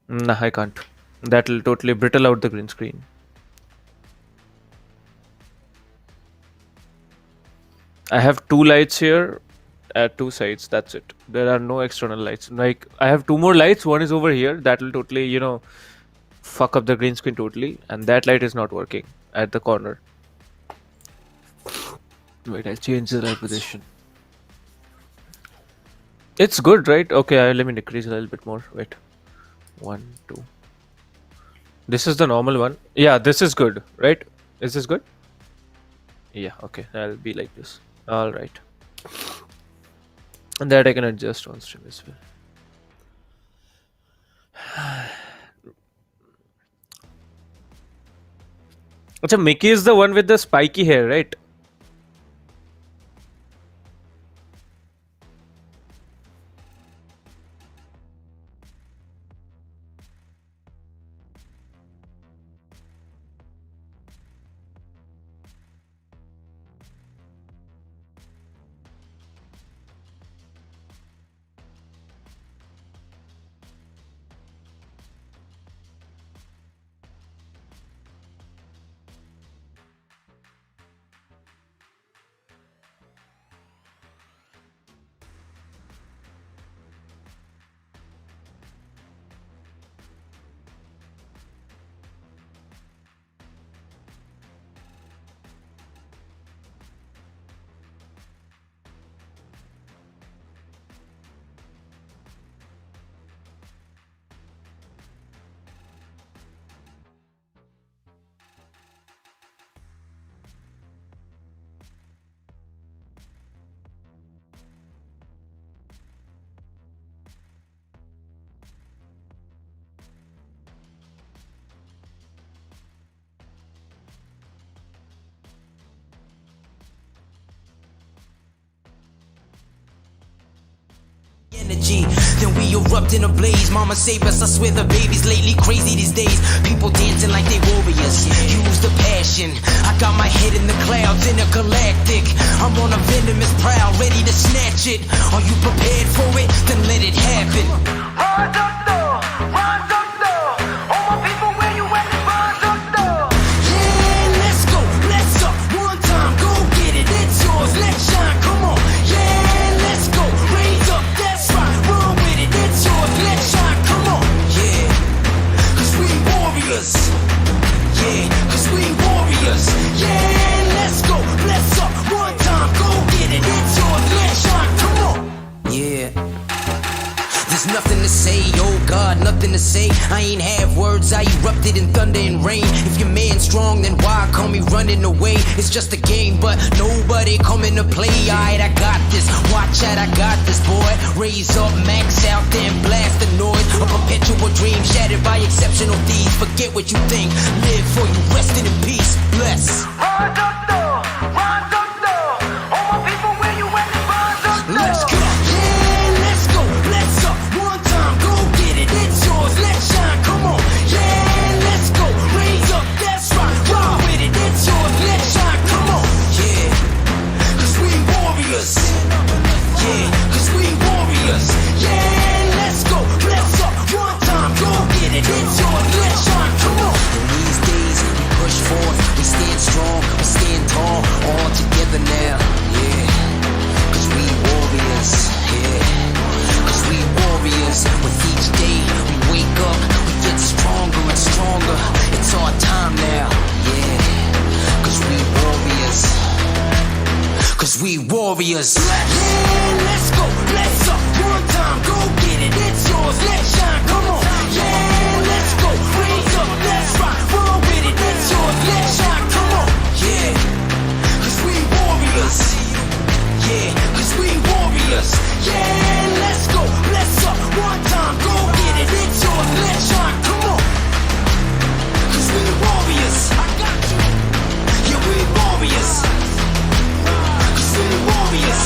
Nah, I can't. That'll totally brittle out the green screen. I have two lights here at two sides. That's it. There are no external lights. Like, I have two more lights. One is over here. That will totally, fuck up the green screen totally. And that light is not working at the corner. Wait, I'll change the light position. It's good, right? Okay, let me decrease a little bit more. Wait. 1, 2. This is the normal one. Yeah, this is good, right? Is this good? Yeah, okay. I'll be like this. Alright. And that I can adjust on stream as well. Achha, Mickey is the one with the spiky hair, right? Energy, then we erupt in a blaze. Mama save us, I swear the baby's lately crazy these days. People dancing like they warriors, use the passion. I got my head in the clouds, intergalactic. I'm on a venomous prowl, ready to snatch it. Are you prepared for it? Then let it happen. Rise up though, rise up though. All my people, where you at? Rise up though. Yeah, let's go, let's up. One time, go get it, it's yours, let's shine, come on. Yeah, let's go, raise up, that's right. Run with it, it's yours, let's shine, come on. Yeah, cause we warriors. Yeah, cause we warriors. Yeah, let's go, let's up. One time, go get it, it's yours, let's shine, come on. Yeah. There's nothing to say, oh God, nothing to say. I ain't have words, I erupted in thunder and rain. If your man's strong, then why call me running away? It's just a game, but nobody coming to play. Alright, I got this, watch out, I got this, boy. Raise up, max out, then blast the noise. A perpetual dream shattered by exceptional deeds. Forget what you think, live for you, resting in peace, bless. Rise up though, rise up though. All my people, where you at? Rise up though. Let's go. Yeah, let's go, let's up. One time, go get it, it's yours, let's shine, come on. Yeah, let's go, raise up, that's right. Ride with it, it's yours, let's shine, come on. Yeah, cause we warriors. Yeah, cause we warriors. Yeah, let's go, let's up. One time, go get it, it's yours, let's shine, come on. In these days, we push forth, we stand strong, we stand tall, all together now. Yeah, cause we warriors. Yeah, cause we warriors. With each day we wake up, we get stronger and stronger. It's our time now. Yeah, cause we warriors. Cause we warriors. Yeah, let's go, let's up. One time, go get it, it's yours, let's shine, come on. Yeah, let's go, raise up, that's right. Run with it, it's yours, let's shine, come on. Yeah, cause we warriors. Yeah, cause we warriors. Yeah, let's go, let's up. One time, go get it, it's yours, let's shine, come on. Cause we warriors. I got you. Yeah, we warriors. Cause we warriors.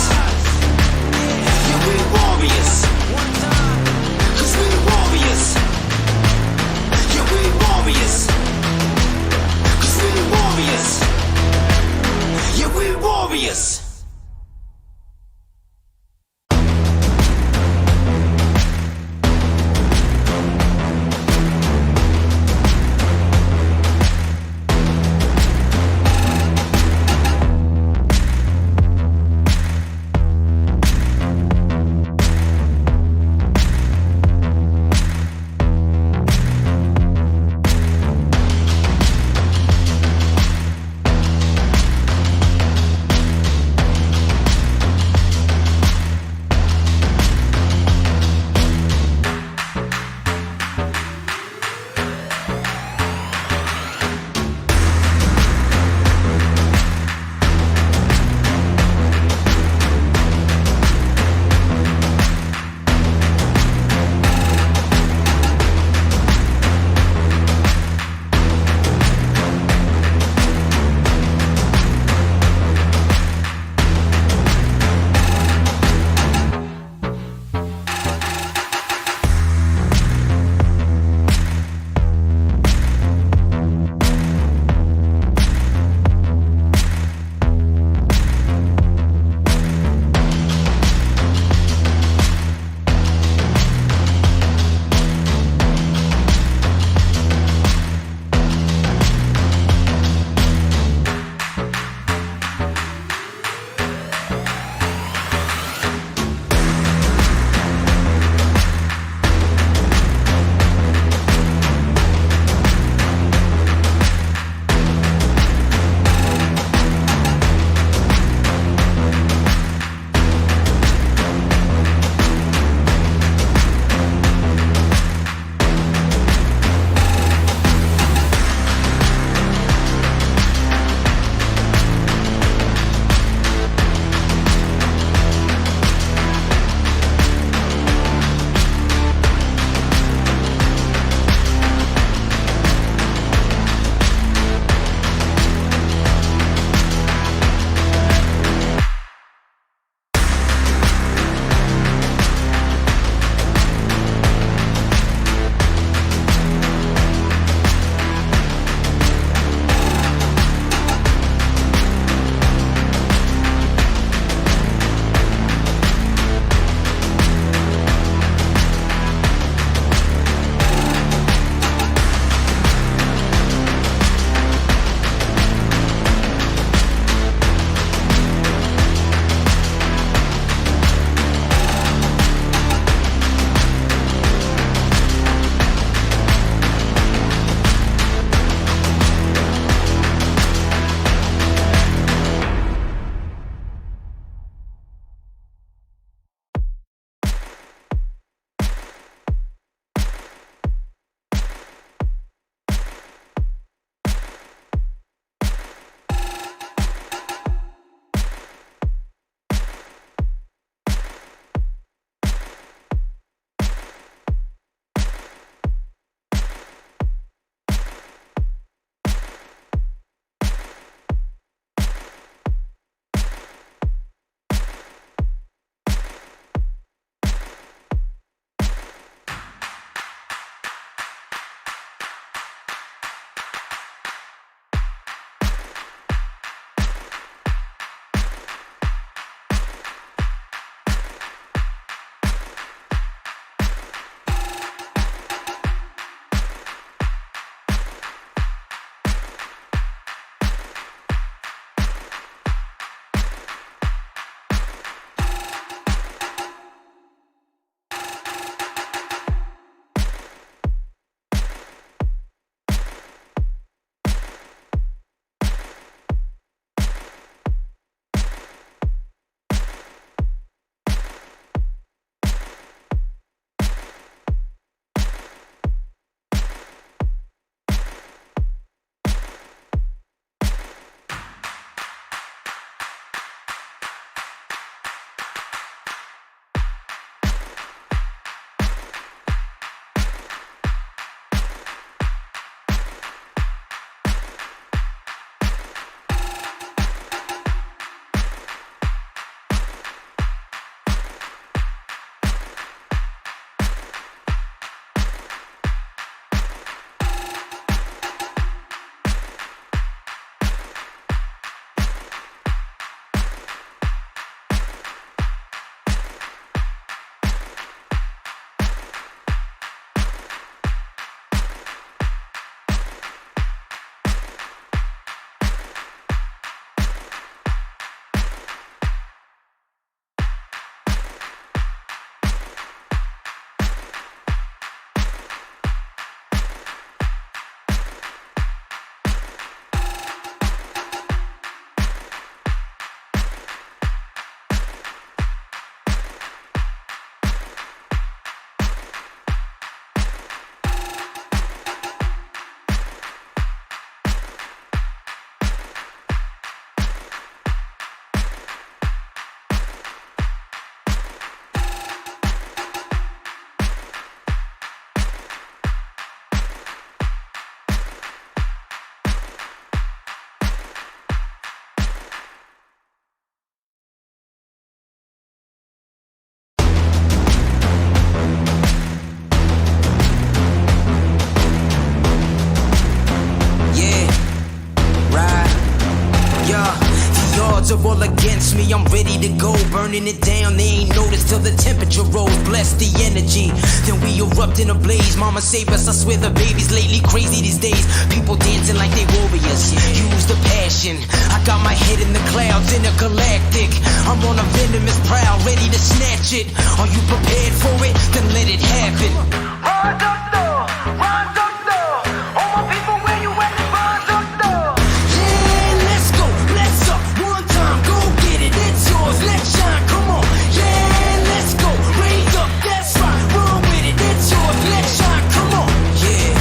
odds are all against me, I'm ready to go. Burning it down, they ain't noticed till the temperature rose. Bless the energy, then we erupt in a blaze. Mama save us, I swear the baby's lately crazy these days. People dancing like they warriors, use the passion. I got my head in the clouds, intergalactic. I'm on a venomous prowl, ready to snatch it. Are you prepared for it? Then let it happen. Rise up though, rise up though. All my people, where you at? Rise up though. Yeah, let's go, let's up. One time, go get it, it's yours, let's shine, come on. Yeah, let's go, raise up, that's right. Run with it, it's yours, let's shine, come on. Yeah,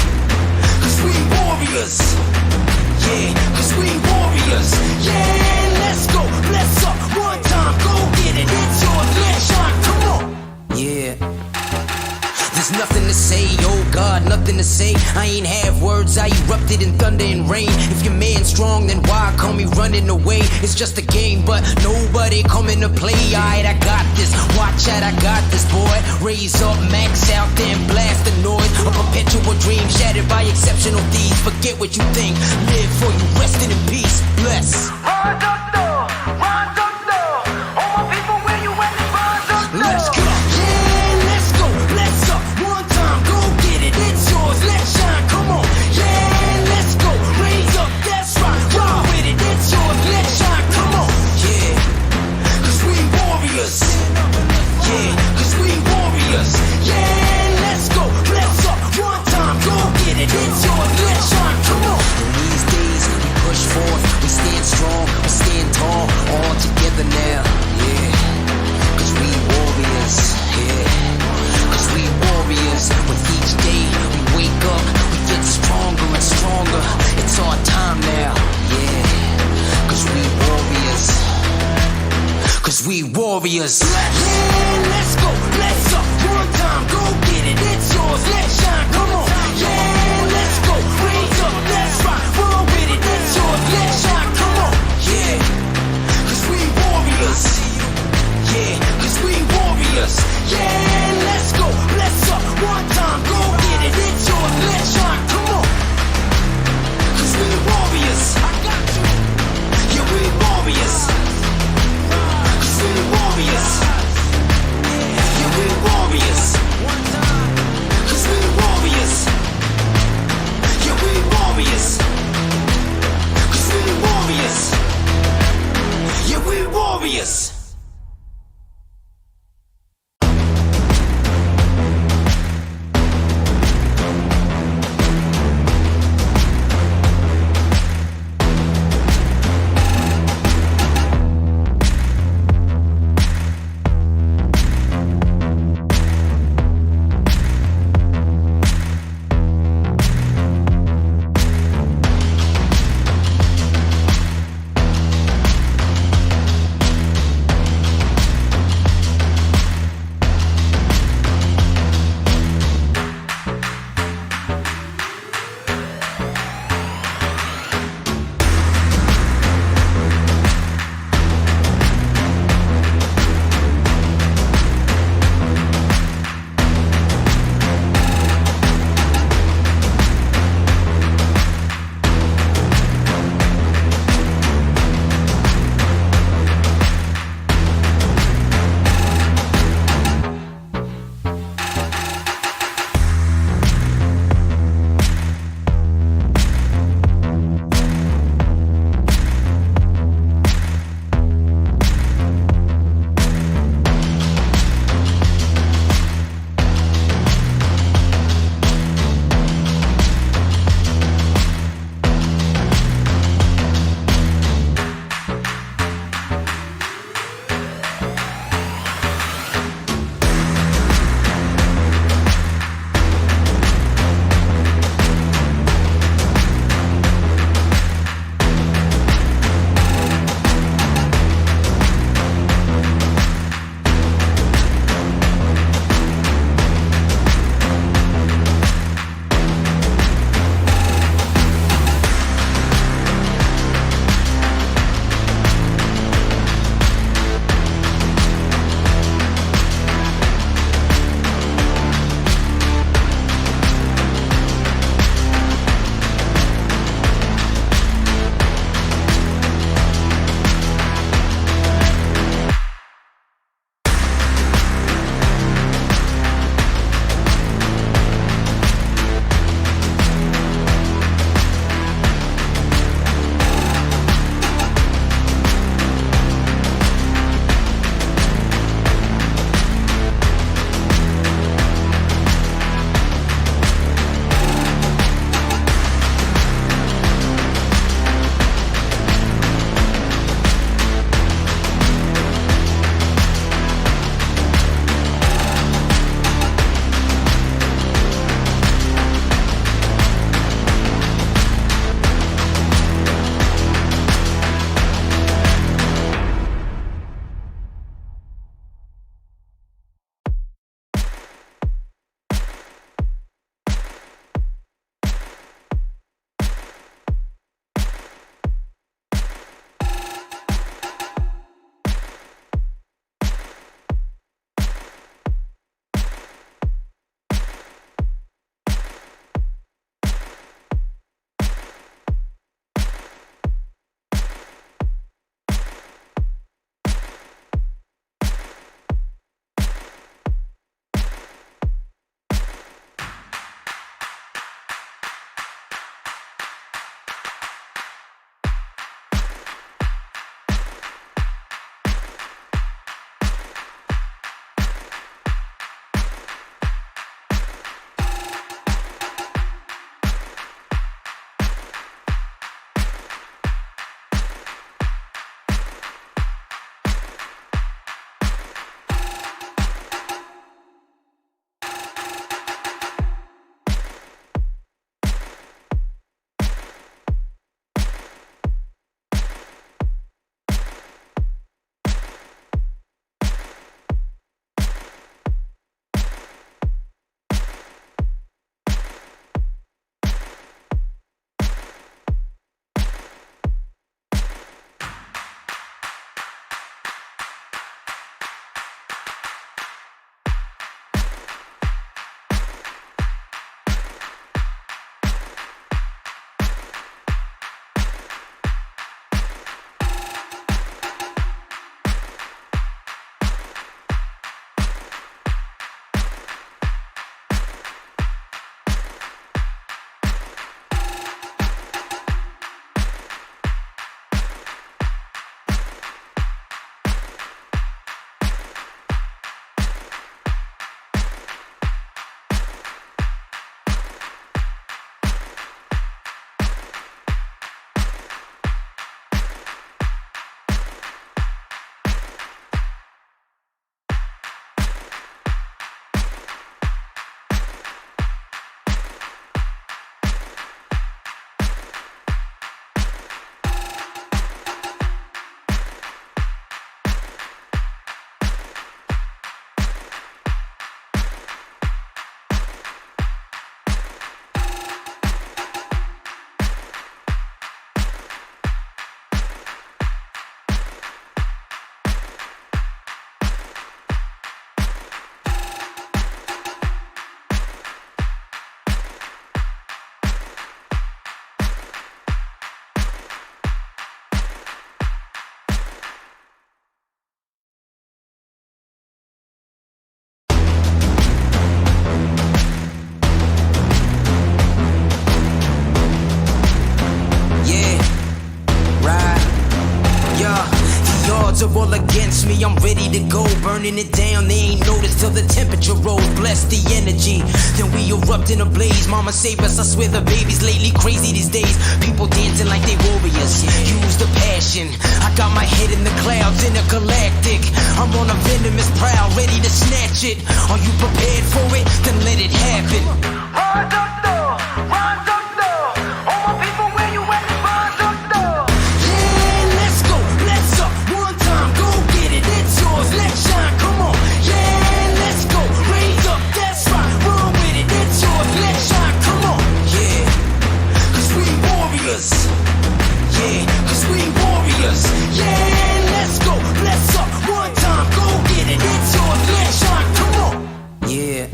cause we warriors. Yeah, cause we warriors. Yeah, let's go, let's up. One time, go get it, it's yours, let's shine, come on. Yeah. There's nothing to say, oh God, nothing to say. I ain't have words, I erupted in thunder and rain. If your man's strong, then why call me running away? It's just a game, but nobody coming to play. Alright, I got this, watch out, I got this, boy. Raise up, max out, then blast the noise. A perpetual dream shattered by exceptional thieves. Forget what you think, live for you, resting in peace. Bless. Rise up though, rise up though. All my people, where you at? Rise up though. Let's go. Yeah, let's go. Let's up. One time, go get it. It's yours. Let's shine. Come on. Yeah, let's go. Raise up. That's right. Ride with it. It's yours. Let's shine. Come on. Yeah, cause we warriors. Yeah, cause we warriors. Yeah, let's go. Let's up. One time, go get it. It's yours. Let's shine. Come on. In these days, we push forth. We stand strong. We stand me, I'm ready to go. Burning it down, they ain't noticed till the temperature rose. Bless the energy, then we erupt in a blaze. Mama save us, I swear the baby's lately crazy these days. People dancing like they warriors, use the passion. I got my head in the clouds, intergalactic. I'm on a venomous prowl, ready to snatch it. Are you prepared for it? Then let it happen. Rise up though, rise up though. All my people, where you at? Rise up though. Yeah, let's go, let's up. One time, go get it, it's yours, let's shine, come on. Yeah, let's go, raise up, that's right. Run with it, it's yours, let's shine, come on. Yeah, cause we warriors. Yeah, cause we warriors. Yeah, let's go, let's up. One time, go get it, it's yours, let's shine, come on. Yeah.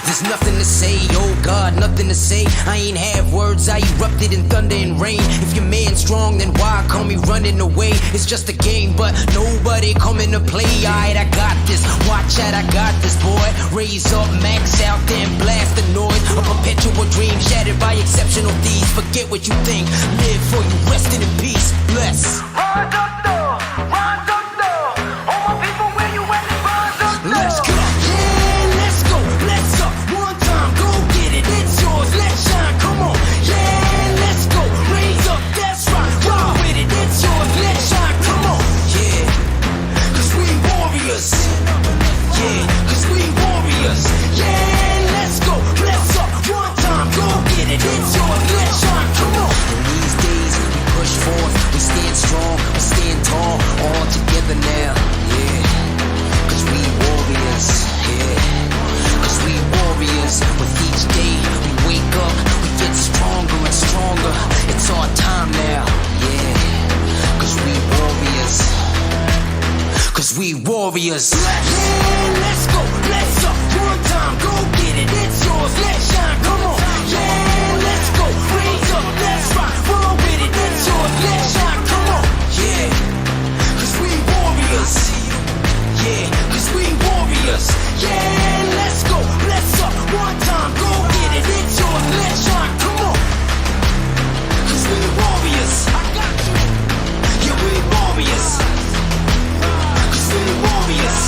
There's nothing to say, oh God, nothing to say. I ain't have words, I erupted in thunder and rain. If your man's strong, then why call me running away? It's just a game, but nobody coming to play. Alright, I got this, watch out, I got this, boy. Raise up, max out, then blast the noise. A perpetual dream shattered by exceptional thieves. Forget what you think, live for you, resting in peace. Bless. Rise up though, rise up though. All my people, where you at? Rise up though. Let's go. Yeah, let's go. Let's up. One time, go get it. It's yours. Let's shine. Come on. Yeah, let's go. Raise up. That's right. Roll with it. It's yours. Let's shine. Come on. Yeah, cause we warriors. Yeah, cause we warriors. Yeah, let's go. Let's up. One time, go get it. It's yours. Let's shine. Come on. In these days, we push forth. We stand strong. We stand tall. All together now. Yeah. Cause we warriors, yeah. Cause we warriors. With each day we wake up, we get stronger and stronger. It's our time now, yeah. Cause we warriors. Cause we warriors. Yeah, let's go, let's up. One time, go get it. It's yours, let's shine, come on. Yeah, let's go, raise up, let's rock. Roll with it, it's yours, let's shine, come on. Yeah, cause we warriors. Yeah, cause we warriors. Yeah, let's go, let's up. One time, go get it. It's yours, let's shine, come on. Cause we warriors. I got you. Yeah, we warriors. Cause we warriors.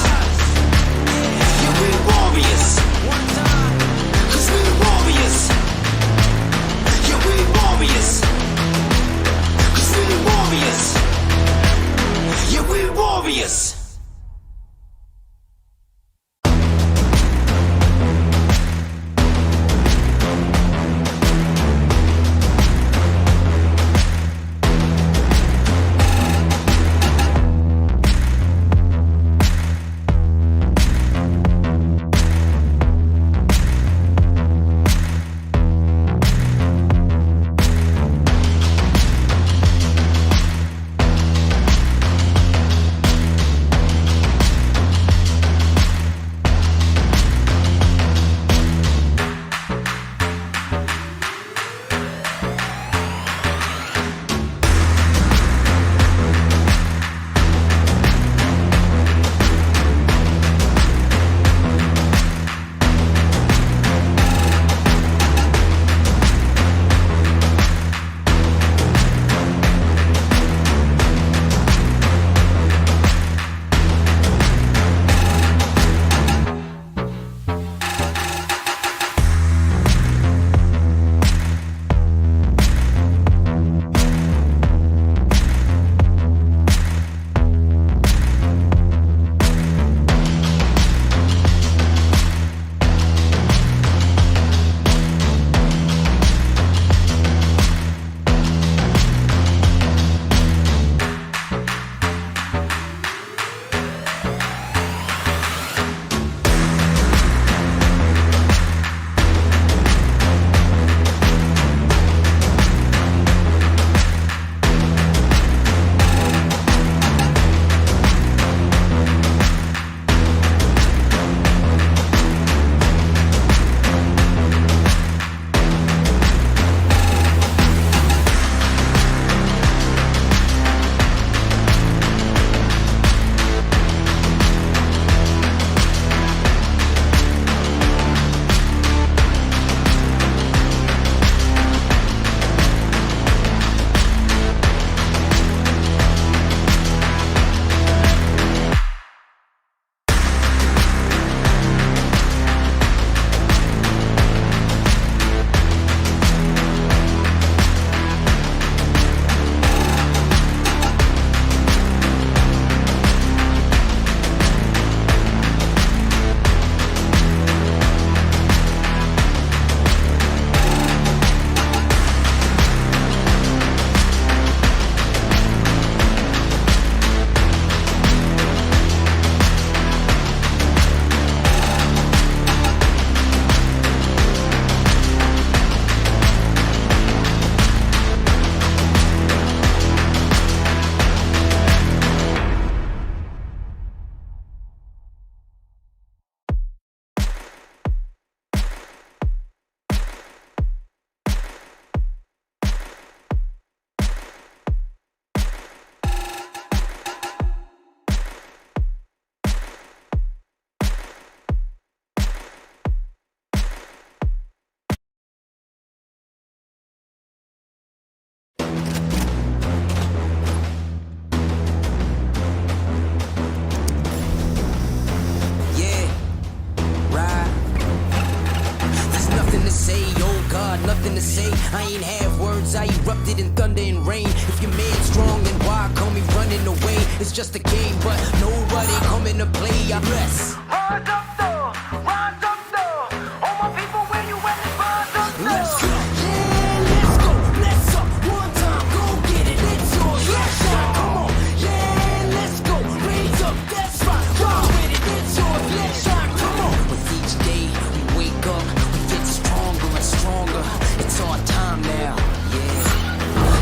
to say. I ain't have words, I erupted in thunder and rain. If your man's strong, then why call me running away? It's just a game, but nobody coming to play. I bless. Rise up though, rise up though. All my people, where you at? Rise up though. Let's go, yeah, let's go. Let's up one time, go get it. It's yours, let's shot, come on. Yeah, let's go. Raise up, that's right. Ride with it, it's yours, let's shot, come on. With each day we wake up, we get stronger and stronger. It's our time now, yeah.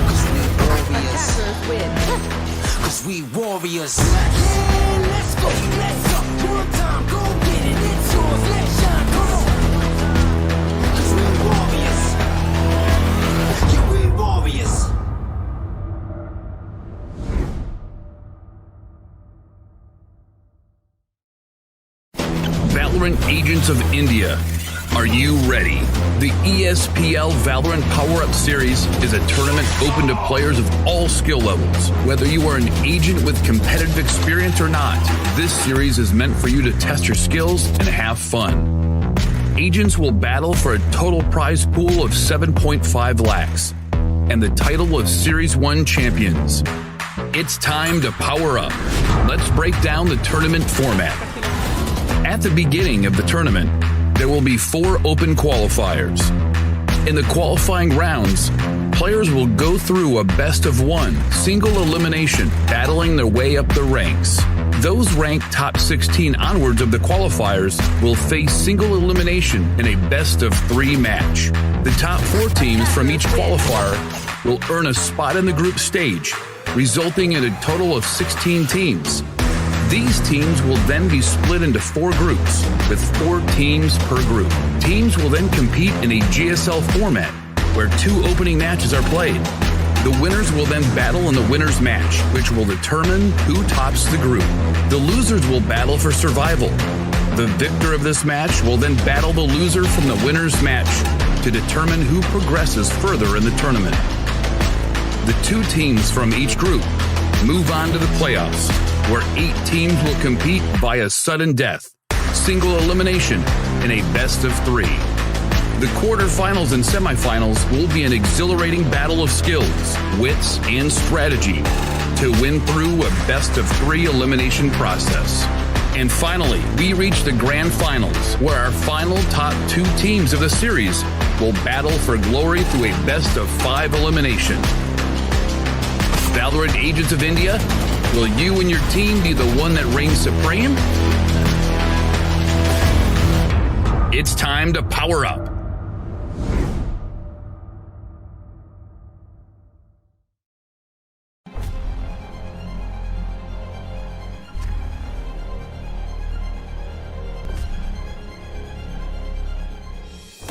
Cause we warriors. Cause we warriors. Yeah, let's go, let's up one time, go get it. It's yours, let's shine, come on. Cause we warriors. Yeah, we warriors. Valorant Agents of India. Are you ready? The ESPL Valorant PowerUp Series is a tournament open to players of all skill levels. Whether you are an agent with competitive experience or not, this series is meant for you to test your skills and have fun. Agents will battle for a total prize pool of 7.5 lakhs and the title of Series 1 champions. It's time to power up. Let's break down the tournament format. At the beginning of the tournament, there will be 4 open qualifiers. In the qualifying rounds, players will go through a best-of-1 single elimination, battling their way up the ranks. Those ranked top 16 onwards of the qualifiers will face single elimination in a best-of-3 match. The top 4 teams from each qualifier will earn a spot in the group stage, resulting in a total of 16 teams. These teams will then be split into 4 groups, with 4 teams per group. Teams will then compete in a GSL format, where 2 opening matches are played. The winners will then battle in the winner's match, which will determine who tops the group. The losers will battle for survival. The victor of this match will then battle the loser from the winner's match to determine who progresses further in the tournament. The 2 teams from each group move on to the playoffs, where 8 teams will compete via sudden death, single elimination, in a best-of-3. The quarterfinals and semifinals will be an exhilarating battle of skills, wits, and strategy to win through a best-of-3 elimination process. And finally, we reach the grand finals, where our final top 2 teams of the series will battle for glory through a best-of-5 elimination. Valorant Agents of India, will you and your team be the one that reigns supreme? It's time to power up.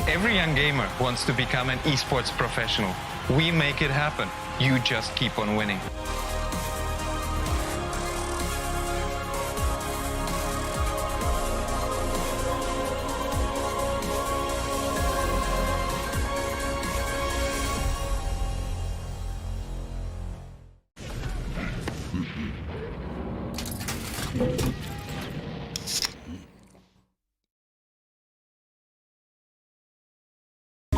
Every young gamer wants to become an esports professional. We make it happen. You just keep on winning.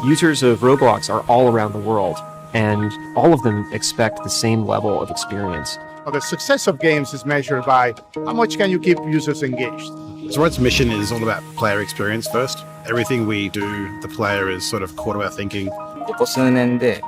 Users of Roblox are all around the world, and all of them expect the same level of experience. Well, the success of games is measured by how much can you keep users engaged. Zoroark's mission is all about player experience first. Everything we do, the player is sort of core to our thinking. ここ数年で、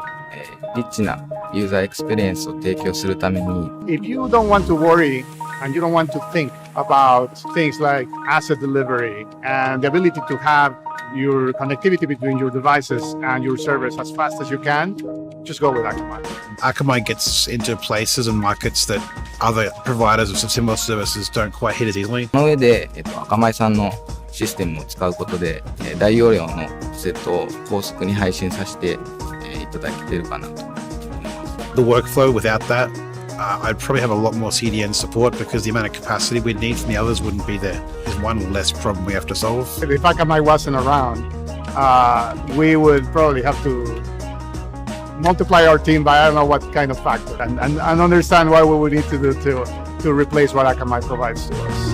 リッチなユーザーエクスペリエンスを提供するために If you don't want to worry and you don't want to think about things like asset delivery and the ability to have your connectivity between your devices and your servers as fast as you can, just go with Akamai. Akamai gets into places and markets that other providers of similar services don't quite hit as easily. その上で、アカマイさんのシステムを使うことで、大容量のセットを高速に配信させて、いただけているかなと思います。The workflow without that, I'd probably have a lot more CDN support because the amount of capacity we'd need from the others wouldn't be there. There's one less problem we have to solve. If Akamai wasn't around, we would probably have to multiply our team by I don't know what kind of factor and understand what we would need to do to replace what Akamai provides to us.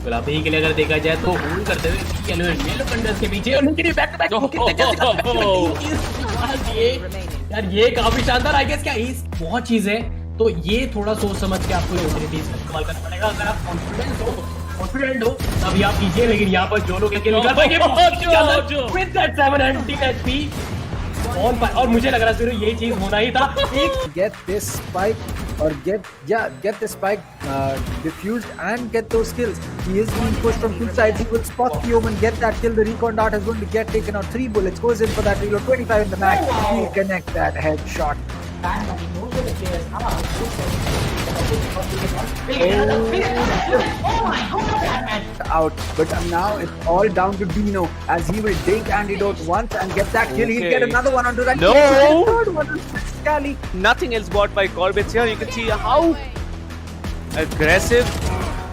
बिल्कुल अभी के लिए अगर देखा जाए तो hold करते हुए येलो कंडर्स के पीछे और उनके लिए बैक टू बैक यार ये काफी शानदार आई गेस क्या बहुत चीज है तो ये थोड़ा सोच समझ के आपको ऑपॉर्चुनिटीज का इस्तेमाल करना पड़ेगा अगर आप कॉन्फिडेंट हो तभी आप कीजिए लेकिन यहाँ पर जो लोग निकल पाएंगे with that 700 HP और मुझे लग रहा है सिर्फ ये चीज होना ही था get this spike or get the spike diffused and get those kills. He is being pushed from two sides. He will spot the Omen, get that kill. The recon dart is going to get taken out. 3 bullets goes in for that reload. 25 in the mag. He'll connect that headshot. Out, but now it's all down to Dino as he will dig antidote once and get that kill. He'll get another one onto that. No! Third one is Scally. Nothing else bought by Corbett here. You can see how aggressive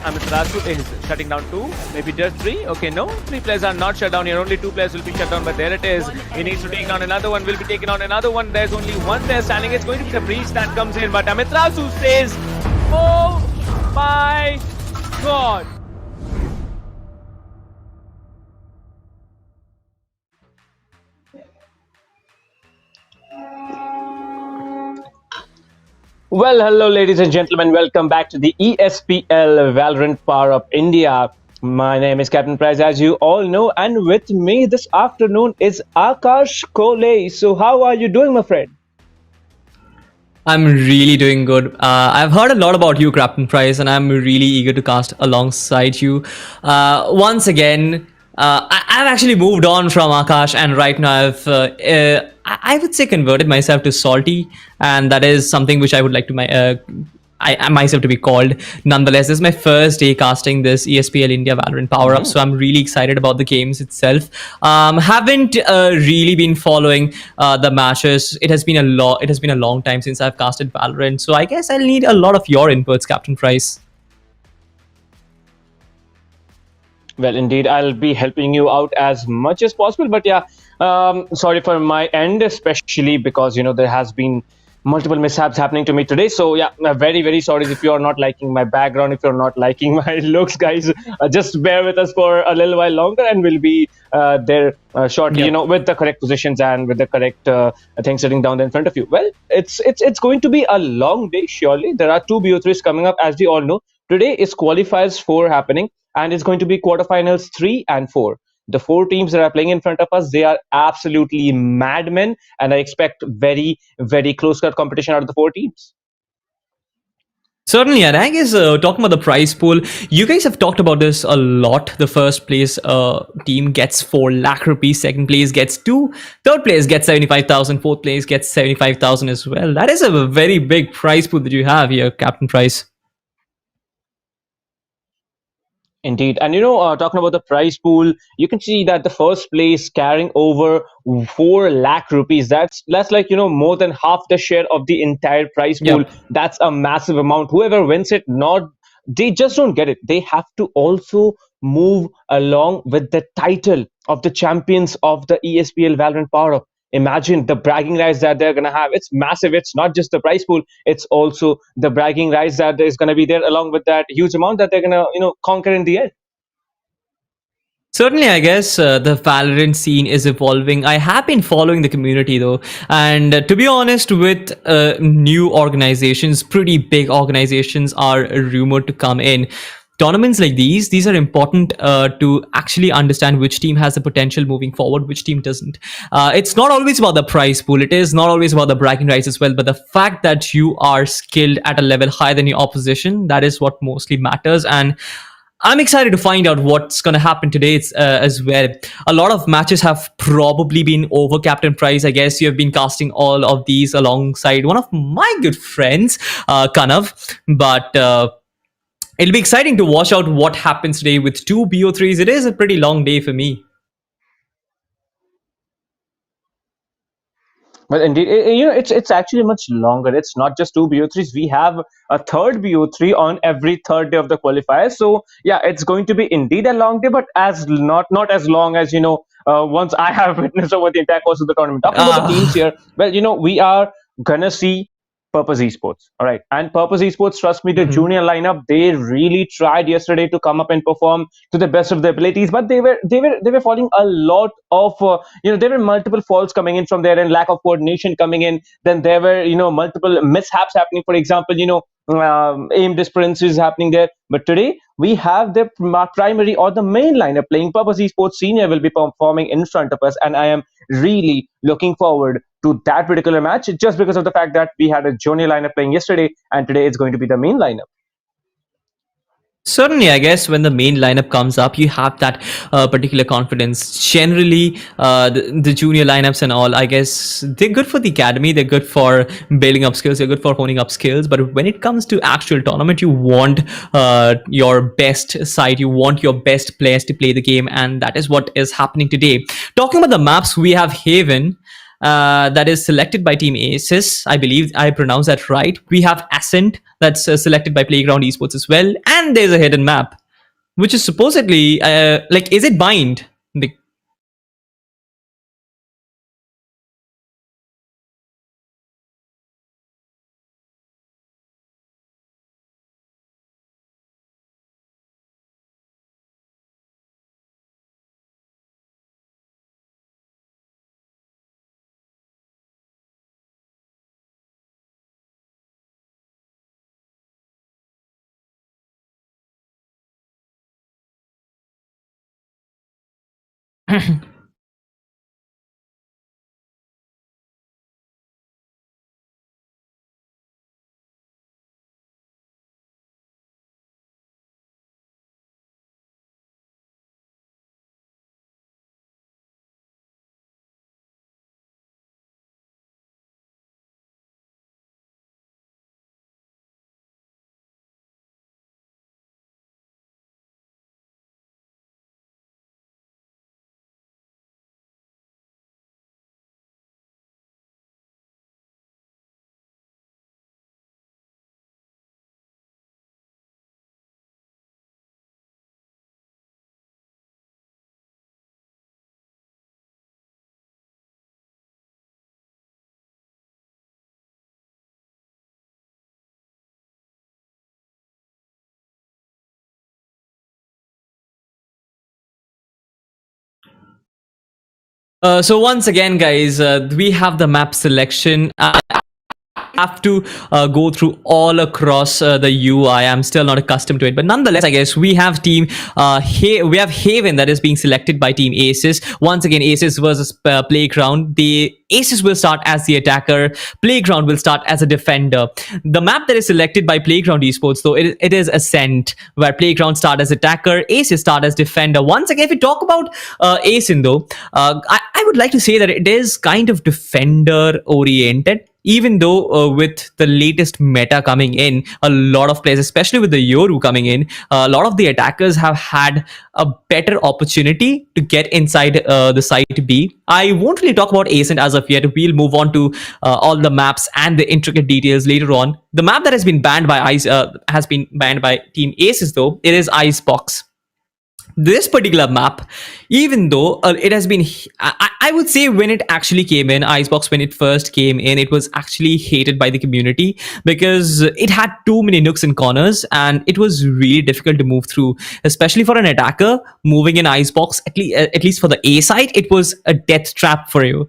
Amiterasu is shutting down 2, maybe just 3. Okay, no, 3 players are not shut down here. Only 2 players will be shut down, but there it is. He needs to take down another one, will be taken on another one. There's only one player standing. It's going to be the breach that comes in, but Amiterasu says, oh my god. Well, hello, ladies and gentlemen. Welcome back to the ESPL Valorant PowerUp India. My name is Captain Price, as you all know, and with me this afternoon is Akash Kole. So, how are you doing, my friend? I'm really doing good. I've heard a lot about you, Captain Price, and I'm really eager to cast alongside you. Once again, I've actually moved on from Akash, and right now I would say converted myself to salty, and that is something which I would like to myself to be called. Nonetheless, this is my first day casting this ESPL India Valorant PowerUp, so I'm really excited about the games itself. Haven't really been following the matches. It has been a long time since I've casted Valorant, so I guess I'll need a lot of your inputs, Captain Price. Well, indeed, I'll be helping you out as much as possible. But yeah, sorry for my end, especially because, you know, there has been multiple mishaps happening to me today. So yeah, very, very sorry if you're not liking my background, if you're not liking my looks, guys. Just bear with us for a little while longer and we'll be there shortly, you know, with the correct positions and with the correct thing sitting down there in front of you. Well, it's going to be a long day, surely. There are 2 BO3s coming up, as we all know. Today is qualifiers 4 happening. And it's going to be quarterfinals 3 and 4. The 4 teams that are playing in front of us, they are absolutely madmen, and I expect very, very close-cut competition out of the 4 teams. Certainly, and I guess talking about the prize pool, you guys have talked about this a lot. The first place team gets 4 lakh rupees, second place gets 2, third place gets 75,000, fourth place gets 75,000 as well. That is a very big prize pool that you have here, Captain Price. Indeed. And, you know, talking about the prize pool, you can see that the first place carrying over 4 lakh rupees. That's like, you know, more than half the share of the entire prize pool. Yep. That's a massive amount. Whoever wins it, they just don't get it. They have to also move along with the title of the champions of the ESPL Valorant PowerUp. Imagine the bragging rights that they're going to have. It's massive. It's not just the prize pool. It's also the bragging rights that is going to be there along with that huge amount that they're going to, you know, conquer in the end. Certainly, I guess the Valorant scene is evolving. I have been following the community though. And to be honest, with new organizations, pretty big organizations are rumored to come in. Tournaments like these are important to actually understand which team has the potential moving forward, which team doesn't. It's not always about the prize pool. It is not always about the bragging rights as well, but the fact that you are skilled at a level higher than your opposition, that is what mostly matters. And I'm excited to find out what's going to happen today as well. A lot of matches have probably been over, Captain Price. I guess you have been casting all of these alongside one of my good friends, Kanav. But it'll be exciting to watch out what happens today with 2 BO3s. It is a pretty long day for me. Well, indeed, you know, it's actually much longer. It's not just 2 BO3s. We have a third BO3 on every third day of the qualifiers. So yeah, it's going to be indeed a long day, but not as long as, you know, once I have witnessed over the entire course of the tournament. Talking about the teams here, well, you know, we are gonna see Purpose Esports. All right. And Purpose Esports, trust me, the junior lineup, they really tried yesterday to come up and perform to the best of their abilities, but they were falling a lot of there were multiple faults coming in from there, and lack of coordination coming in. Then there were multiple mishaps happening. For example, aim disappearances happening there. But today we have the primary or the main lineup playing. Purpose Esports Senior will be performing in front of us, and I am really looking forward to that particular match, just because of the fact that we had a junior lineup playing yesterday, and today it's going to be the main lineup. Certainly, I guess when the main lineup comes up, you have that particular confidence. Generally, the junior lineups and all, I guess they're good for the academy, they're good for building up skills, they're good for honing up skills. But when it comes to actual tournament, you want your best side, you want your best players to play the game, and that is what is happening today. Talking about the maps, we have Haven. That is selected by Team ASES. I believe I pronounced that right. We have Ascent, that's selected by Playground Esports as well. And there's a hidden map, which is supposedly, is it Bind? So once again, guys, we have the map selection. Have to go through all across the UI. I'm still not accustomed to it, but nonetheless, I guess we have we have Haven that is being selected by Team ASES. Once again, ASES versus Playground. The ASES will start as the attacker. Playground will start as a defender. The map that is selected by Playground Esports, though, it is Ascent, where Playground start as attacker, ASES start as defender. Once again, if we talk about ASEN, though, I would like to say that it is kind of defender oriented. Even though with the latest meta coming in, a lot of players, especially with the Yoru coming in, a lot of the attackers have had a better opportunity to get inside the site B. I won't really talk about Ascent as of yet. We'll move on to all the maps and the intricate details later on. The map that has been banned by Team ASES, though, it is Icebox. This particular map, even though it has been, I would say when it actually came in, Icebox, when it first came in, it was actually hated by the community because it had too many nooks and corners and it was really difficult to move through, especially for an attacker moving in Icebox. At least for the A side, it was a death trap for you.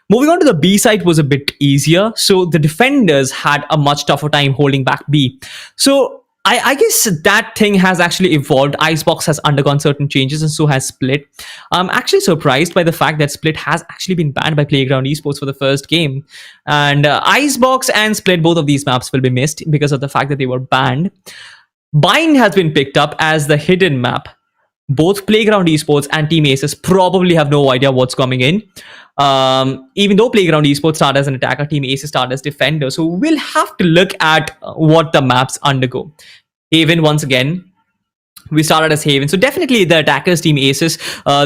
Moving on to the B side was a bit easier, so the defenders had a much tougher time holding back B. So I guess that thing has actually evolved. Icebox has undergone certain changes and so has Split. I'm actually surprised by the fact that Split has actually been banned by Playground Esports for the first game. And Icebox and Split, both of these maps will be missed because of the fact that they were banned. Bind has been picked up as the hidden map. Both Playground Esports and Team ASES probably have no idea what's coming in. Even though Playground Esports start as an attacker, Team ASES start as defender. So we'll have to look at what the maps undergo. Haven, once again, we started as Haven. So definitely the attackers, Team ASES,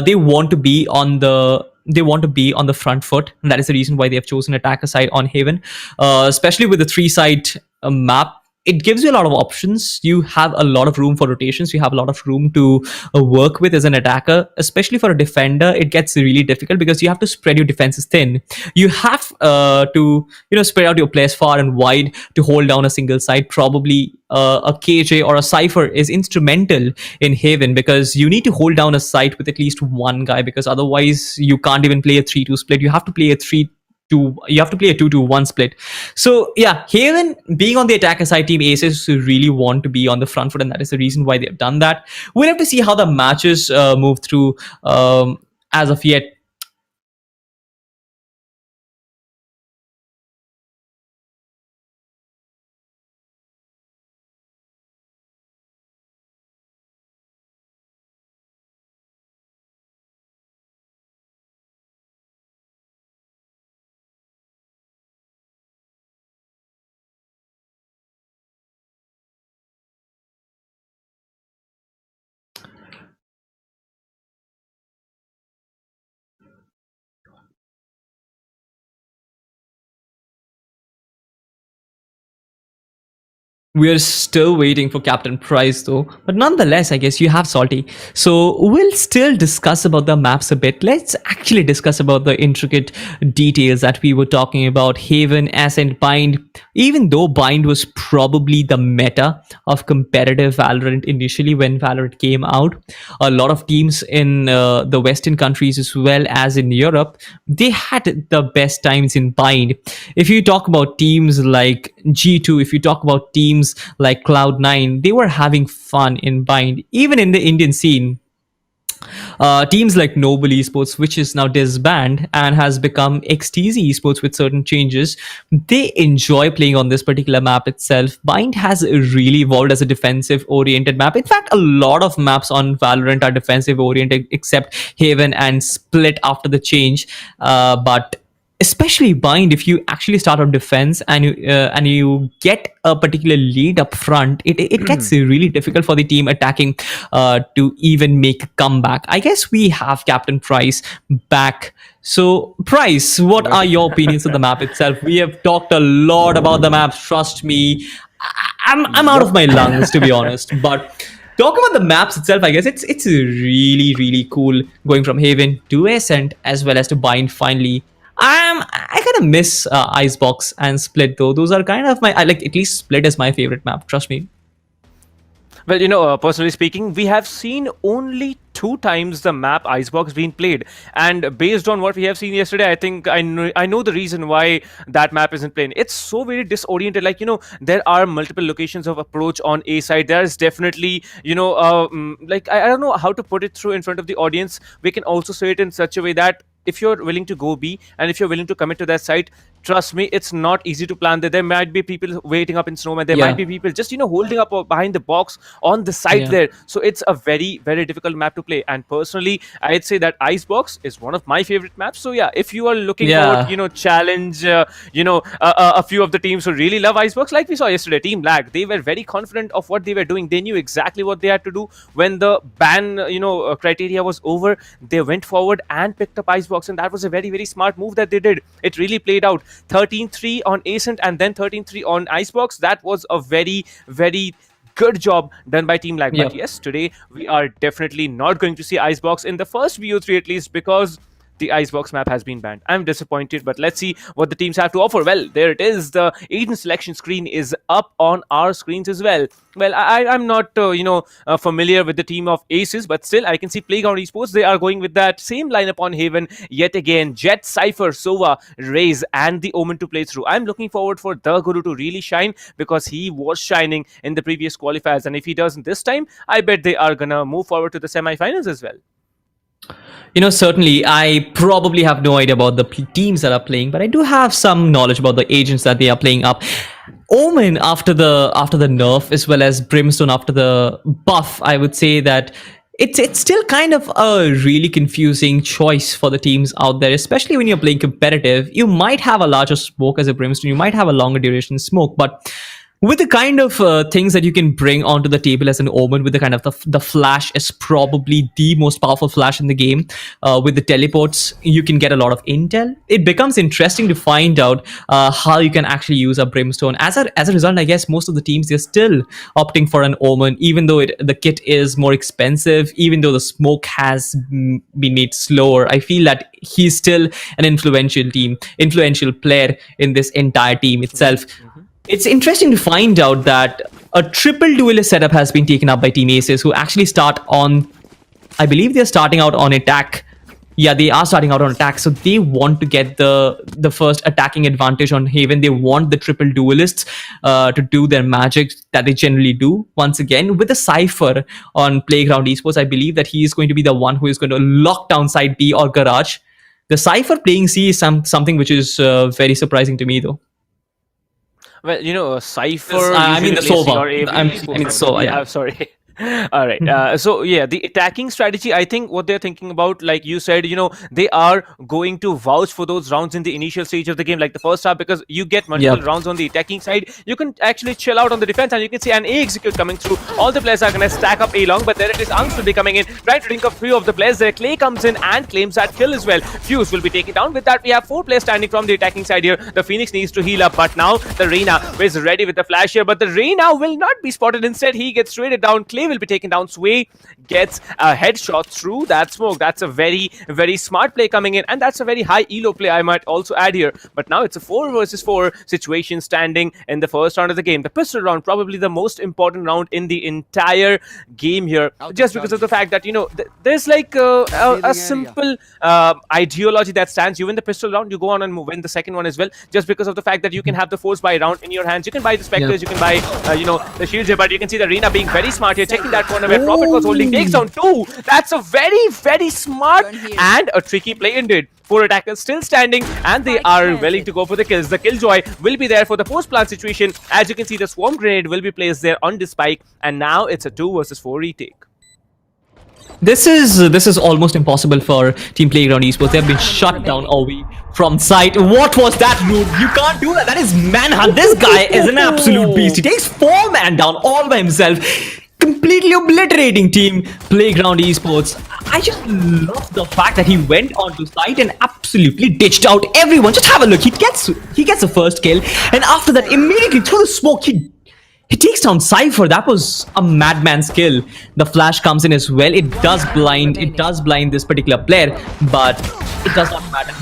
they want to be on the front foot, and that is the reason why they have chosen attacker side on Haven, especially with the 3-side map. it gives you a lot of options. You have a lot of room for rotations. You have a lot of room to work with as an attacker, especially for a defender. It gets really difficult because you have to spread your defenses thin. You have to spread out your players far and wide to hold down a single side. Probably a KJ or a Cypher is instrumental in Haven, because you need to hold down a site with at least one guy, because otherwise you can't even play a 3-2 split. You have to play a 2-2-1 split. So yeah, Haven being on the attacker side, team ASES really want to be on the front foot, and that is the reason why they've done that. We'll have to see how the matches move through as of yet. We are still waiting for Captain Price though, but nonetheless, I guess you have Salty. So we'll still discuss about the maps a bit. Let's actually discuss about the intricate details that we were talking about. Haven, Ascent, Bind. Even though Bind was probably the meta of competitive Valorant initially when Valorant came out, a lot of teams in the Western countries as well as in Europe, they had the best times in Bind. If you talk about teams like G2, if you talk about teams like Cloud9, they were having fun in Bind. Even in the Indian scene, teams like Noble Esports, which is now disbanded and has become XTZ Esports with certain changes, they enjoy playing on this particular map itself. Bind has really evolved as a defensive oriented map. In fact, a lot of maps on Valorant are defensive oriented except Haven and Split after the change, but especially Bind, if you actually start on defense and you get a particular lead up front, it gets really difficult for the team attacking to even make a comeback. I guess we have Captain Price back. So Price, what are your opinions of the map itself? We have talked a lot about the map. Trust me, I'm out of my lungs, to be honest. But talk about the maps itself, I guess it's really, really cool going from Haven to Ascent as well as to Bind finally. I kind of miss Icebox and Split though. Those are kind of I like, at least Split is my favorite map. Trust me. Well, personally speaking, we have seen only 2 times the map Icebox being played, and based on what we have seen yesterday, I think I know the reason why that map isn't playing. It's so very disoriented. Like, there are multiple locations of approach on A side. There is definitely, like, I don't know how to put it through in front of the audience. We can also say it in such a way that if you're willing to go B and if you're willing to commit to that site, trust me, it's not easy to plan that. There might be people waiting up in snowman. There might be people just holding up behind the box on the side there. So it's a very, very difficult map to play. And personally, I'd say that Icebox is one of my favorite maps. So yeah, if you are looking for challenge, a few of the teams who really love Icebox, like we saw yesterday, Team Lag, they were very confident of what they were doing. They knew exactly what they had to do. When the ban, criteria was over, they went forward and picked up Icebox, and that was a very, very smart move that they did. It really played out. 13-3 on Ascent and then 13-3 on Icebox. That was a very, very good job done by Team Lag. But yes, today we are definitely not going to see Icebox in the first VO3 at least, because the Icebox map has been banned. I'm disappointed, but let's see what the teams have to offer. Well, there it is. The agent selection screen is up on our screens as well. Well, I'm not, familiar with the team of ASES, but still, I can see Playground Esports. They are going with that same lineup on Haven yet again. Jet, Cypher, Sova, Raze, and the Omen to play through. I'm looking forward for the Guru to really shine, because he was shining in the previous qualifiers. And if he doesn't this time, I bet they are gonna move forward to the semi-finals as well. Certainly, I probably have no idea about the teams that are playing, but I do have some knowledge about the agents that they are playing up. Omen after the nerf, as well as Brimstone after the buff, I would say that it's still kind of a really confusing choice for the teams out there, especially when you're playing competitive. You might have a larger smoke as a Brimstone, you might have a longer duration smoke, but with the kind of things that you can bring onto the table as an Omen, with the kind of the flash is probably the most powerful flash in the game. With the teleports, you can get a lot of intel. It becomes interesting to find out how you can actually use a Brimstone. As a result, I guess most of the teams, they're still opting for an Omen, even though the kit is more expensive, even though the smoke has been made slower. I feel that he's still an influential player in this entire team itself. It's interesting to find out that a triple duelist setup has been taken up by Team ASES, who actually start on, I believe they're starting out on attack. Yeah, they are starting out on attack, so they want to get the first attacking advantage on Haven. They want the triple duelists to do their magic that they generally do. Once again, with the Cypher on Playground Esports, I believe that he is going to be the one who is going to lock down side B or Garage. The Cypher playing C is something which is very surprising to me, though. Well, Cypher. I mean the Sova. I mean Sova. Yeah. Sorry. All right. So yeah, the attacking strategy, I think what they're thinking about, like you said, they are going to vouch for those rounds in the initial stage of the game, like the first half, because you get multiple rounds on the attacking side. You can actually chill out on the defense, and you can see an A execute coming through. All the players are going to stack up A long, but there it is. Angst will be coming in, trying to drink up 3 of the players there. Clay comes in and claims that kill as well. Fuse will be taken down. With that, we have 4 players standing from the attacking side here. The Phoenix needs to heal up, but now the Reyna is ready with the flash here, but the Reyna will not be spotted. Instead, he gets traded down. Clay will be taken down. Sway gets a headshot through that smoke. That's a very, very smart play coming in, and that's a very high elo play, I might also add here. But now it's a 4 versus 4 situation standing in the first round of the game. The pistol round, probably the most important round in the entire game here, just because of the fact that, there's like a simple ideology that stands. You win the pistol round, you go on and win the second one as well, just because of the fact that you can have the force buy round in your hands. You can buy the Spectres, you can buy the shields here, but you can see the Reyna being very smart here, checking that corner where Prophet was holding, takes down 2. That's a very, very smart and a tricky play indeed. 4 attackers still standing, and they are willing to go for the kills. The Killjoy will be there for the post-plant situation. As you can see, the Swarm Grenade will be placed there on this spike, and now it's a 2 versus 4 retake. This is almost impossible for Team Playground Esports. They've been shut down away from sight. What was that, Rude? You can't do that. That is manhunt. This guy is an absolute beast. He takes 4 man down all by himself, completely obliterating Team Playground Esports. I just love the fact that he went onto site and absolutely ditched out everyone. Just have a look. He gets the first kill, and after that, immediately through the smoke, he takes down Cypher. That was a madman's kill. The flash comes in as well. It does blind this particular player, but it does not matter.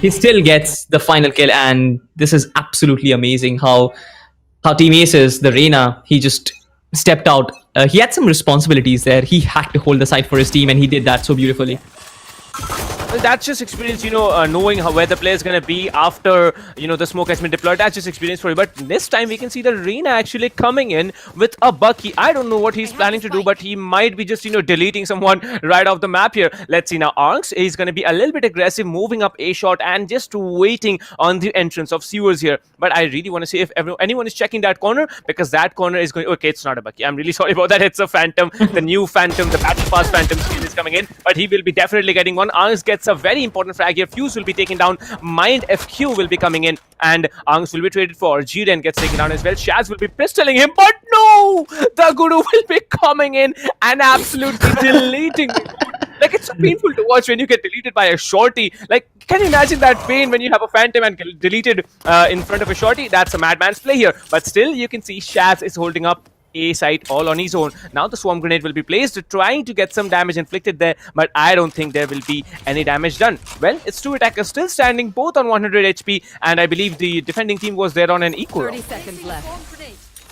He still gets the final kill, and this is absolutely amazing how Team ASES, the Reyna, he just stepped out. He had some responsibilities there. He had to hold the side for his team, and he did that so beautifully. Well, that's just experience, knowing where the player is going to be after, the smoke has been deployed. That's just experience for you. But this time we can see the Reyna actually coming in with a Bucky. I don't know what he's planning to do, but he might be just, deleting someone right off the map here. Let's see now. Arks is going to be a little bit aggressive, moving up A shot and just waiting on the entrance of Sewers here. But I really want to see if anyone is checking that corner, because that corner is going... Okay, it's not a Bucky. I'm really sorry about that. It's a Phantom. The new Phantom, the Battle Pass Phantom skin is coming in, but he will be definitely getting one. Arks gets a very important frag here. Fuse will be taken down. Mind FQ will be coming in, and Angs will be traded for. Jiren gets taken down as well. Shaz will be pistoling him, but no! The Guru will be coming in and absolutely deleting him. Like, it's so painful to watch when you get deleted by a shorty. Like, can you imagine that pain when you have a Phantom and get deleted in front of a shorty? That's a madman's play here. But still, you can see Shaz is holding up A site all on his own. Now the Swarm Grenade will be placed, trying to get some damage inflicted there, but I don't think there will be any damage done. Well, it's 2 attackers still standing, both on 100 HP, and I believe the defending team was there on an equal. 30 seconds left.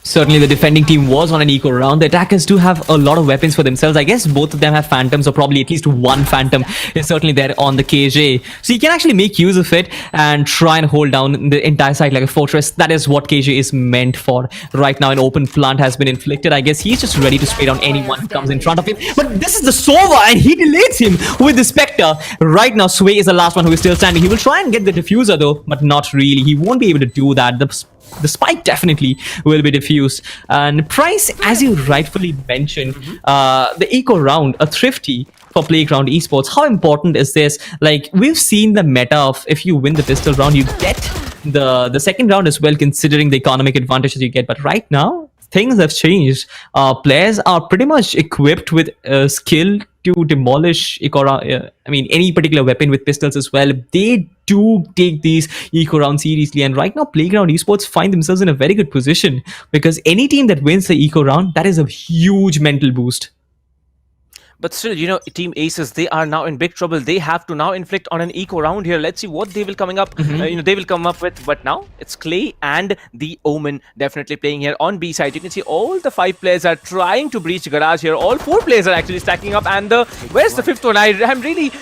Certainly the defending team was on an eco round. The attackers do have a lot of weapons for themselves. I guess both of them have Phantoms, or probably at least one Phantom is certainly there on the KJ. So you can actually make use of it and try and hold down the entire site like a fortress. That is what KJ is meant for. Right now an open plant has been inflicted. I guess he's just ready to spray down anyone who comes in front of him. But this is the Sova, and he delays him with the Spectre. Right now Sway is the last one who is still standing. He will try and get the diffuser though, but not really. He won't be able to do that. The spike definitely will be diffused. And Price, as you rightfully mentioned, the eco round, a thrifty for Playground Esports. How important is this? Like, we've seen the meta of if you win the pistol round, you get the second round as well, considering the economic advantages you get. But right now, things have changed. Players are pretty much equipped with skill to demolish any particular weapon with pistols as well. They do take these eco rounds seriously, and right now Playground Esports find themselves in a very good position, because any team that wins the eco round, that is a huge mental boost. But still, Team ASES, they are now in big trouble. They have to now inflict on an eco round here. Let's see what they will coming up. They will come up with. But now it's Clay and the Omen definitely playing here on B side. You can see all the 5 players are trying to breach Garage here. All 4 players are actually stacking up. And where's the 5th one? I'm really,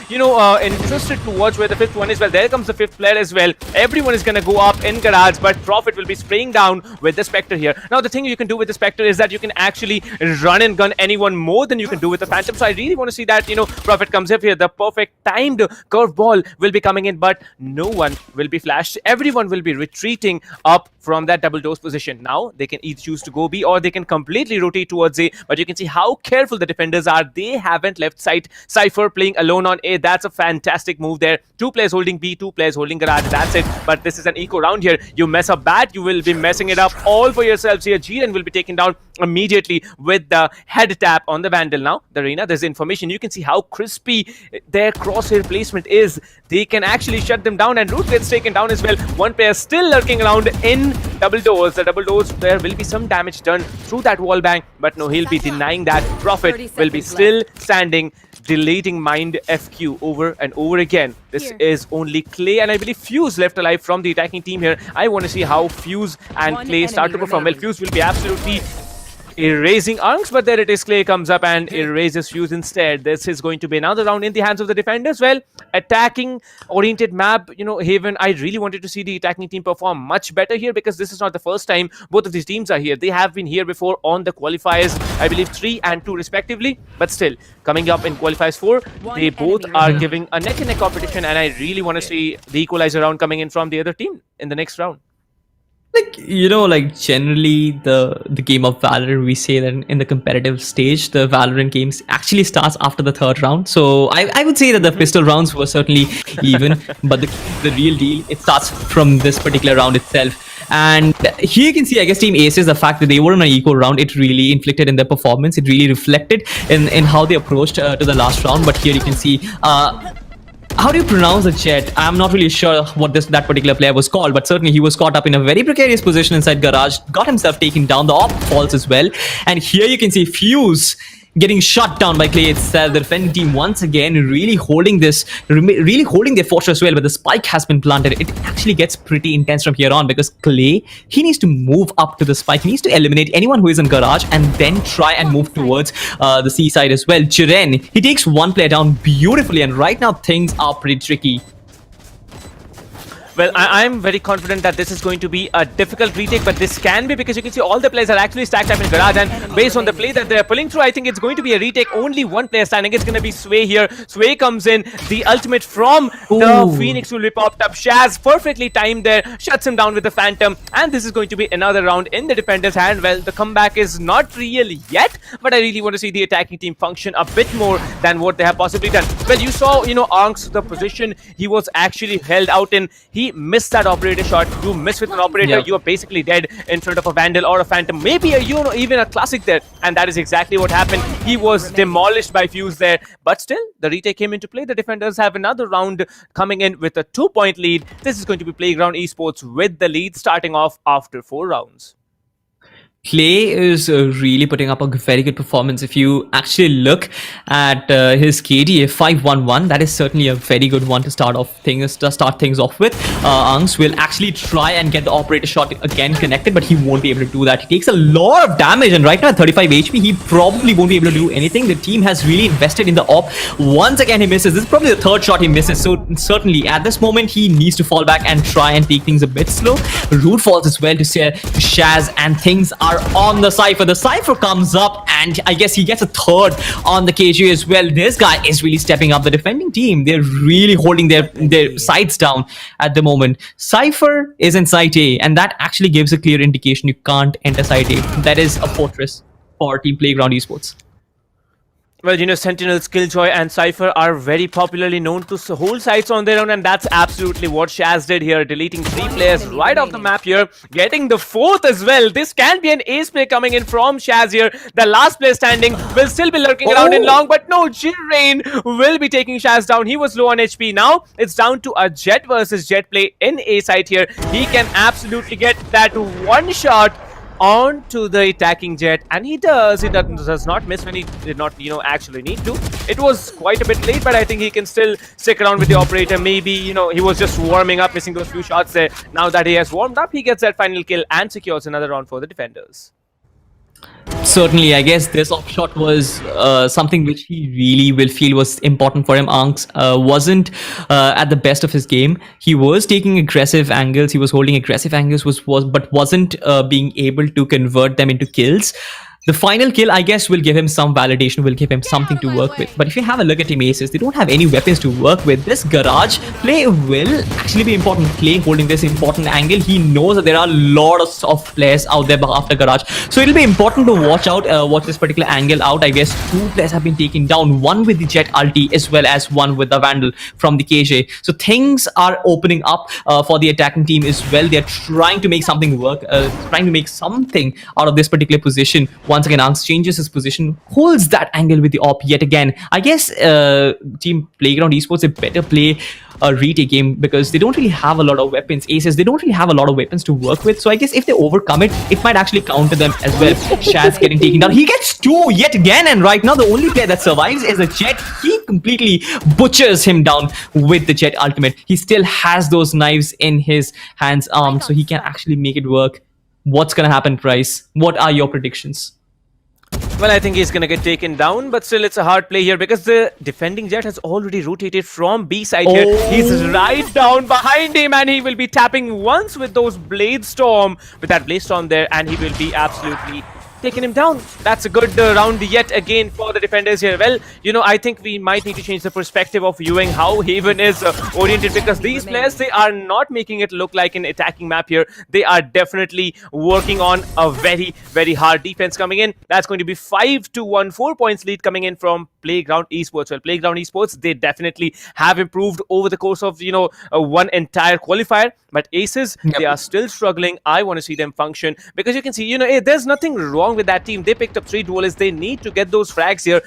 interested to watch where the 5th one is. Well, there comes the 5th player as well. Everyone is gonna go up in Garage, but Prophet will be spraying down with the Spectre here. Now, the thing you can do with the Spectre is that you can actually run and gun anyone more than you can do with the Phantom. So I really want to see that, Prophet comes up here. The perfect timed curveball will be coming in, but no one will be flashed. Everyone will be retreating up from that double doors position. Now, they can either choose to go B or they can completely rotate towards A, but you can see how careful the defenders are. They haven't left sight. Cypher playing alone on A. That's a fantastic move there. 2 players holding B, 2 players holding Garage. That's it. But this is an eco round here. You mess up bad, you will be messing it up all for yourselves here. Jiren will be taken down immediately with the head tap on the Vandal. Now, the arena, there's information. You can see how crispy their crosshair placement is. They can actually shut them down, and Root gets taken down as well. 1 player still lurking around in double doors. The double doors, there will be some damage done through that wall bang, but no, he'll be denying that. Prophet will be still standing, deleting Mind FQ over and over again. This is only Clay and I believe Fuse left alive from the attacking team here. I want to see how Fuse and Clay start to perform. Well, Fuse will be absolutely erasing Arks, but there it is. Clay comes up and erases Fuse instead. This is going to be another round in the hands of the defenders. Well, attacking oriented map, Haven, I really wanted to see the attacking team perform much better here, because this is not the first time both of these teams are here. They have been here before on the qualifiers, I believe 3 and 2 respectively, but still coming up in qualifiers 4, they both are giving a neck and neck competition, and I really want to see the equalizer round coming in from the other team in the next round. Generally the game of Valorant, we say that in the competitive stage, the Valorant games actually starts after the 3rd round. So I would say that the pistol rounds were certainly even, but the real deal, it starts from this particular round itself. And here you can see, I guess, Team ASES, the fact that they were in an eco round, it really inflicted in their performance. It really reflected in how they approached to the last round. But here you can see how do you pronounce the Jet? I'm not really sure what that particular player was called, but certainly he was caught up in a very precarious position inside Garage, got himself taken down. The op falls as well, and here you can see Fuse getting shut down by Clay itself. The defending team once again really holding their fortress well, but the spike has been planted. It actually gets pretty intense from here on, because Clay, he needs to move up to the spike. He needs to eliminate anyone who is in Garage and then try and move towards the C side as well. Jiren, he takes 1 player down beautifully, and right now things are pretty tricky. Well, I'm very confident that this is going to be a difficult retake, but this can be, because you can see all the players are actually stacked up in Garage, and based on the play that they're pulling through, I think it's going to be a retake. Only 1 player standing. It's going to be Sway here. Sway comes in. The ultimate from the Phoenix will be popped up. Shaz perfectly timed there, shuts him down with the Phantom, and this is going to be another round in the defender's hand. Well, the comeback is not real yet, but I really want to see the attacking team function a bit more than what they have possibly done. Well, you saw, Arks, the position he was actually held out in. He missed that operator shot. You miss with an operator, you are basically dead in front of a Vandal or a Phantom, maybe even a classic there, and that is exactly what happened. He was demolished by Fuse there, but still the retake came into play. The defenders have another round coming in with a 2-point lead. This is going to be Playground Esports with the lead starting off after 4 rounds. Clay is really putting up a very good performance. If you actually look at his KDA 511, that is certainly a very good one to start things off with. Angs will actually try and get the operator shot again connected, but he won't be able to do that. He takes a lot of damage, and right now at 35 HP, he probably won't be able to do anything. The team has really invested in the op. Once again, he misses. This is probably the 3rd shot he misses, so certainly at this moment, he needs to fall back and try and take things a bit slow. Root falls as well to Shaz, and things are on the Cypher. The Cypher comes up, and I guess he gets a 3rd on the KJ as well. This guy is really stepping up. The defending team, they're really holding their sights down at the moment. Cypher is in site A, and that actually gives a clear indication you can't enter site A. That is a fortress for Team Playground Esports. Well, Sentinels, Killjoy, and Cypher are very popularly known to hold sites on their own, and that's absolutely what Shaz did here, deleting 3 players right off the map here, getting the 4th as well. This can be an ace play coming in from Shaz here. The last player standing will still be lurking around in long, but no, Rain will be taking Shaz down. He was low on HP. Now it's down to a Jet versus Jet play in A site here. He can absolutely get that one shot onto the attacking Jet, and he does not miss when he did not actually need to. It was quite a bit late, but I think he can still stick around with the operator. Maybe he was just warming up, missing those few shots there. Now that he has warmed up, he gets that final kill and secures another round for the defenders. Certainly, I guess this off shot was something which he really will feel was important for him. Anks wasn't at the best of his game. He was taking aggressive angles. He was holding aggressive angles, but wasn't being able to convert them into kills. The final kill, I guess, will give him some validation, will give him something to work with. But if you have a look at Team ASES, they don't have any weapons to work with. This garage play will actually be important. Play holding this important angle. He knows that there are lots of players out there after garage. So it'll be important to watch this particular angle out. I guess 2 players have been taken down. One with the Jet ulti as well as one with the Vandal from the KJ. So things are opening up for the attacking team as well. They're trying to make something work, trying to make something out of this particular position. Once again, Anks changes his position, holds that angle with the op yet again. I guess Team Playground Esports, they better play a retake game because they don't really have a lot of weapons. ASES, they don't really have a lot of weapons to work with. So I guess if they overcome it, it might actually counter them as well. Shaz getting taken down. He gets 2 yet again, and right now the only player that survives is a Jet. He completely butchers him down with the Jet ultimate. He still has those knives in his hands, so he can actually make it work. What's gonna happen, Price? What are your predictions? Well, I think he's going to get taken down, but still it's a hard play here because the defending Jet has already rotated from B side here. He's right down behind him, and he will be tapping once with those Blade Storm, with that Blade Storm there, and he will be absolutely taking him down. That's a good round yet again for the defenders here. Well, I think we might need to change the perspective of viewing how Haven is oriented, because these players, they are not making it look like an attacking map here. They are definitely working on a very, very hard defense coming in. That's going to be 5-1, 4 points lead coming in from Playground Esports. Well, Playground Esports, they definitely have improved over the course of, one entire qualifier. But ASES, they are still struggling. I want to see them function because you can see, there's nothing wrong with that team. They picked up 3 duelists. They need to get those frags here.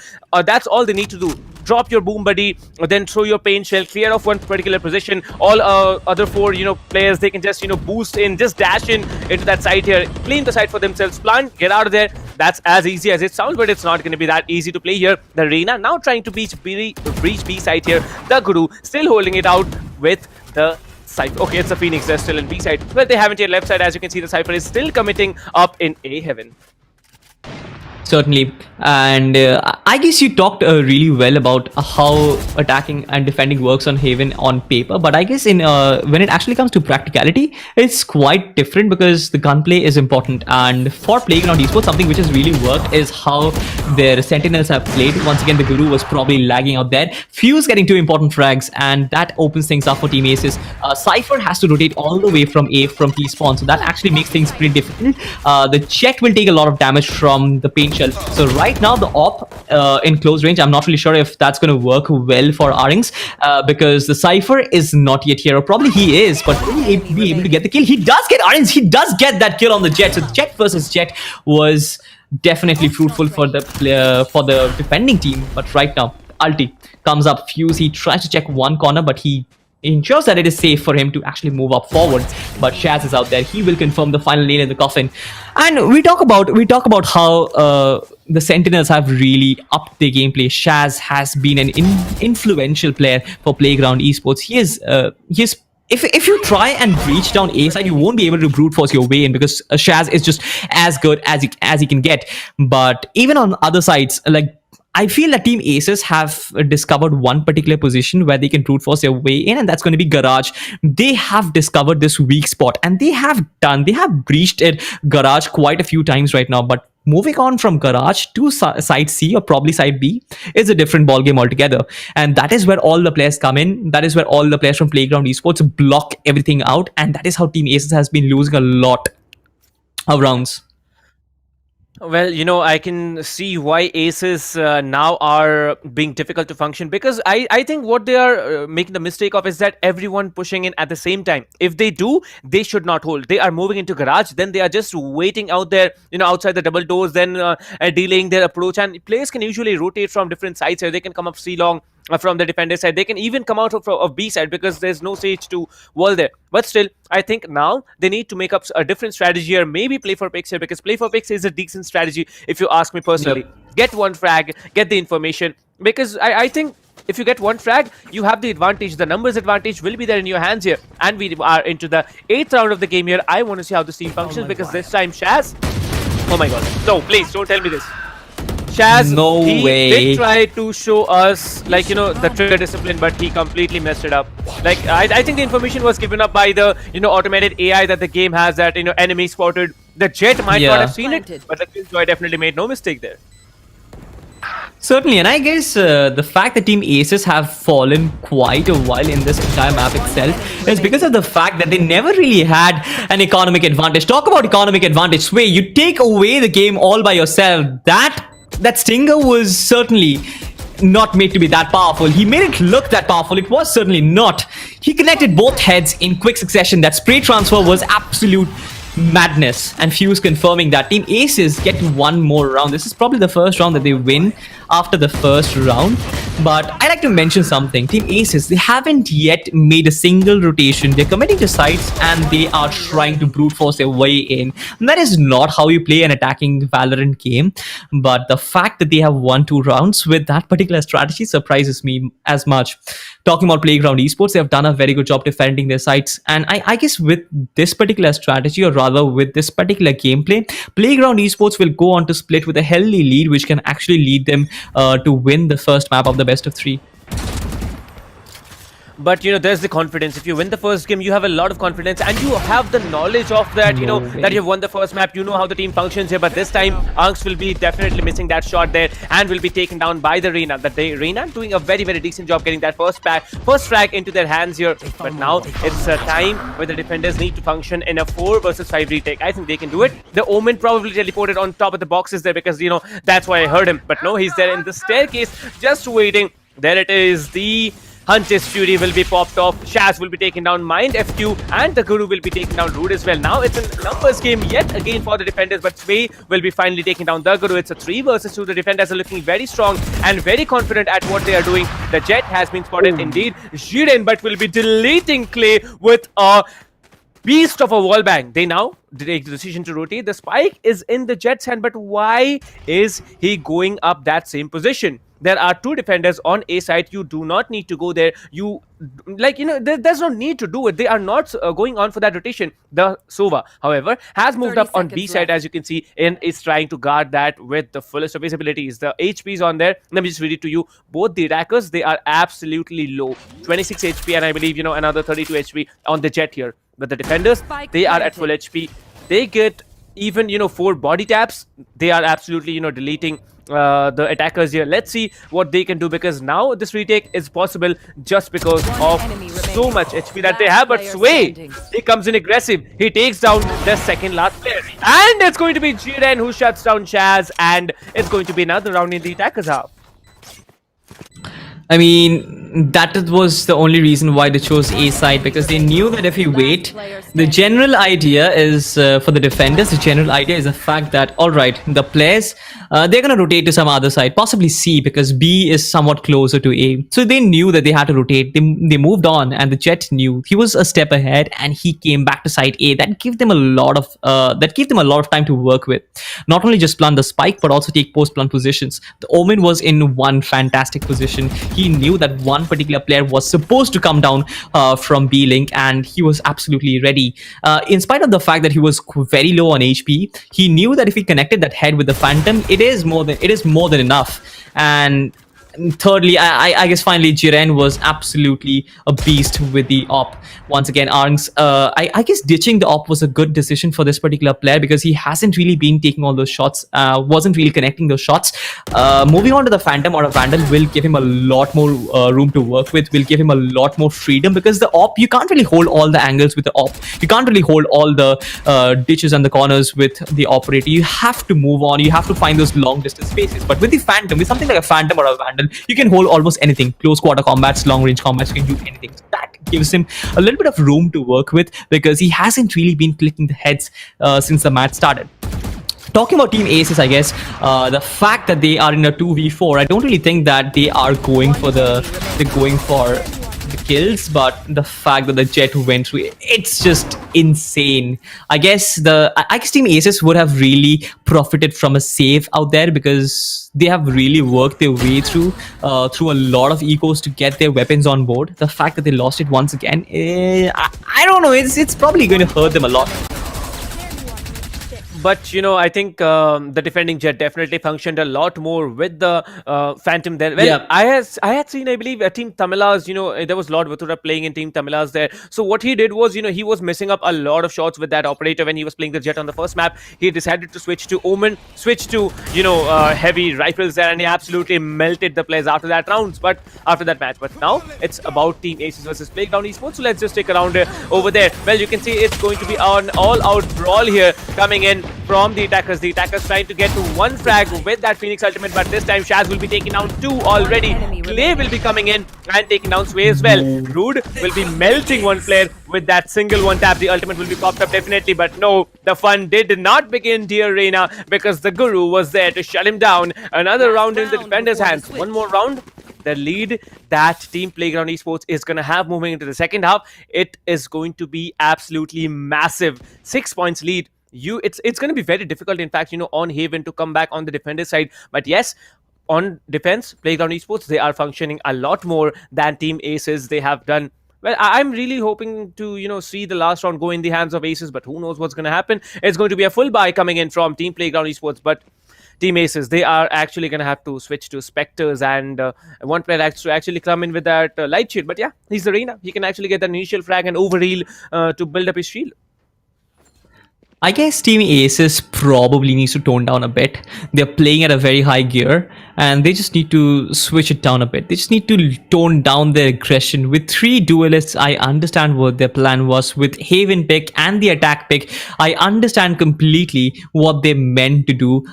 That's all they need to do. Drop your boom buddy, then throw your paint shell, clear off one particular position. All other 4, players, they can just, boost in, just dash into that site here, clean the site for themselves, plant, get out of there. That's as easy as it sounds, but it's not going to be that easy to play here. The Reina now trying to breach B site here. The Guru still holding it out with the Cypher. Okay, it's the Phoenix. They're still in B side. Well, they haven't yet left side. As you can see, the Cypher is still committing up in A heaven. Certainly, and I guess you talked really well about how attacking and defending works on Haven on paper, but I guess in when it actually comes to practicality, it's quite different because the gunplay is important. And for Playground Esports, something which has really worked is how their Sentinels have played. Once again, the Guru was probably lagging out there. Fuse getting 2 important frags, and that opens things up for Team ASES. Cypher has to rotate all the way from A from T-spawn, so that actually makes things pretty difficult. The Jet will take a lot of damage from the paint shell. So right now the op in close range, I'm not really sure if that's going to work well for Arings because the Cypher is not yet here, or probably he is, but will he be able to get the kill? He does get Arings, he does get that kill on the Jet. So Jet versus Jet was definitely fruitful for the defending team. But right now ulti comes up. Fuse, he tries to check one corner, but he ensures that it is safe for him to actually move up forward. But Shaz is out there. He will confirm the final lane in the coffin. And we talk about how the Sentinels have really upped their gameplay. Shaz has been an influential player for Playground Esports. He is if you try and breach down A side, you won't be able to brute force your way in because Shaz is just as good as he can get. But even on other sides, like, I feel that Team ASES have discovered one particular position where they can brute force their way in, and that's going to be Garage. They have discovered this weak spot, and they have breached it, Garage, quite a few times right now. But moving on from Garage to side C or probably side B is a different ballgame altogether. And that is where all the players come in. That is where all the players from Playground Esports block everything out. And that is how Team ASES has been losing a lot of rounds. Well, I can see why ASES now are being difficult to function, because I think what they are making the mistake of is that everyone pushing in at the same time. If they do, they should not hold. They are moving into garage, then they are just waiting out there, outside the double doors, then delaying their approach. And players can usually rotate from different sides here. They can come up C long from the defender side. They can even come out of B side because there's no stage to wall there. But still, I think now they need to make up a different strategy here. Maybe play for picks here, because play for picks is a decent strategy if you ask me personally. Get one frag, get the information, because I think if you get one frag, you have the advantage. The numbers advantage will be there in your hands here. And we are into the 8th round of the game here. I want to see how this team functions, because this time Shaz... Oh my god. No, please, don't tell me this. Shaz, No he way. did try to show us, the trigger discipline, but he completely messed it up. I think the information was given up by the, automated AI that the game has, that, enemy spotted. The Jet might not have seen it, but the Killjoy definitely made no mistake there. Certainly, and I guess the fact that Team ASES have fallen quite a while in this entire map itself is because of the fact that they never really had an economic advantage. Talk about economic advantage. Sway, you take away the game all by yourself. That Stinger was certainly not made to be that powerful. He made it look that powerful. It was certainly not. He connected both heads in quick succession. That spray transfer was absolute madness, and Fuse confirming that. Team ASES get one more round. This is probably the first round that they win after the first round. But I like to mention something. Team ASES, they haven't yet made a single rotation. They're committing to sites and they are trying to brute force their way in. And that is not how you play an attacking Valorant game. But the fact that they have won 2 rounds with that particular strategy surprises me as much. Talking about Playground Esports, they have done a very good job defending their sites. And I guess with this particular strategy, or rather with this particular gameplay, Playground Esports will go on to split with a healthy lead, which can actually lead them to win the first map of the best of 3. But there's the confidence. If you win the first game, you have a lot of confidence, and you have the knowledge of that. That you've won the first map. You know how the team functions here. But this time, Anks will be definitely missing that shot there, and will be taken down by the Reina. Reina doing a very, very decent job getting that first frag into their hands here. But now it's a time where the defenders need to function in a 4 versus 5 retake. I think they can do it. The Omen probably teleported on top of the boxes there, because that's why I heard him. But no, he's there in the staircase, just waiting. There it is. The Hunter's Fury will be popped off. Shaz will be taken down. Mind FQ and the Guru will be taken down. Rude as well. Now it's a numbers game yet again for the defenders, but Sway will be finally taking down the Guru. It's a 3 versus 2. The defenders are looking very strong and very confident at what they are doing. The Jet has been spotted indeed. Jiren, but will be deleting Clay with a beast of a wall bang. They now take the decision to rotate. The spike is in the Jet's hand, but why is he going up that same position? There are 2 defenders on A side. You do not need to go there. There's no need to do it. They are not going on for that rotation. The Sova, however, has moved up on B side, as you can see, and is trying to guard that with the fullest of his abilities. The HPs on there. Let me just read it to you. Both the attackers, they are absolutely low. 26 HP, and I believe, another 32 HP on the Jet here. But the defenders, they are at full HP. They get even, 4 body taps. They are absolutely, deleting the attackers here. Let's see what they can do, because now this retake is possible just because of so much HP that they have. But Sway, he comes in aggressive. He takes down the second last player, and it's going to be Jiren who shuts down Shaz, and it's going to be another round in the attackers half. I mean, that was the only reason why they chose A side, because they knew that if we wait, the general idea is for the defenders, the general idea is the fact that, alright, the players, they're going to rotate to some other side, possibly C, because B is somewhat closer to A. So they knew that they had to rotate. They moved on, and the Jet knew he was a step ahead, and he came back to side A. That gave them a lot of time to work with. Not only just plant the spike, but also take post-plant positions. The Omen was in one fantastic position. He knew that one particular player was supposed to come down from B-Link, and he was absolutely ready. In spite of the fact that he was very low on HP, he knew that if he connected that head with the Phantom, it is more than enough. And thirdly, I guess finally Jiren was absolutely a beast with the op. Once again, Arns, I guess ditching the op was a good decision for this particular player because he hasn't really been taking all those shots, wasn't really connecting those shots. Moving on to the Phantom or a Vandal will give him a lot more room to work with, will give him a lot more freedom because the op, you can't really hold all the angles with the op. You can't really hold all the ditches and the corners with the operator. You have to move on. You have to find those long distance spaces. But with the Phantom, with something like a Phantom or a Vandal, you can hold almost anything. Close quarter combats, long range combats, you can do anything. So that gives him a little bit of room to work with because he hasn't really been clicking the heads since the match started. Talking about Team ASES, I guess, the fact that they are in a 2v4, I don't really think that they are going for the kills, but the fact that the Jet went through, it's just insane. I guess Team ASES would have really profited from a save out there because they have really worked their way through a lot of ecos to get their weapons on board. The fact that they lost it once again, I don't know, it's probably going to hurt them a lot. But I think the defending Jet definitely functioned a lot more with the Phantom there. Well, yeah. I had seen, I believe, Team Tamilas. There was Lord Vatura playing in Team Tamilas there. So what he did was, he was missing up a lot of shots with that operator when he was playing the Jet on the first map. He decided to switch to Omen, switch to heavy rifles there, and he absolutely melted the players after that match. But now it's about Team ASES versus Playground Esports. So let's just take a round over there. Well, you can see it's going to be an all-out brawl here coming in from the attackers. The attackers trying to get to one frag with that Phoenix ultimate, but this time Shaz will be taking down 2 already. Clay will be coming in and taking down Sway as well. Rude will be melting one player with that single one tap. The ultimate will be popped up definitely, but no, the fun did not begin, dear Reina, because the Guru was there to shut him down. Another round in the defender's hands. One more round. The lead that Team Playground Esports is going to have moving into the second half, it is going to be absolutely massive. 6 points lead. It's going to be very difficult, in fact, on Haven to come back on the defender side. But yes, on defense, Playground Esports, they are functioning a lot more than Team ASES. They have done well. I'm really hoping to see the last round go in the hands of ASES, but who knows what's going to happen. It's going to be a full buy coming in from Team Playground Esports, but Team ASES, they are actually going to have to switch to Spectres, and one player has to actually come in with that light shield. But yeah, he's the Reina. He can actually get that initial frag and overheal to build up his shield. I guess Team ASES probably needs to tone down a bit. They're playing at a very high gear and they just need to switch it down a bit. They just need to tone down their aggression. With 3 duelists, I understand what their plan was. With Haven pick and the attack pick, I understand completely what they meant to do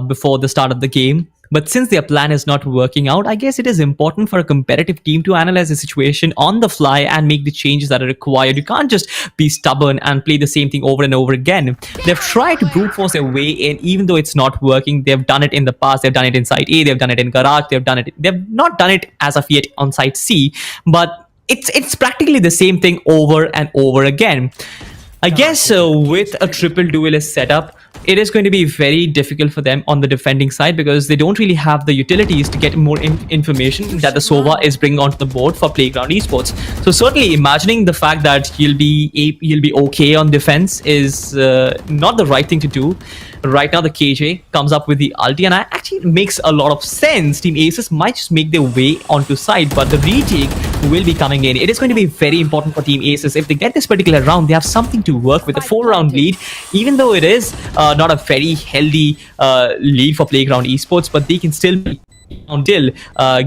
before the start of the game. But since their plan is not working out, I guess it is important for a competitive team to analyze the situation on the fly and make the changes that are required. You can't just be stubborn and play the same thing over and over again. They've tried to brute force their way in, even though it's not working. They've done it in the past. They've done it in Site A. They've done it in Garage. They've not done it as of yet on Site C. But it's practically the same thing over and over again. I guess with a triple duelist setup, it is going to be very difficult for them on the defending side because they don't really have the utilities to get more information that the Sova is bringing onto the board for Playground Esports. So certainly imagining the fact that he'll be okay on defense is not the right thing to do. Right now the KJ comes up with the ulti and it actually makes a lot of sense. Team ASES might just make their way onto side, but the retake will be coming in. It is going to be very important for Team ASES. If they get this particular round, they have something to work with. A 4-round lead, even though it is not a very healthy lead for Playground Esports, but they can still until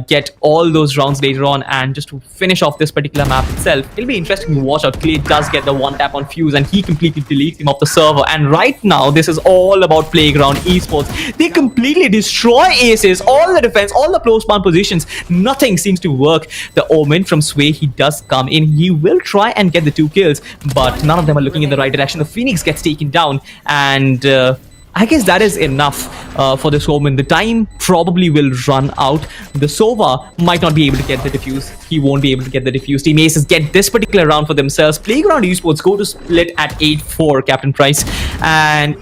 get all those rounds later on and just to finish off this particular map itself. It'll be interesting to watch out. Clay does get the one tap on Fuse and he completely deletes him off the server, and right now this is all about Playground Esports. They completely destroy ASES, all the defense, all the close spawn positions. Nothing seems to work. The Omen from Sway, he does come in. He will try and get the 2 kills, but none of them are looking in the right direction. The Phoenix gets taken down, and I guess that is enough for this Omen. The time probably will run out. The Sova might not be able to get the defuse. He won't be able to get the defuse. Team ASES get this particular round for themselves. Playground Esports go to split at 8-4, Captain Price. And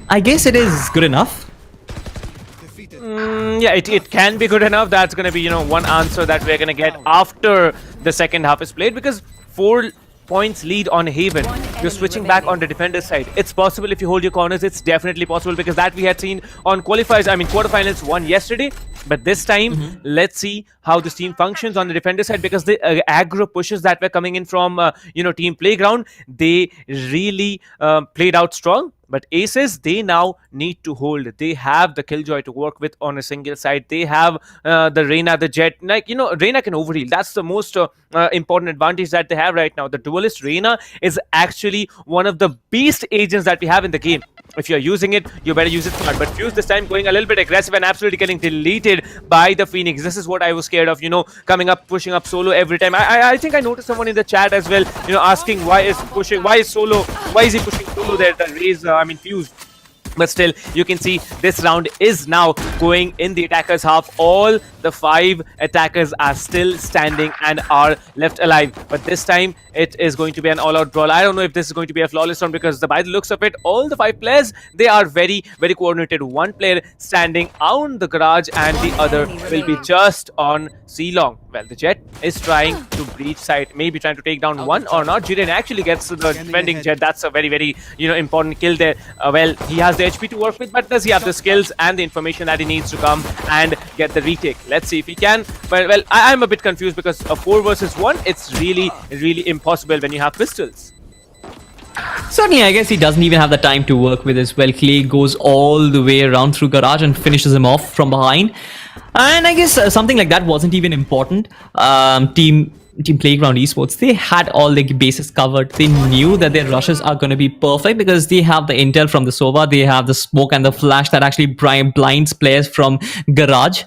I guess it is good enough. Yeah, it can be good enough. That's going to be, one answer that we're going to get after the second half is played, because 4 points lead on Haven. You're switching back on the defender side. It's possible if you hold your corners. It's definitely possible, because that we had seen on quarterfinals one yesterday. But this time, let's see how this team functions on the defender side, because the aggro pushes that were coming in from Team Playground, they really played out strong. But ASES, they now need to hold. They have the Killjoy to work with on a single side. They have the Reyna, the Jet. Reyna can overheal. That's the most important advantage that they have right now. The duelist Reyna is actually one of the beast agents that we have in the game. If you're using it, you better use it smart. But Fuse this time going a little bit aggressive and absolutely getting deleted by the Phoenix. This is what I was scared of, coming up, pushing up Solo every time. I think I noticed someone in the chat as well, asking why is he pushing Solo there, the Fuse. But still, you can see this round is now going in the attackers' half. All the 5 attackers are still standing and are left alive. But this time, it is going to be an all-out brawl. I don't know if this is going to be a flawless round, because by the looks of it, all the 5 players, they are very, very coordinated. One player standing on the garage and the other will be just on C-Long. Well, the Jet is trying to breach side, maybe trying to take down one or not. Jiren actually gets the defending Jet. That's a very, very, important kill there. Well, he has the HP to work with, but does he have the skills and the information that he needs to come and get the retake? Let's see if he can. But, well, I'm a bit confused, because a 4 versus 1, it's really, really impossible when you have pistols. Certainly, I guess he doesn't even have the time to work with as well. Clay goes all the way around through garage and finishes him off from behind. And I guess something like that wasn't even important. Team Playground Esports, they had all the bases covered. They knew that their rushes are going to be perfect, because they have the intel from the Sova, they have the smoke and the flash that actually blinds players from garage.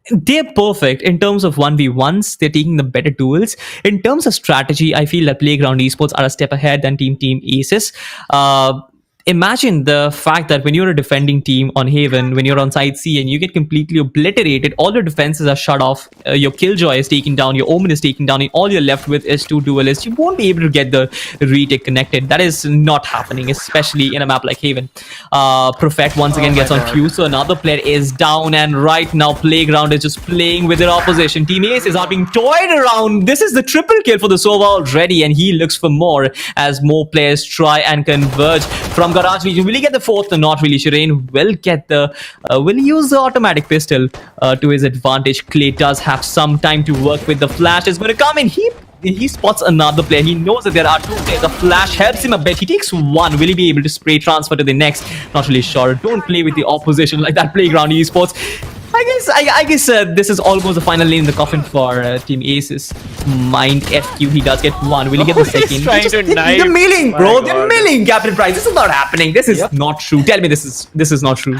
They're perfect in terms of 1v1s. They're taking the better duels. In terms of strategy, I feel that Playground Esports are a step ahead than Team ASES. Imagine the fact that when you're a defending team on Haven, when you're on side C and you get completely obliterated, all your defenses are shut off, your Killjoy is taken down, your Omen is taken down, and all you're left with is 2 duelists. You won't be able to get the retake connected. That is not happening, especially in a map like Haven. Perfect once again gets on Fuse, so another player is down, and right now Playground is just playing with their opposition. Team ASES are being toyed around. This is the triple kill for the Sova already, and he looks for more as more players try and converge from garage region. Will he get the 4th or not really? Shireen will get the will use the automatic pistol to his advantage. Clay does have some time to work with. The flash is going to come in. He spots another player. He knows that there are 2 players. The flash helps him a bit. He takes 1. Will he be able to spray transfer to the next? Not really sure. Don't play with the opposition like that, Playground Esports. I guess this is almost the final nail in the coffin for Team ASES. Mind FQ, he does get 1. Will he get the second? They're milling, bro. They're milling, Captain Price. This is not happening. This is not true. Tell me this is not true.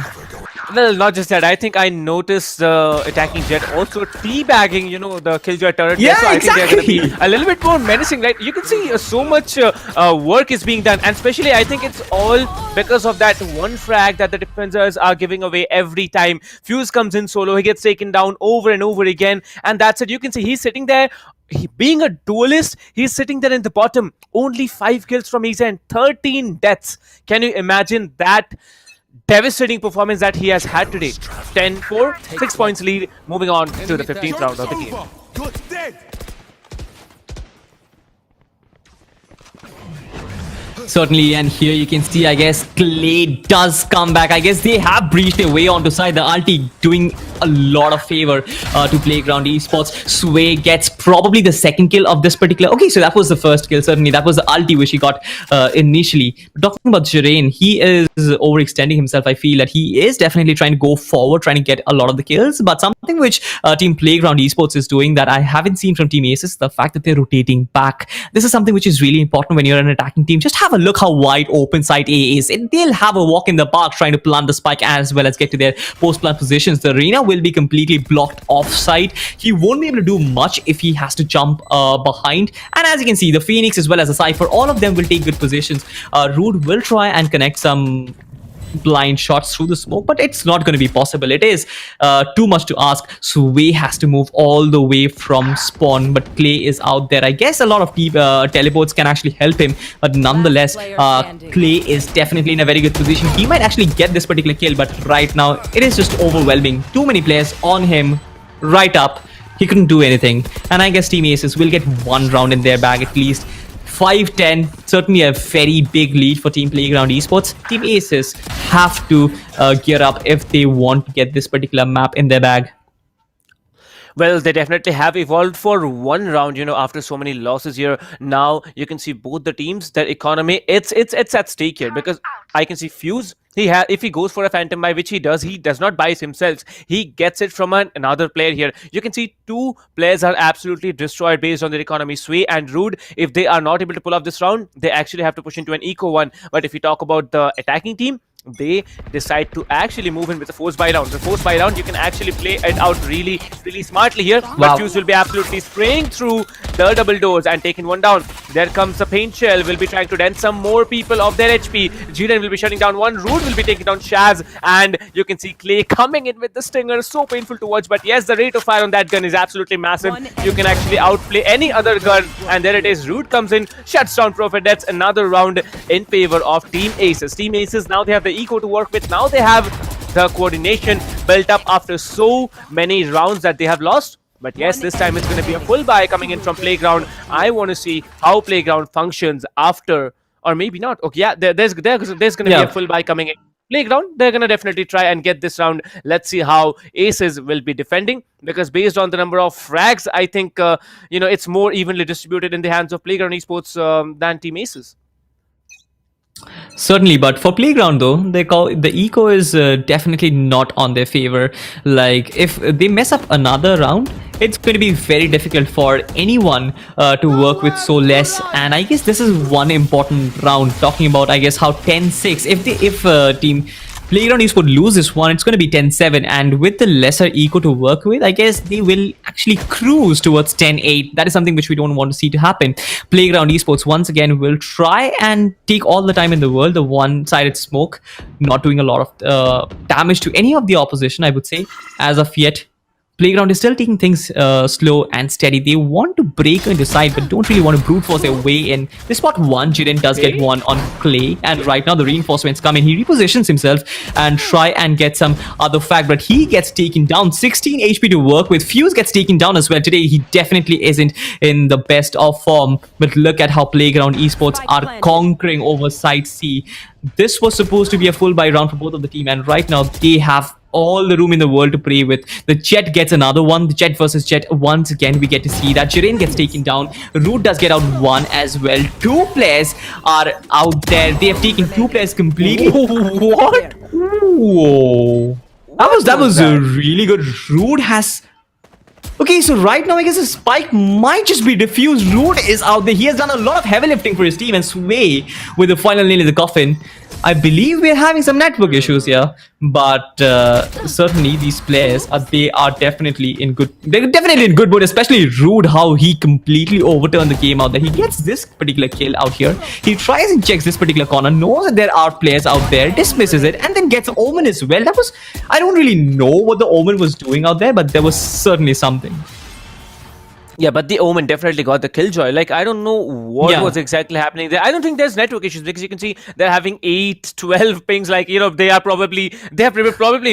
Well, not just that. I think I noticed the attacking Jet also teabagging, the Killjoy turret. Yeah, so I think they're going to exactly. be a little bit more menacing, right? You can see so much work is being done, and especially I think it's all because of that one frag that the defenders are giving away every time. Fuse comes in solo, he gets taken down over and over again, and that's it. You can see he's sitting there. Being a duelist, he's sitting there in the bottom. Only 5 kills from his end, 13 deaths. Can you imagine that devastating performance that he has had today? 10-4, 6 points lead, moving on to the 15th round of the game. Certainly, and here you can see, I guess, Clay does come back. I guess they have breached their way onto side. The ulti doing a lot of favor to Playground Esports. Sway gets probably the 2nd kill of this particular... Okay, so that was the 1st kill, certainly. That was the ulti which he got initially. But talking about Jiren, he is overextending himself. I feel that he is definitely trying to go forward, trying to get a lot of the kills. But something which Team Playground Esports is doing that I haven't seen from Team ASES, the fact that they're rotating back. This is something which is really important when you're an attacking team. Just have a look how wide open side A is. They'll have a walk in the park trying to plant the spike as well as get to their post-plant positions. The arena will be completely blocked off-side. He won't be able to do much if he has to jump behind. And as you can see, the Phoenix as well as the Cypher, all of them will take good positions. Rude will try and connect some blind shots through the smoke, but it's not going to be possible. It is too much to ask. Sway has to move all the way from spawn, but Clay is out there. I guess a lot of teleports can actually help him, but nonetheless, Clay is definitely in a very good position. He might actually get this particular kill, but right now it is just overwhelming. Too many players on him, right up. He couldn't do anything, and I guess Team ASES will get 1 round in their bag at least. 5-10. Certainly a very big lead for Team Playground Esports. Team ASES have to gear up if they want to get this particular map in their bag. Well, they definitely have evolved for one round, after so many losses here. Now you can see both the teams, their economy, it's at stake here, because I can see Fuse. If he goes for a Phantom buy, which he does not buy it himself. He gets it from another player here. You can see two players are absolutely destroyed based on their economy. Sway and Rude, if they are not able to pull off this round, they actually have to push into an eco one. But if you talk about the attacking team, they decide to actually move in with the force buy round. The force buy round, you can actually play it out really, really smartly here. Wow. But Fuse will be absolutely spraying through the double doors and taking one down. There comes the Paint Shell, will be trying to dent some more people of their HP. Jiren will be shutting down one. Root will be taking down Shaz. And you can see Clay coming in with the Stinger. So painful to watch. But yes, the rate of fire on that gun is absolutely massive. You can actually outplay any other gun. And there it is. Root comes in, shuts down Prophet. That's another round in favor of Team ASES. Team ASES, now they have the eco to work with. Now they have the coordination built up after so many rounds that they have lost. But yes, this time it's going to be a full buy coming in from Playground. I want to see how Playground functions after, or maybe not. Okay, yeah, there's going to be a full buy coming in. Playground, they're going to definitely try and get this round. Let's see how ASES will be defending, because based on the number of frags, I think it's more evenly distributed in the hands of Playground Esports than Team ASES. Certainly, but for Playground though, the eco is definitely not on their favor. Like, if they mess up another round, it's going to be very difficult for anyone to work with so less. And I guess this is one important round, talking about, I guess, how 10-6, if Team Playground Esports lose this one, it's going to be 10-7, and with the lesser eco to work with, I guess they will actually cruise towards 10-8. That is something which we don't want to see to happen. Playground Esports once again will try and take all the time in the world, the one-sided smoke, not doing a lot of damage to any of the opposition, I would say, as of yet. Playground is still taking things slow and steady. They want to break and decide, but don't really want to brute force their way in. They spot one. Jiren does get one on Clay, and right now the reinforcements come in. He repositions himself and try and get some other frag, but he gets taken down. 16 HP to work with. Fuse gets taken down as well. Today he definitely isn't in the best of form, but look at how Playground Esports are conquering over Side C. This was supposed to be a full buy round for both of the team, and right now they have all the room in the world to play with. The Jet gets another one. The Jet versus Jet, once again we get to see that. Jiren gets taken down. Root does get out one as well. Two players are out there. They have taken two players completely. What? Whoa. That was really good. Root has... Okay, so right now I guess the spike might just be diffused. Root is out there. He has done a lot of heavy lifting for his team, and Sway with the final nail in the coffin. I believe we're having some network issues here, but certainly these players they are definitely in good. They're definitely in good mood, especially Rude, how he completely overturned the game out there. He gets this particular kill out here. He tries and checks this particular corner, knows that there are players out there, dismisses it, and then gets Omen as well. That was, I don't really know what the Omen was doing out there, but there was certainly something. Yeah, but the Omen definitely got the killjoy. Like, I don't know what was exactly happening there. I don't think there's network issues, because you can see they're having 8, 12 pings. Like, they have probably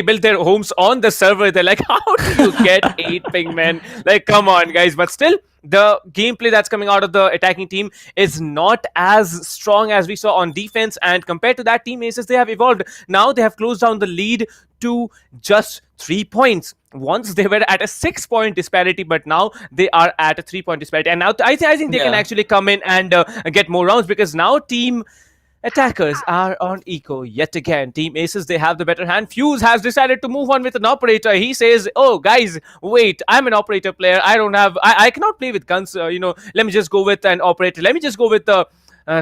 built their homes on the server. They're like, how do you get 8 ping, man? Like, come on, guys. But still, the gameplay that's coming out of the attacking team is not as strong as we saw on defense. And compared to that, Team ASES, they have evolved. Now they have closed down the lead to just 3 points. Once they were at a 6-point disparity, but now they are at a 3-point disparity. And now I think they can actually come in and get more rounds, because now Team Attackers are on eco yet again. Team ASES, they have the better hand. Fuse has decided to move on with an operator. He says, oh guys, wait, I'm an operator player. I cannot play with guns. Let me just go with an operator. Let me just go with the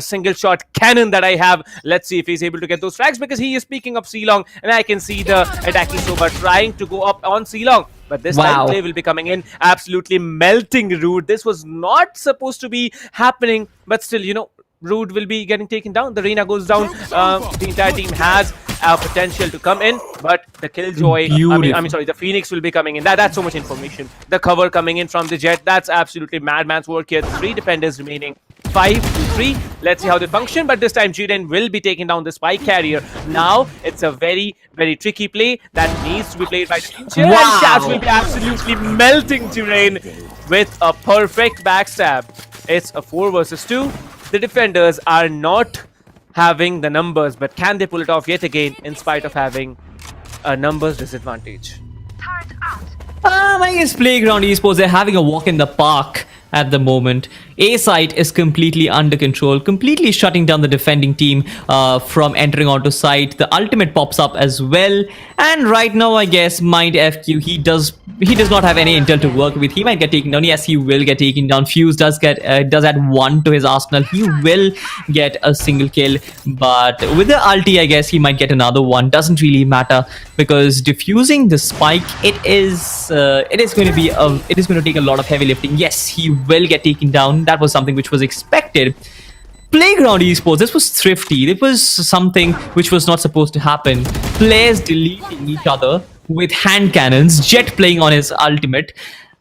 single shot cannon that I have. Let's see if he's able to get those frags, because he is picking up C-Long, and I can see the attacking Soba trying to go up on C-Long. But this time Clay will be coming in, absolutely melting Rude. This was not supposed to be happening, but still, Rude will be getting taken down. The Reina goes down. The entire team has potential to come in, but the Killjoy, the Phoenix will be coming in. That's so much information. The cover coming in from the Jet, that's absolutely madman's work here. 3 defenders remaining. 5-3. Let's see how they function. But this time Jiren will be taking down the spike carrier. Now it's a very, very tricky play that needs to be played by the team. And Shaz will be absolutely melting Jiren with a perfect backstab. It's a 4 versus 2. the defenders are not having the numbers, but can they pull it off yet again in spite of having a numbers disadvantage? I guess Playground Esports, they're having a walk in the park at the moment. A site is completely under control, completely shutting down the defending team from entering onto site. The ultimate pops up as well, and right now I guess Mind FQ, he does not have any intel to work with. He might get taken down. Yes, he will get taken down. Fuse does add 1 to his arsenal. He will get a single kill, but with the ulti, I guess he might get another one. Doesn't really matter, because defusing the spike, it is going to take a lot of heavy lifting. Yes, he will get taken down. That was something which was expected. Playground Esports, this was thrifty. It was something which was not supposed to happen. Players deleting each other with hand cannons, Jet playing on his ultimate.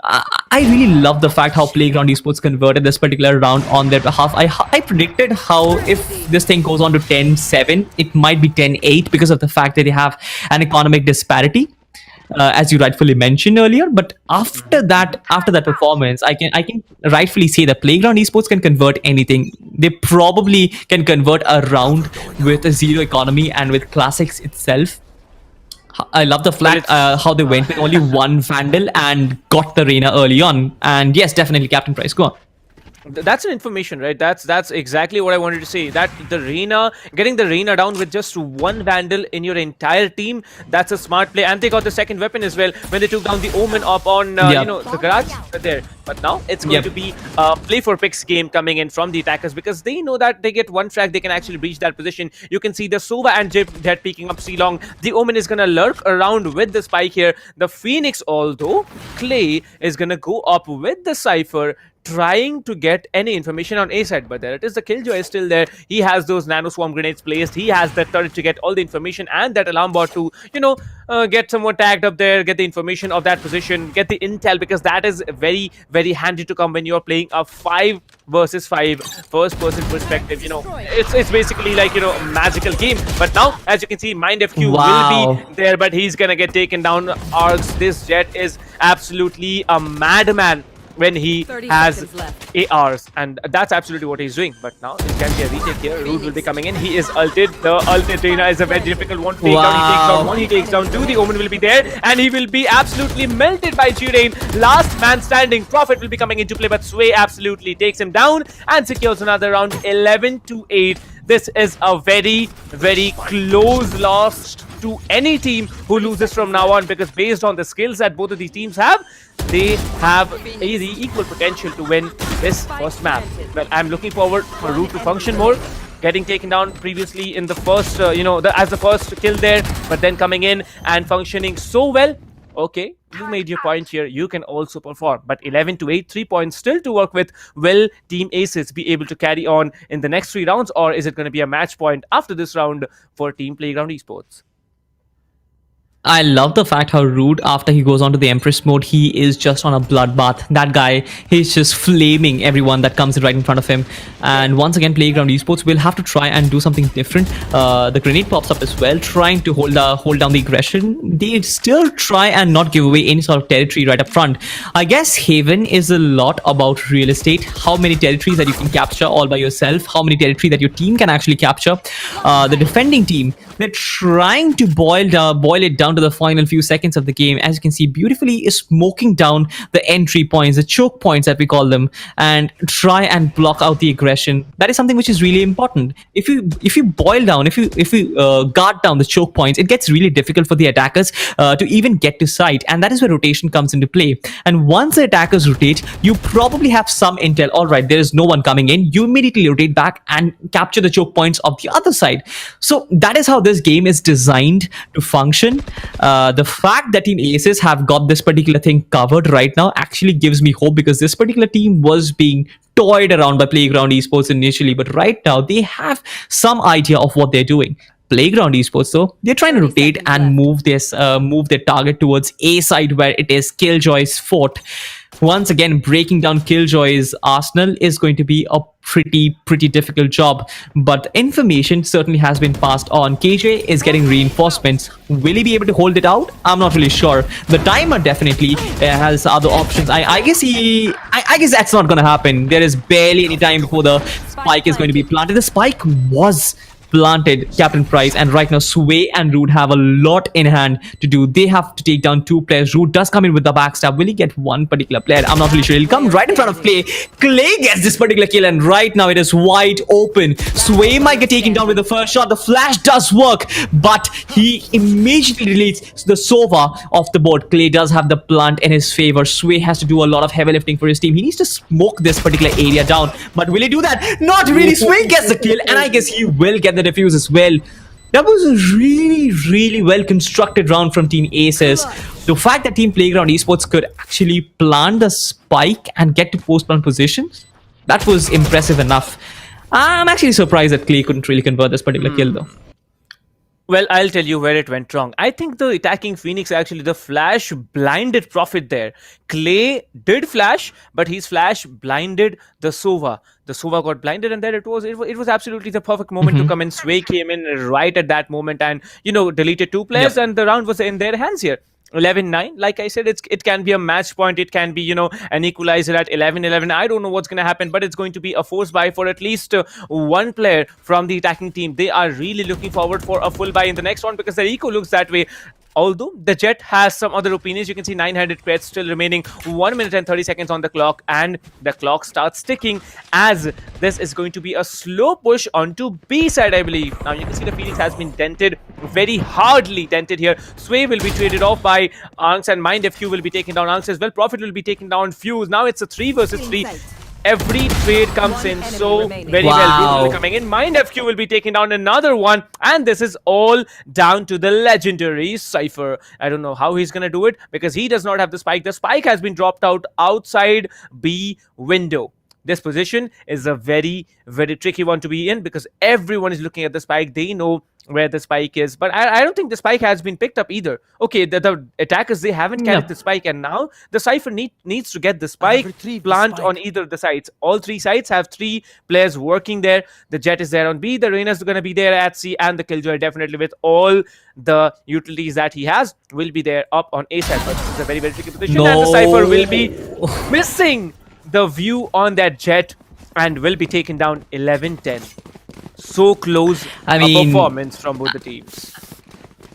I really love the fact how Playground Esports converted this particular round on their behalf. I predicted how if this thing goes on to 10-7, it might be 10-8 because of the fact that they have an economic disparity. As you rightfully mentioned earlier, but after that performance, I can rightfully say that Playground Esports can convert anything. They probably can convert a round with a zero economy and with classics itself. I love the fact how they went with only one Vandal and got the Reyna early on. And yes, definitely Captain Price, go on. That's an information, right? That's exactly what I wanted to say. That getting the Reyna down with just one Vandal in your entire team, that's a smart play. And they got the second weapon as well when they took down the Omen up on the garage there. But now it's going to be a play for picks game coming in from the attackers, because they know that they get one frag, they can actually breach that position. You can see the Sova and Jip dead peeking up C-Long. The Omen is gonna lurk around with the spike here. The Phoenix, although Clay is gonna go up with the Cypher, trying to get any information on A side, but there it is. The Killjoy is still there. He has those nano swarm grenades placed. He has that turret to get all the information and that alarm bot to, get someone tagged up there, get the information of that position, get the intel, because that is very, very handy to come when you're playing a 5 versus 5 first-person perspective. It's basically like, a magical game. But now, as you can see, Mind FQ will be there, but he's gonna get taken down. Args, this Jet is absolutely a madman when he has ARs, and that's absolutely what he's doing. But now it can be a retake here. Root will be coming in. He is ulted. The ulted Reyna is a very difficult one to take down. He takes down one, he takes down two. The Omen will be there, and he will be absolutely melted by G-Rain. Last man standing. Prophet will be coming into play, but Sway absolutely takes him down and secures another round. 11-8. This is a very, very close loss to any team who loses from now on, because based on the skills that both of these teams have, they have the equal potential to win this first map. Well, I'm looking forward for Root to function more, getting taken down previously in the first, as the first kill there, but then coming in and functioning so well. Okay, you made your point here. You can also perform, but 11-8, 3 points still to work with. Will Team ASES be able to carry on in the next 3 rounds, or is it going to be a match point after this round for Team Playground Esports? I love the fact how Rude, after he goes on to the Empress mode, he is just on a bloodbath. That guy, he's just flaming everyone that comes right in front of him. And once again, Playground Esports will have to try and do something different. The grenade pops up as well, trying to hold down the aggression. They still try and not give away any sort of territory right up front. I guess Haven is a lot about real estate. How many territories that you can capture all by yourself, how many territory that your team can actually capture. The defending team, they're trying to boil it down to the final few seconds of the game. As you can see, beautifully is smoking down the entry points, the choke points that we call them, and try and block out the aggression. That is something which is really important. If you boil down, if you guard down the choke points, it gets really difficult for the attackers to even get to site, and that is where rotation comes into play. And once the attackers rotate, you probably have some intel. All right, there is no one coming in. You immediately rotate back and capture the choke points of the other side. So that is how this game is designed to function. The fact that Team ASES have got this particular thing covered right now actually gives me hope, because this particular team was being toyed around by Playground Esports initially, but right now they have some idea of what they're doing. Playground Esports, though, they're trying to rotate and move their target towards A side, where it is Killjoy's fort. Once again, breaking down Killjoy's arsenal is going to be a pretty difficult job, but information certainly has been passed on. KJ is getting reinforcements. Will he be able to hold it out? I'm not really sure. The timer definitely has other options. I guess that's not gonna happen. There is barely any time before the spike is going to be planted. The spike was planted, Captain Price, and right now Sway and Rude have a lot in hand to do. They have to take down 2 players. Rude does come in with the backstab. Will he get one particular player? I'm not really sure. He'll come right in front of Clay. Clay gets this particular kill, and right now it is wide open. Sway might get taken down with the first shot. The flash does work, but he immediately deletes the Sova off the board. Clay does have the plant in his favor. Sway has to do a lot of heavy lifting for his team. He needs to smoke this particular area down, but will he do that? Not really. Sway gets the kill, and I guess he will get the defuse as well. That was a really well constructed round from Team ASES. The fact that Team Playground Esports could actually plant the spike and get to post-plant positions, that was impressive enough. I'm actually surprised that Clay couldn't really convert this particular kill though. Well, I'll tell you where it went wrong. I think the attacking Phoenix, actually, the flash blinded Prophet there. Clay did flash, but his flash blinded the Sova. The Sova got blinded, and there it was. It was absolutely the perfect moment to come in. Sway came in right at that moment and, deleted 2 players, and the round was in their hands here. 11-9, like I said, it can be a match point. It can be, an equalizer at 11-11. I don't know what's going to happen, but it's going to be a force buy for at least one player from the attacking team. They are really looking forward for a full buy in the next one because the eco looks that way. Although the Jet has some other opinions, you can see 900 pets still remaining, 1 minute and 30 seconds on the clock, and the clock starts ticking as this is going to be a slow push onto B side, I believe. Now you can see the Phoenix has been dented, very hardly dented here. Sway will be traded off by Anks, and MindFQ will be taking down Anks as well. Prophet will be taking down Fuse. Now it's a 3 versus 3. Every trade comes in so very well. Will be coming in. MindFQ will be taking down another one, and this is all down to the legendary Cypher. I don't know how he's gonna do it because he does not have the spike. The spike has been dropped out outside B window. This position is a very tricky one to be in because everyone is looking at the spike. They know where the spike is, but I don't think the spike has been picked up either. Okay, the attackers, they haven't carried the spike, and now the Cypher needs to get the spike plant on either of the sides. All 3 sides have 3 players working there. The Jet is there on B, the Reina's going to be there at C, and the Killjoy, definitely with all the utilities that he has, will be there up on A side. But this is a very tricky position, and the Cypher will be missing the view on that Jet and will be taken down 11-10. So close a performance from both the teams.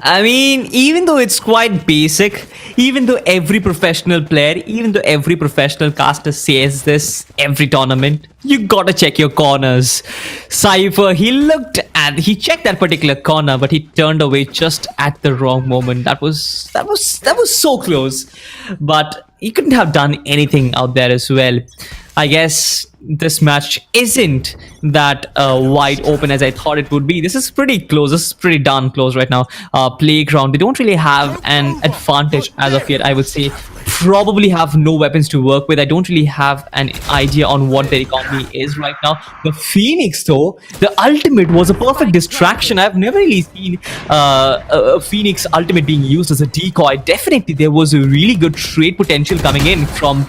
I mean, even though it's quite basic, even though every professional player, even though every professional caster says this every tournament, you gotta check your corners. Cypher, he checked that particular corner, but he turned away just at the wrong moment. That was so close. But he couldn't have done anything out there as well. I guess this match isn't that wide open as I thought it would be. This is pretty close. This is pretty darn close right now. Playground, they don't really have an advantage as of yet, I would say. Probably have no weapons to work with. I don't really have an idea on what their economy is right now. The Phoenix, though, the ultimate was a perfect distraction. I've never really seen a Phoenix ultimate being used as a decoy. Definitely, there was a really good trade potential coming in from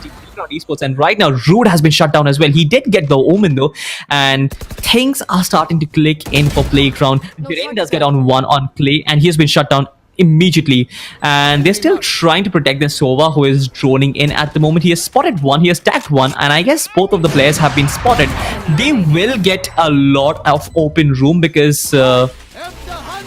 Esports, and right now Rude has been shut down as well. He did get the Omen though, and things are starting to click in for Playground. Viren does get on 1 on Clay, and he has been shut down immediately, and they're still trying to protect the Sova, who is droning in at the moment. He has spotted 1, he has tagged 1, and I guess both of the players have been spotted. They will get a lot of open room because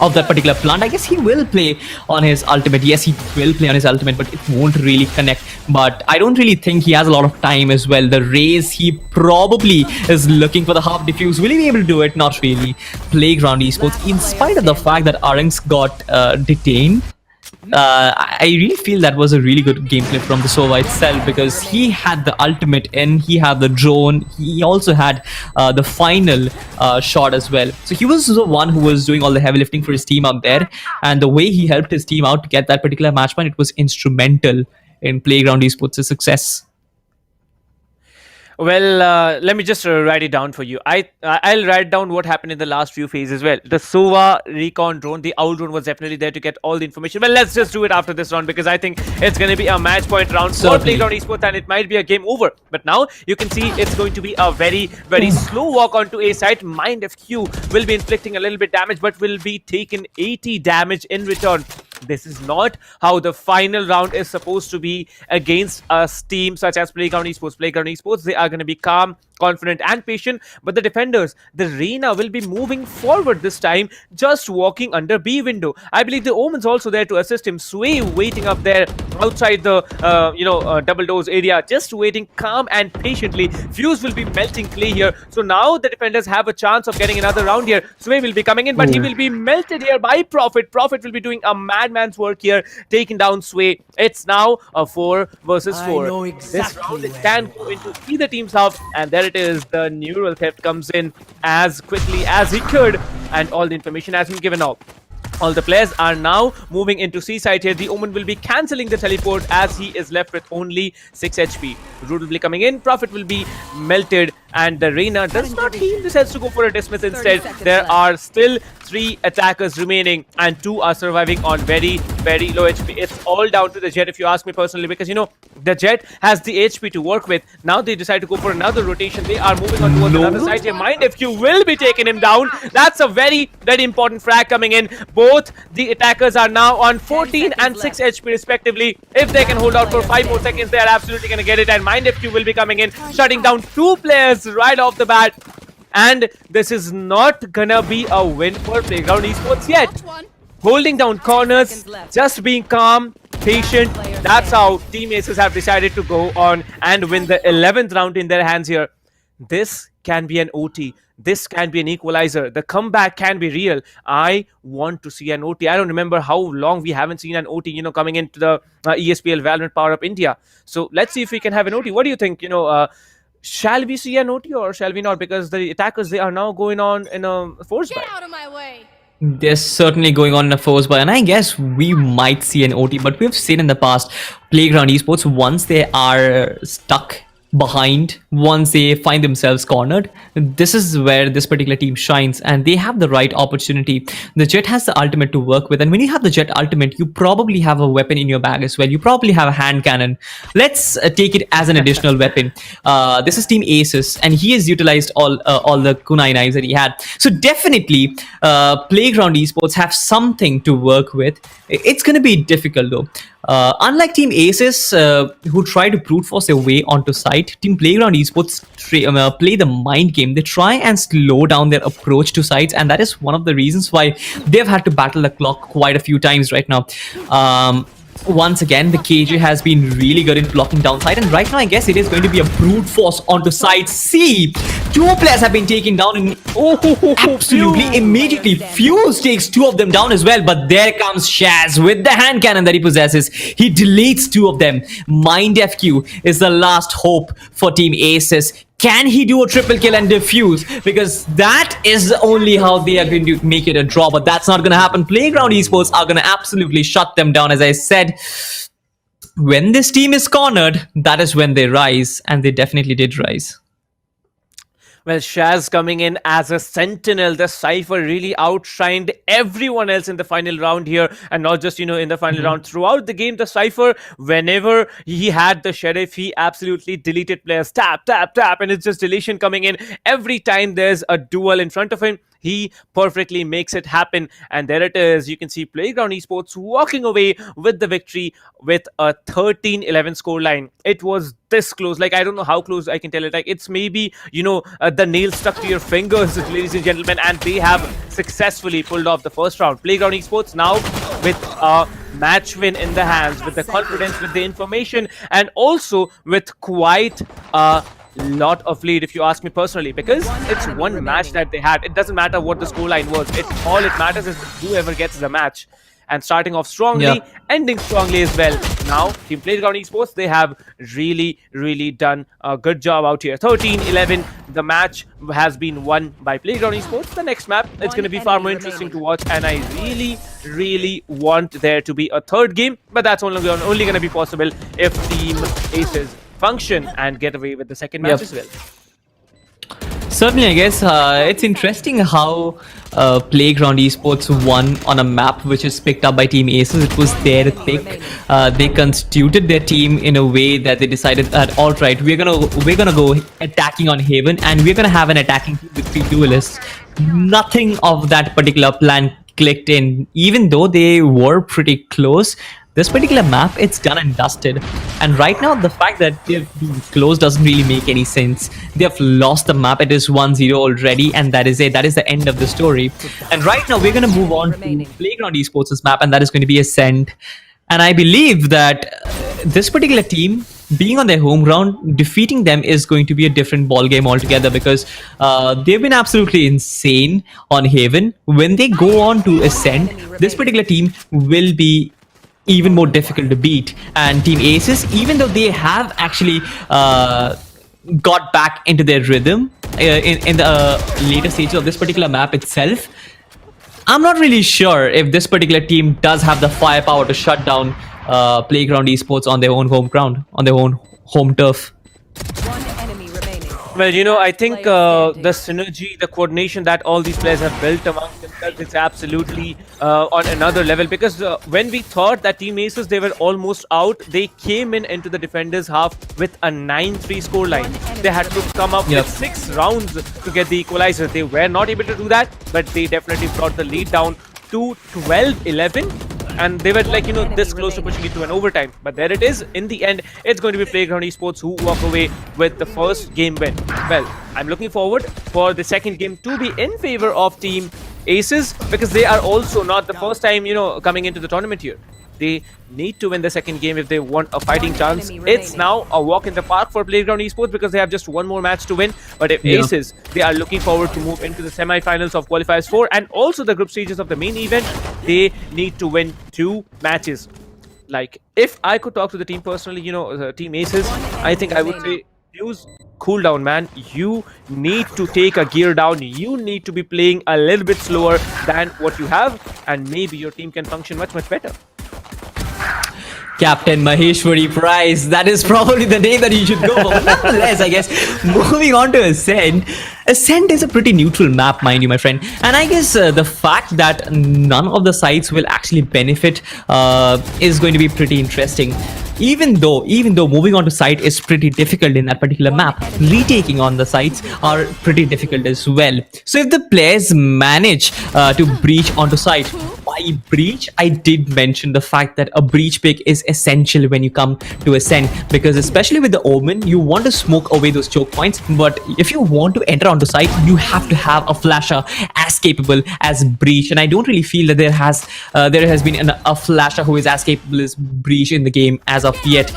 of that particular plant. I guess he will play on his ultimate. Yes, he will play on his ultimate, but it won't really connect. But I don't really think he has a lot of time as well. The raise, he probably is looking for the half diffuse. Will he be able to do it? Not really. Playground Esports, in spite of the fact that Arings got detained, I really feel that was a really good gameplay from the Sova itself, because he had the ultimate in, he had the drone, he also had the final shot as well. So he was the one who was doing all the heavy lifting for his team up there, and the way he helped his team out to get that particular match point, it was instrumental in Playground Esports' success. Well, let me just write it down for you. I'll write down what happened in the last few phases as well. The Sova recon drone, the owl drone was definitely there to get all the information. Well, let's just do it after this round, because I think it's going to be a match point round for Playground Esports, and it might be a game over. But now you can see it's going to be a very slow walk onto A side. MindFQ will be inflicting a little bit damage, but will be taking 80 damage in return. This is not how the final round is supposed to be against a team such as Playground Esports. Playground Esports, they are going to be calm, confident and patient. But the defenders, the Reina, will be moving forward this time, just walking under B window. I believe the Omen's also there to assist him. Sway waiting up there outside the double doors area, just waiting calm and patiently. Fuse will be melting Clay here. So now the defenders have a chance of getting another round here. Sway will be coming in, but he will be melted here by Prophet. Prophet will be doing a madman's work here, taking down Sway. It's now a 4 versus 4. This round it can go into either team's half, and there it is. The neural theft comes in as quickly as he could, and all the information has been given out. All the players are now moving into C side here. The Omen will be cancelling the teleport as he is left with only 6 HP. Root will be coming in, Prophet will be melted, and the Reina does not heal. This has to go for a dismiss instead. There are still 3 attackers remaining, and 2 are surviving on very, very low HP. It's all down to the Jet, if you ask me personally, because the Jet has the HP to work with. Now they decide to go for another rotation. They are moving on towards another side here. Mind FQ will be taking him down. That's a very, very important frag coming in. Both the attackers are now on 14 and 6 HP respectively. If they can hold out for 5 more seconds, they are absolutely going to get it. And Mind FQ will be coming in, shutting down 2 players right off the bat. And this is not gonna be a win for Playground Esports yet. Holding down corners, just being calm, patient. That's how Team ASES have decided to go on and win the 11th round in their hands here. This can be an OT. This can be an equalizer. The comeback can be real. I want to see an OT. I don't remember how long we haven't seen an OT, coming into the ESPL Valorant PowerUp India. So let's see if we can have an OT. What do you think? Shall we see an OT or shall we not? Because the attackers, they are now going on in a force buy. Get out of my way. They're certainly going on in a force buy, and I guess we might see an OT, but we've seen in the past Playground Esports, once they are stuck behind, once they find themselves cornered, this is where this particular team shines, and they have the right opportunity. The Jet has the ultimate to work with, and when you have the Jet ultimate, you probably have a weapon in your bag as well. You probably have a hand cannon. Let's take it as an additional weapon. This is Team ASES, and he has utilized all the kunai knives that he had. So definitely Playground Esports have something to work with. It's going to be difficult though. Unlike Team ASES, who try to brute force their way onto site, Team Playground Esports play the mind game. They try and slow down their approach to sites, and that is one of the reasons why they've had to battle the clock quite a few times right now. Once again, the KJ has been really good in blocking downside, and right now I guess it is going to be a brute force onto side C. 2 players have been taken down and absolutely immediately. Fuse takes 2 of them down as well, but there comes Shaz with the hand cannon that he possesses. He deletes 2 of them. Mind FQ is the last hope for Team ASES. Can he do a triple kill and defuse? Because that is only how they are going to make it a draw, but that's not going to happen. Playground Esports are going to absolutely shut them down. As I said, when this team is cornered, that is when they rise, and they definitely did rise. Well, Shaz coming in as a sentinel. The Cypher really outshined everyone else in the final round here, and not just, in the final round. Throughout the game, the Cypher, whenever he had the Sheriff, he absolutely deleted players. Tap, tap, tap, and it's just deletion coming in. Every time there's a duel in front of him, he perfectly makes it happen. And there it is. You can see Playground Esports walking away with the victory with a 13-11 scoreline. It was this close. Like, I don't know how close I can tell it. Like, it's maybe, the nail stuck to your fingers, ladies and gentlemen, and they have successfully pulled off the first round. Playground Esports now with a match win in the hands, with the confidence, with the information, and also with quite a lot of lead, if you ask me personally, because it's one match that they had. It doesn't matter what the scoreline was. All it matters is whoever gets the match. And starting off strongly, ending strongly as well. Now, Team Playground Esports, they have really, really done a good job out here. 13-11, the match has been won by Playground Esports. The next map, it's going to be far more interesting to watch, and I really, really want there to be a third game, but that's only going to be possible if Team ASES function and get away with the second match as well. Certainly, I guess it's interesting how Playground Esports won on a map which is picked up by Team ASES. It was their pick. They constituted their team in a way that they decided that, all right, we're gonna go attacking on Haven, and we're gonna have an attacking team with 3 duelists. Nothing of that particular plan clicked in, even though they were pretty close. This particular map, it's done and dusted. And right now, the fact that they've been closed doesn't really make any sense. They have lost the map. It is 1-0 already, and that is it. That is the end of the story. And right now, we're going to move on to Playground Esports' map, and that is going to be Ascent. And I believe that this particular team, being on their home ground, defeating them is going to be a different ball game altogether, because they've been absolutely insane on Haven. When they go on to Ascent, this particular team will be even more difficult to beat. And Team ASES, even though they have actually got back into their rhythm in the later stages of this particular map itself, I'm not really sure if this particular team does have the firepower to shut down Playground Esports on their own home ground, on their own home turf. Well, I think the synergy, the coordination that all these players have built among themselves is absolutely on another level. Because when we thought that Team Aces, they were almost out, they came into the defenders' half with a 9-3 scoreline. They had to come up with 6 rounds to get the equalizer. They were not able to do that, but they definitely brought the lead down to 12-11. And they were like, this close to pushing it to an overtime. But there it is. In the end, it's going to be Playground Esports who walk away with the first game win. Well, I'm looking forward for the second game to be in favor of Team Aces, because they are also not the first time, coming into the tournament here. They need to win the second game if they want a fighting chance. It's now a walk in the park for Playground Esports, because they have just one more match to win. But if Aces, they are looking forward to move into the semi-finals of Qualifiers 4 and also the group stages of the main event, they need to win 2 matches. Like, if I could talk to the team personally, Team Aces, I think I would say, use cool down, man. You need to take a gear down. You need to be playing a little bit slower than what you have, and maybe your team can function much better. Captain Maheshwari Prize. That is probably the name that you should go for. But nonetheless, I guess, moving on to Ascent. Ascent is a pretty neutral map, mind you, my friend. And I guess the fact that none of the sites will actually benefit is going to be pretty interesting. Even though moving on to site is pretty difficult in that particular map, retaking on the sites are pretty difficult as well. So if the players manage to breach onto site, by breach, I did mention the fact that a breach pick is essential when you come to Ascent, because especially with the Omen, you want to smoke away those choke points, but if you want to enter onto site, you have to have a flasher as capable as breach, and I don't really feel that there has been a flasher who is as capable as breach in the game as of yet.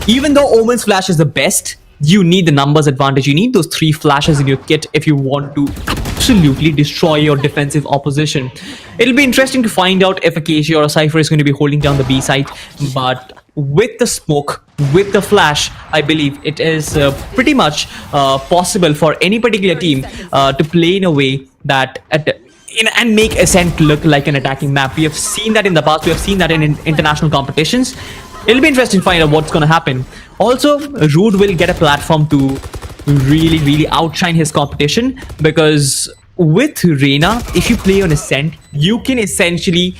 Even though Omen's flash is the best, you need the numbers advantage. You need those 3 flashes in your kit if you want to absolutely destroy your defensive opposition. It'll be interesting to find out if a KG or a Cypher is going to be holding down the B side, but with the smoke, with the flash, I believe it is pretty much possible for any particular team to play in a way that and make Ascent look like an attacking map. We have seen that in the past. We have seen that in international competitions. It'll be interesting to find out what's going to happen. Also, Rude will get a platform to really outshine his competition, because with Reyna, if you play on Ascent, you can essentially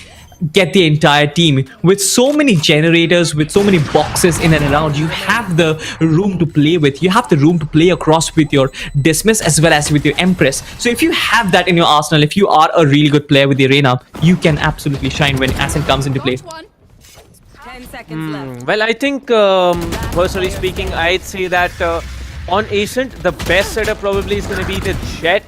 get the entire team. With so many generators, with so many boxes in and around, you have the room to play with. You have the room to play across with your Dismiss as well as with your Empress. So if you have that in your arsenal, if you are a really good player with the Reyna, you can absolutely shine when Ascent comes into play. Well, I think, personally speaking, I'd say that on Ascent, the best setup probably is going to be the Jet,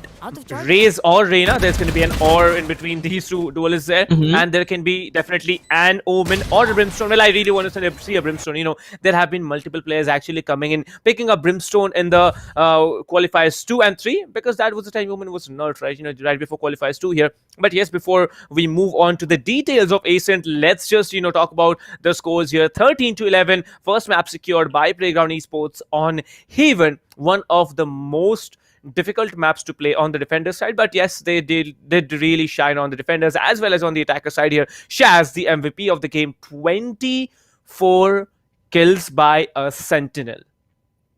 Raze or Reyna. There's going to be an or in between these two duelists there. And there can be definitely an Omen or a Brimstone. Well, I really want to see a Brimstone. There have been multiple players actually coming in, picking up Brimstone in the qualifiers 2 and 3, because that was the time Omen was nerfed, right? Right before qualifiers 2 here. But yes, before we move on to the details of Ascent, let's just, talk about the scores here. 13-11, first map secured by Playground Esports on Haven, one of the most difficult maps to play on the defender side, but yes, they did really shine on the defenders as well as on the attacker side here. Shaz, the MVP of the game, 24 kills by a Sentinel.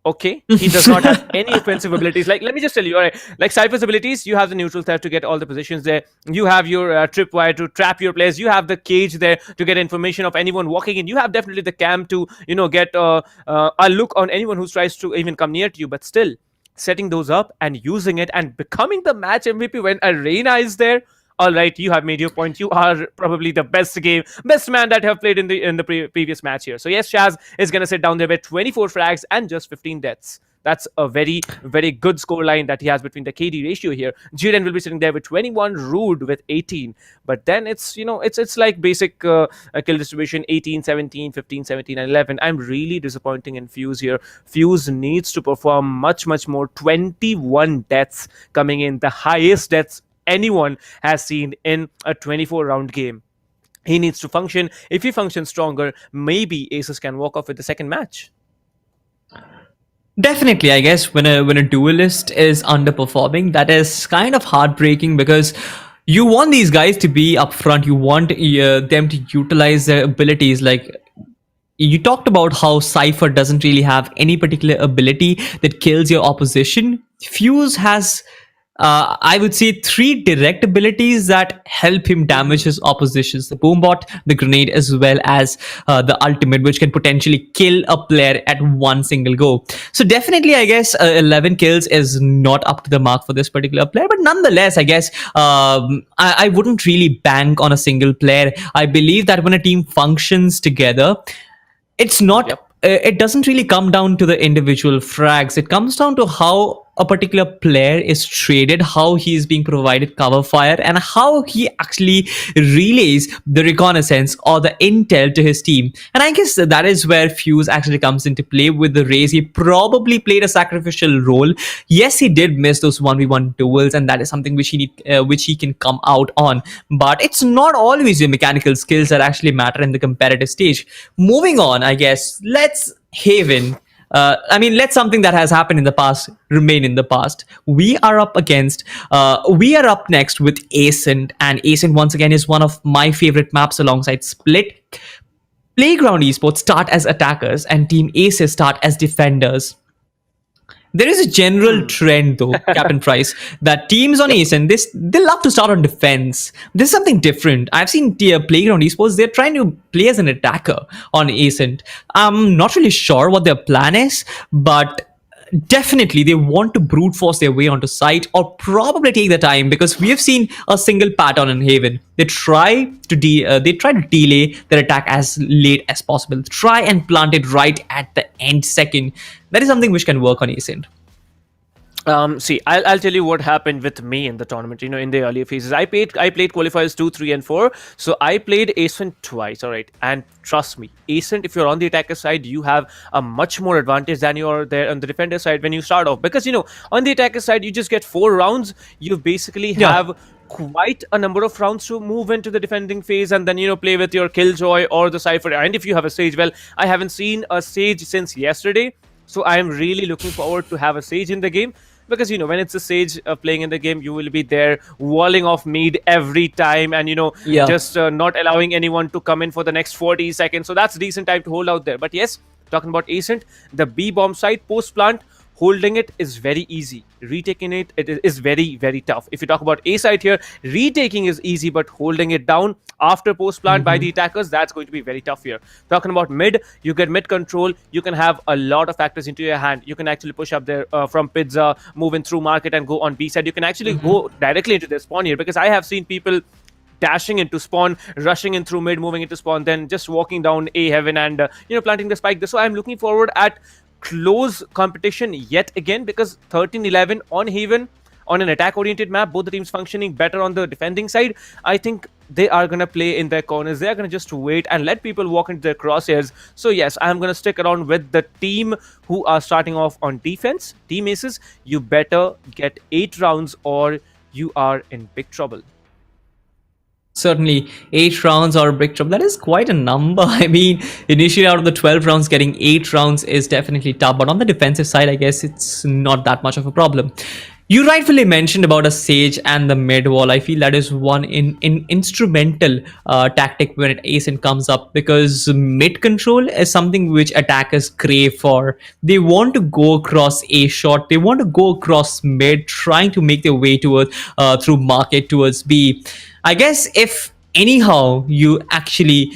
Okay, he does not have any offensive abilities. Like, let me just tell you, all right, like Cypher's abilities, you have the neutral theft to get all the positions there. You have your tripwire to trap your players. You have the cage there to get information of anyone walking in. You have definitely the cam to, get a look on anyone who tries to even come near to you. But still, setting those up and using it and becoming the match MVP when Arena is there, All right, you have made your point. You are probably the best man that have played in the previous match here. So yes, Shaz is gonna sit down there with 24 frags and just 15 deaths. That's a very good score line that he has between the KD ratio here. Jiren will be sitting there with 21, Rude with 18. But then it's like basic kill distribution: 18, 17, 15, 17, and 11. I'm really disappointing in Fuse here. Fuse needs to perform much more. 21 deaths coming in, the highest deaths anyone has seen in a 24 round game. He needs to function. If he functions stronger, maybe ASES can walk off with the second match. Definitely, I guess when a duelist is underperforming, that is kind of heartbreaking because you want these guys to be upfront. You want them to utilize their abilities. Like you talked about how Cypher doesn't really have any particular ability that kills your opposition. Fuse has, I would say, 3 direct abilities that help him damage his oppositions: the Boombot, the Grenade, as well as the Ultimate, which can potentially kill a player at one single go. So definitely, I guess 11 kills is not up to the mark for this particular player. But nonetheless, I guess I wouldn't really bank on a single player. I believe that when a team functions together, it's not it doesn't really come down to the individual frags. It comes down to how a particular player is traded, how he is being provided cover fire, and how he actually relays the reconnaissance or the intel to his team. And I guess that is where Fuse actually comes into play. With the raise, he probably played a sacrificial role. Yes, he did miss those 1v1 duels, and that is something which he can come out on. But it's not always your mechanical skills that actually matter in the competitive stage. Moving on, I guess, let's Haven. Let something that has happened in the past remain in the past. We are up next with Ascent, and Ascent once again is one of my favorite maps alongside Split. Playground Esports start as attackers and Team ASES start as defenders. There is a general trend, though, Captain Price, that teams on Ascent, they love to start on defense. There's something different. I've seen Playground Esports, they're trying to play as an attacker on Ascent. I'm not really sure what their plan is, but definitely they want to brute force their way onto site, or probably take the time, because we have seen a single pattern in Haven. They try to delay their attack as late as possible, try and plant it right at the end second. That is something which can work on Ascent. See, I'll tell you what happened with me in the tournament. In the earlier phases, I played qualifiers 2, 3, and 4. So I played Ascent twice. All right, and trust me, Ascent, if you're on the attacker side, you have a much more advantage than you're there on the defender side when you start off. Because on the attacker side, you just get 4 rounds. You basically have quite a number of rounds to move into the defending phase, and then play with your Killjoy or the Cypher. And if you have a Sage, well, I haven't seen a Sage since yesterday. So I am really looking forward to have a Sage in the game. Because when it's a Sage playing in the game, you will be there walling off mid every time, and just not allowing anyone to come in for the next 40 seconds. So that's decent time to hold out there. But yes, talking about Ascent, the B bomb side post plant, holding it is very easy. Retaking it is very tough. If you talk about A side here, retaking is easy, but holding it down after post plant by the attackers, that's going to be very tough here. Talking about mid, you get mid control. You can have a lot of factors into your hand. You can actually push up there from Pizza, move in through market, and go on B side. You can actually go directly into their spawn here, because I have seen people dashing into spawn, rushing in through mid, moving into spawn, then just walking down A heaven and planting the spike there. So I'm looking forward at close competition yet again, because 13-11 on Haven, on an attack oriented map, both the teams functioning better on the defending side. I think they are going to play in their corners. They are going to just wait and let people walk into their crosshairs. So yes, I'm going to stick around with the team who are starting off on defense. Team Aces, you better get 8 rounds or you are in big trouble. Certainly, 8 rounds or big trouble. That is quite a number. I mean, initially out of the 12 rounds, getting 8 rounds is definitely tough. But on the defensive side, I guess it's not that much of a problem. You rightfully mentioned about a Sage and the mid wall. I feel that is one instrumental tactic when Ascent comes up, because mid control is something which attackers crave for. They want to go across A shot. They want to go across mid, trying to make their way towards through market towards B. I guess if anyhow you actually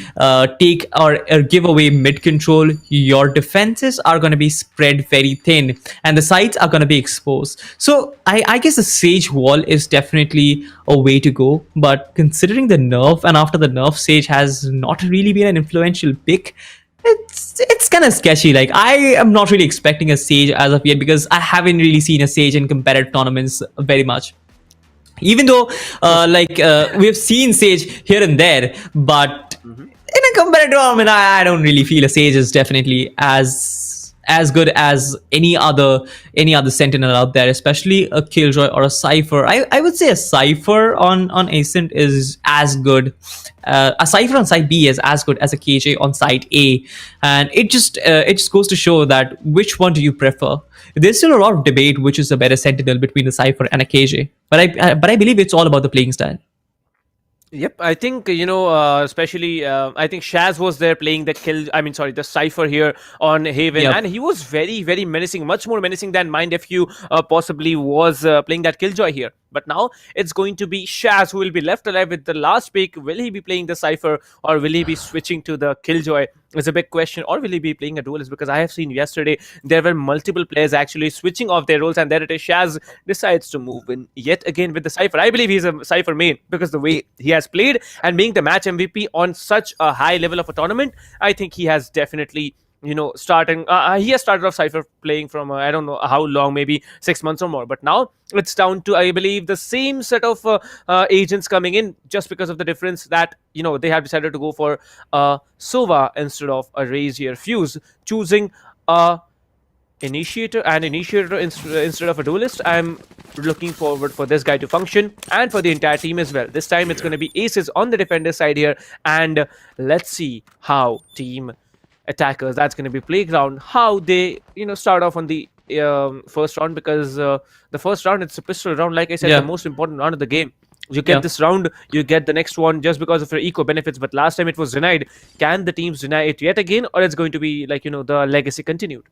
take or give away mid control, your defenses are going to be spread very thin and the sides are going to be exposed. So I guess the Sage wall is definitely a way to go, but considering the nerf, and after the nerf, Sage has not really been an influential pick. It's kind of sketchy. Like, I am not really expecting a Sage as of yet, because I haven't really seen a Sage in competitive tournaments very much. Even though we've seen Sage here and there, but in a competitive tournament, I don't really feel a Sage is definitely as good as any other Sentinel out there, especially a Killjoy or a Cypher. I would say a Cypher on Ascent is as good. A Cypher on side B is as good as a KJ on side A, and it just goes to show that which one do you prefer. There's still a lot of debate which is a better Sentinel between a Cypher and a KJ, but I believe it's all about the playing style. Yep, I think, especially, I think Shaz was there playing the Cypher here on Haven, Yep. and he was very, very menacing, much more menacing than MindFQ possibly was playing that Killjoy here. But now it's going to be Shaz who will be left alive with the last pick. Will he be playing the Cypher, or will he be switching to the Killjoy? Is a big question. Or will he be playing a duelist? Because I have seen yesterday there were multiple players actually switching off their roles, and there it is, Shaz decides to move in yet again with the Cypher. I believe he's a Cypher main because the way he has played and being the match MVP on such a high level of a tournament, I think he has definitely he has started off Cypher playing from I don't know how long, maybe 6 months or more, but now it's down to, I believe, the same set of agents coming in, just because of the difference that they have decided to go for Sova instead of a Raze here. Fuse choosing a initiator instead of a duelist. I'm looking forward for this guy to function, and for the entire team as well. This time it's going to be ASES on the defender side here, and let's see how team attackers, that's going to be Playground, how they start off on the first round, because the first round, it's a pistol round, like I said, Yeah. the most important round of the game. You get Yeah. this round, you get the next one just because of your eco benefits, but last time it was denied. Can the teams deny it yet again, or it's going to be like the legacy continued?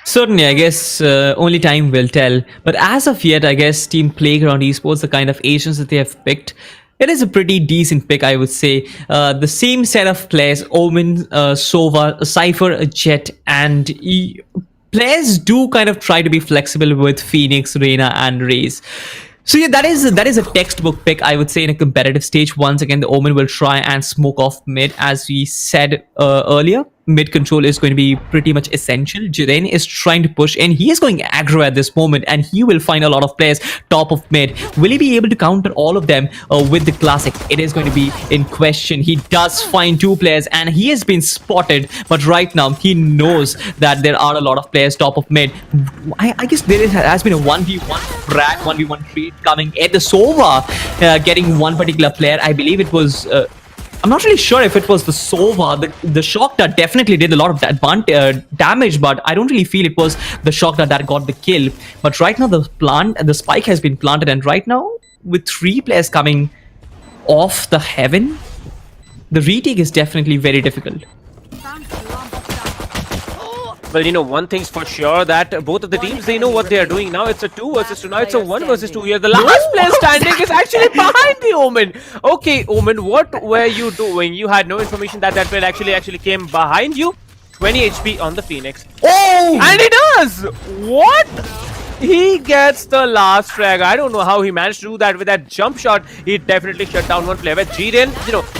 Certainly, I guess only time will tell. But as of yet, I guess Team Playground Esports, the kind of agents that they have picked, it is a pretty decent pick, I would say. The same set of players, Omen, Sova, Cypher, Jet, and players do kind of try to be flexible with Phoenix, Reyna, and Raze. So yeah, that is a textbook pick, I would say, in a competitive stage. Once again, the Omen will try and smoke off mid, as we said earlier. Mid control is going to be pretty much essential. Jiren is trying to push in. He is going aggro at this moment, and he will find a lot of players top of mid. Will he be able to counter all of them with the classic? It is going to be in question. He does find 2 players, and he has been spotted, but right now he knows that there are a lot of players top of mid. I guess there has been a 1v1 frag, 1v1 trade coming at the Sova, getting one particular player. I believe it was I'm not really sure if it was the Sova. The shock that definitely did a lot of damage, but I don't really feel it was the shock that got the kill. But right now the spike has been planted, and right now with 3 players coming off the heaven, the retake is definitely very difficult. Well, one thing's for sure, that both of the teams, they know what they are doing now. It's a 2 versus 2. Now it's a 1 versus 2 here. The last player standing is actually behind the Omen. Okay, Omen, what were you doing? You had no information that player actually came behind you. 20 HP on the Phoenix. Oh! And he does! What? He gets the last frag. I don't know how he managed to do that with that jump shot. He definitely shut down one player. With Jiren,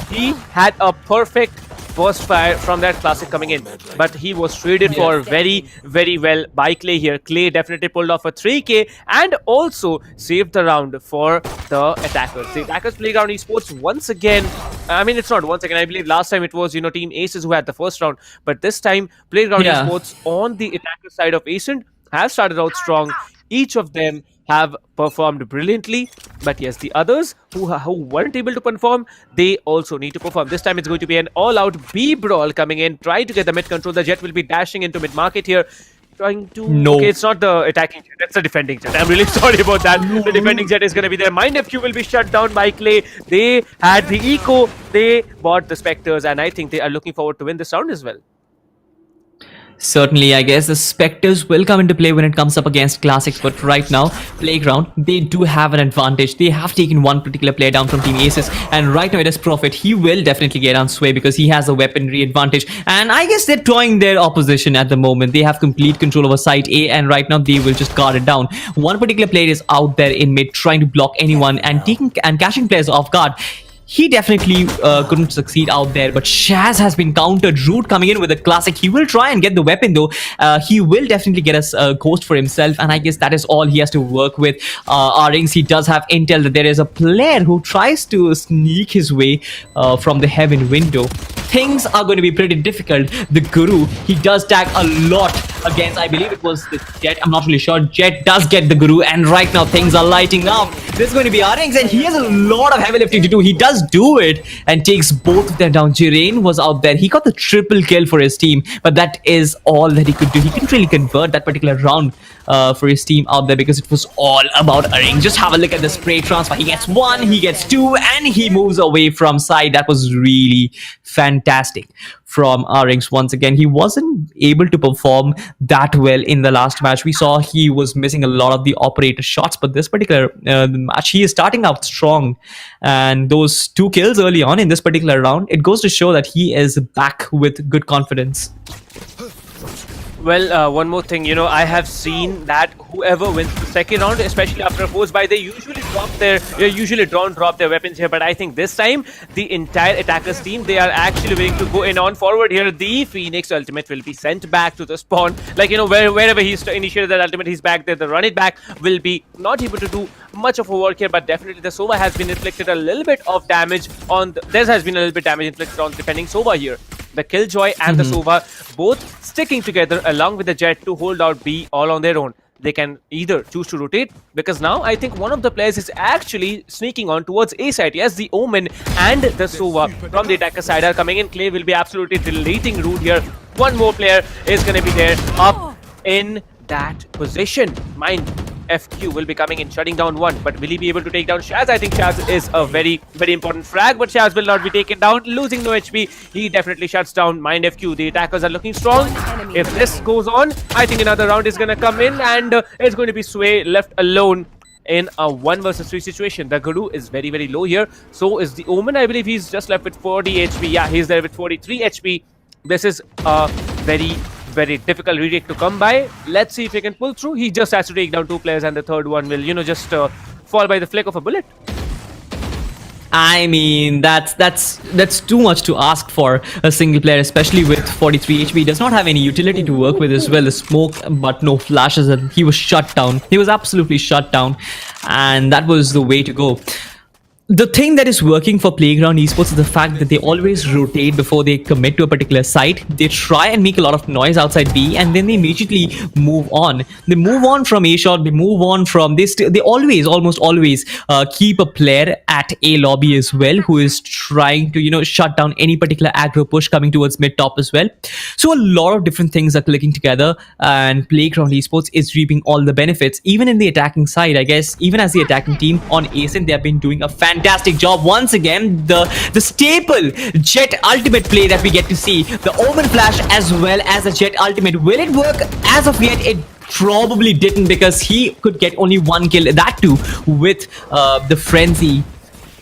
he had a perfect first fire from that classic coming in, but he was traded for very, very well by Clay here. Clay definitely pulled off a 3k and also saved the round for the attackers. The attackers Playground Esports once again, I mean, it's not once again, I believe last time it was Team ASES who had the first round, but this time Playground Esports on the attacker side of Ascent have started out strong. Each of them have performed brilliantly, but yes, the others who weren't able to perform, they also need to perform. This time it's going to be an all-out B brawl coming in, trying to get the mid control. The Jet will be dashing into mid market here, trying to... No. Okay, it's not the attacking Jet, that's the defending Jet. I'm really sorry about that. The defending Jet is going to be there. MindFQ will be shut down by Clay. They had the eco, they bought the Spectres, and I think they are looking forward to win this round as well. Certainly, I guess the Spectres will come into play when it comes up against Classics, but right now, Playground, they do have an advantage. They have taken one particular player down from Team ASES, and right now it is Prophet. He will definitely get on Sway because he has a weaponry advantage, and I guess they're toying their opposition at the moment. They have complete control over Site A, and right now they will just guard it down. One particular player is out there in mid trying to block anyone and taking and catching players off guard. He definitely couldn't succeed out there, but Shaz has been countered. Root coming in with a classic. He will try and get the weapon though. He will definitely get a ghost for himself, and I guess that is all he has to work with. Rings, he does have intel that there is a player who tries to sneak his way from the heaven window. Things are going to be pretty difficult. The Guru, he does tag a lot against, I believe it was the Jet. I'm not really sure. Jet does get the Guru, and right now things are lighting up. This is going to be Rings, and he has a lot of heavy lifting to do. He does do it and takes both of them down. Jirain was out there. He got the triple kill for his team, but that is all that he could do. He couldn't really convert that particular round for his team out there because it was all about Rings. Just have a look at the spray transfer. He gets one, he gets two, and he moves away from side. That was really fantastic from Rings. Once again, he wasn't able to perform that well in the last match. We saw he was missing a lot of the operator shots, but this particular match, he is starting out strong, and those 2 kills early on in this particular round, it goes to show that he is back with good confidence. Well, one more thing, I have seen that whoever wins the second round, especially after a force buy, they usually drop their weapons here. But I think this time, the entire attackers team, they are actually willing to go in on forward here. The Phoenix ultimate will be sent back to the spawn. Like, wherever he's initiated that ultimate, he's back there. The run it back will be not able to do much of a work here, but definitely the Sova has been inflicted a little bit of damage on. There has been a little bit damage inflicted on defending Sova here. The Killjoy and the Sova both sticking together along with the Jet to hold out B all on their own. They can either choose to rotate, because now I think one of the players is actually sneaking on towards A side. Yes, the Omen and the Sova from the attacker side are coming in. Clay will be absolutely deleting Root here. One more player is going to be there up in that position. Mind FQ will be coming in, shutting down one, but will he be able to take down Shaz? I think Shaz is a very, very important frag, but Shaz will not be taken down, losing no HP. He definitely shuts down Mind FQ. The attackers are looking strong. If this goes on, I think another round is going to come in, and it's going to be Sway left alone in a 1 versus 3 situation. The Guru is very, very low here. So is the Omen. I believe he's just left with 40 HP. Yeah, he's there with 43 HP. This is a very difficult retake to come by. Let's see if he can pull through. He just has to take down 2 players, and the third one will, just fall by the flick of a bullet. I mean, that's too much to ask for a single player, especially with 43 HP. He does not have any utility to work with as well. The smoke, but no flashes, and he was shut down. He was absolutely shut down, and that was the way to go. The thing that is working for Playground Esports is the fact that they always rotate before they commit to a particular site. They try and make a lot of noise outside B, and then they immediately move on. They move on from A shot. They move on from this. They almost always keep a player at A lobby as well, who is trying to shut down any particular aggro push coming towards mid top as well. So a lot of different things are clicking together, and Playground Esports is reaping all the benefits. Even in the attacking side, I guess, even as the attacking team on ASEN, they have been doing a fantastic job. Once again, the staple Jet ultimate play that we get to see, the Omen flash as well as the Jet ultimate. Will it work? As of yet, it probably didn't, because he could get only 1 kill, that too with the frenzy.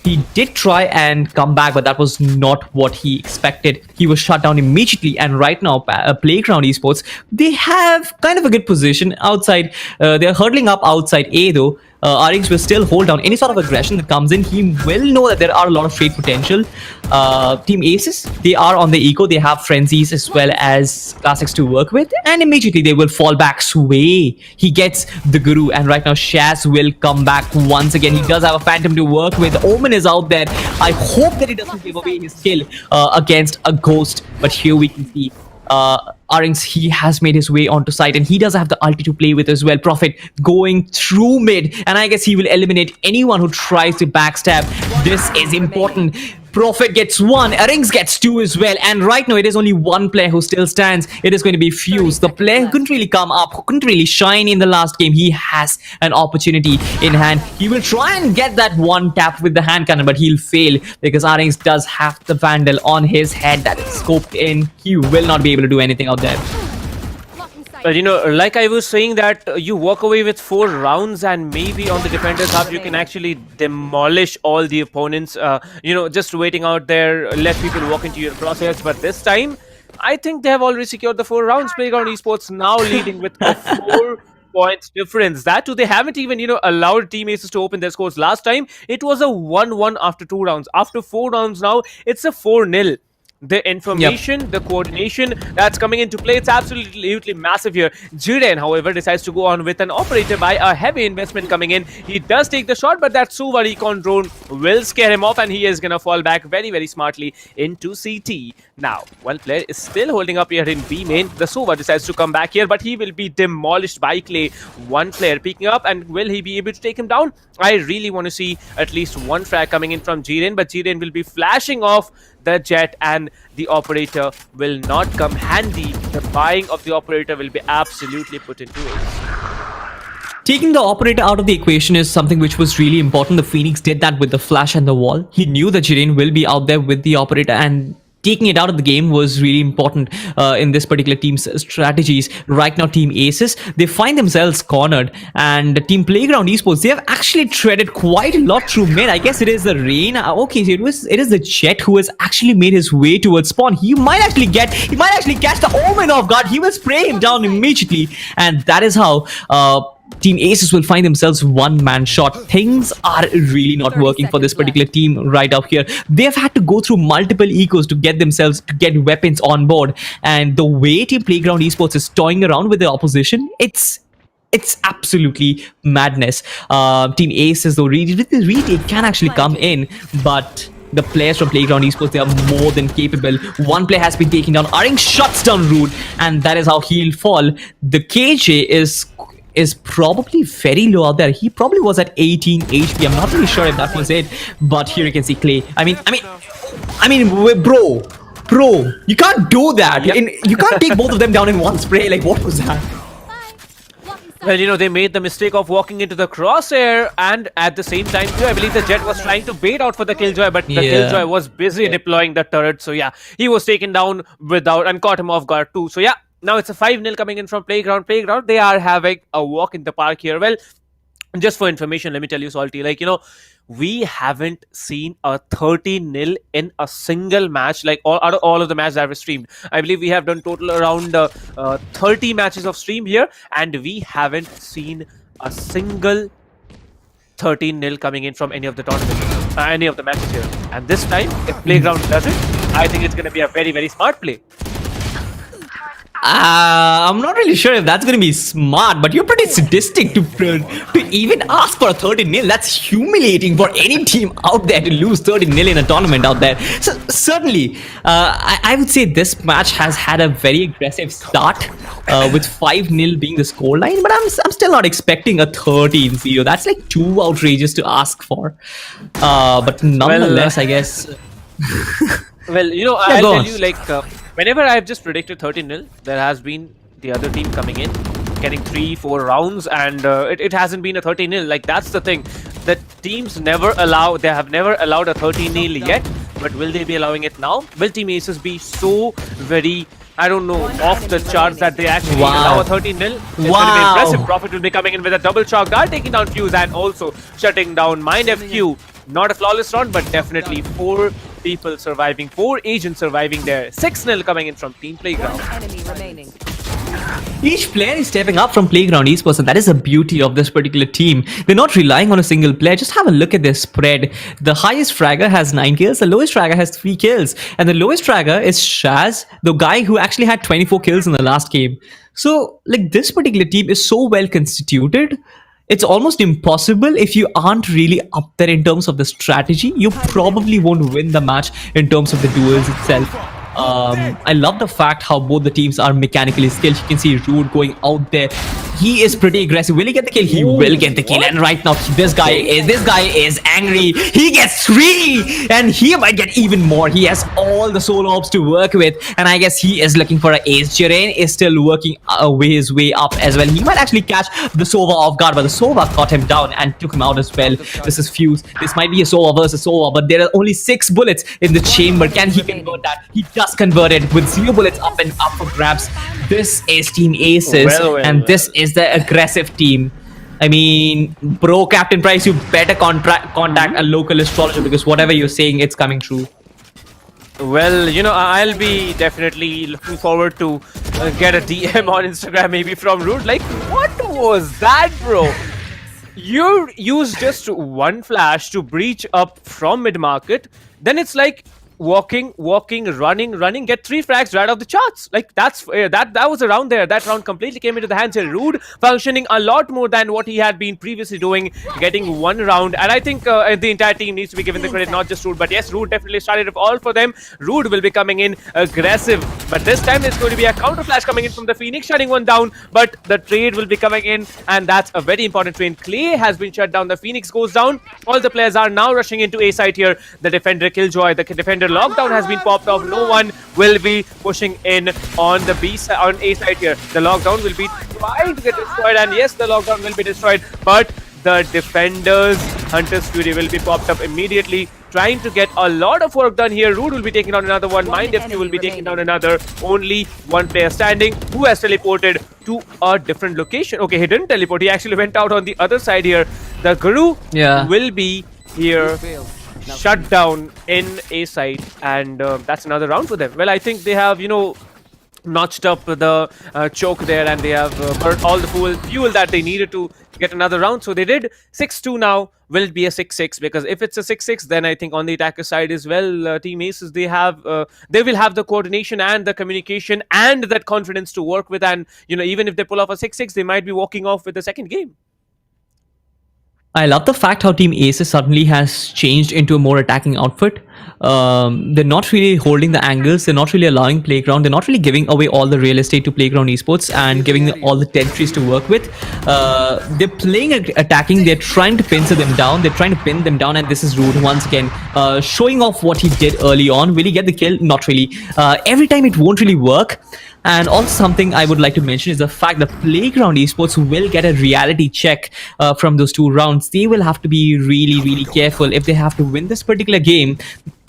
He did try and come back, but that was not what he expected. He was shut down immediately, and right now, Playground Esports, they have kind of a good position outside. They're hurdling up outside A though. Rings will still hold down any sort of aggression that comes in. He will know that there are a lot of trade potential. Team ASES, they are on the eco. They have frenzies as well as classics to work with, and immediately they will fall back. Sway, he gets the Guru, and right now Shaz will come back once again. He does have a Phantom to work with. Omen is out there. I hope that he doesn't give away his kill against a Ghost, but here we can see Rings, he has made his way onto site, and he does have the ulti to play with as well. Prophet going through mid, and I guess he will eliminate anyone who tries to backstab. This is important. Prophet gets 1, Rings gets 2 as well, and right now it is only 1 player who still stands. It is going to be Fuse, the player who couldn't really come up, who couldn't really shine in the last game. He has an opportunity in hand. He will try and get that 1 tap with the hand cannon, but he'll fail because Rings does have the Vandal on his head that is scoped in. He will not be able to do anything out there. Like I was saying that you walk away with 4 rounds and maybe on the defender's half you can actually demolish all the opponents. Just waiting out there, let people walk into your crosshairs. But this time, I think they have already secured the 4 rounds. Playground Esports now leading with a 4 points difference. That too, they haven't even allowed Team Aces to open their scores. Last time it was a 1-1 after 2 rounds. After 4 rounds now, it's a 4-0. The information, the coordination that's coming into play, it's absolutely massive here. Jiren, however, decides to go on with an operator by a heavy investment coming in. He does take the shot, but that Suva recon drone will scare him off and he is going to fall back very, very smartly into CT. Now, one player is still holding up here in B main. The Suva decides to come back here, but he will be demolished by Clay. One player picking up, and will he be able to take him down? I really want to see at least one frag coming in from Jiren, but Jiren will be flashing off the jet and the operator will not come handy. The buying of the operator will be absolutely put into it. Taking the operator out of the equation is something which was really important. The Phoenix did that with the flash and the wall. He knew that Jiren will be out there with the operator, and taking it out of the game was really important in this particular team's strategies. Right now, Team Aces, they find themselves cornered, and Team Playground Esports, they have actually treaded quite a lot through mid. I guess it is the rain. Okay, so it is the Jet who has actually made his way towards spawn. He might actually catch the Omen off guard. He will spray him down immediately, and that is how Team Aces will find themselves one-man shot. Things are really not working for this particular team right up here. They've had to go through multiple ecos to get weapons on board, and the way Team Playground Esports is toying around with the opposition, it's absolutely madness. Team Aces, though, retake can actually come in, but the players from Playground Esports, they are more than capable. One player has been taken down. Aring shuts down Rude, and that is how he'll fall. The KJ is probably very low out there. He probably was at 18 HP. I'm not really sure if that was it, but here you can see Clay. I mean, bro, you can't do that. You can't take both of them down in one spray. Like, what was that? Well, they made the mistake of walking into the crosshair, and at the same time too, I believe the Jet was trying to bait out for the Killjoy, but the Killjoy was busy deploying the turret. So yeah, he was taken down without and caught him off guard too. So yeah, now it's a 5-0 coming in from Playground. They are having a walk in the park here. Well, just for information, let me tell you, Salty, we haven't seen a 30-0 in a single match, out of all of the matches that were streamed. I believe we have done total around 30 matches of stream here, and we haven't seen a single 13-0 coming in from any of the tournaments, any of the matches here. And this time, if Playground does it, I think it's going to be a very, very smart play. I'm not really sure if that's going to be smart, but you're pretty sadistic to even ask for a 30-0. That's humiliating for any team out there to lose 30-0 in a tournament out there. So certainly, I would say this match has had a very aggressive start with 5-0 being the scoreline, but I'm still not expecting a 13-0. That's like too outrageous to ask for. But nonetheless, I guess. Well, I'll tell you, whenever I've just predicted 13-0, there has been the other team coming in, getting 3-4 rounds, and it hasn't been a 13-0. That's the thing. The teams they have never allowed a 13-0 yet, but will they be allowing it now? Will Team Aces be so very, I don't know, off the charts that they actually allow a 13-0? It's going to be impressive. Profit will be coming in with a double shock guard, taking down Fuse and also shutting down Mind FQ. Not a flawless round, but definitely 4 people surviving, 4 agents surviving there. 6-0 coming in from Team Playground. Each player is stepping up from Playground Esports, and that is the beauty of this particular team. They're not relying on a single player. Just have a look at their spread. The highest fragger has 9 kills, the lowest fragger has 3 kills, and the lowest fragger is Shaz, the guy who actually had 24 kills in the last game. So, this particular team is so well constituted. It's almost impossible if you aren't really up there in terms of the strategy. You probably won't win the match in terms of the duels itself. I love the fact how both the teams are mechanically skilled. You can see Rude going out there, He is pretty aggressive. Will he get the kill? He will get the kill. And right now, this guy is angry. He gets 3, and he might get even more. He has all the solo ops to work with, and I guess he is looking for an ace. Jiren is still working his way up as well. He might actually catch the Sova off guard, but the Sova caught him down and took him out as well. This is Fuse. This might be a Sova versus Sova, but there are only 6 bullets in the chamber. Can he convert that? He does convert it with 0 bullets up and up for grabs. This is Team ASES, and this is the aggressive team. I mean, bro, Captain Price, you better contact a local astrologer, because whatever you're saying, it's coming true. Well, you know, I'll be definitely looking forward to get a DM on Instagram maybe from Root. Like, what was that, bro? You used just one flash to breach up from mid-market. Then it's like walking, running, get 3 frags right off the charts. Like, that's that was a round there. That round completely came into the hands of Rude, functioning a lot more than what he had been previously doing, getting 1 round. And I think the entire team needs to be given the credit, not just Rude. But yes, Rude definitely started it all for them. Rude will be coming in aggressive, but this time there's going to be a counter flash coming in from the Phoenix, shutting one down. But the trade will be coming in, and that's a very important trade. Clay has been shut down. The Phoenix goes down. All the players are now rushing into A side here. The defender Killjoy, the defender lockdown has been popped off. No one will be pushing in on the B side, on A side here. The lockdown will be trying to get destroyed, and yes, the lockdown will be destroyed, but the defenders Hunter's Fury will be popped up immediately, trying to get a lot of work done here. Rude will be taking down another one. Mind FQ will be taking down another. Only one player standing, who has teleported to a different location. Okay, he didn't teleport, he actually went out on the other side here. The Guru will be here, shut down in A side, and that's another round for them. Well, I think they have, you know, notched up the choke there, and they have burnt all the fuel that they needed to get another round. So they did 6-2 now. Will it be a 6-6? Because if it's a 6-6, then I think on the attacker side as well, Team Aces, they will have the coordination and the communication and that confidence to work with. And, you know, even if they pull off a 6-6, they might be walking off with the second game. I love the fact how Team Aces suddenly has changed into a more attacking outfit. They're not really holding the angles, they're not really allowing Playground, they're not really giving away all the real estate to Playground Esports and giving all the territories to work with. They're playing attacking, they're trying to pincer them down, they're trying to pin them down, and this is Rude once again showing off what he did early on. Will he get the kill? Not really. Every time it won't really work. And also something I would like to mention is the fact that Playground Esports will get a reality check from those 2 rounds. They will have to be really careful if they have to win this particular game.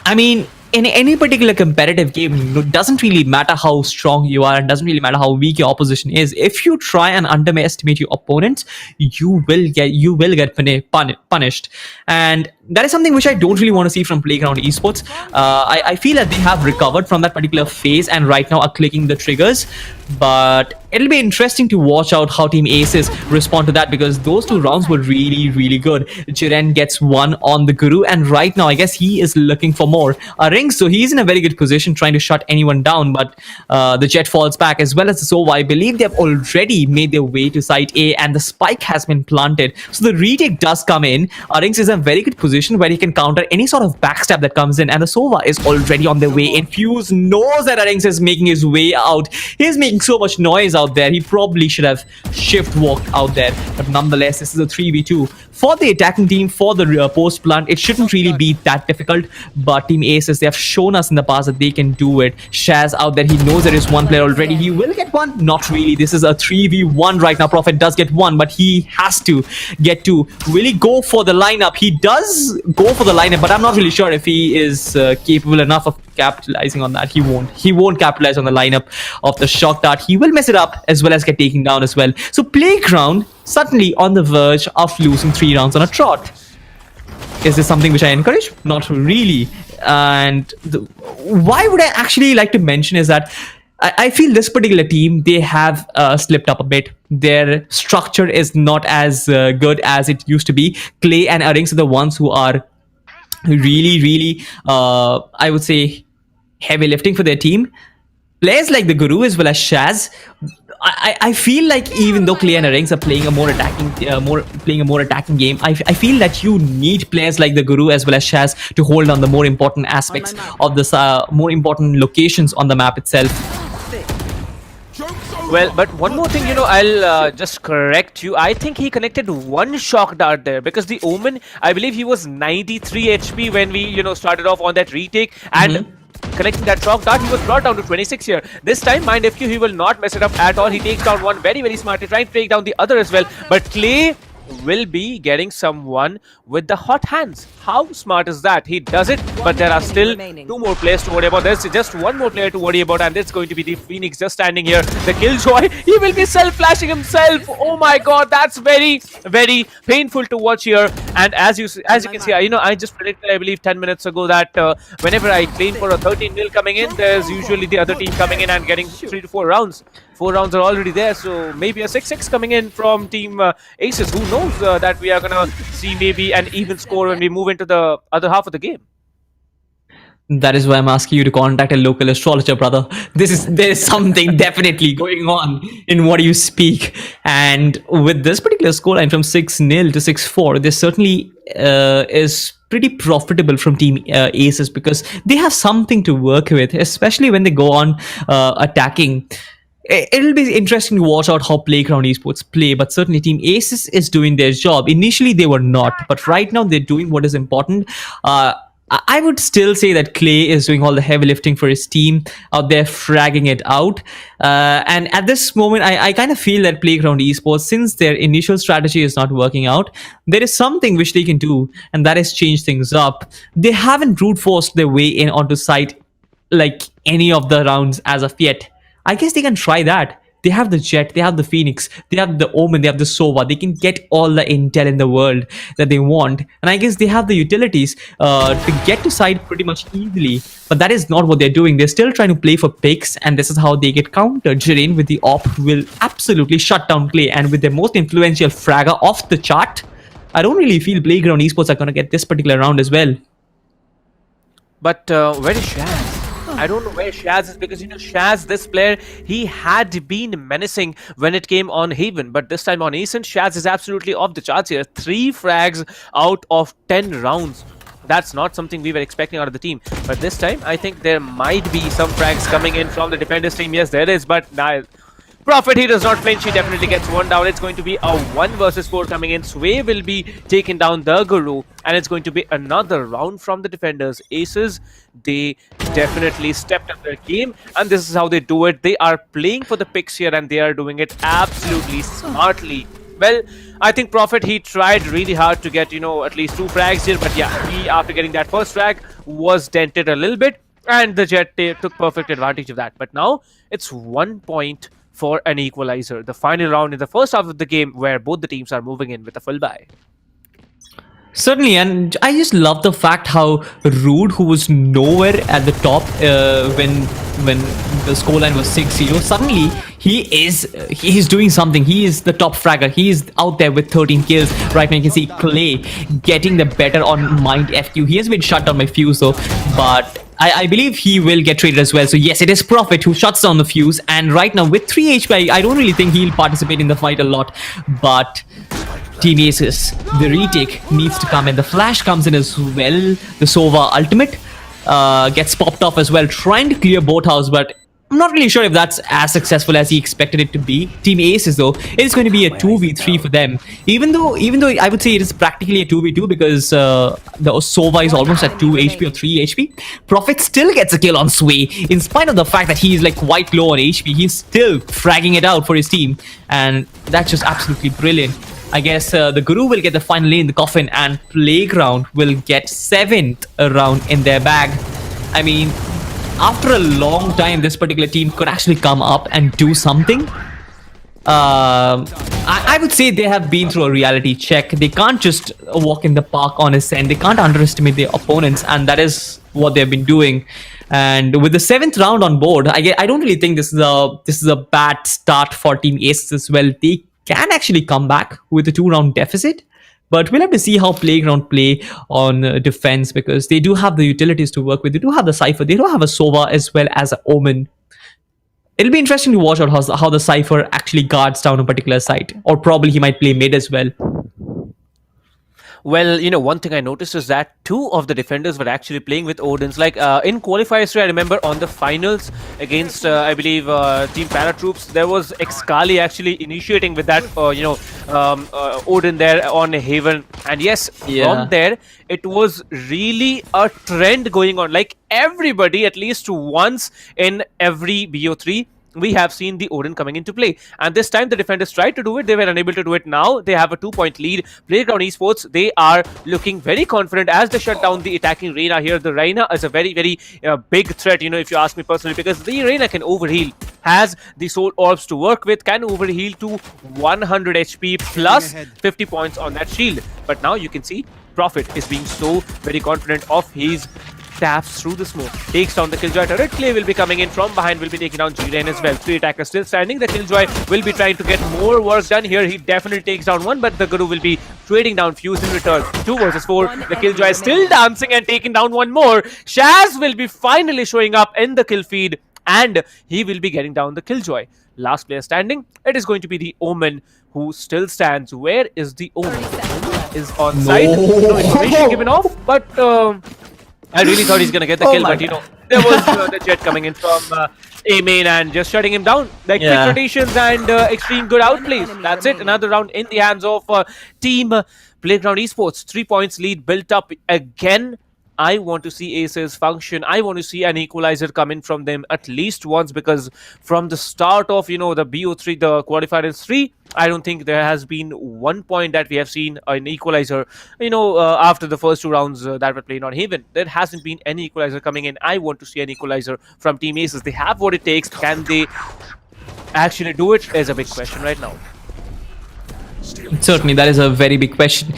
I mean, in any particular competitive game, it doesn't really matter how strong you are, and doesn't really matter how weak your opposition is. If you try and underestimate your opponents, you will get punished. And that is something which I don't really want to see from Playground Esports. I feel that they have recovered from that particular phase and right now are clicking the triggers. But it'll be interesting to watch out how Team Aces respond to that, because those 2 rounds were really good. Jiren gets 1 on the Guru, and right now I guess he is looking for more. So he's in a very good position trying to shut anyone down, but the Jet falls back as well as the Sova. I believe they've already made their way to site A, and the spike has been planted. So the retake does come in. Rings is in a very good position where he can counter any sort of backstab that comes in, and the Sova is already on their way in. Fuse knows that Rings is making his way out. He's making so much noise out there. He probably should have shift walked out there, but nonetheless, this is a 3v2 for the attacking team. For the post plant, it shouldn't really be that difficult, but Team Aces, they have shown us in the past that they can do it. Shaz out there, he knows there is 1 player already. He will get 1. Not really. This is a 3v1 right now. Prophet does get 1, but he has to get 2. Will he go for the lineup? He does go for the lineup, but I'm not really sure if he is capable enough of capitalizing on that. He won't capitalize on the lineup of the shock dart. He will mess it up as well as get taken down as well. So Playground suddenly on the verge of losing 3 rounds on a trot. Is this something which I encourage? Not really. And why would I actually like to mention is that I feel this particular team, they have slipped up a bit. Their structure is not as good as it used to be. Clay and Arings are the ones who are really I would say heavy lifting for their team. Players like the Guru as well as Shaz, I feel like even though Clay and Rings are playing a more attacking game, I feel that you need players like the Guru as well as Shaz to hold on the more important aspects of this more important locations on the map itself. Well, but one more thing, I'll just correct you. I think he connected one shock dart there because the Omen, I believe he was 93 HP when we, started off on that retake, and connecting that shock dart, he was brought down to 26 here. This time, Mind FQ, he will not mess it up at all. He takes down one very, very smartly, trying to take down the other as well. But Clay will be getting someone with the hot hands. How smart is that? He does it, but there are still two more players to worry about. There's just one more player to worry about, and it's going to be the Phoenix just standing here. The Killjoy, he will be self-flashing himself. Oh my god, that's very, very painful to watch here. And as you can see, I just predicted, I believe 10 minutes ago, that whenever I claim for a 13-0 coming in, there's usually the other team coming in and getting 3 to 4 rounds. 4 rounds are already there, so maybe a 6-6 coming in from Team ASES. Who knows that we are gonna see maybe an even score when we move into the other half of the game. That is why I'm asking you to contact a local astrologer, brother. There's something definitely going on in what you speak. And with this particular scoreline from 6-0 to 6-4, this certainly is pretty profitable from Team ASES because they have something to work with, especially when they go on attacking. It'll be interesting to watch out how Playground Esports play, but certainly Team ASES is doing their job. Initially, they were not, but right now they're doing what is important. I would still say that Clay is doing all the heavy lifting for his team out there, fragging it out. And at this moment, I kind of feel that Playground Esports, since their initial strategy is not working out, there is something which they can do, and that is change things up. They haven't brute forced their way in onto site like any of the rounds as of yet. I guess they can try that. They have the Jet, they have the Phoenix, they have the Omen, they have the Sova. They can get all the intel in the world that they want. And I guess they have the utilities to get to side pretty much easily. But that is not what they're doing. They're still trying to play for picks, and this is how they get countered. Jiren with the AWP will absolutely shut down Clay. And with their most influential fragger off the chart, I don't really feel Playground Esports are going to get this particular round as well. But where is Shaz? I don't know where Shaz is, because Shaz, this player, he had been menacing when it came on Haven, but this time on Ascent, Shaz is absolutely off the charts here. 3 frags out of 10 rounds. That's not something we were expecting out of the team. But this time, I think there might be some frags coming in from the Defenders team. Yes, there is, but nah, Prophet, he does not flinch. He definitely gets one down. It's going to be a 1 versus 4 coming in. Sway will be taking down the Guru, and it's going to be another round from the Defenders. ASES, they definitely stepped up their game, and this is how they do it. They are playing for the picks here, and they are doing it absolutely smartly. Well, I think Prophet, he tried really hard to get, at least 2 frags here, but yeah, he, after getting that first frag, was dented a little bit, and the Jet took perfect advantage of that. But now, it's 1 point for an equalizer. The final round in the first half of the game, where both the teams are moving in with a full buy. Certainly, and I just love the fact how Rude, who was nowhere at the top when the scoreline was 6-0, suddenly he's doing something. He is the top fragger. He is out there with 13 kills. Right now you can see Clay getting the better on Mind FQ. He has been shut down by Fuse though, but I believe he will get traded as well. So yes, it is Prophet who shuts down the Fuse, and right now with 3 HP, I don't really think he'll participate in the fight a lot, but Team ASES, the retake needs to come in. The flash comes in as well. The Sova ultimate gets popped off as well, trying to clear boat house, but I'm not really sure if that's as successful as he expected it to be. Team ASES though, it is going to be a 2v3 for them. Even though I would say it is practically a 2v2 because the Sova is almost at 2 HP or 3 HP. Prophet still gets a kill on Sway. In spite of the fact that he is like quite low on HP, he's still fragging it out for his team. And that's just absolutely brilliant. I guess the Guru will get the final lane in the coffin, and Playground will get 7th round in their bag. I mean, after a long time, this particular team could actually come up and do something. I would say they have been through a reality check. They can't just walk in the park on a scent. They can't underestimate their opponents, and that is what they've been doing. And with the 7th round on board, I don't really think this is a bad start for Team ASES as well. They can actually come back with a 2-round deficit, but we'll have to see how Playground play on defense, because they do have the utilities to work with. They do have the Cypher, they do have a Sova as well as an Omen. It'll be interesting to watch out how the Cypher actually guards down a particular site, or probably he might play mid as well. Well, one thing I noticed is that two of the defenders were actually playing with Odins. Like in qualifiers, I remember on the finals against, I believe, Team Paratroops, there was Excali actually initiating with that, Odin there on Haven. And yes, from there, it was really a trend going on. Like everybody, at least once in every BO3, we have seen the Odin coming into play. And this time the defenders tried to do it. They were unable to do it. Now they have a 2-point lead. Playground Esports, they are looking very confident as they shut down the attacking Reyna here. The Reyna is a very, very big threat, if you ask me personally, because the Reyna can overheal, has the soul orbs to work with, can overheal to 100 HP plus 50 points on that shield. But now you can see Prophet is being so very confident of his taps through the smoke, takes down the Killjoy turret. Clay will be coming in from behind, will be taking down G-Rain as well. 3 attackers still standing. The Killjoy will be trying to get more work done here. He definitely takes down one, but the Guru will be trading down Fuse in return. 2 versus 4. The Killjoy is still dancing and taking down one more. Shaz will be finally showing up in the kill feed, and he will be getting down the Killjoy. Last player standing, it is going to be the Omen, who still stands. Where is the Omen? Omen is on site. No information given off, but I really thought he's gonna get the kill, but there was the jet coming in from A main and just shutting him down. Like quick rotations and extreme good outplays. That's it. Another round in the hands of Team Playground Esports. 3 points lead built up again. I want to see ASES function. I want to see an equalizer come in from them at least once, because from the start of, the BO3, the qualifier is 3, I don't think there has been 1 point that we have seen an equalizer, after the first 2 rounds that were played on Haven. There hasn't been any equalizer coming in. I want to see an equalizer from Team ASES. They have what it takes. Can they actually do it is a big question right now. Certainly, that is a very big question.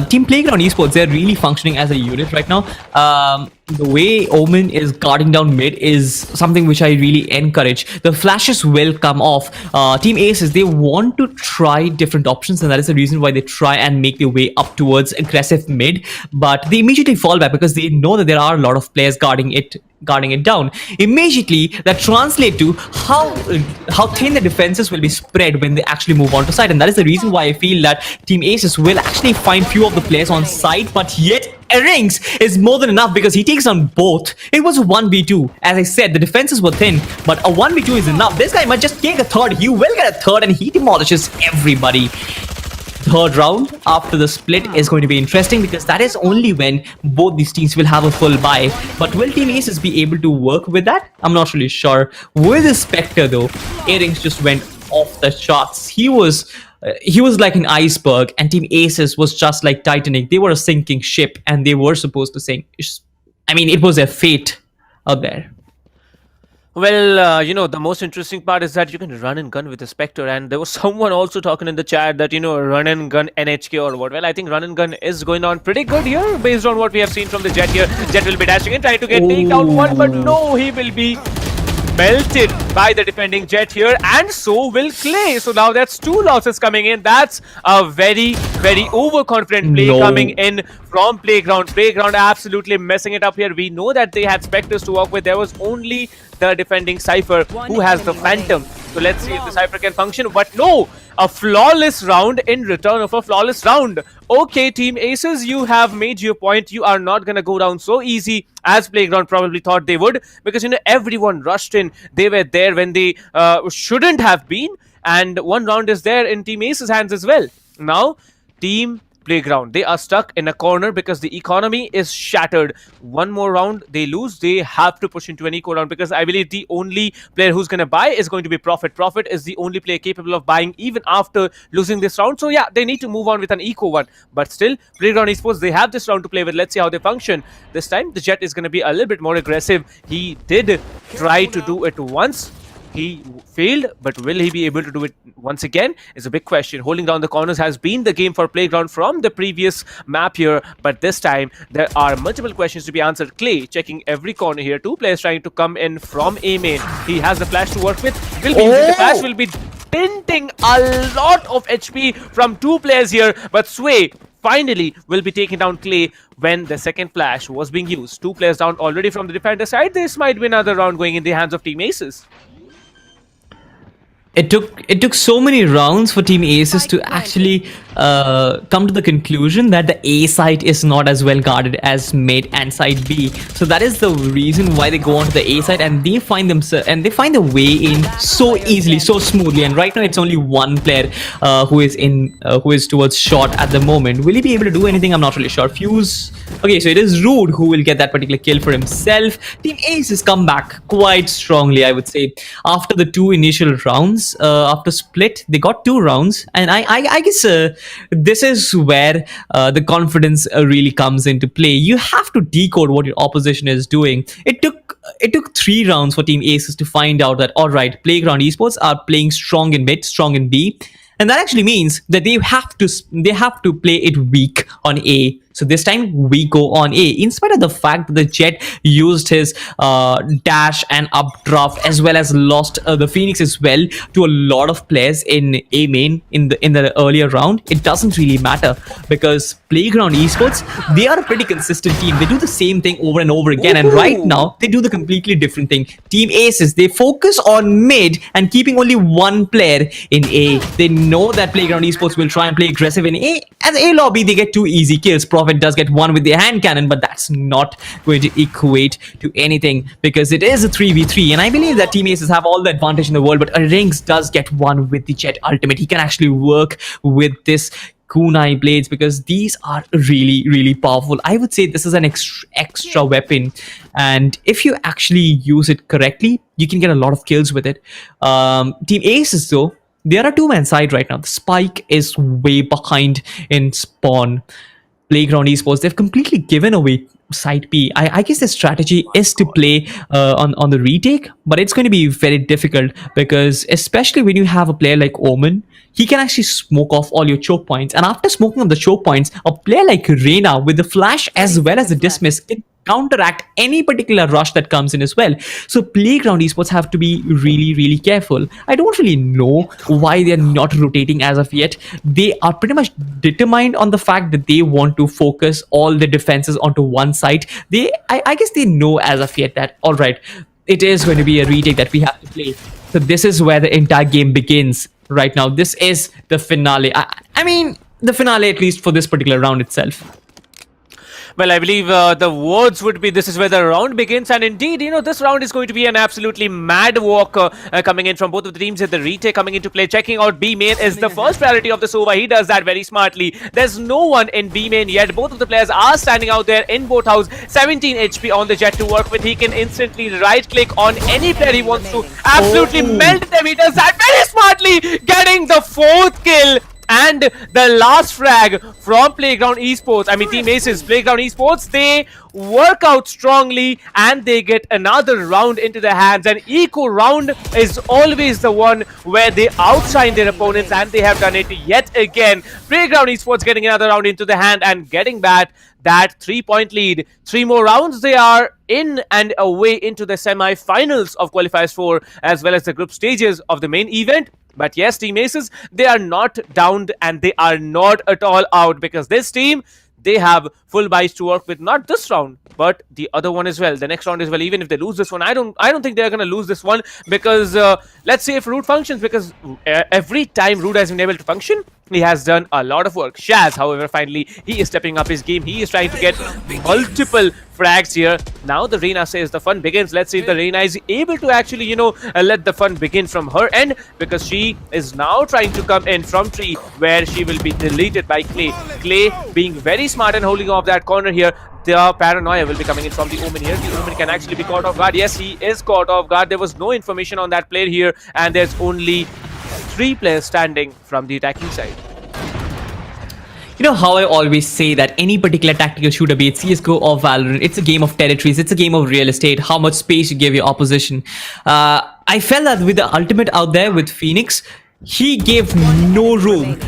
Team Playground Esports, they're really functioning as a unit right now. The way Omen is guarding down mid is something which I really encourage. The flashes will come off. Team ASES, they want to try different options, and that is the reason why they try and make their way up towards aggressive mid, but they immediately fall back because they know that there are a lot of players guarding it down. Immediately that translates to how thin the defenses will be spread when they actually move on to site, and that is the reason why I feel that Team ASES will actually find few of the players on site, but yet Rings is more than enough because he takes on both. It was a 1v2. As I said, the defenses were thin, but a 1v2 is enough. This guy might just take a third. He will get a third, and he demolishes everybody. Third round after the split is going to be interesting because that is only when both these teams will have a full buy. But will Team ASES be able to work with that? I'm not really sure. With the Spectre though, Rings just went off the charts. He was like an iceberg, and Team ASES was just like Titanic. They were a sinking ship, and they were supposed to sink. I mean, it was their fate out there. Well, the most interesting part is that you can run and gun with the Spectre, and there was someone also talking in the chat that, run and gun NHK or what. Well, I think run and gun is going on pretty good here based on what we have seen from the Jet here. Jet will be dashing in, trying to take out one, but no, he will be melted by the defending Jet here, and so will Clay. So now that's 2 losses coming in. That's a very, very overconfident play coming in from Playground. Playground absolutely messing it up here. We know that they had Spectres to work with. There was only the defending Cypher who has the Phantom. So let's see if the Cypher can function. But no, a flawless round in return of a flawless round. Okay, Team ASES, you have made your point. You are not going to go down so easy as Playground probably thought they would, because everyone rushed in. They were there when they shouldn't have been, and 1 round is there in Team ASES hands as well. Now Team Playground, they are stuck in a corner because the economy is shattered. 1 more round they lose, they have to push into an eco round, because I believe the only player who's going to buy is going to be Prophet. Prophet is the only player capable of buying even after losing this round. So yeah, they need to move on with an eco one, but still Playground Esports, they have this round to play with. Let's see how they function. This time the Jet is going to be a little bit more aggressive. He did try to do it once. He failed, but will he be able to do it once again is a big question. Holding down the corners has been the game for Playground from the previous map here, but this time there are multiple questions to be answered. Clay checking every corner here. 2 players trying to come in from A main. He has the flash to work with. Will be using the flash, will be tinting a lot of HP from 2 players here, but Sway finally will be taking down Clay when the second flash was being used. 2 players down already from the defender side. This might be another round going in the hands of Team ASES. It took so many rounds for Team ASES to actually come to the conclusion that the A site is not as well guarded as mid and side B. So that is the reason why they go onto the A site, and they find themselves and they find their way in so easily, so smoothly. And right now it's only one player who is towards short at the moment. Will he be able to do anything? I'm not really sure. Fuse. Okay, so it is Rude who will get that particular kill for himself. Team Ace has come back quite strongly, I would say. After the two initial rounds, after split, they got 2 rounds, and I guess this is where the confidence really comes into play. You have to decode what your opposition is doing. It took 3 rounds for Team Aces to find out that, all right, Playground Esports are playing strong in mid, strong in B, and that actually means that they have to play it weak on A. So this time we go on A, in spite of the fact that the Jet used his dash and updraft, as well as lost the Phoenix as well to a lot of players in A main in the earlier round. It doesn't really matter, because Playground Esports, they are a pretty consistent team. They do the same thing over and over again. And right now they do the completely different thing. Team Aces, they focus on mid and keeping only one player in A. They know that Playground Esports will try and play aggressive in A. As A lobby, they get 2 easy kills. Prophet does get 1 with the hand cannon, but that's not going to equate to anything, because it is a 3v3, and I believe that Team Aces have all the advantage in the world. But Rings does get 1 with the Jet ultimate. He can actually work with this kunai blades, because these are really powerful. I would say this is an extra weapon, and if you actually use it correctly, you can get a lot of kills with it. Team Aces, though, they are a 2-man side right now. The Spike is way behind in spawn. Playground Esports, they've completely given away side B. I guess the strategy is to play on the retake, but it's going to be very difficult, because especially when you have a player like Omen, he can actually smoke off all your choke points, and after smoking off the choke points, a player like Reyna with the flash as well as the dismiss can counteract any particular rush that comes in as well. So Playground Esports have to be really careful. I don't really know why they're not rotating as of yet. They are pretty much determined on the fact that they want to focus all the defenses onto one side. I guess they know as of yet that, all right, it is going to be a retake that we have to play. So this is where the entire game begins right now. This is the finale. I mean, the finale, at least for this particular round itself. Well, I believe the words would be, this is where the round begins. And indeed, this round is going to be an absolutely mad walk coming in from both of the teams. At the retake coming into play, checking out B main is the first priority of the Sova. He does that very smartly. There's no one in B main yet. Both of the players are standing out there in boat house. 17 HP on the Jet to work with. He can instantly right click on any player he wants to. Absolutely melt them. He does that very smartly, getting the 4th kill. And the last frag from Playground Esports, I mean Team Aces, Playground Esports, they work out strongly and they get another round into their hands. An eco round is always the one where they outshine their opponents, and they have done it yet again. Playground Esports getting another round into the hand and getting that 3-point lead. 3 more rounds, they are in and away into the semi-finals of Qualifiers 4, as well as the group stages of the main event. But yes, Team Aces, they are not downed and they are not at all out, because this team, they have full buys to work with, not this round, but the other one as well, the next round as well. Even if they lose this one, I don't think they're going to lose this one, because let's see if Rude functions, because every time Rude has been able to function, he has done a lot of work. Shaz, however, finally, he is stepping up his game. He is trying to get multiple frags here. Now the Reyna says the fun begins. Let's see if the Reyna is able to actually, let the fun begin from her end, because she is now trying to come in from tree, where she will be deleted by Clay. Clay being very smart and holding off that corner here. The paranoia will be coming in from the Omen here. The Omen can actually be caught off guard. Yes, he is caught off guard. There was no information on that player here, and there's only 3 players standing from the attacking side. You know how I always say that any particular tactical shooter, be it CSGO or Valorant, it's a game of territories, it's a game of real estate, how much space you give your opposition. I felt that with the ultimate out there with Phoenix, he gave no room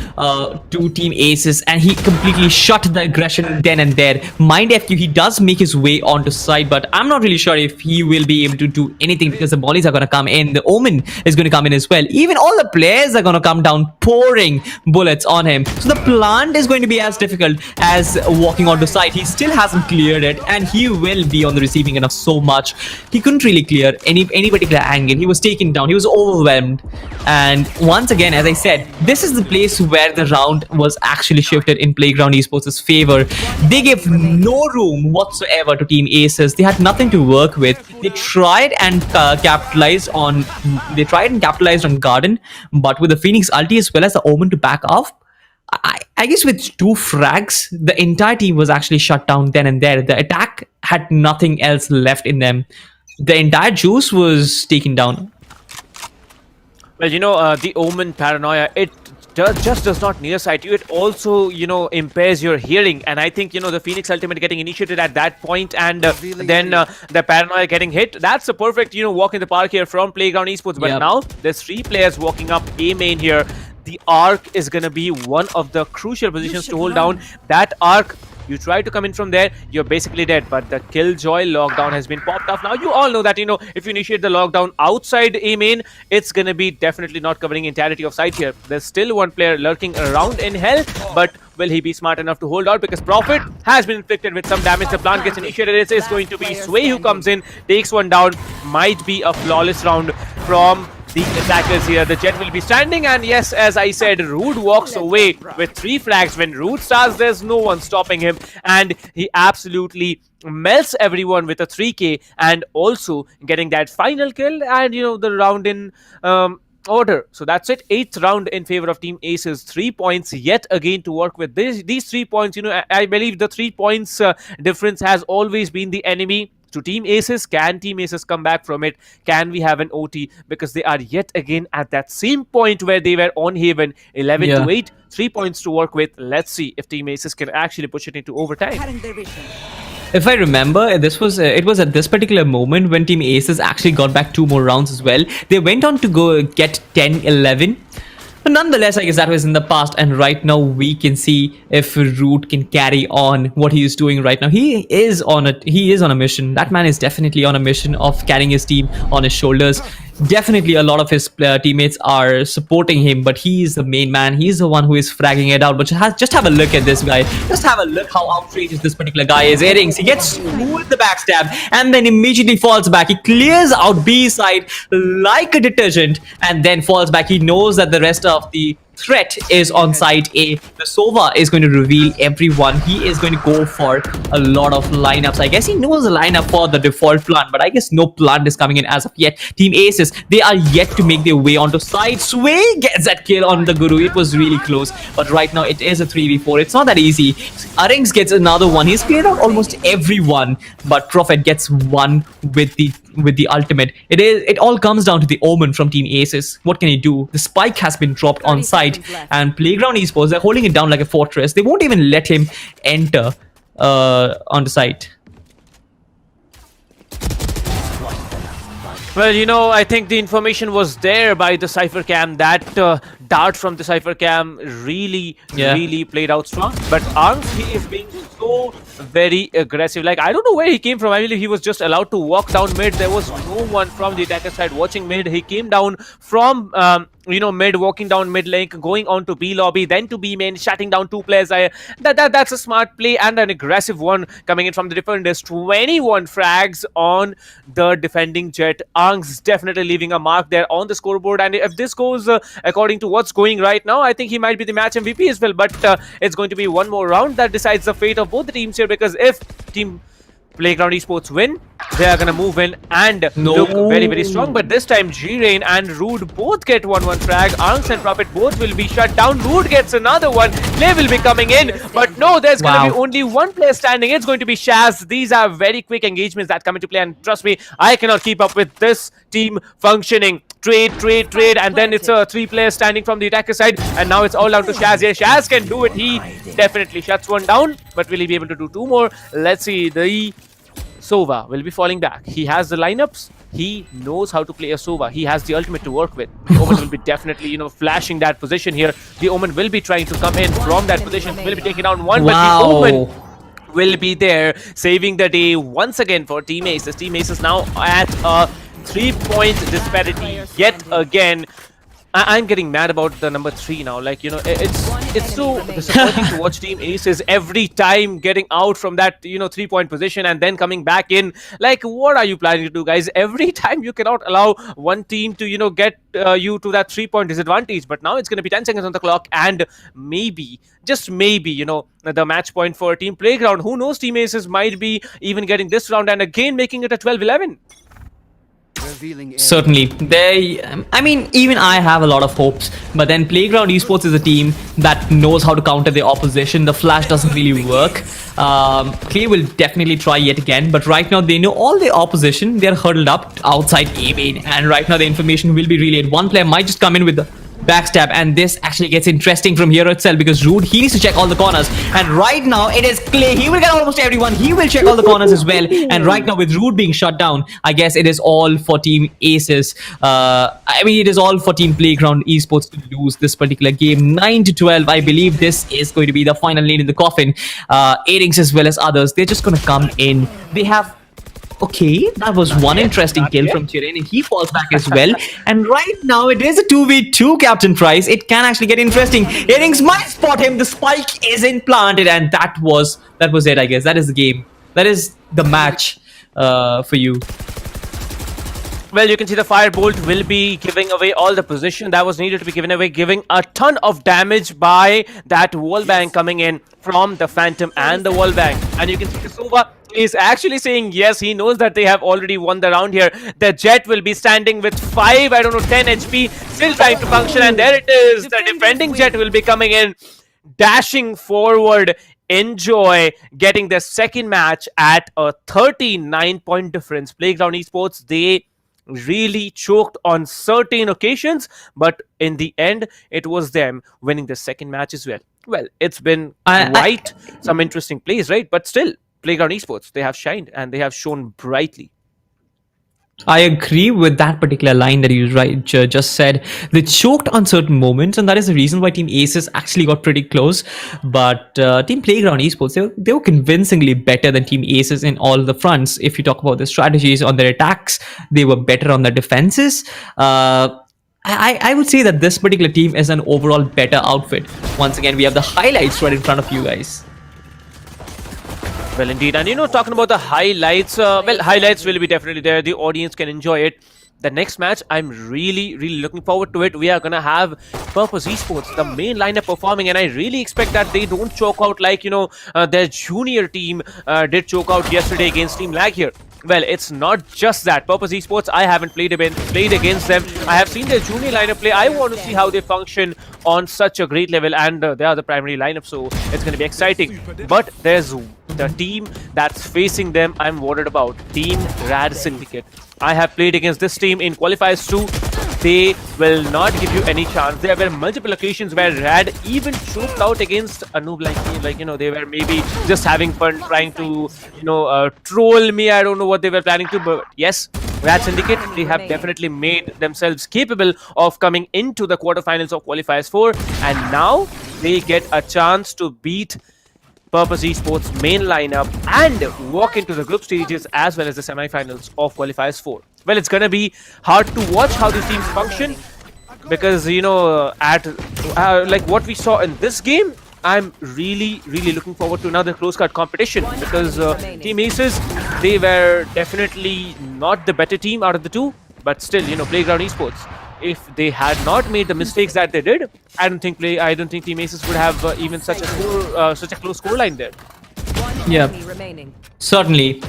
to Team Aces, and he completely shut the aggression then and there. Mind FQ, he does make his way onto side, but I'm not really sure if he will be able to do anything, because the mollies are going to come in. The Omen is going to come in as well. Even all the players are going to come down pouring bullets on him. So the plant is going to be as difficult as walking onto side. He still hasn't cleared it, and he will be on the receiving end of so much. He couldn't really clear any particular angle. He was taken down. He was overwhelmed, and once once again, as I said, this is the place where the round was actually shifted in Playground Esports' favor. They gave no room whatsoever to Team ASES. They had nothing to work with. They tried and capitalized on Garden, but with the Phoenix ulti as well as the Omen to back off, I guess with 2 frags, the entire team was actually shut down then and there. The attack had nothing else left in them. The entire juice was taken down. Well, the Omen paranoia, it just does not nearsight you. It also, impairs your hearing. And I think, the Phoenix ultimate getting initiated at that point and then the paranoia getting hit. That's a perfect, walk in the park here from Playground Esports. But now there's 3 players walking up A main here. The Arc is going to be one of the crucial positions to hold down. That Arc, you try to come in from there, you're basically dead. But the Killjoy lockdown has been popped off. Now you all know that, if you initiate the lockdown outside A main, it's going to be definitely not covering entirety of site here. There's still one player lurking around in hell, but will he be smart enough to hold out? Because Prophet has been inflicted with some damage. The plant gets initiated. It is going to be Sway who comes in, takes one down. Might be a flawless round from the attackers here. The Jet will be standing, and yes, as I said, Rude walks away with 3 flags. When Rude starts, there's no one stopping him, and he absolutely melts everyone with a 3k, and also getting that final kill and the round in order. So that's it. 8th round in favor of Team ASES. 3 points yet again to work with. These 3 points, I believe the 3 points difference has always been the enemy to Team ASES. Can Team ASES come back from it? Can we have an OT? Because they are yet again at that same point where they were on Haven, 11 to 8. 3 points to work with. Let's see if Team ASES can actually push it into overtime. If I remember, it was at this particular moment when Team ASES actually got back 2 more rounds as well. They went on to go get 10-11. But nonetheless, I guess that was in the past, and right now we can see if Root can carry on what he is doing right now. He is on a mission. That man is definitely on a mission of carrying his team on his shoulders. Definitely a lot of his teammates are supporting him, but he is the main man. He's the one who is fragging it out. But just have a look at this guy. Just have a look how outrageous this particular guy is. Airings, he gets with the backstab and then immediately falls back. He clears out B side like a detergent and then falls back. He knows that the rest of the threat is on side A. The Sova is going to reveal everyone. He is going to go for a lot of lineups. I guess he knows the lineup for the default plant, but I guess no plant is coming in as of yet. Team ASES, they are yet to make their way onto side. Sway gets that kill on the Guru. It was really close, but right now it is a 3v4. It's not that easy. Arings gets another one. He's cleared out almost everyone, but Prophet gets one with the ultimate. It all comes down to the Omen from Team ASES. What can he do? The spike has been dropped on site, and Playground Esports, they're holding it down like a fortress. They won't even let him enter on the site. Well, I think the information was there by the Cypher Cam. That dart from the Cypher Cam really played out strong. But Arms, he is being so very aggressive. Like, I don't know where he came from. I believe he was just allowed to walk down mid. There was no one from the attacker side watching mid. He came down from mid, walking down mid lane, going on to B lobby, then to B main, shutting down 2 players. That's a smart play and an aggressive one coming in from the defenders. 21 frags on the defending Jet. Ang's definitely leaving a mark there on the scoreboard, and if this goes according to what's going right now, I think he might be the match MVP as well. But it's going to be one more round that decides the fate of both the teams here, because if Team Playground Esports win, they are going to move in and look very, very strong. But this time, G-Rain and Rude both get 1-1 frag. Arms and Prophet both will be shut down. Rude gets another one. Clay will be coming in. But no, there's going to be only one player standing. It's going to be Shaz. These are very quick engagements that come into play. And trust me, I cannot keep up with this team functioning. Trade, and then it's a 3 players standing from the attacker side. And now it's all down to Shaz here. Shaz can do it. He definitely shuts one down. But will he be able to do 2 more? Let's see. The Sova will be falling back. He has the lineups. He knows how to play a Sova. He has the ultimate to work with. The Omen will be definitely, flashing that position here. The Omen will be trying to come in from that position. Will be taking down one, but the Omen will be there, saving the day once again for Team ASES. Team ASES now at a 3-point disparity yet again. I'm getting mad about the number 3 now. Like, it's so disappointing to watch Team Aces every time getting out from that, 3-point position and then coming back in. Like, what are you planning to do, guys? Every time you cannot allow one team to, get you to that 3-point disadvantage. But now it's going to be 10 seconds on the clock, and maybe, just maybe, the match point for Team Playground. Who knows? Team Aces might be even getting this round and again making it a 12-11. Certainly. I mean, even I have a lot of hopes, but then Playground Esports is a team that knows how to counter the opposition. The flash doesn't really work. Clay will definitely try yet again, but right now they know all the opposition. They're huddled up outside A main, and right now the information will be relayed. One player might just come in with the backstab, and this actually gets interesting from here itself, because Rude, he needs to check all the corners, and right now it is Clay. He will get almost everyone. He will check all the corners as well, and right now with Rude being shut down, I guess it is all for Team Aces. I mean, it is all for Team Playground Esports to lose this particular game. 9-12. I believe this is going to be the final nail in the coffin. Airings as well as others, they're just going to come in. They have... Okay, that was one interesting kill from Chirin, and he falls back as well. And right now it is a 2v2, Captain Price. It can actually get interesting. Airings might spot him. The spike isn't planted, and that was it, I guess. That is the game. That is the match for you. Well, you can see the Firebolt will be giving away all the position that was needed to be given away, giving a ton of damage by that wallbang coming in from the Phantom and the wallbang. And you can see Kasova is actually saying yes, he knows that they have already won the round here. The Jet will be standing with 10 HP, still trying to function, and there it is. The defending Jet will be coming in, dashing forward. Enjoy getting their second match at a 39-point difference. Playground Esports, they really choked on certain occasions, but in the end it was them winning the second match as well. Well, it's been quite some interesting plays, right? But still, Playground Esports, they have shined and they have shown brightly. I agree with that particular line that you just said. They choked on certain moments, and that is the reason why Team Aces actually got pretty close. But Team Playground Esports, they were convincingly better than Team Aces in all the fronts. If you talk about the strategies on their attacks, they were better on the defenses. I would say that this particular team is an overall better outfit. Once again, we have the highlights right in front of you guys. Well, indeed. And talking about the highlights, well, highlights will be definitely there. The audience can enjoy it. The next match, I'm really looking forward to it. We are going to have Purpose Esports, the main lineup performing, and I really expect that they don't choke out like, their junior team did choke out yesterday against Team Lag here. Well, it's not just that. Purpose Esports, I haven't played against them. I have seen their junior lineup play. I want to see how they function on such a great level, and they are the primary lineup, so it's going to be exciting. But there's the team that's facing them I'm worried about. Team RADSyndicate. I have played against this team in qualifiers too. They will not give you any chance. There were multiple occasions where Rad even choked out against a noob like me. Like, they were maybe just having fun trying to, troll me. I don't know what they were planning to, but yes, RADSyndicate, they have definitely made themselves capable of coming into the quarterfinals of qualifiers 4, and now they get a chance to beat Purpose Esports main lineup and walk into the group stages as well as the semi-finals of qualifiers 4. Well, it's gonna be hard to watch how these teams function because like what we saw in this game, I'm really looking forward to another close cut competition because Team Aces, they were definitely not the better team out of the two, but still, Playground Esports, if they had not made the mistakes that they did, I don't think Team Aces would have even such a close scoreline there. Yeah, certainly.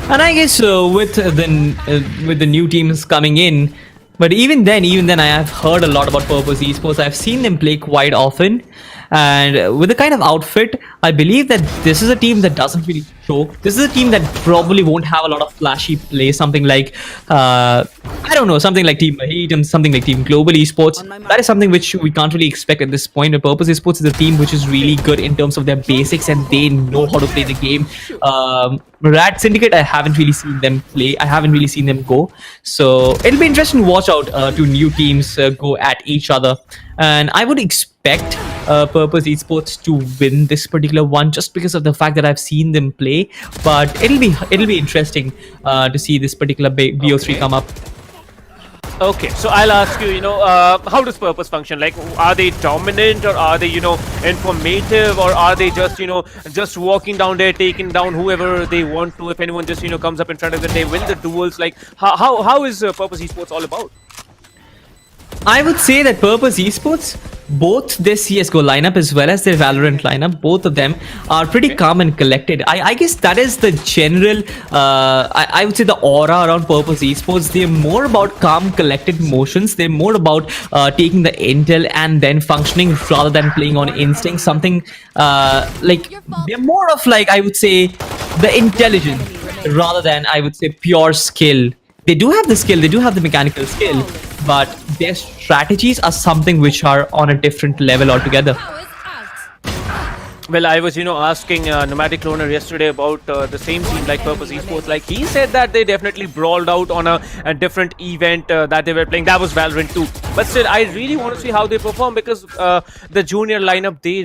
And I guess with the new teams coming in, but even then I have heard a lot about Purpose Esports. I've seen them play quite often, and with the kind of outfit, I believe that this is a team that doesn't really choke. This is a team that probably won't have a lot of flashy play, something like I don't know, something like Team Heat and something like Team Global Esports. That is something which we can't really expect at this point. But Purpose Esports is a team which is really good in terms of their basics, and they know how to play the game. RADSyndicate, I haven't really seen them play. I haven't really seen them go. So it'll be interesting to watch out to new teams go at each other. And I would expect Purpose Esports to win this particular one just because of the fact that I've seen them play. But it'll be interesting to see this particular BO3 come up. Okay, so I'll ask you, how does Purpose function? Like, are they dominant, or are they, informative, or are they just, just walking down there, taking down whoever they want to? If anyone just, comes up in front of them, they win the duels. Like, how is Purpose Esports all about? I would say that Purpose Esports, both their CSGO lineup as well as their Valorant lineup, both of them are pretty calm and collected. I guess that is the general, I would say the aura around Purpose Esports. They're more about calm, collected motions. They're more about taking the intel and then functioning rather than playing on instinct. Something like, they're more of like, I would say, the intelligence rather than, I would say, pure skill. They do have the skill, they do have the mechanical skill, but their strategies are something which are on a different level altogether. Well, I was, asking Nomadic Loner yesterday about the same team like Purpose Esports. Like, he said that they definitely brawled out on a different event that they were playing. That was Valorant 2. But still, I really want to see how they perform, because the junior lineup, they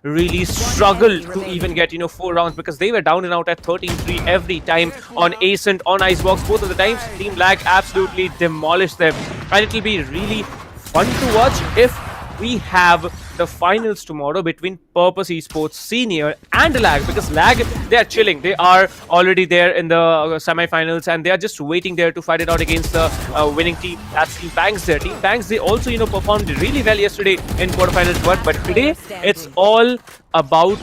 really struggled to even get, 4 rounds, because they were down and out at 13-3 every time on Ascent, on Icebox. Both of the times, Team Lag absolutely demolished them. And it'll be really fun to watch if we have the finals tomorrow between Purpose Esports Senior and Lag, because Lag, they are chilling. They are already there in the semi-finals, and they are just waiting there to fight it out against the winning team. That's Team Banks there. Team Banks, they also, performed really well yesterday in quarterfinals, but today it's all about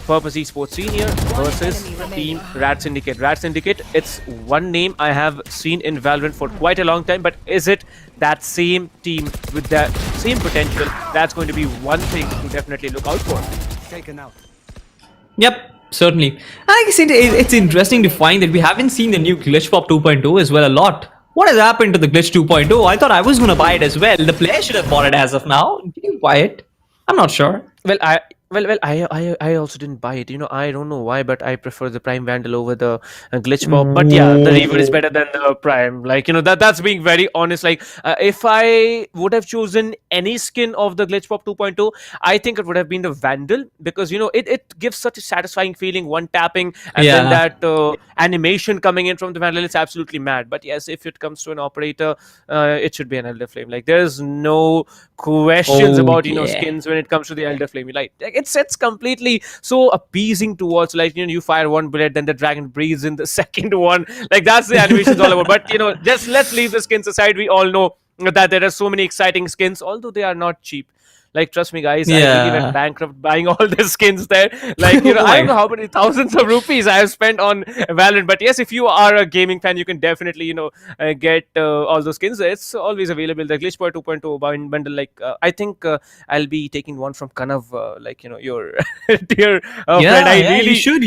Purpose Esports Senior versus Team RADSyndicate. RADSyndicate, it's one name I have seen in Valorant for quite a long time, but is it that same team with that same potential? That's going to be one thing to definitely look out for. Yep, certainly. I guess it's interesting to find that we haven't seen the new Glitch Pop 2.0 as well a lot. What has happened to the Glitch 2.0? I thought I was going to buy it as well. The player should have bought it as of now. Did you buy it? I'm not sure. Well, I also didn't buy it. I don't know why, but I prefer the Prime Vandal over the Glitch Pop. But yeah, the Reaver is better than the Prime. Like, that's being very honest. Like, if I would have chosen any skin of the Glitch Pop 2.0, I think it would have been the Vandal, because, it gives such a satisfying feeling, one tapping, and then that animation coming in from the Vandal. It's absolutely mad. But yes, if it comes to an operator, it should be an Elder Flame. Like, there's no questions about, skins when it comes to the Elder Flame. Like, it's completely so appeasing to watch. Like, you fire one bullet, then the dragon breathes in the second one. Like, that's the animation's all about. But just let's leave the skins aside. We all know that there are so many exciting skins, although they are not cheap. Like, trust me, guys, I really went bankrupt buying all the skins there. Like, I don't know how many thousands of rupees I have spent on Valorant. But yes, if you are a gaming fan, you can definitely, get all those skins. It's always available. The Glitch Boy 2.0 bundle, like, I think I'll be taking one from Kanav, like, your dear friend.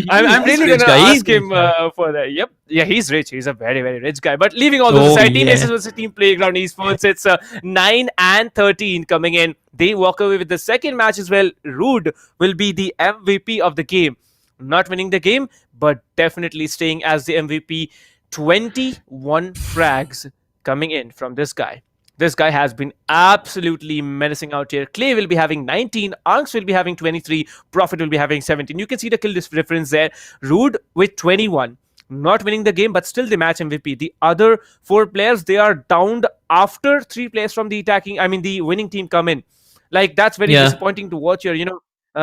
I'm really going to ask him for that. Yep. Yeah, he's rich. He's a very, very rich guy. But leaving all those aside, Team ASES versus Team Playground Esports, it's 9-13 coming in. They walk away with the second match as well. Rude will be the MVP of the game. Not winning the game, but definitely staying as the MVP. 21 frags coming in from this guy. This guy has been absolutely menacing out here. Clay will be having 19. Arks will be having 23. Prophet will be having 17. You can see the kill difference there. Rude with 21. Not winning the game, but still the match MVP. The other 4 players, they are downed after 3 players from the winning team come in. Like, that's very disappointing to watch here.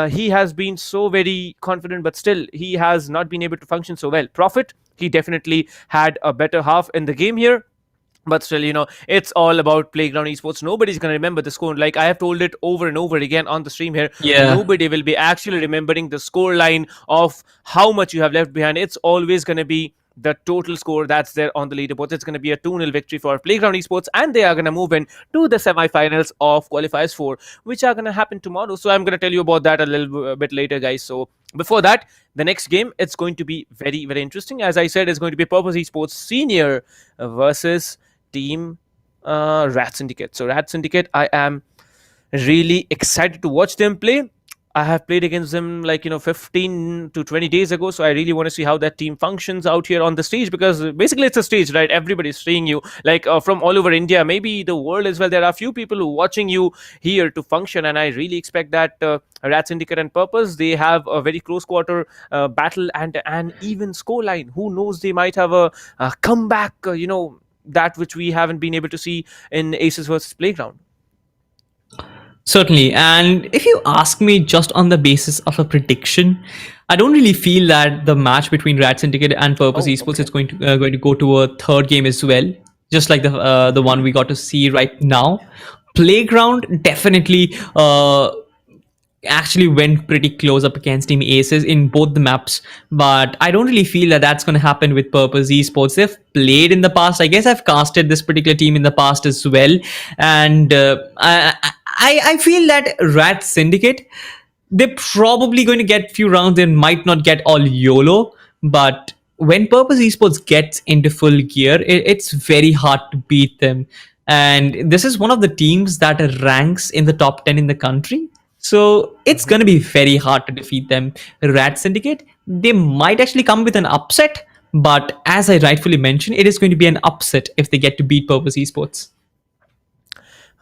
He has been so very confident, but still he has not been able to function so well. Prophet, he definitely had a better half in the game here. But still, it's all about Playground Esports. Nobody's going to remember the score. Like, I have told it over and over again on the stream here. Nobody will be actually remembering the score line of how much you have left behind. It's always going to be the total score that's there on the leaderboard. It's going to be a 2-0 victory for Playground Esports, and they are going to move in to the semi-finals of Qualifiers 4, which are going to happen tomorrow. So I'm going to tell you about that a little bit later, guys. So before that, the next game, it's going to be very, very interesting. As I said, it's going to be Purpose Esports Senior versus Team RADSyndicate. So RADSyndicate, I am really excited to watch them play. I have played against them 15 to 20 days ago, so I really want to see how that team functions out here on the stage, because basically it's a stage, right? Everybody's seeing you, from all over India, maybe the world as well. There are a few people who are watching you here to function, and I really expect that RADSyndicate and Purpose, they have a very close quarter battle and an even score line. Who knows, they might have a comeback, that which we haven't been able to see in ASES versus Playground. Certainly. And if you ask me just on the basis of a prediction, I don't really feel that the match between RADSyndicate and Purpose Esports is going to go to a third game as well, just like the one we got to see right now. Playground definitely actually went pretty close up against Team Aces in both the maps, but I don't really feel that that's going to happen with Purpose Esports. They've played in the past. I guess I've casted this particular team in the past as well, and I feel that RADSyndicate, they're probably going to get few rounds. They might not get all YOLO, but when Purpose Esports gets into full gear, it's very hard to beat them. And this is one of the teams that ranks in the top 10 in the country. So it's going to be very hard to defeat them. RADSyndicate, they might actually come with an upset, but as I rightfully mentioned, it is going to be an upset if they get to beat Purpose Esports.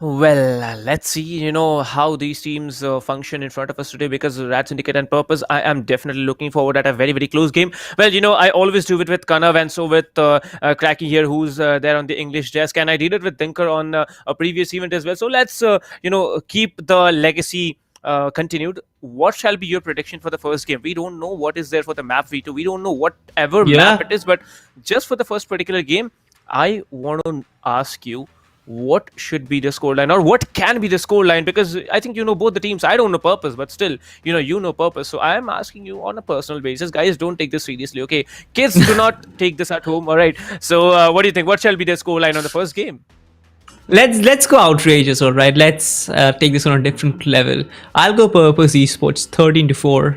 Well, let's see, how these teams function in front of us today, because RADSyndicate and Purpose, I am definitely looking forward at a very, very close game. Well, I always do it with Kanav and so with Cracky here, who's there on the English desk, and I did it with Dinker on a previous event as well. So let's, keep the legacy continued. What shall be your prediction for the first game? We don't know what is there for the map V2. We don't know whatever map it is, but just for the first particular game, I want to ask you, what should be the scoreline, or what can be the scoreline? Because I think both the teams. I don't know Purpose, but still, you know Purpose. So I am asking you on a personal basis, guys. Don't take this seriously, okay? Kids, do not take this at home. All right. So what do you think? What shall be the scoreline on the first game? Let's go outrageous, all right? Let's take this on a different level. I'll go Purpose Esports 13-4.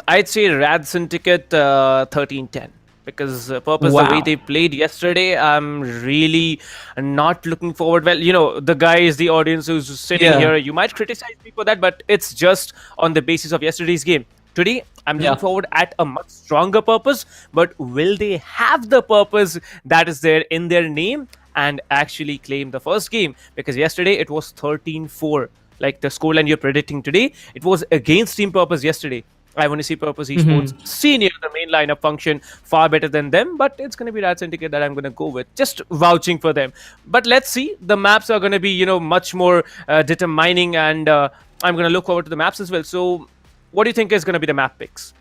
I'd say RADSyndicate 13-10. Because Purpose, the way they played yesterday, I'm really not looking forward. Well, the guys, the audience who's sitting here, you might criticize me for that, but it's just on the basis of yesterday's game. Today, I'm looking forward at a much stronger Purpose, but will they have the Purpose that is there in their name and actually claim the first game? Because yesterday it was 13-4. Like the scoreline you're predicting today, it was against Team Purpose yesterday. I want to see Purpose Esports senior, the main lineup function far better than them, but it's going to be RADSyndicate that I'm going to go with, just vouching for them. But let's see, the maps are going to be, much more determining, and I'm going to look forward to the maps as well. So what do you think is going to be the map picks?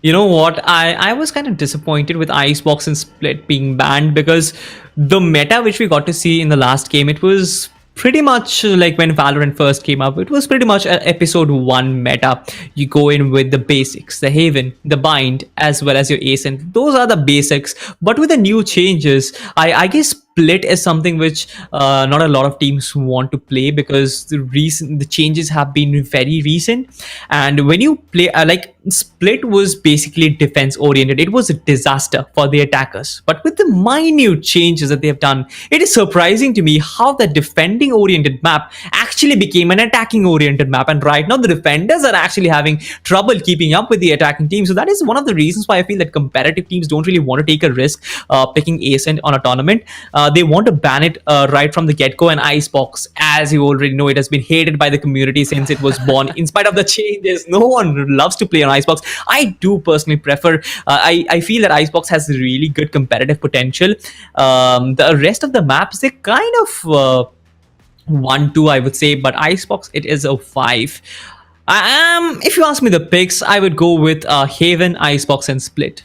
You know what? I was kind of disappointed with Icebox and Split being banned, because the meta which we got to see in the last game, it was pretty much like when Valorant first came up. It was pretty much an episode 1 meta. You go in with the basics, the Haven, the Bind, as well as your Ascent. Those are the basics. But with the new changes, I guess Split is something which not a lot of teams want to play, because the changes have been very recent. And when you play Split was basically defense oriented. It was a disaster for the attackers. But with the minute changes that they have done, it is surprising to me how the defending oriented map actually became an attacking oriented map. And right now the defenders are actually having trouble keeping up with the attacking team. So that is one of the reasons why I feel that competitive teams don't really want to take a risk picking Ascent on a tournament. They want to ban it right from the get-go. And Icebox, as you already know, it has been hated by the community since it was born. In spite of the changes, no one loves to play on Icebox. I do personally prefer, I feel that Icebox has really good competitive potential. The rest of the maps, they kind of 1-2, I would say, but Icebox, it is a 5. If you ask me the picks, I would go with Haven, Icebox, and Split.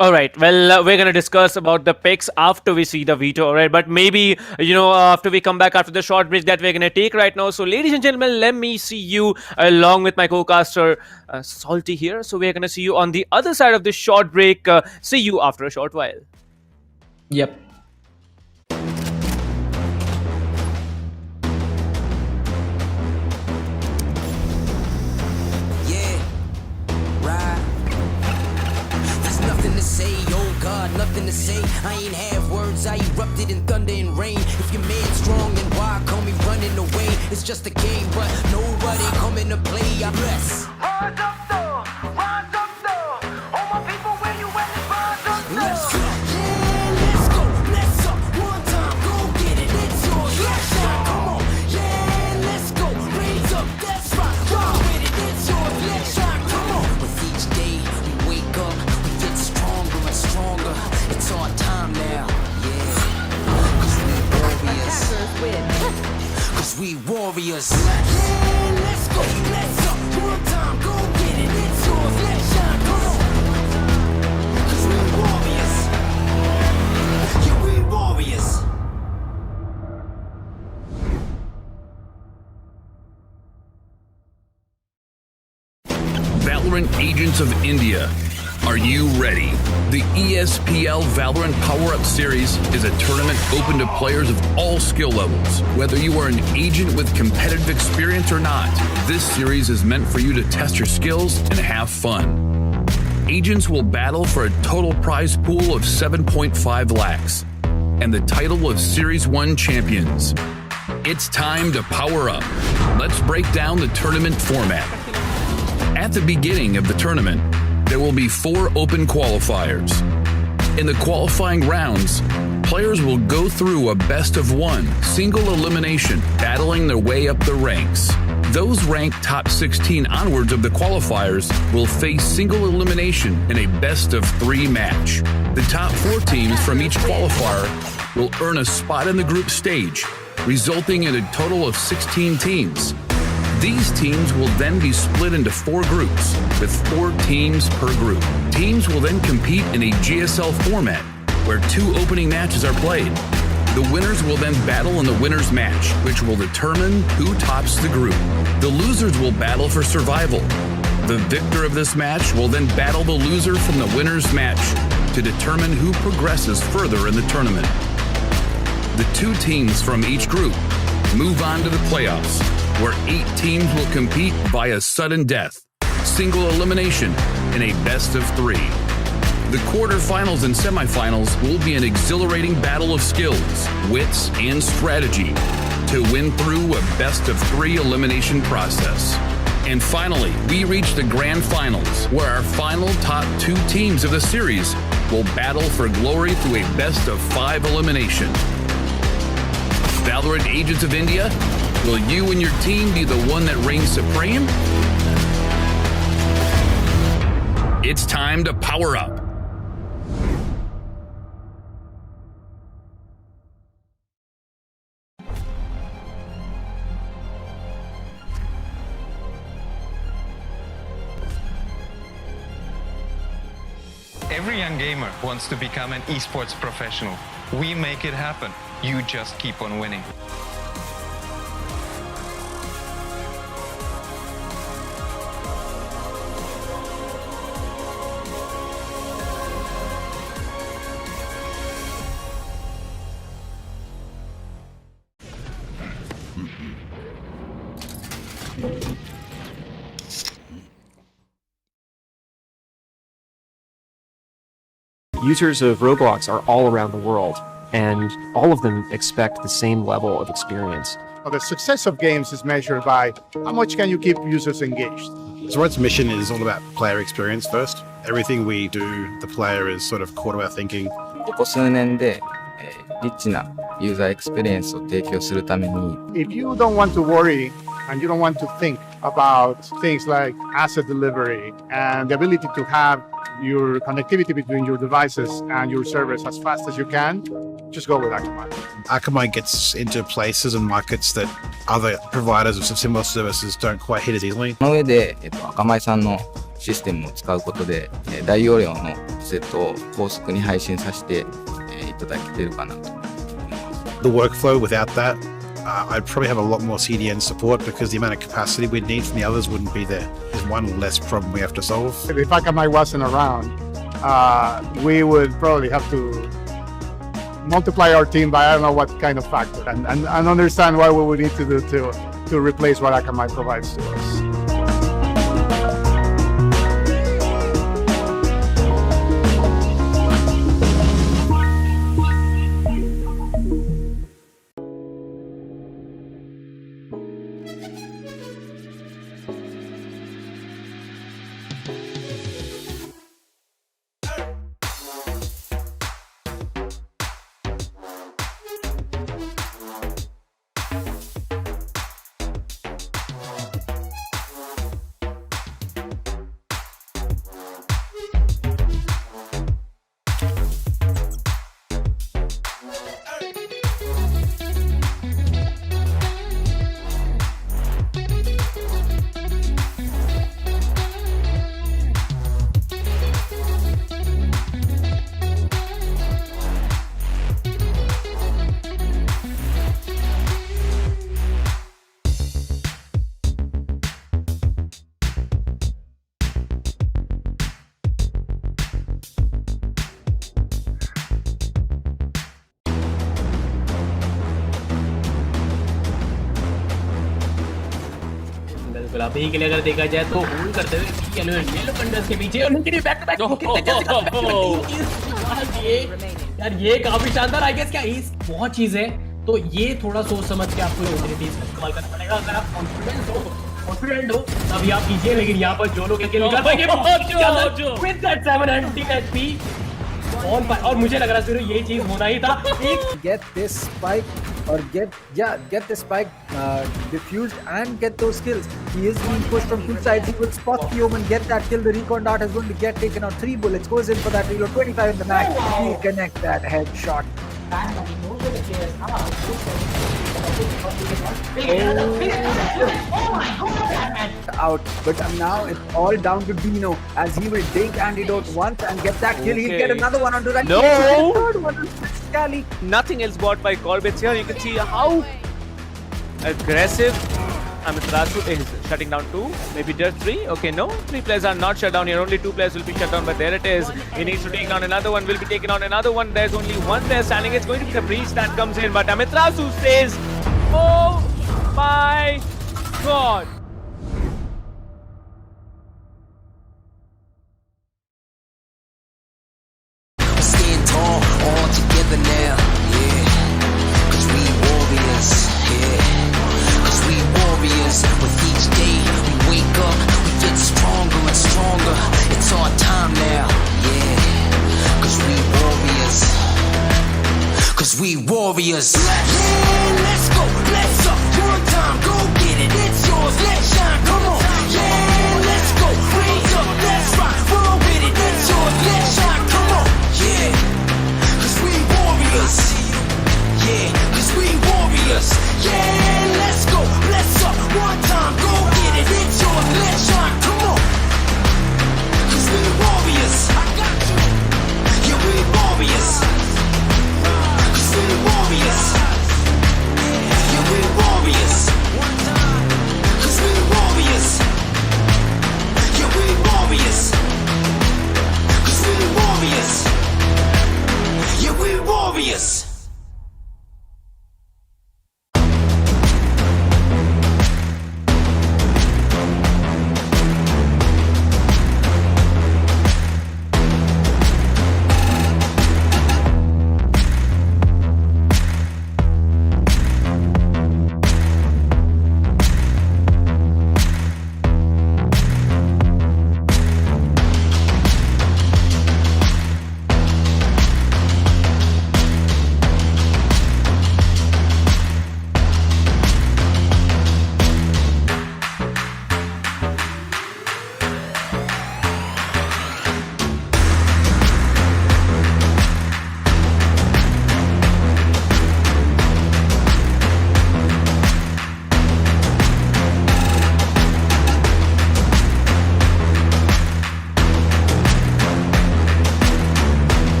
All right. Well, we're going to discuss about the picks after we see the veto. All right. But maybe, after we come back after the short break that we're going to take right now. So, ladies and gentlemen, let me see you along with my co-caster, Salty here. So, we're going to see you on the other side of this short break. See you after a short while. Yep. To say, oh God, nothing to say. I ain't have words, I erupted in thunder and rain. If your man's strong, then why call me running away? It's just a game, but nobody coming to play. I'm less. Rise up though, rise up though. All my people, where you at? Rise up though. Let's go, yeah, let's go. Let's up, one time, go get it. It's yours, let's shine, come on. Yeah, let's go, raise up, that's right. Run with it, it's yours, let's shine, come on. With each day we wake up, we get stronger and stronger. warriors. Yeah, let's go, let's up. One time, go get it. It's yours, let's shine, come on. 'Cause we warriors. Yeah, we warriors. Valorant Agents of India. Are you ready? The ESPL Valorant PowerUp series is a tournament open to players of all skill levels. Whether you are an agent with competitive experience or not, this series is meant for you to test your skills and have fun. Agents will battle for a total prize pool of 7.5 lakhs and the title of Series 1 champions. It's time to power up. Let's break down the tournament format. At the beginning of the tournament, there will be 4 open qualifiers. In the qualifying rounds, players will go through a best-of-1 single elimination, battling their way up the ranks. Those ranked top 16 onwards of the qualifiers will face single elimination in a best-of-3 match. The top 4 teams from each qualifier will earn a spot in the group stage, resulting in a total of 16 teams. These teams will then be split into 4 groups, with 4 teams per group. Teams will then compete in a GSL format, where 2 opening matches are played. The winners will then battle in the winner's match, which will determine who tops the group. The losers will battle for survival. The victor of this match will then battle the loser from the winner's match to determine who progresses further in the tournament. The 2 teams from each group move on to the playoffs, where 8 teams will compete via sudden death, single elimination, in a best-of-3. The quarterfinals and semifinals will be an exhilarating battle of skills, wits, and strategy to win through a best-of-3 elimination process. And finally, we reach the grand finals, where our final top 2 teams of the series will battle for glory through a best-of-5 elimination. Valorant Agents of India, will you and your team be the one that reigns supreme? It's time to power up. Every young gamer wants to become an esports professional. We make it happen. You just keep on winning. Users of Roblox are all around the world, and all of them expect the same level of experience. Well, the success of games is measured by how much can you keep users engaged. So Red's mission is all about player experience first. Everything we do, the player is sort of core to our thinking. ここ数年で、リッチなユーザーエクスペリエンスを提供するために If you don't want to worry and you don't want to think about things like asset delivery and the ability to have your connectivity between your devices and your servers as fast as you can, just go with Akamai. Akamai gets into places and markets that other providers of similar services don't quite hit as easily. その上で、アカマイさんのシステムを使うことで、大容量のセットを高速に配信させて、いただけているかなと思います。The workflow without that, I'd probably have a lot more CDN support because the amount of capacity we'd need from the others wouldn't be there. There's one less problem we have to solve. If Akamai wasn't around, we would probably have to multiply our team by I don't know what kind of factor and understand what we would need to do to replace what Akamai provides to us. बिल्कुल अभी के लिए अगर देखा जाए तो hold करते हुए येलो कंडर्स के पीछे और उनके बैक टू बैक यार ये काफी शानदार आई गेस क्या बहुत चीज है तो ये थोड़ा सोच समझ के आपको ऑपॉर्चुनिटीज का इस्तेमाल करना पड़ेगा अगर आप कॉन्फिडेंट हो तभी आप कीजिए लेकिन यहाँ पर जो लोग निकाल पाएंगे विद दैट 700 HP और मुझे लग रहा है ये चीज होना ही था get this spike or get the spike diffused and get those kills. He is being pushed from two sides. He will spot the omen, get that kill. The recon dart is going to get taken out. 3 bullets goes in for that reload. 25 in the mag. He'll connect that headshot. Out, but now it's all down to Dino as he will take antidote once and get that kill. He'll get another one onto that. No, third one on Scally. Nothing else bought by Corbett here. You can see how aggressive Amiterasu is shutting down 2, maybe just 3. Okay, no, 3 players are not shut down here. Only 2 players will be shut down, but there it is. He needs to take down another one. Will be taking on another one. There's only one player standing. It's going to be the breach that comes in, but Amiterasu says, "Oh my God!" Stand tall, all together now, yeah. 'Cause we warriors, yeah. 'Cause we warriors. With each day we wake up, we get stronger and stronger. It's our time now, yeah. 'Cause we warriors. 'Cause we warriors. Yeah, let's go, let's up. One time, go get it. It's yours. Let's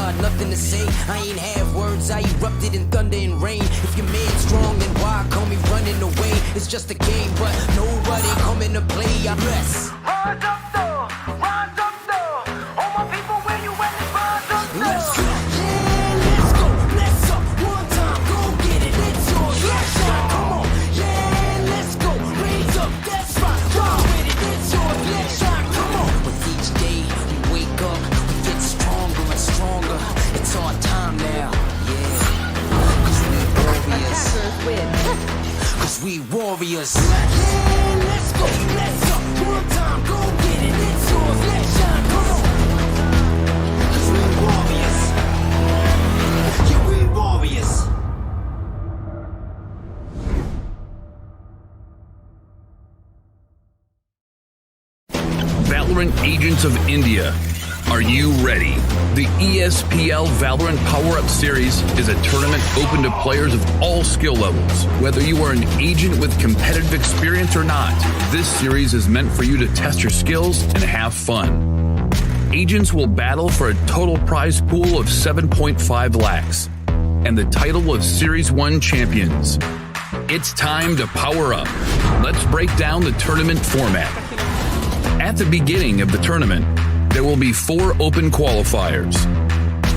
got nothing to say. I ain't have words, I erupted in thunder and rain. If you're made strong, then why call me running away? It's just a game, but nobody coming to play. I bless. Rise up though, rise up though. All my people, where you at? Rise up though. Let's go, yeah, let's go. Let's up one time, go get it. It's yours, let's shine, come on. Yeah, let's go. Raise up, that's right. Run with it, it's yours, let's shine, come on. With each day we wake up, we get stronger and stronger. It's our time now, yeah. Cause we warriors. Cause we warriors. Yeah, let's go, let's up one time, go get it. It's yours, let's shine, come on. Cause we warriors. Yeah, we warriors. Valorant Agents of India. Are you ready? The ESPL Valorant PowerUp series is a tournament open to players of all skill levels. Whether you are an agent with competitive experience or not, this series is meant for you to test your skills and have fun. Agents will battle for a total prize pool of 7.5 lakhs and the title of Series 1 champions. It's time to power up. Let's break down the tournament format. At the beginning of the tournament, there will be 4 open qualifiers.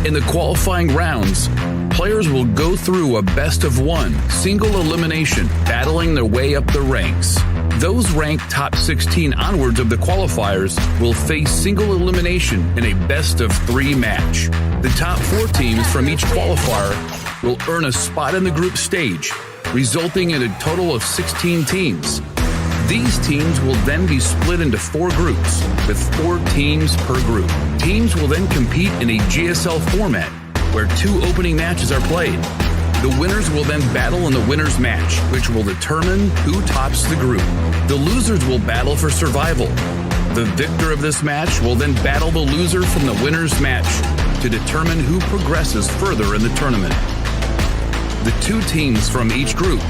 In the qualifying rounds, players will go through a best-of-1 single elimination, battling their way up the ranks. Those ranked top 16 onwards of the qualifiers will face single elimination in a best-of-3 match. The top 4 teams from each qualifier will earn a spot in the group stage, resulting in a total of 16 teams. These teams will then be split into 4 groups, with 4 teams per group. Teams will then compete in a GSL format, where 2 opening matches are played. The winners will then battle in the winner's match, which will determine who tops the group. The losers will battle for survival. The victor of this match will then battle the loser from the winner's match to determine who progresses further in the tournament. The 2 teams from each group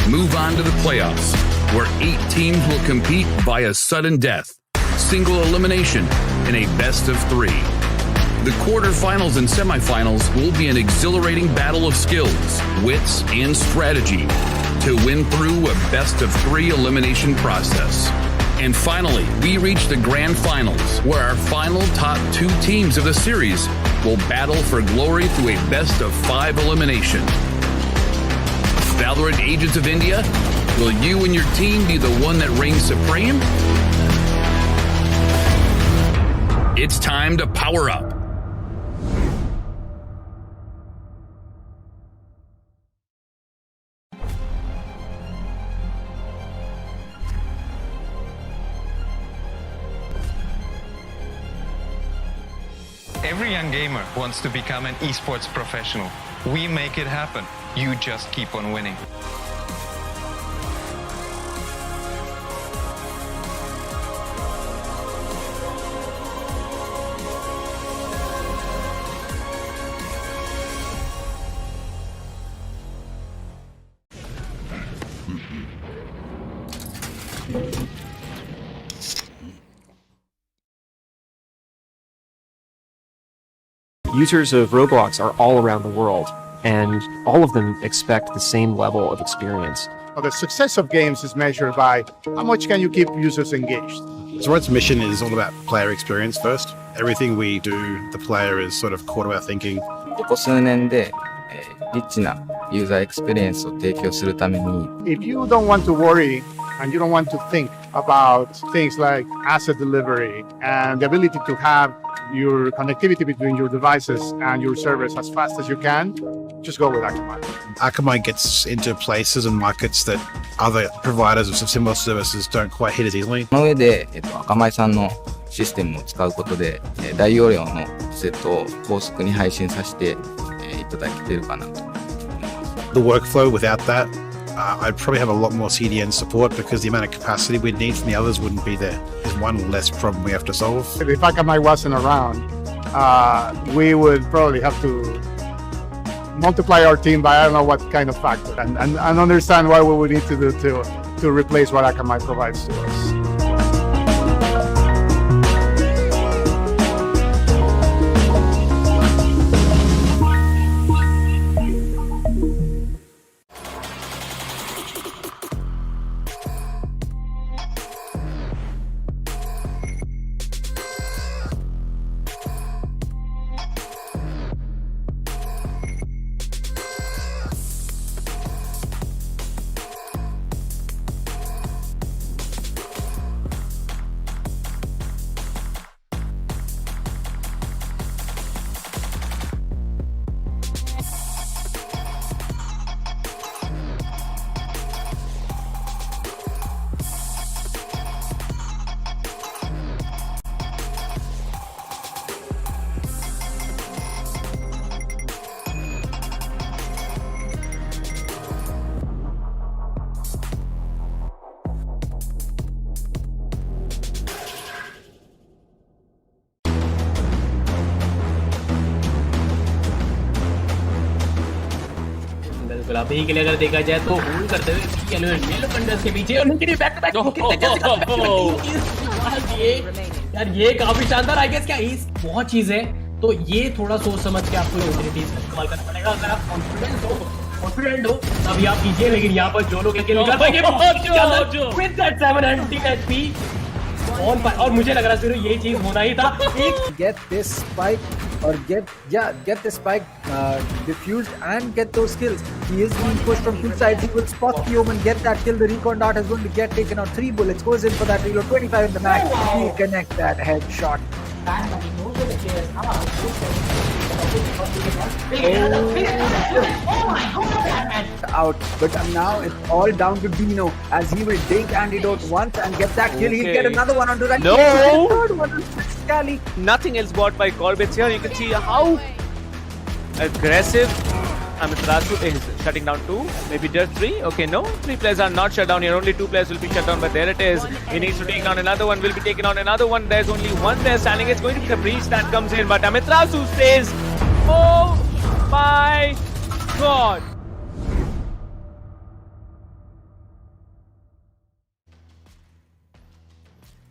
move on to the playoffs, where 8 teams will compete via sudden death, single elimination, in a best-of-3. The quarterfinals and semifinals will be an exhilarating battle of skills, wits, and strategy to win through a best-of-3 elimination process. And finally, we reach the grand finals, where our final top 2 teams of the series will battle for glory through a best-of-5 elimination. Valorant Agents of India, will you and your team be the one that reigns supreme? It's time to power up. Every young gamer wants to become an esports professional. We make it happen. You just keep on winning. Users of Roblox are all around the world, and all of them expect the same level of experience. Well, the success of games is measured by how much can you keep users engaged. So Red's mission is all about player experience first. Everything we do, the player is sort of core to our thinking. ここ数年で、リッチなユーザーエクスペリエンスを提供するために If you don't want to worry and you don't want to think about things like asset delivery and the ability to have your connectivity between your devices and your servers as fast as you can, just go with Akamai. Akamai gets into places and markets that other providers of similar services don't quite hit as easily. その上で、アカマイさんのシステムを使うことで、大容量のセットを高速に配信させて、いただけているかなと思います。The workflow without that, I'd probably have a lot more CDN support because the amount of capacity we'd need from the others wouldn't be there. There's one less problem we have to solve. If Akamai wasn't around, we would probably have to multiply our team by I don't know what kind of factor and understand what we would need to do to replace what Akamai provides to us. Level अभी के लिए अगर देखा जाए तो hold करते हुए yellow कंडर्स के पीछे और उनके बैक टू बैक यार ये काफी शानदार आई गेस क्या बहुत चीज है तो ये थोड़ा सोच समझ के आपको ऑपॉर्चुनिटीज का इस्तेमाल करना पड़ेगा अगर आप कॉन्फिडेंट हो तभी आप कीजिए लेकिन यहाँ पर जो लोग किल कर पाएंगे with that 700 HP ऑन और मुझे लग रहा है सिर्फ ये चीज होना ही था get this spike or get the spike diffused and get those kills. He is being pushed from two sides. He will spot the omen, get that kill. The recon dart is going to get taken out. 3 bullets goes in for that reload. 25 in the mag. He'll connect that headshot. Out, but now it's all down to Dino as he will dig antidote once and get that kill. He'll get another one onto that. No! Third one is Scally. Nothing else bought by Corbett here. You can see how aggressive Amiterasu is shutting down 2, maybe just 3. Okay, no, 3 players are not shut down here. Only 2 players will be shut down, but there it is. He needs to take down another one, will be taken on another one. There's only one player standing. It's going to be the breach that comes in, but Amiterasu says, oh my god.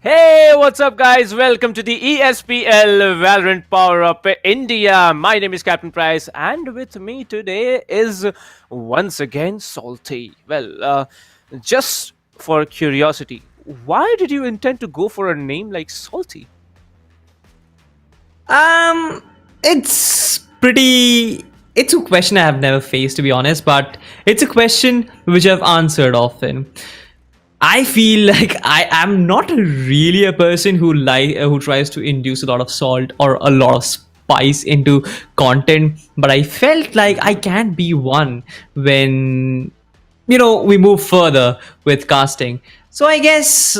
Hey, what's up guys? Welcome to the ESPL Valorant PowerUp India. My name is Captain Price and with me today is once again Salty. Well, just for curiosity, why did you intend to go for a name like Salty? It's a question I have never faced, to be honest, but it's a question which I've answered often. I feel like I am not really a person who tries to induce a lot of salt or a lot of spice into content, but I felt like I can be one when we move further with casting. So I guess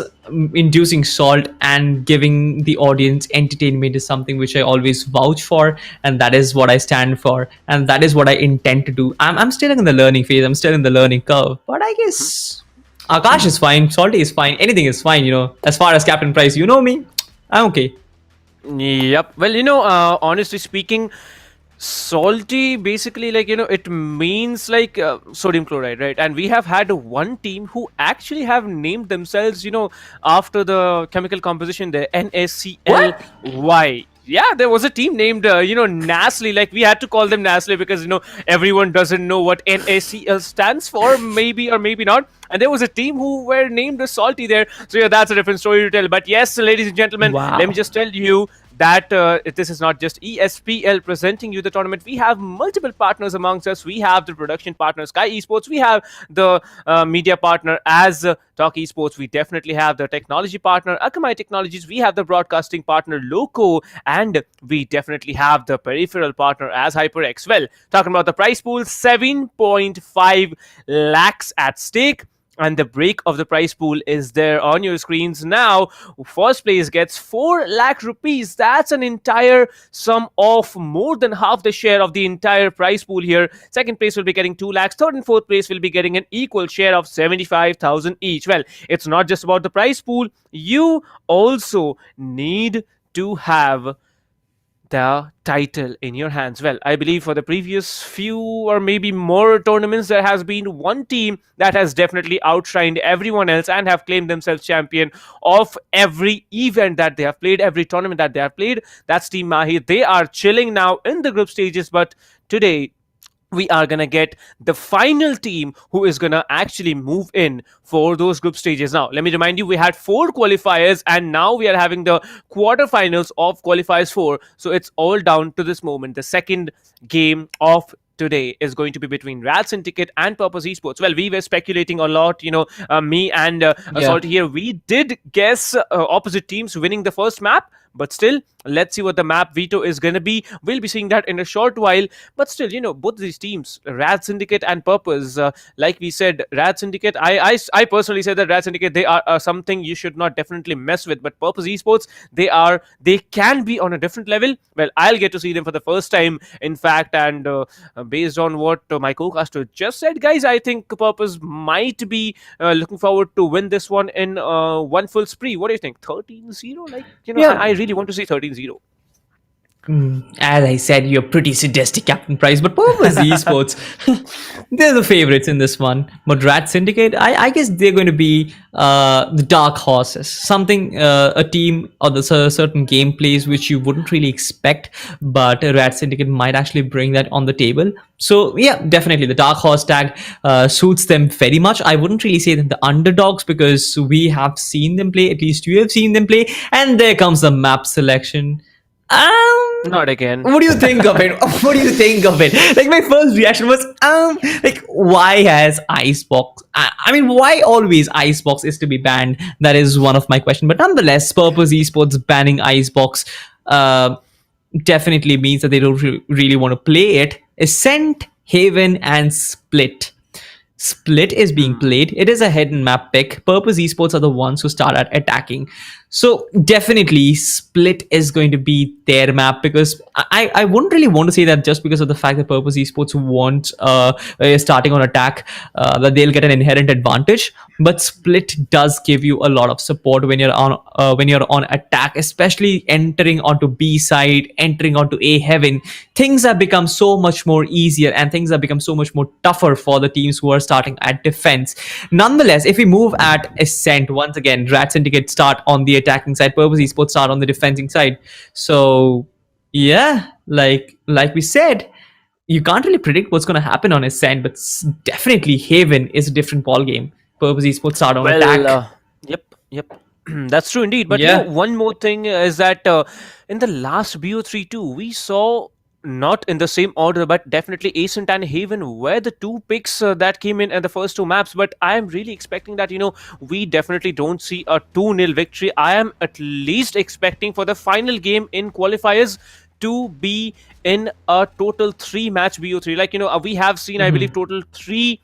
inducing salt and giving the audience entertainment is something which I always vouch for, and that is what I stand for, and that is what I intend to do. I'm still in the learning phase. I'm still in the learning curve, but I guess Akash is fine, Salty is fine, anything is fine, as far as Captain Price, you know me, I'm okay. Yep. Well, honestly speaking, Salty basically it means like sodium chloride, right? And we have had one team who actually have named themselves, after the chemical composition, the NaClY. Yeah, there was a team named, Nasli. Like, we had to call them Nasli because, everyone doesn't know what NaCl stands for, maybe or maybe not. And there was a team who were named Salty there. So, yeah, that's a different story to tell. But yes, ladies and gentlemen, let me just tell you that this is not just ESPL presenting you the tournament. We have multiple partners amongst us. We have the production partner SkyEsports. We have the media partner as TalkEsport. We definitely have the technology partner Akamai Technologies. We have the broadcasting partner LOCO, and we definitely have the peripheral partner as HyperX. Well, talking about the prize pool, 7.5 lakhs at stake. And the break of the prize pool is there on your screens now. First place gets 4 lakh rupees. That's an entire sum of more than half the share of the entire prize pool here. Second place will be getting 2 lakhs. Third and fourth place will be getting an equal share of 75,000 each. Well, it's not just about the prize pool. You also need to have the title in your hands. Well, I believe for the previous few or maybe more tournaments, there has been one team that has definitely outshined everyone else and have claimed themselves champion of every event that they have played, every tournament that they have played. That's Team Mahi. They are chilling now in the group stages, but today we are gonna get the final team who is gonna actually move in for those group stages. Now, let me remind you, we had 4 qualifiers and now we are having the quarterfinals of qualifiers 4. So it's all down to this moment. The second game of today is going to be between RADSyndicate and Purpose Esports. Well, we were speculating a lot, me and Assault here. We did guess opposite teams winning the first map, but still, let's see what the map veto is going to be. We'll be seeing that in a short while. But still, both these teams, RADSyndicate and Purpose, like we said, RADSyndicate, I personally said that RADSyndicate, they are something you should not definitely mess with. But Purpose Esports, they can be on a different level. Well, I'll get to see them for the first time, in fact, and based on what my co-caster just said, guys, I think Purpose might be looking forward to win this one in one full spree. What do you think? 13-0? Like, I really want to see 13-0. As I said, you're pretty sadistic, Captain Price, but Purpose Esports, they're the favorites in this one. But RADSyndicate, I guess they're going to be the dark horses. Something, a team or the certain gameplays which you wouldn't really expect, but RADSyndicate might actually bring that on the table. So yeah, definitely the dark horse tag suits them very much. I wouldn't really say that the underdogs, because we have seen them play, at least you have seen them play, and there comes the map selection. Not again. What do you think of it? What do you think of it? Like, my first reaction was, like, why has Icebox? I mean, why always Icebox is to be banned? That is one of my questions. But nonetheless, Purpose Esports banning Icebox definitely means that they don't really want to play it. Ascent, Haven, and Split. Split is being played. It is a hidden map pick. Purpose Esports are the ones who start at attacking. So definitely Split is going to be their map, because I wouldn't really want to say that just because of the fact that Purpose Esports want starting on attack, that they'll get an inherent advantage. But Split does give you a lot of support when you're on attack, especially entering onto B side, entering onto A heaven. Things have become so much more easier, and things have become so much more tougher for the teams who are starting at defense. Nonetheless, if we move at Ascent, once again, RADSyndicate start on the attacking side, Purpose Esports start on the defending side. So yeah, like we said, you can't really predict what's going to happen on Ascent, but definitely Haven is a different ball game. Purpose Esports start on attack. Yep. That's true indeed. But Yeah. one more thing is that in the last BO3 too, we saw, not in the same order, but definitely Ascent and Haven were the two picks that came in the first two maps. But I am really expecting that, we definitely don't see a 2-0 victory. I am at least expecting for the final game in qualifiers to be in a total 3-match BO3. Like, we have seen, I believe, total 3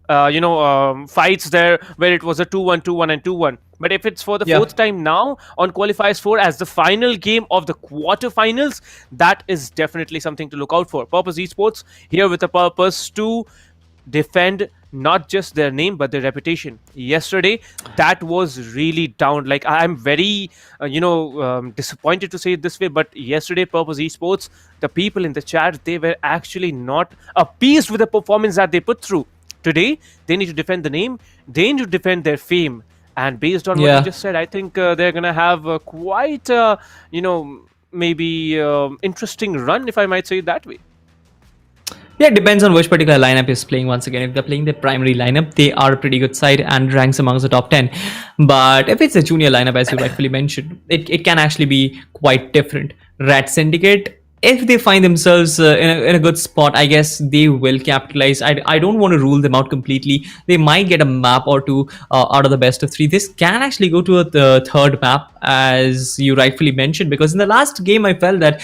fights there where it was a 2-1, 2-1, and 2-1. But if it's for the fourth time now on qualifiers 4 as the final game of the quarterfinals, that is definitely something to look out for. Purpose Esports here with a purpose to defend not just their name but their reputation. Yesterday, that was really down. Like, I'm very disappointed to say it this way, but yesterday Purpose Esports, the people in the chat, they were actually not appeased with the performance that they put through. Today, they need to defend the name, they need to defend their fame. And based on what you just said, I think they're going to have quite, maybe interesting run, if I might say it that way. Yeah, it depends on which particular lineup is playing. Once again, if they're playing the primary lineup, they are a pretty good side and ranks amongst the top 10. But if it's a junior lineup, as you rightfully mentioned, it can actually be quite different. RADSyndicate, if they find themselves in a good spot, I guess they will capitalize. I don't want to rule them out completely. They might get a map or two out of the best of 3. This can actually go to a third map, as you rightfully mentioned, because in the last game I felt that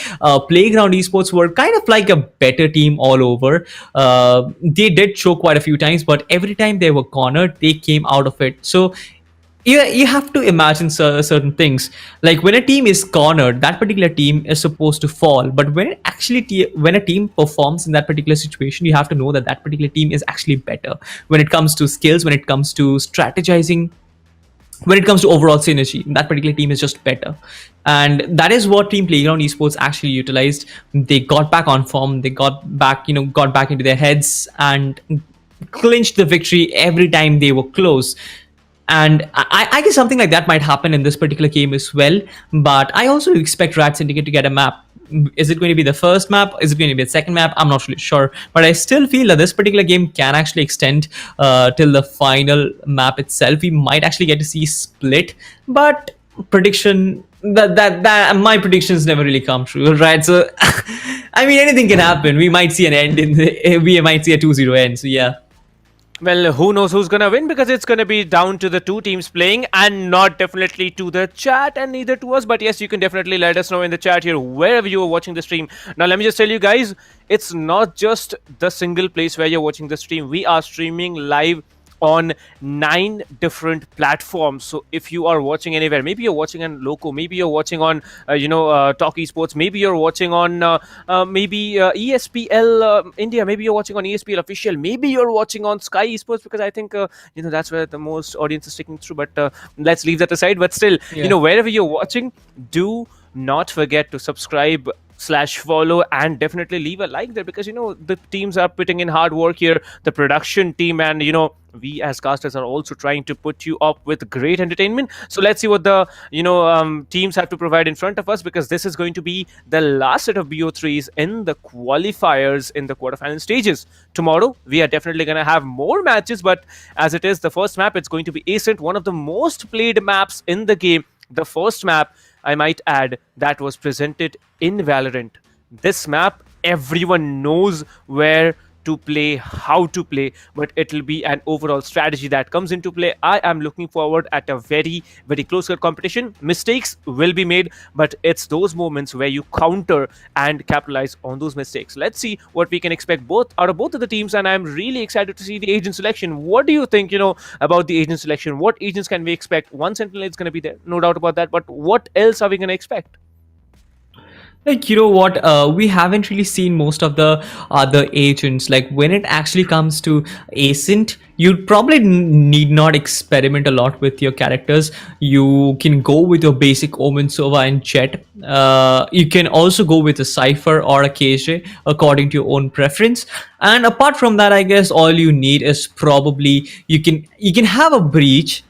Playground Esports were kind of like a better team all over. They did show quite a few times, but every time they were cornered, they came out of it. So you have to imagine certain things. Like, when a team is cornered, that particular team is supposed to fall. But when a team performs in that particular situation, you have to know that that particular team is actually better when it comes to skills, when it comes to strategizing, when it comes to overall synergy. That particular team is just better, and that is what Team Playground Esports actually utilized. They got back on form, they got back into their heads and clinched the victory every time they were close. And I guess something like that might happen in this particular game as well. But I also expect RADSyndicate to get a map. Is it going to be the first map? Is it going to be the second map? I'm not really sure. But I still feel that this particular game can actually extend till the final map itself. We might actually get to see Split. But prediction, that my predictions never really come true, right? So, I mean, anything can happen. We might see an end we might see a 2-0 end. So, yeah. Well, who knows who's going to win, because it's going to be down to the two teams playing and not definitely to the chat and neither to us. But yes, you can definitely let us know in the chat here wherever you are watching the stream. Now, let me just tell you guys, it's not just the single place where you're watching the stream. We are streaming live on 9 different platforms. So if you are watching anywhere, maybe you're watching on LOCO, maybe you're watching on TalkEsport, maybe you're watching on ESPL India, maybe you're watching on ESPL Official, maybe you're watching on SkyEsports, because I think that's where the most audience is sticking through. But let's leave that aside. But still, wherever you're watching, do not forget to subscribe follow and definitely leave a like there, because the teams are putting in hard work here, the production team, and we as casters are also trying to put you up with great entertainment. So let's see what the teams have to provide in front of us, because this is going to be the last set of BO3s in the qualifiers in the quarterfinal stages. Tomorrow we are definitely going to have more matches, but as it is the first map, it's going to be Ascent, one of the most played maps in the game. The first map, I might add, that was presented in Valorant. This map, everyone knows where to play, how to play, but it will be an overall strategy that comes into play. I am looking forward at a very, very close competition. Mistakes will be made, but it's those moments where you counter and capitalize on those mistakes. Let's see what we can expect out of both of the teams, and I'm really excited to see the agent selection. What do you think, about the agent selection? What agents can we expect? One Sentinel is going to be there, no doubt about that, but what else are we going to expect? Like, you know what, we haven't really seen most of the other agents. Like, when it actually comes to Ascent, you probably need not experiment a lot with your characters. You can go with your basic Omen, Sova, and Jet. You can also go with a Cypher or a KJ according to your own preference. And apart from that, I guess all you need is probably you can have a Breach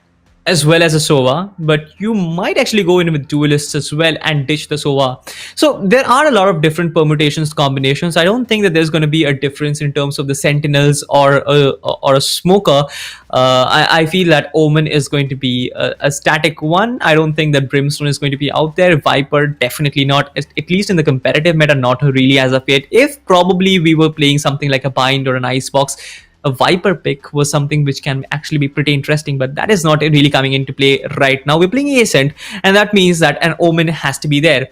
as well as a Sova, but you might actually go in with duelists as well and ditch the Sova. So there are a lot of different permutations, combinations. I don't think that there's going to be a difference in terms of the Sentinels or a Smoker. I feel that Omen is going to be a static one. I don't think that Brimstone is going to be out there. Viper, definitely not, at least in the competitive meta, not really as of yet. If probably we were playing something like a Bind or an Icebox, a Viper pick was something which can actually be pretty interesting, but that is not really coming into play right now. We're playing Ascent, and that means that an Omen has to be there.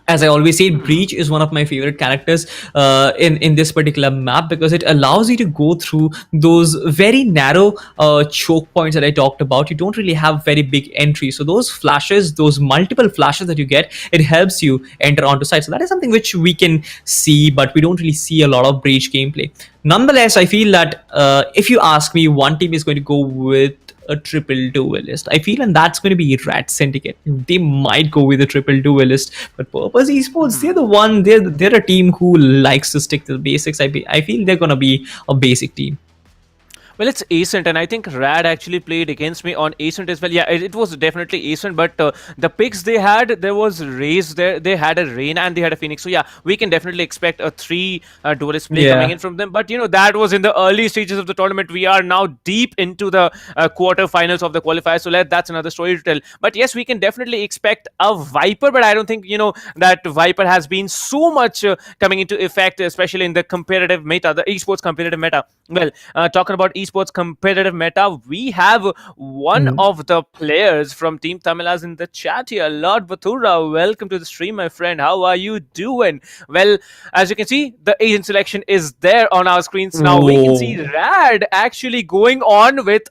As I always say, Breach is one of my favorite characters in this particular map, because it allows you to go through those very narrow choke points that I talked about. You don't really have very big entry, so those flashes, those multiple flashes that you get, it helps you enter onto site. So that is something which we can see, but we don't really see a lot of Breach gameplay. Nonetheless, I feel that if you ask me, one team is going to go with a triple duelist, I feel, and that's going to be RADSyndicate. They might go with a triple duelist, but Purpose Esports, they're a team who likes to stick to the basics. I feel they're going to be a basic team. Well, it's Ascent, and I think Rad actually played against me on Ascent as well. Yeah, it was definitely Ascent, but the picks they had, there was Raze there, they had a Reyna, and they had a Phoenix. So yeah, we can definitely expect a 3 duelist play coming in from them. But that was in the early stages of the tournament. We are now deep into the quarterfinals of the qualifiers, so that's another story to tell. But yes, we can definitely expect a Viper, but I don't think that Viper has been so much coming into effect, especially in the competitive meta, the esports competitive meta. Well, talking about esports competitive meta, we have one of the players from Team Tamilas in the chat here, Lord Bathura. Welcome to the stream, my friend. How are you doing? Well, as you can see, the agent selection is there on our screens now. We can see Rad actually going on with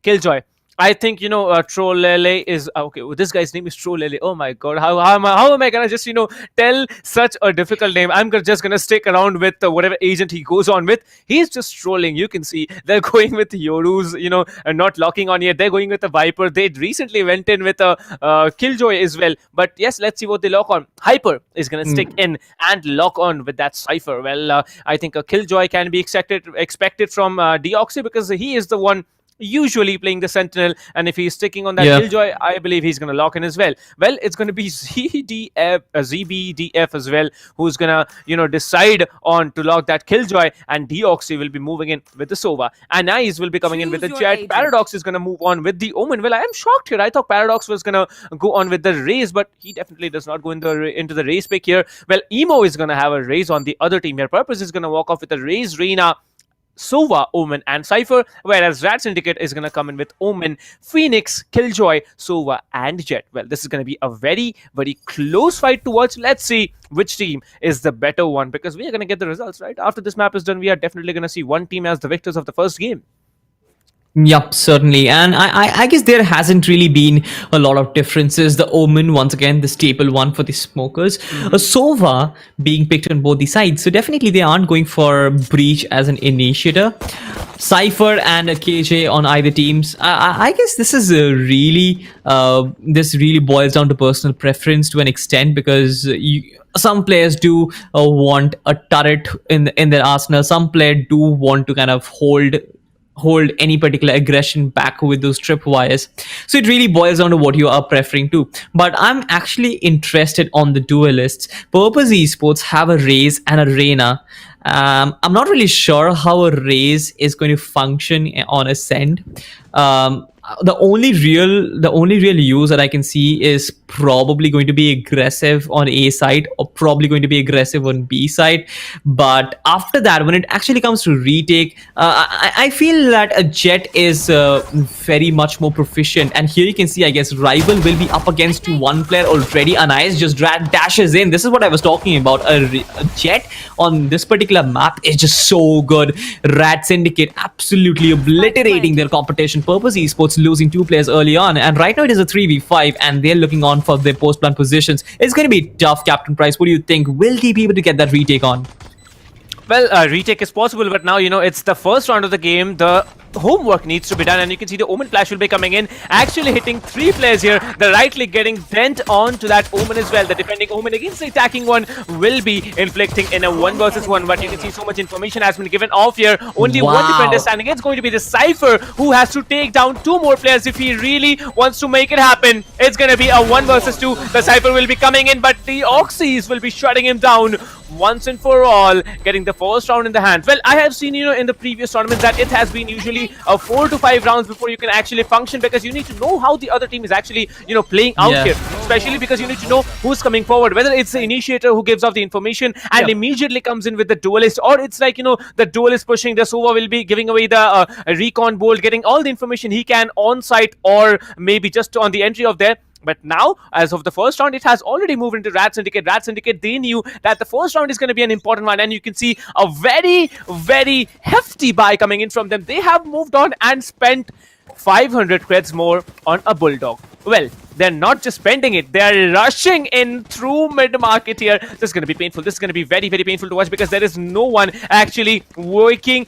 Killjoy. I think Trollele is okay. This guy's name is Trollele. Oh my god, how am I gonna just tell such a difficult name? I'm just gonna stick around with whatever agent he goes on with. He's just trolling. You can see they're going with Yoru's, and not locking on yet. They're going with the Viper. They recently went in with a Killjoy as well. But yes, let's see what they lock on. Hyper is gonna stick in and lock on with that Cypher. Well, I think a Killjoy can be expected from Deoxy, because he is the one usually playing the Sentinel, and if he's sticking on that Killjoy, I believe he's going to lock in as well. Well, it's going to be ZBDF as well, who's going to decide on to lock that Killjoy, and Deoxy will be moving in with the Sova, and Ice will be coming in with the Jet. Paradox is going to move on with the Omen. Well, I am shocked here. I thought Paradox was going to go on with the Raze, but he definitely does not go into the Raze pick here. Well, Emo is going to have a Raze on the other team here. Purpose is going to walk off with a Raze, Reyna, Sova, Omen, and Cypher, whereas RADSyndicate is going to come in with Omen, Phoenix, Killjoy, Sova, and Jet. Well, this is going to be a very, very close fight to watch. Let's see which team is the better one, because we are going to get the results, right? After this map is done, we are definitely going to see one team as the victors of the first game. Yep, certainly. And I guess there hasn't really been a lot of differences. The Omen, once again, the staple one for the smokers. A Sova being picked on both the sides. So definitely they aren't going for Breach as an initiator. Cypher and a KJ on either teams. I guess this is this really boils down to personal preference to an extent, because some players do want a turret in their arsenal. Some players do want to kind of hold any particular aggression back with those tripwires. So it really boils down to what you are preferring to. But I'm actually interested on the duelists. Purpose Esports have a Raze and a Reyna. I'm not really sure how a Raze is going to function on Ascend. The only real use that I can see is probably going to be aggressive on A side, or probably going to be aggressive on B side. But after that, when it actually comes to retake, I feel that a Jet is very much more proficient. And here you can see, I guess, Rival will be up against one player already. Anais just dashes in. This is what I was talking about. A Jet on this particular map is just so good. RADSyndicate absolutely obliterating their competition. Purpose Esports losing 2 players early on, and right now it is a 3v5 and they're looking on for their post-plan positions. It's going to be tough. Captain Price, what do you think? Will he be able to get that retake on? Well, retake is possible, but now, it's the first round of the game. The homework needs to be done, and you can see the Omen flash will be coming in, actually hitting 3 players here. The right click getting dent onto that Omen as well. The defending Omen against the attacking one will be inflicting in a 1 versus 1, but you can see so much information has been given off here. Only one defender standing. It's going to be the Cypher who has to take down 2 more players if he really wants to make it happen. It's going to be a 1 versus 2. The Cypher will be coming in, but the Oxys will be shutting him down once and for all, getting the first round in the hand. Well, I have seen, in the previous tournaments that it has been usually 4 to 5 rounds before you can actually function, because you need to know how the other team is actually, playing out here. Especially because you need to know who's coming forward, whether it's the initiator who gives off the information and immediately comes in with the duelist, or it's like, the duelist pushing. The Sova will be giving away the recon bolt, getting all the information he can on site, or maybe just on the entry of there. But now, as of the first round, it has already moved into RADSyndicate. RADSyndicate, they knew that the first round is going to be an important one, and you can see a very, very hefty buy coming in from them. They have moved on and spent 500 creds more on a Bulldog. Well, they're not just spending it, they're rushing in through mid-market here. This is going to be painful. This is going to be very, very painful to watch, because there is no one actually waiting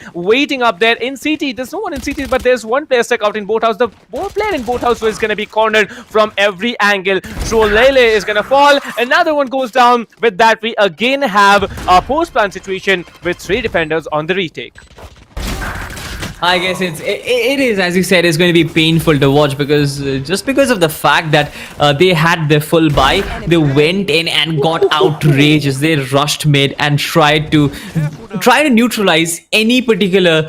up there in CT. There's no one in CT, but there's one player stuck out in Boathouse. The player in Boathouse is going to be cornered from every angle. Trolele is going to fall. Another one goes down. With that, we again have a post-plan situation with 3 defenders on the retake. I guess it is, as you said, it's going to be painful to watch, because just because of the fact that they had their full buy, they went in and got outrageous. They rushed mid and tried to neutralize any particular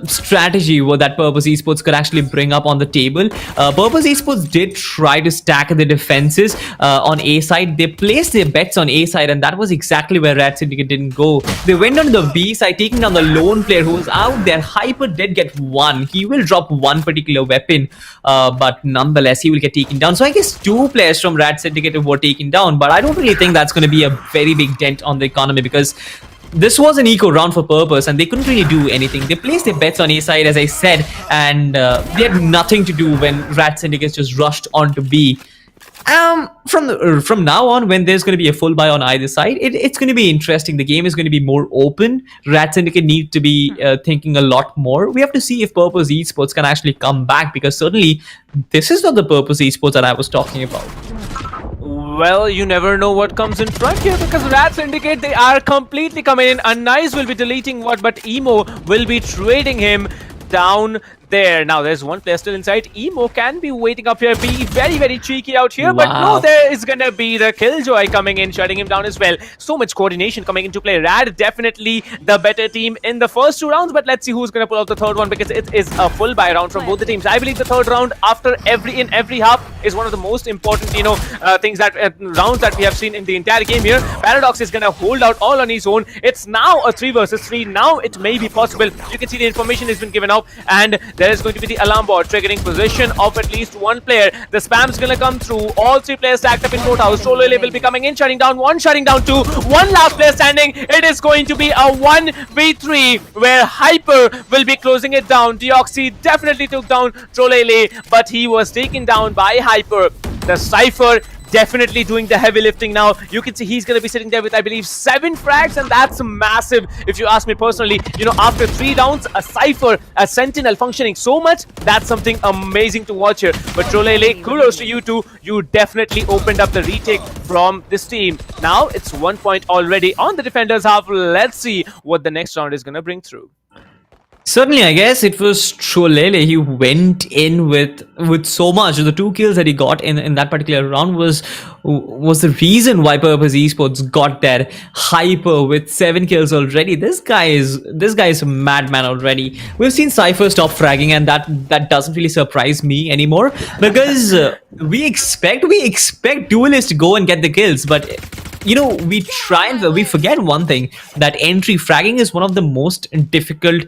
strategy that Purpose Esports could actually bring up on the table. Purpose Esports did try to stack the defenses on A side. They placed their bets on A side, and that was exactly where RADSyndicate didn't go. They went on the B side, taking down the lone player who was out there. Hyper did get 1. He will drop 1 particular weapon, but nonetheless, he will get taken down. So I guess 2 players from RADSyndicate were taken down, but I don't really think that's going to be a very big dent on the economy, because this was an eco round for Purpose and they couldn't really do anything. They placed their bets on A side, as I said, and they had nothing to do when RADSyndicate just rushed onto B. From now on, when there's going to be a full buy on either side, it's going to be interesting. The game is going to be more open. RADSyndicate need to be thinking a lot more. We have to see if Purpose Esports can actually come back, because certainly this is not the Purpose Esports that I was talking about. Well, you never know what comes in front here, because RADSyndicate, they are completely coming in. Anais will be deleting but Emo will be trading him down there. Now there's one player still inside. Emo can be waiting up here, be very, very cheeky out here, but no, there is gonna be the Killjoy coming in, shutting him down as well. So much coordination coming into play. Rad definitely the better team in the first 2 rounds, but let's see who's gonna pull out the third one, because it is a full buy round from both the teams. I believe the third round after every half is one of the most important, things that rounds that we have seen in the entire game here. Paradox is gonna hold out all on his own. It's now a 3 versus 3. Now it may be possible. You can see the information has been given out, and there is going to be the alarm bot triggering position of at least one player. The spam's gonna come through. All three players stacked up in courthouse. Trolele will be coming in, shutting down one, shutting down two. One last player standing. It is going to be a 1v3 where Hyper will be closing it down. Deoxy definitely took down Trolele, but he was taken down by Hyper. The Cypher definitely doing the heavy lifting now. You can see he's going to be sitting there with, I believe, 7 frags, and that's massive if you ask me personally. You know, after 3 rounds, a Cypher, a Sentinel functioning so much, that's something amazing to watch here. But Trolele, kudos to you two. You definitely opened up the retake from this team. Now it's 1 point already on the defenders' half. Let's see what the next round is going to bring through. Certainly, I guess it was Trolele. He went in with so much. The 2 kills that he got in that particular round was the reason why Purpose Esports got that Hyper with 7 kills already. This guy is a madman already. We've seen Cypher stop fragging, and that doesn't really surprise me anymore, because we expect duelists to go and get the kills, but you know, we forget one thing, that entry fragging is one of the most difficult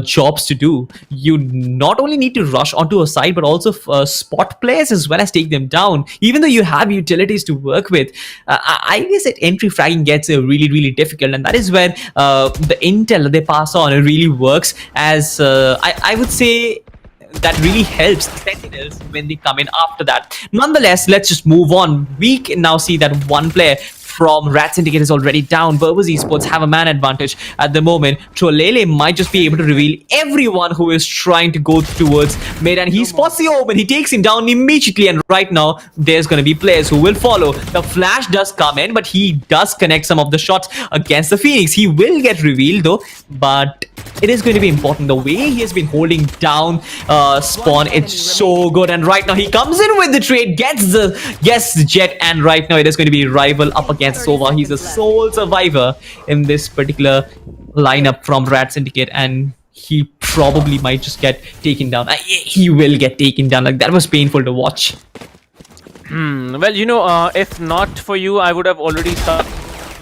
jobs to do. You not only need to rush onto a site, but also spot players as well as take them down. Even though you have utilities to work with, I guess that entry fragging gets really, really difficult, and that is where the intel that they pass on really works, as I would say that really helps the Sentinels when they come in after that. Nonetheless, let's just move on. We can now see that one player from RADSyndicate is already down. Purpose Esports have a man advantage at the moment. Trolele might just be able to reveal everyone who is trying to go towards mid, and he spots the Omen. He takes him down immediately, and right now there's going to be players who will follow. The flash does come in, but he does connect some of the shots against the Phoenix. He will get revealed though, but it is going to be important. The way he has been holding down Spawn, it's so good, and right now he comes in with the trade, gets the jet, and right now it is going to be rival up against Sova. He's a sole survivor in this particular lineup from RADSyndicate, and he probably might just get taken down. He will get taken down. Like, that was painful to watch. Well, you know, if not for you, I would have already started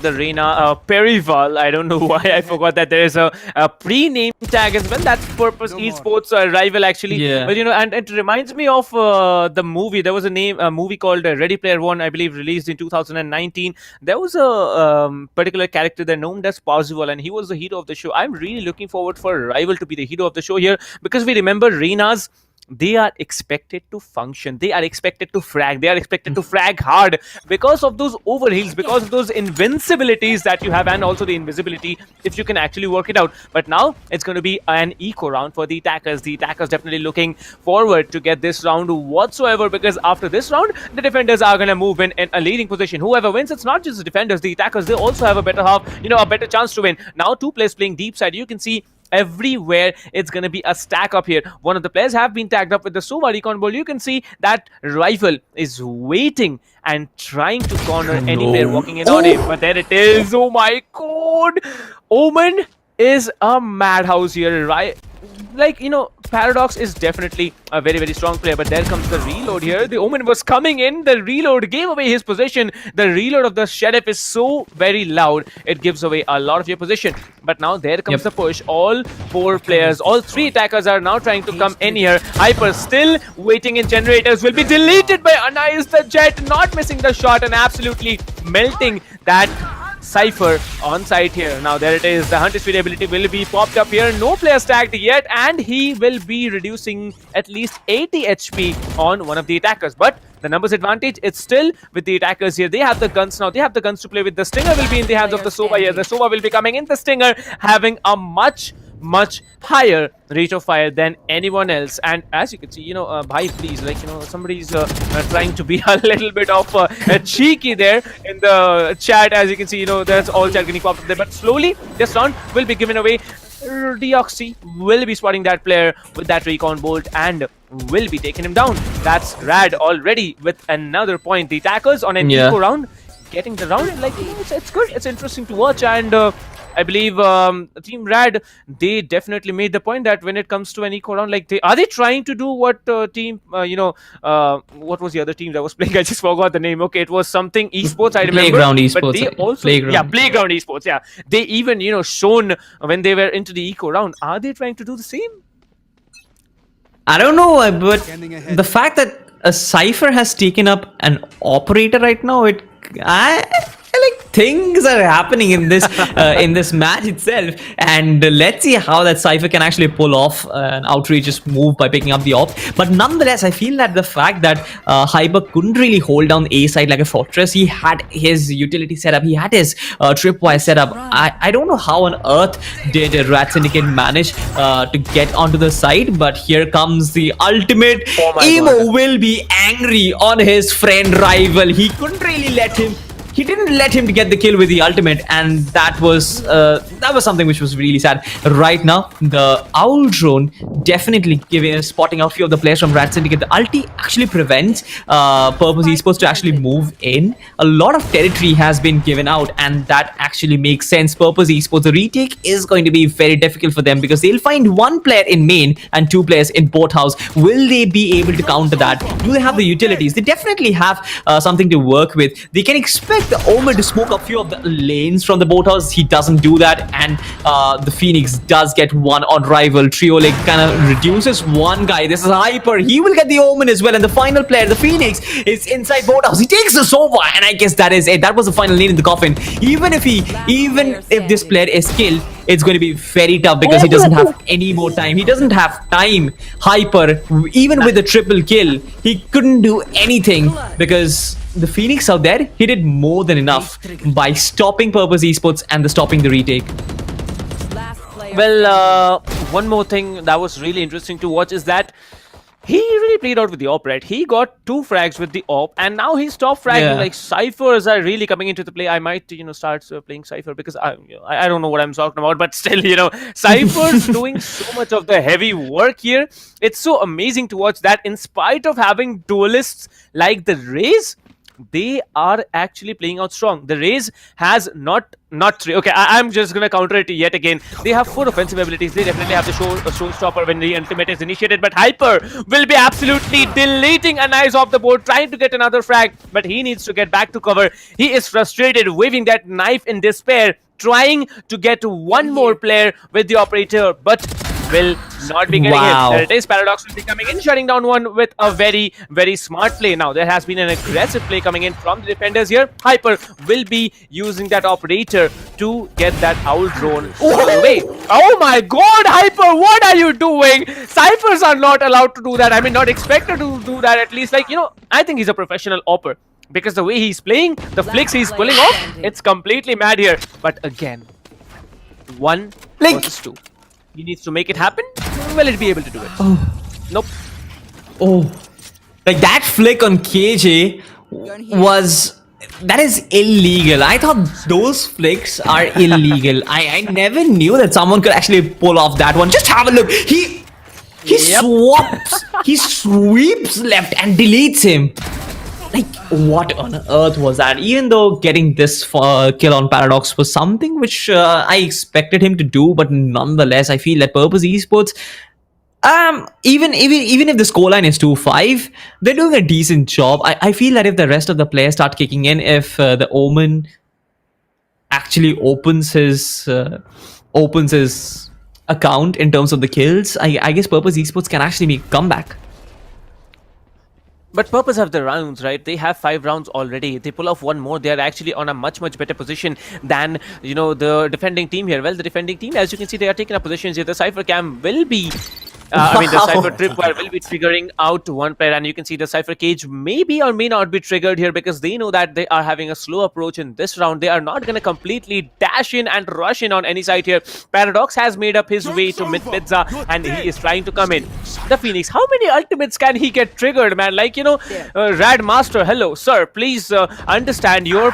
the Reina Peripheral. I don't know why I forgot that there is a pre-name tag as well. That's Purpose Esports rival actually. Yeah. But you know, and it reminds me of the movie. There was a movie called Ready Player One, I believe, released in 2019. There was a particular character there known as Parzival, and he was the hero of the show. I'm really looking forward for a rival to be the hero of the show here, because we remember Reina's. They are expected to function. They are expected to frag. They are expected to frag hard because of those overheals, because of those invincibilities that you have, and also the invisibility if you can actually work it out. But now it's going to be an eco round for the attackers. The attackers definitely looking forward to get this round whatsoever, because after this round, the defenders are going to move in a leading position. Whoever wins, it's not just the defenders, the attackers, they also have a better half, you know, a better chance to win. Now 2 players playing deep side. You can see everywhere it's going to be a stack up here. One of the players have been tagged up with the Sova recon ball. You can see that rifle is waiting and trying to corner any player walking in on him. But there it is. Oh my god. Omen is a madhouse here, right? Like, you know, Paradox is definitely a very, very strong player, but there comes the reload here. The Omen was coming in. The reload gave away his position. The reload of the Sheriff is so very loud. It gives away a lot of your position. But now there comes the push. All 4 players, all 3 attackers are now trying to come in here. Hyper still waiting in generators. Will be deleted by Anais. The Jet not missing the shot and absolutely melting that Cypher on site here. Now there it is. The Hunter Speed ability will be popped up here. No player tagged yet, and he will be reducing at least 80 HP on one of the attackers. But the numbers advantage, it's still with the attackers here. They have the guns now. They have the guns to play with. The Stinger will be in the hands of the Sova here. The Sova will be coming in. The Stinger having a much higher rate of fire than anyone else. And as you can see, you know, bhai, please, like, you know, somebody's trying to be a little bit of cheeky there in the chat. As you can see, you know, there's all chat getting popped up there, but slowly this round will be given away. Deoxy will be spotting that player with that recon bolt and will be taking him down. That's Rad already with another point. The attackers on an eco round getting the round, like, you know, it's good, it's interesting to watch. And I believe Team Rad, they definitely made the point that when it comes to an eco round, like, are they trying to do what what was the other team that was playing? I just forgot the name. Okay, it was something esports, I remember. Playground Esports. But they also, Playground Esports. Yeah, they even, you know, shown when they were into the eco round. Are they trying to do the same? I don't know, but the fact that a Cypher has taken up an operator right now, I like things are happening in this match itself, and let's see how that Cypher can actually pull off an outrageous move by picking up the op. But nonetheless, I feel that the fact that Hyper couldn't really hold down A side like a fortress, he had his utility setup, he had his tripwire setup. I don't know how on earth did RADSyndicate manage to get onto the side, but here comes the ultimate. Emo will be angry on his friend rival. He couldn't really let him. He didn't let him to get the kill with the ultimate, and that was something which was really sad. Right now, the Owl drone definitely spotting out few of the players from RADSyndicate. The ulti actually prevents Purpose Esports to actually move in. A lot of territory has been given out, and that actually makes sense. Purpose Esports, the retake is going to be very difficult for them because they'll find one player in main and two players in boat house. Will they be able to counter that? Do they have the utilities? They definitely have something to work with. They can expect the Omen to smoke a few of the lanes from the boat house. He doesn't do that, and the Phoenix does get one on rival. Trio Leg kind of reduces one guy. This is Hyper. He will get the Omen as well, and the final player, the Phoenix, is inside boat house. He takes the Sova, and I guess that is it. That was the final nail in the coffin. Even if this player is killed, it's going to be very tough because he doesn't have any more time. He doesn't have time. Hyper, even with the triple kill, he couldn't do anything because the Phoenix out there, he did more than enough by stopping Purpose Esports and stopping the retake. Well, one more thing that was really interesting to watch is that he really played out with the op, right? He got 2 frags with the op, and now he stopped fragging. Yeah. Like, Cyphers are really coming into the play. I might, start playing Cypher because I don't know what I'm talking about, but still, Cypher's doing so much of the heavy work here. It's so amazing to watch that in spite of having duelists like the Raze, they are actually playing out strong. The Raze has not 3. Okay, I'm just gonna counter it yet again. They have 4 offensive abilities. They definitely have the showstopper when the ultimate is initiated. But Hyper will be absolutely deleting an eyes off the board, trying to get another frag. But he needs to get back to cover. He is frustrated, waving that knife in despair, trying to get one more player with the operator, but will not be getting him. There it is. Paradox will be coming in, shutting down one with a very, very smart play. Now, there has been an aggressive play coming in from the defenders here. Hyper will be using that operator to get that Owl drone away. Oh my god, Hyper, what are you doing? Cyphers are not allowed to do that. I mean, not expected to do that, at least. Like, I think he's a professional opper. Because the way he's playing, the flicks he's pulling off, it's completely mad here. But again, 1 versus 2. He needs to make it happen. Will it be able to do it? Nope. Oh, like that flick on KJ that is illegal. I thought those flicks are illegal. I never knew that someone could actually pull off that one. Just have a look. He sweeps left and deletes him. Like, what on earth was that? Even though getting this kill on Paradox was something which I expected him to do, but nonetheless, I feel that Purpose Esports, even if the scoreline is 2-5, they're doing a decent job. I feel that if the rest of the players start kicking in, if the Omen actually opens his account in terms of the kills, I guess Purpose Esports can actually make a comeback. But Purpose have the rounds, right? They have 5 rounds already. If they pull off one more, they are actually on a much better position than, the defending team here. Well, the defending team, as you can see, they are taking up positions here. The Cypher Cam will be... the Cypher Tripwire will be triggering out one player, and you can see the Cypher Cage may be or may not be triggered here because they know that they are having a slow approach in this round. They are not going to completely dash in and rush in on any side here. Paradox has made up his way to mid pizza, and he is trying to come in. The Phoenix, how many ultimates can he get triggered, man? Like, Rad Master, hello, sir, please understand your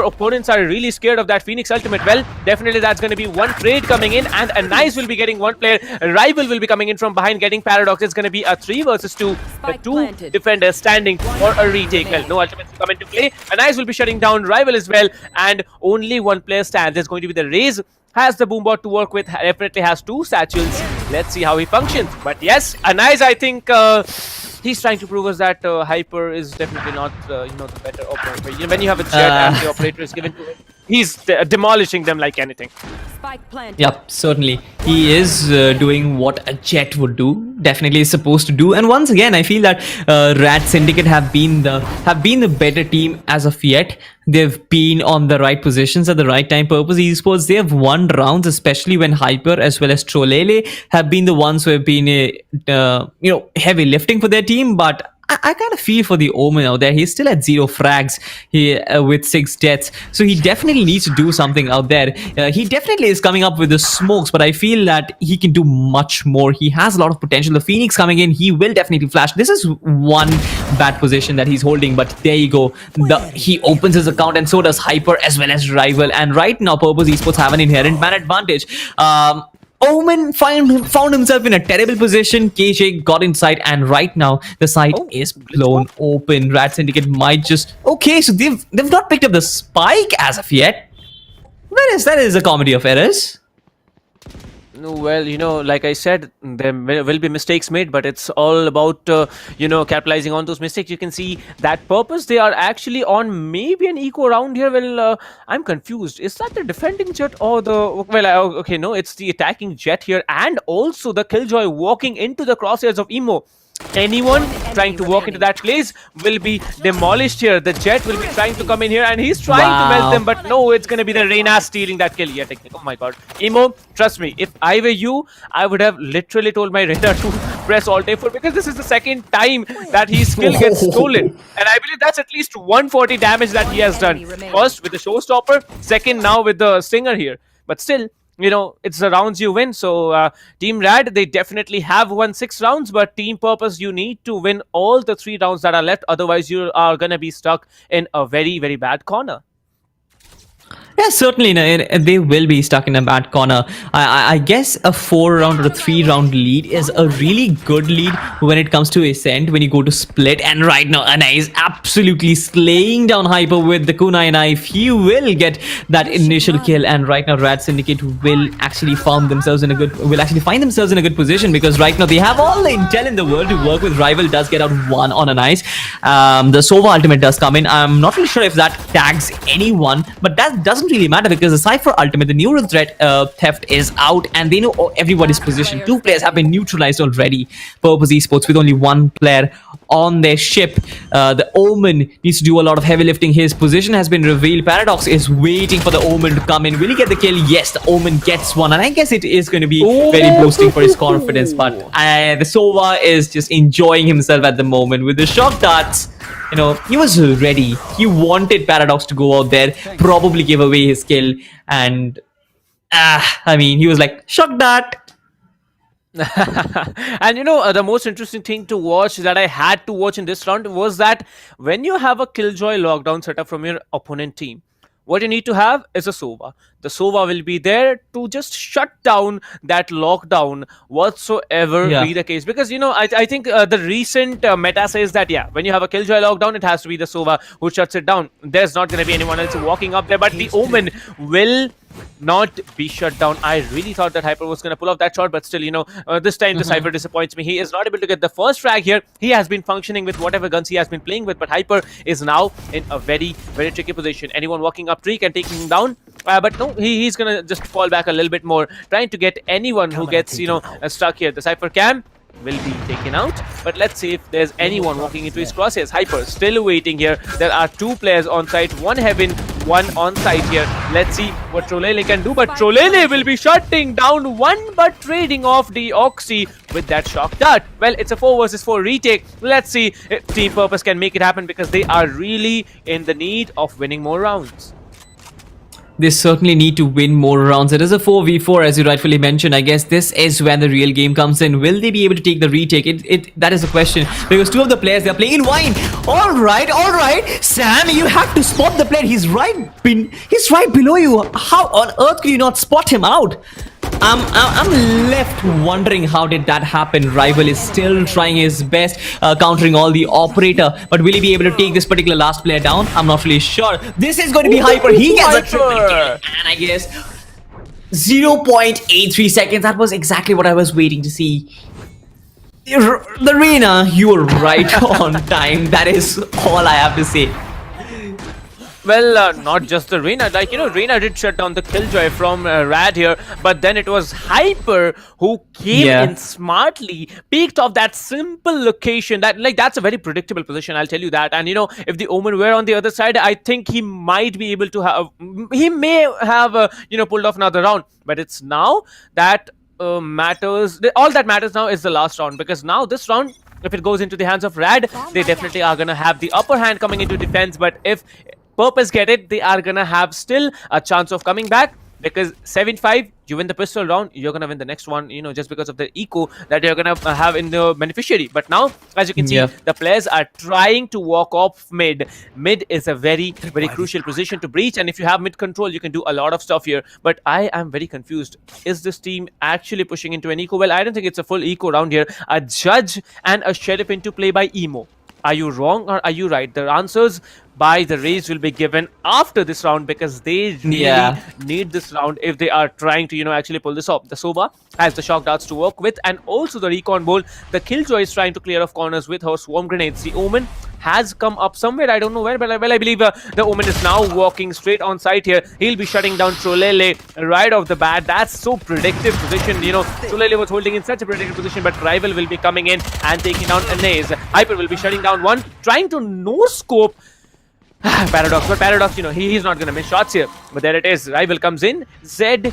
opponents are really scared of that Phoenix ultimate. Well, definitely that's going to be one trade coming in, and a nice will be getting one player. A rival will be coming in from behind getting Paradox. It's going to be a 3 versus 2. The 2 defenders standing for a retake. Well, no ultimates come into play. A nice will be shutting down rival as well, and only one player stands. There's going to be the Raze. Has the boombot to work with, definitely has 2 satchels. Let's see how he functions. But yes, Anais, I think he's trying to prove us that Hyper is definitely not the better operator. When you have a jet and the operator is given to it. he's demolishing them like anything. Yep, certainly. He is doing what a Jet would do. Definitely is supposed to do. And once again, I feel that RADSyndicate have been the better team as of yet. They've been on the right positions at the right time. Purpose Esports, they have won rounds, especially when Hyper as well as Trolele have been the ones who have been heavy lifting for their team. But I kind of feel for the Omen out there. He's still at 0 frags with 6 deaths. So he definitely needs to do something out there. He definitely is coming up with the smokes, but I feel that he can do much more. He has a lot of potential. The Phoenix coming in, he will definitely flash. This is one bad position that he's holding, but there you go. He opens his account and so does Hyper as well as Rival. And right now, Purpose Esports have an inherent man advantage. Omen found himself in a terrible position. KJ got inside, and right now the site is blown open. RADSyndicate might just so they've not picked up the spike as of yet. That is a comedy of errors. Well, like I said, there will be mistakes made, but it's all about, capitalizing on those mistakes. You can see that Purpose, they are actually on maybe an eco round here. Well, I'm confused. Is that the defending Jet or no, it's the attacking Jet here, and also the Killjoy walking into the crosshairs of Emo. Anyone trying to walk into that place will be demolished here. The Jet will be trying to come in here, and he's trying to melt them, but no, it's going to be the Reyna stealing that kill. Yeah, technique. Oh my god. Emo, trust me, if I were you, I would have literally told my Reyna to press Alt F4, because this is the second time that his skill gets stolen. And I believe that's at least 140 damage that he has done. First with the Showstopper, second now with the Stinger here. But still, it's the rounds you win. So Team Rad, they definitely have won 6 rounds, but Team Purpose, you need to win all the 3 rounds that are left. Otherwise, you are going to be stuck in a very, very bad corner. Yeah, certainly they will be stuck in a bad corner. I guess a 4-round or a 3-round lead is a really good lead when it comes to Ascent, when you go to split. And right now, Ana is absolutely slaying down Hyper with the kunai knife. He will get that initial kill, and right now RADSyndicate will actually find themselves in a good position, because right now they have all the intel in the world to work with. Rival does get out 1 on an ice. The Sova ultimate does come in. I'm not really sure if that tags anyone, but that doesn't really matter, because the Cypher ultimate, the neural threat theft, is out, and they know everybody's position. 2 players have been neutralized already. Purpose Esports with only 1 player on their ship. The Omen needs to do a lot of heavy lifting. His position has been revealed. Paradox is waiting for the Omen to come in. Will he get the kill? Yes, the Omen gets one, and I guess it is going to be very boosting for his confidence. But the Sova is just enjoying himself at the moment with the shock darts. He was ready. He wanted Paradox to go out there, probably give away his kill, and he was like, shock dart. And the most interesting thing to watch that I had to watch in this round was that when you have a Killjoy lockdown setup from your opponent team, what you need to have is a Sova. The Sova will be there to just shut down that lockdown whatsoever be the case. Because, I think the recent meta says that, when you have a Killjoy lockdown, it has to be the Sova who shuts it down. There's not going to be anyone else walking up there, but the Omen will not be shut down. I really thought that Hyper was going to pull off that shot, but still, this time the Cypher disappoints me. He is not able to get the first frag here. He has been functioning with whatever guns he has been playing with, but Hyper is now in a very, very tricky position. Anyone walking up tree can take him down, but no, he's going to just fall back a little bit more, trying to get anyone who gets, stuck here. The Cypher cam will be taken out, but let's see if there's anyone walking into his crosshairs. Hyper still waiting here. There are 2 players on site, 1 Heaven, 1 on site here. Let's see what Trolele can do, but Trolele will be shutting down 1, but trading off the Oxy with that shock dart. Well, it's a 4 versus 4 retake. Let's see if Team Purpose can make it happen, because they are really in the need of winning more rounds. They certainly need to win more rounds. It is a 4v4, as you rightfully mentioned. I guess this is when the real game comes in. Will they be able to take the retake? That is the question. Because 2 of the players, they're playing in wine. All right. Sam, you have to spot the player. He's right below you. How on earth could you not spot him out? I'm left wondering, how did that happen? Rival is still trying his best, countering all the operator, but will he be able to take this particular last player down? I'm not really sure. This is going to be Hyper. He gets a triple kill, and I guess 0.83 seconds. That was exactly what I was waiting to see. The Reyna, you were right on time. That is all I have to say. Well, not just the Reyna. Like, Reyna did shut down the Killjoy from Rad here, but then it was Hyper who came in smartly, peeked off that simple location. That's a very predictable position, I'll tell you that. And, if the Omen were on the other side, I think he might be able to have, he may have, pulled off another round. But it's now that matters. All that matters now is the last round, because now this round, if it goes into the hands of Rad, they definitely are going to have the upper hand coming into defense. But if Purpose get it, they are gonna have still a chance of coming back, because 7-5, you win the pistol round, you're gonna win the next one, just because of the eco that you're gonna have in the beneficiary. But now, as you can see, the players are trying to walk off mid. Mid is a very, very crucial position to breach, and if you have mid control, you can do a lot of stuff here. But I am very confused. Is this team actually pushing into an eco? Well, I don't think it's a full eco round here. A Judge and a Sheriff into play by Emo. Are you wrong or are you right? The answers by the Rays will be given after this round, because they really need this round if they are trying to, actually pull this off. The Sova has the shock darts to work with, and also the recon bolt. The Killjoy is trying to clear off corners with her swarm grenades. The Omen has come up somewhere, I don't know where, but I believe the Omen is now walking straight on site here. He'll be shutting down Trolele right off the bat. That's so predictive position. Trolele was holding in such a predictive position, but Rival will be coming in and taking down Anais. Hyper will be shutting down one, trying to no-scope Paradox, but Paradox, he's not going to miss shots here. But there it is. Rival comes in. ZBDF,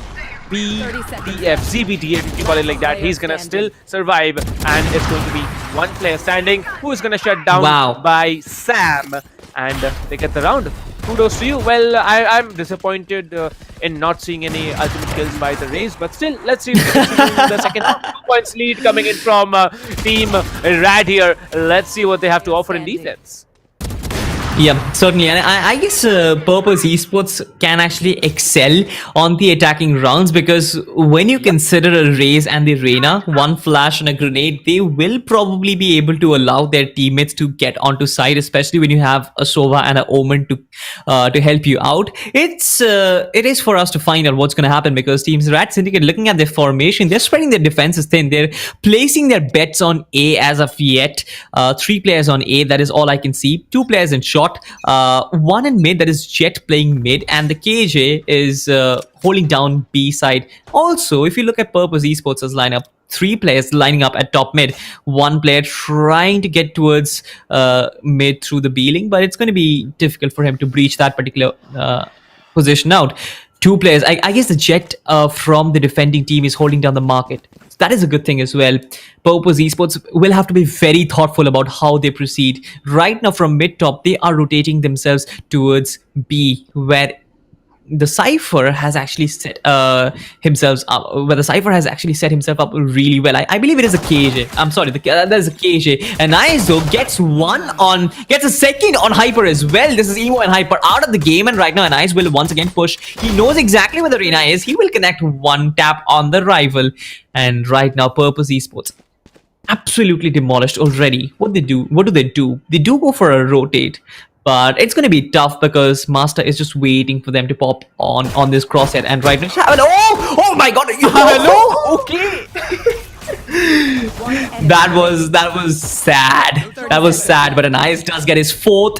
ZBDF, if you call it like that. He's going to still survive. And it's going to be one player standing who is going to shut down by Sam. And they get the round. Kudos to you. Well, I'm disappointed in not seeing any ultimate kills by the Rays. But still, let's see if we can see the second half. 2 points lead coming in from Team Rad here. Let's see what they have to offer in defense. Yeah, certainly. And I guess Purpose Esports can actually excel on the attacking rounds, because when you consider a Raze and the Reyna, one flash and a grenade, they will probably be able to allow their teammates to get onto site, especially when you have a Sova and an Omen to help you out. It is for us to find out what's going to happen, because teams RADSyndicate, looking at their formation, they're spreading their defenses thin. They're placing their bets on A as of yet. 3 players on A, that is all I can see. 2 players in short. One in mid, that is Jet playing mid, and the KJ is holding down B side. Also, if you look at Purpose Esports' lineup, 3 players lining up at top mid, 1 player trying to get towards mid through the B-link, but it's going to be difficult for him to breach that particular position out. 2 players, I guess the Jet from the defending team is holding down the market. That is a good thing as well. Purpose Esports will have to be very thoughtful about how they proceed. Right now from mid-top, they are rotating themselves towards B, where the Cypher has actually set himself up. Where the Cypher has actually set himself up really well. I believe it is a KJ. I'm sorry, that is a KJ. And Iso gets a second on Hyper as well. This is Emo and Hyper out of the game, and right now Anais will once again push. He knows exactly where the Reyna is. He will connect one tap on the Rival. And right now, Purpose Esports absolutely demolished already. What do they do? They do go for a rotate. But it's going to be tough, because Master is just waiting for them to pop on this crosshead. And right now, oh my god! Hello? Okay. that was sad. That was sad. But Anais does get his 4th.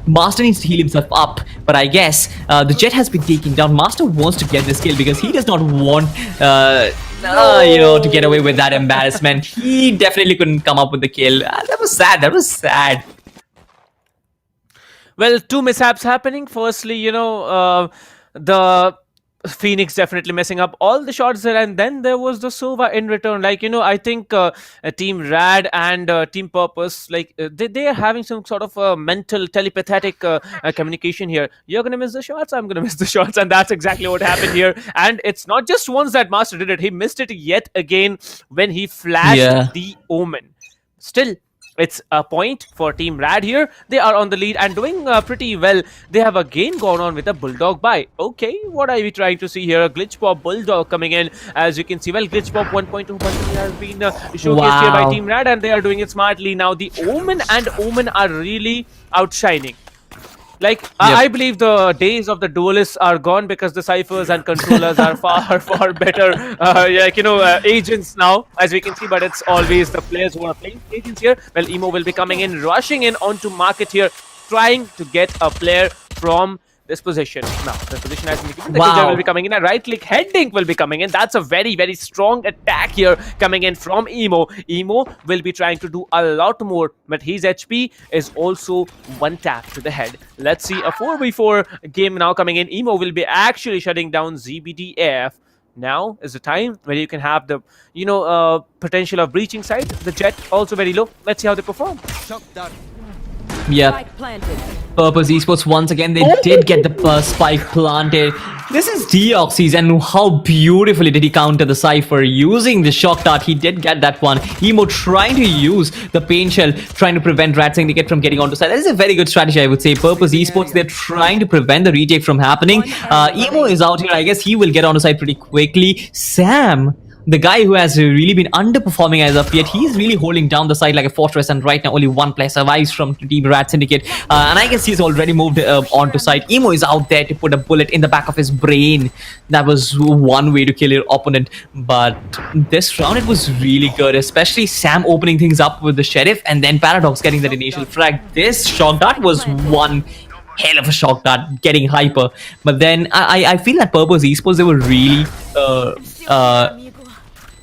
Master needs to heal himself up, but I guess the Jet has been taken down. Master wants to get this kill, because he does not want to get away with that embarrassment. He definitely couldn't come up with the kill. That was sad. That was sad. Well, 2 mishaps happening. Firstly, the Phoenix definitely messing up all the shots there, and then there was the Sova in return. I think Team Rad and Team Purpose, they are having some sort of mental telepathic communication here. You're gonna miss the shots, I'm gonna miss the shots, and that's exactly what happened here. And it's not just once that Master did it, he missed it yet again when he flashed the Omen. Still, it's a point for Team Rad here. They are on the lead and doing pretty well. They have again gone on with a Bulldog buy. Okay, what are we trying to see here? A Glitch Pop Bulldog coming in. As you can see, well, Glitch Pop 1.2 has been showcased here by Team Rad, and they are doing it smartly. Now, the Omen and Omen are really outshining. I believe the days of the duelists are gone, because the ciphers and controllers are far better agents now, as we can see. But it's always the players who are playing agents here. Well, Emo will be coming in, rushing in onto market here, trying to get a player from this position. Now, the position has been given. The Killjoy will be coming in. A right click heading will be coming in. That's a very, very strong attack here coming in from Emo. Emo will be trying to do a lot more, but his HP is also one tap to the head. Let's see a 4v4 game now coming in. Emo will be actually shutting down ZBDF. Now is the time where you can have the, potential of breaching side. The Jet also very low. Let's see how they perform. Yeah. Purpose Esports once again, they did get the spike planted. This is Deoxys, and how beautifully did he counter the Cypher using the shock dart. He did get that one. Emo trying to use the pain shell, trying to prevent RADSyndicate from getting onto side. That is a very good strategy, I would say. Purpose Esports, they're trying to prevent the retake from happening. Emo is out here. I guess he will get onto side pretty quickly. Sam, the guy who has really been underperforming as of yet, he's really holding down the side like a fortress, and right now only one player survives from Team RADSyndicate, and I guess he's already moved onto side. Emo is out there to put a bullet in the back of his brain. That was one way to kill your opponent, but this round it was really good, especially Sam opening things up with the Sheriff and then Paradox getting that initial frag. This shock dart was one hell of a shock dart, getting hyper, but then I feel that Purpose Esports, they were really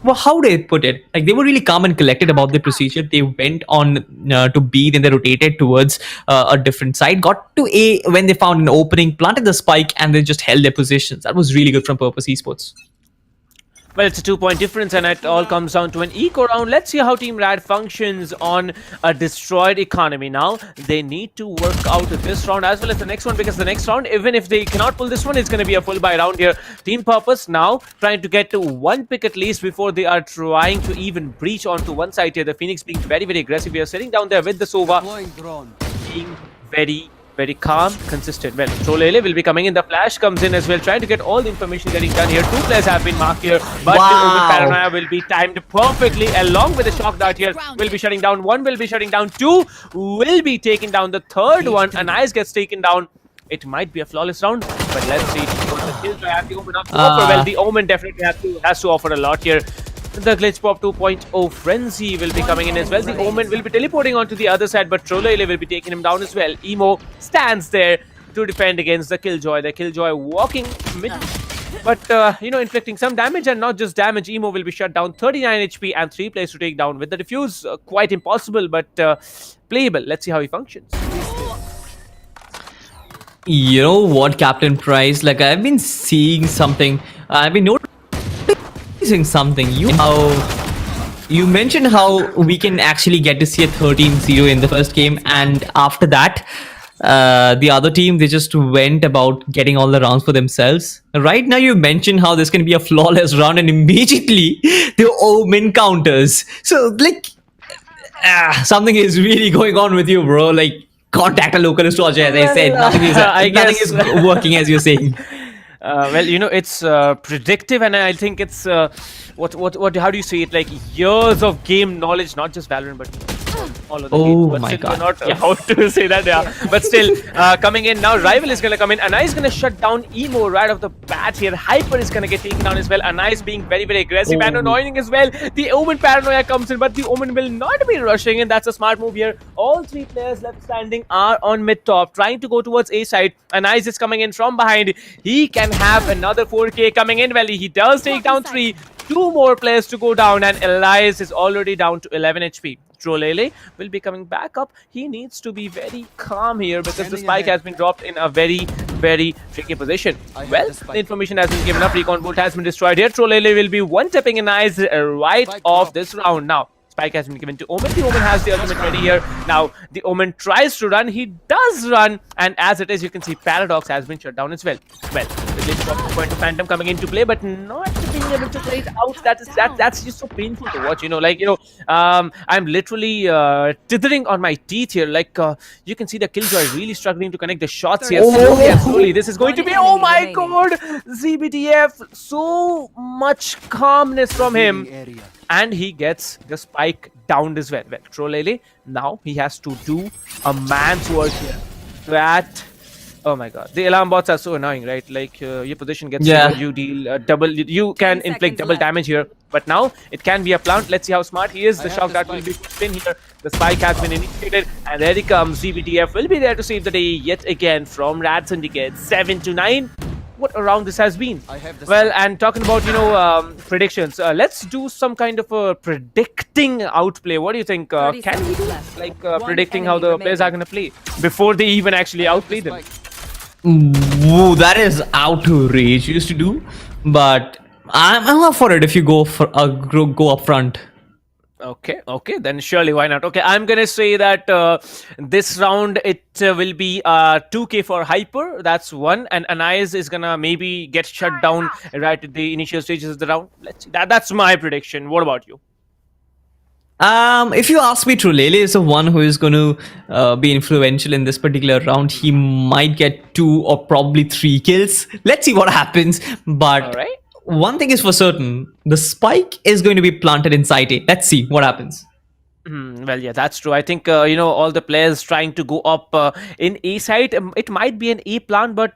well, how do they put it? Like, they were really calm and collected about the procedure. They went on to B, then they rotated towards a different side, got to A when they found an opening, planted the spike, and they just held their positions. That was really good from Purpose Esports. Well, it's a 2-point difference, and it all comes down to an eco round. Let's see how Team Rad functions on a destroyed economy now. They need to work out this round as well as the next one, because the next round, even if they cannot pull this one, it's going to be a full buy round here. Team Purpose now trying to get to one pick at least before they are trying to even breach onto one side here. The Phoenix being very, very aggressive. We are sitting down there with the Sova, being very calm, consistent. Well, Trollele will be coming in. The flash comes in as well, trying to get all the information getting done here. 2 players have been marked here, but the Omen Paranoia will be timed perfectly along with the shock dart here. Will be shutting down. 1 will be shutting down. 2 will be taking down. The third one, Anais gets taken down. It might be a flawless round, but let's see. The Killjoy have the Omen up to offer. Well, the Omen definitely has to offer a lot here. The Glitch Pop 2.0 Frenzy will be coming in as well. The Omen will be teleporting onto the other side, but Trollele will be taking him down as well. Emo stands there to defend against the Killjoy. The Killjoy walking mid, but inflicting some damage, and not just damage. Emo will be shut down, 39 HP and 3 players to take down. With the defuse, quite impossible, but playable. Let's see how he functions. You know what, Captain Price? Like, I've been seeing something. I've been noticing something. You mentioned how we can actually get to see a 13-0 in the first game, and after that the other team, they just went about getting all the rounds for themselves. Right now you mentioned how there's going to be a flawless round, and immediately the Omen counters. So like something is really going on with you, bro. Like, contact a local astrologer, as I said. Nothing is working as you're saying. Well, it's predictive, and I think it's how do you say it? Like, years of game knowledge, not just Valorant, but all of the games. But my still, God. we're not how to say that, yeah. But still, coming in now, Rival is gonna come in. Anais is gonna shut down Emo right off the bat here. Hyper is gonna get taken down as well. Anais being very, very aggressive and annoying as well. The Omen Paranoia comes in, but the Omen will not be rushing, and that's a smart move here. All 3 players left standing are on mid top, trying to go towards A side. Anais is coming in from behind. He can have another 4K coming in. Well, he does take down 3. 2 more players to go down, and Elias is already down to 11 HP. Trollele will be coming back up. He needs to be very calm here because the spike has been dropped in a very, very tricky position. Well, the information has been given up. Recon Bolt has been destroyed here. Trollele will be one-tapping an eyes right off this round. Now, spike has been given to Omen. The Omen has the ultimate ready here. Now, the Omen tries to run. He does run. And as it is, you can see Paradox has been shut down as well. Well, the Glitch point of Phantom coming into play, but not being able to play it out. That's just so painful to watch. I'm literally tithering on my teeth here. Like, you can see the Killjoy really struggling to connect the shots here. Slowly and slowly. This is going to be, oh my God, ZBTF. So much calmness from him. And he gets the spike downed as well. Well, Trollele, now he has to do a man's work here. That Oh my god, the alarm bots are so annoying, right? Like your position gets Yeah. triggered, you deal double. You can inflict double damage here, but now it can be a plant. Let's see how smart he is. The shock that will be put in here. The spike has been initiated, and there he comes. GBTF will be there to save the day yet again from RADSyndicate. 7-9. What a round this has been. Well, and talking about predictions, let's do some kind of a predicting outplay. What do you think? Can we do like predicting how the players are going to play before they even actually outplay them? Whoa, that is outrageous to do, but I'm up for it if you go for go up front. Okay, then surely why not? Okay, I'm gonna say that this round it will be 2K for Hyper. That's one, and Anais is gonna maybe get shut down right at the initial stages of the round. Let's see. That's my prediction. What about you? If you ask me, Trulele is the one who is going to be influential in this particular round. He might get 2 or probably 3 kills. Let's see what happens. But All right. one thing is for certain, the spike is going to be planted inside A. Let's see what happens. Well, yeah, that's true. I think all the players trying to go up in A side. It might be an A plan, but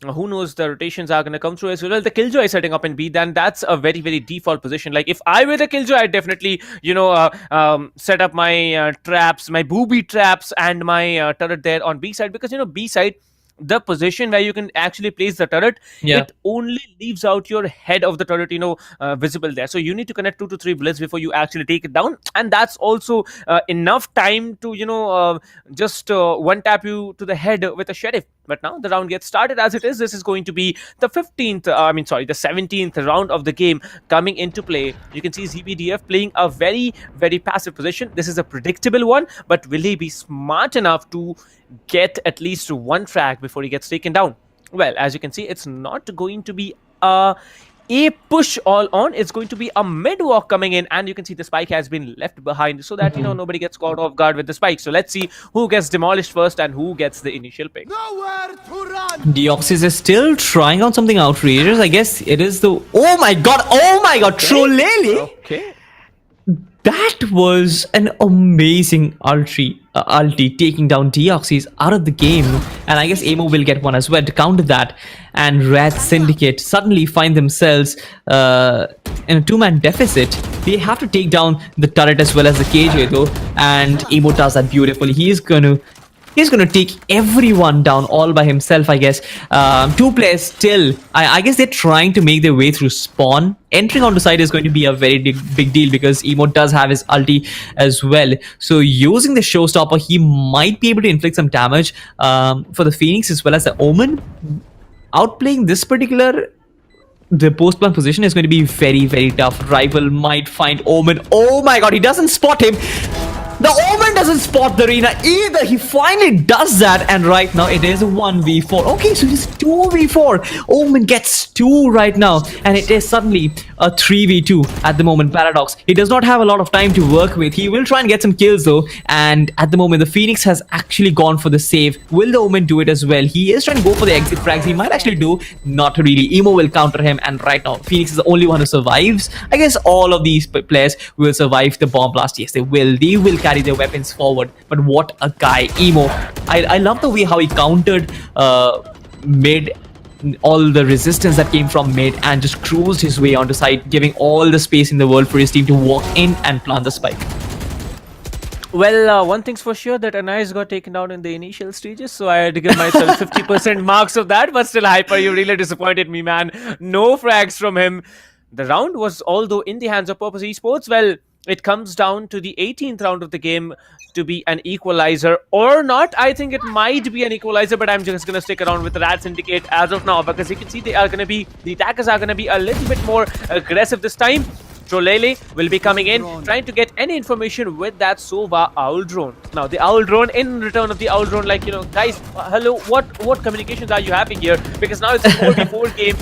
who knows? The rotations are gonna come through as well. The Killjoy is setting up in B. Then that's a very very default position. Like if I were the Killjoy, I'd definitely set up my traps, my booby traps, and my turret there on B side, because B side, the position where you can actually place the turret, it only leaves out your head of the turret visible there. So you need to connect 2 to 3 bullets before you actually take it down, and that's also enough time to just one tap you to the head with a sheriff. But now the round gets started as it is. This is going to be the 17th round of the game coming into play. You can see ZBDF playing a very very passive position. This is a predictable one, but will he be smart enough to get at least one frag before he gets taken down? Well, as you can see, it's not going to be a push all on. It's going to be a mid walk coming in, and you can see the spike has been left behind so that nobody gets caught off guard with the spike. So let's see who gets demolished first and who gets the initial pick. Deoxys is still trying out something outrageous. I guess it is the... Oh my god, Trolele! Okay. That was an amazing ulti taking down Deoxys out of the game, and I guess Amo will get one as well to counter that. And RADSyndicate suddenly find themselves in a 2-man deficit. They have to take down the turret as well as the KJ though, and Amo does that beautifully. He's gonna take everyone down all by himself, I guess. 2 players still. I guess they're trying to make their way through spawn. Entering onto side is going to be a very big deal because Emo does have his ulti as well. So using the showstopper, he might be able to inflict some damage for the Phoenix as well as the Omen. Outplaying this particular... The post-plant position is going to be very, very tough. Rival might find Omen. Oh my god, he doesn't spot him. The Omen doesn't spot the arena either. He finally does that, and right now it is a 1v4. Okay, so it is 2v4. Omen gets 2 right now, and it is suddenly a 3v2 at the moment. Paradox, he does not have a lot of time to work with. He will try and get some kills though, and at the moment the Phoenix has actually gone for the save. Will the Omen do it as well? He is trying to go for the exit frags. He might actually do. Not really. Emo will counter him, and right now Phoenix is the only one who survives. I guess all of these players will survive the bomb blast. Yes, they will. They will carry their weapons forward. But what a guy, Emo. I love the way how he countered mid, all the resistance that came from mid, and just cruised his way onto side, giving all the space in the world for his team to walk in and plant the spike. Well, one thing's for sure, that Anais got taken down in the initial stages, so I had to give myself 50% marks of that. But still, Hyper, you really disappointed me, man. No frags from him. The round was, although in the hands of Purpose Esports, well, it comes down to the 18th round of the game to be an equalizer or not. I think it might be an equalizer, but I'm just going to stick around with the RADSyndicate as of now, because you can see the attackers are going to be a little bit more aggressive this time. Trolele will be coming in, trying to get any information with that Sova Owl Drone. Now, the Owl Drone, in return of the Owl Drone, like, guys, hello, what communications are you having here? Because now it's a 4v4 game.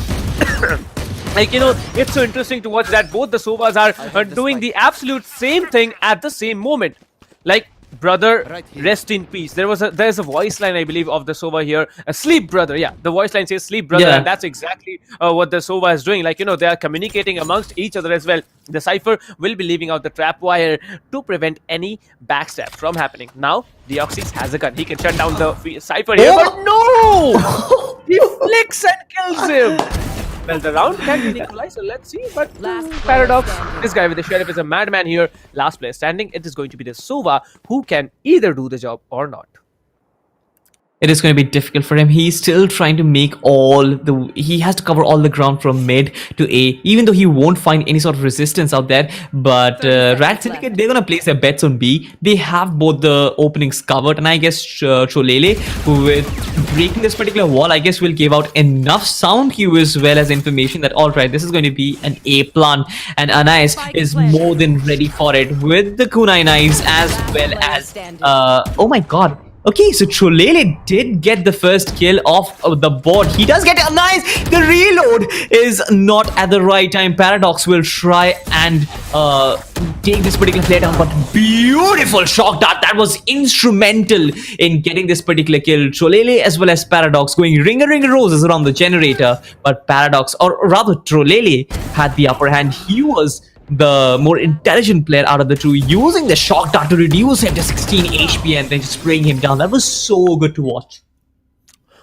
Like, it's so interesting to watch that both the Sovas are doing the absolute same thing at the same moment. Like, brother, rest in peace. There's a voice line, I believe, of the Sova here. Sleep, brother. Yeah, the voice line says sleep, brother, Yeah. and that's exactly what the Sova is doing. Like, they are communicating amongst each other as well. The Cypher will be leaving out the trap wire to prevent any backstab from happening. Now, Deoxys has a gun. He can shut down the Cypher here, but no! He flicks and kills him. Well, the round can be equalized, so let's see. But Paradox, this guy with the Sheriff is a madman here. Last player standing. It is going to be the Sova who can either do the job or not. It is going to be difficult for him. He's still trying to make he has to cover all the ground from mid to A, even though he won't find any sort of resistance out there. But RADSyndicate, they're going to place their bets on B. They have both the openings covered, and I guess Cholele, with breaking this particular wall, I guess will give out enough sound cue as well as information that, alright, this is going to be an A plan, and Anais is more than ready for it with the kunai knives as well as, oh my god. Okay, so Cholele did get the first kill off of the board. He does get a nice. The reload is not at the right time. Paradox will try and take this particular player down, but beautiful shock dart that was instrumental in getting this particular kill. Cholele as well as Paradox going ring roses around the generator, but Paradox, or rather Cholele, had the upper hand. He was the more intelligent player out of the two, using the shock dart to reduce him to 16 HP and then just bring him down. That was so good to watch.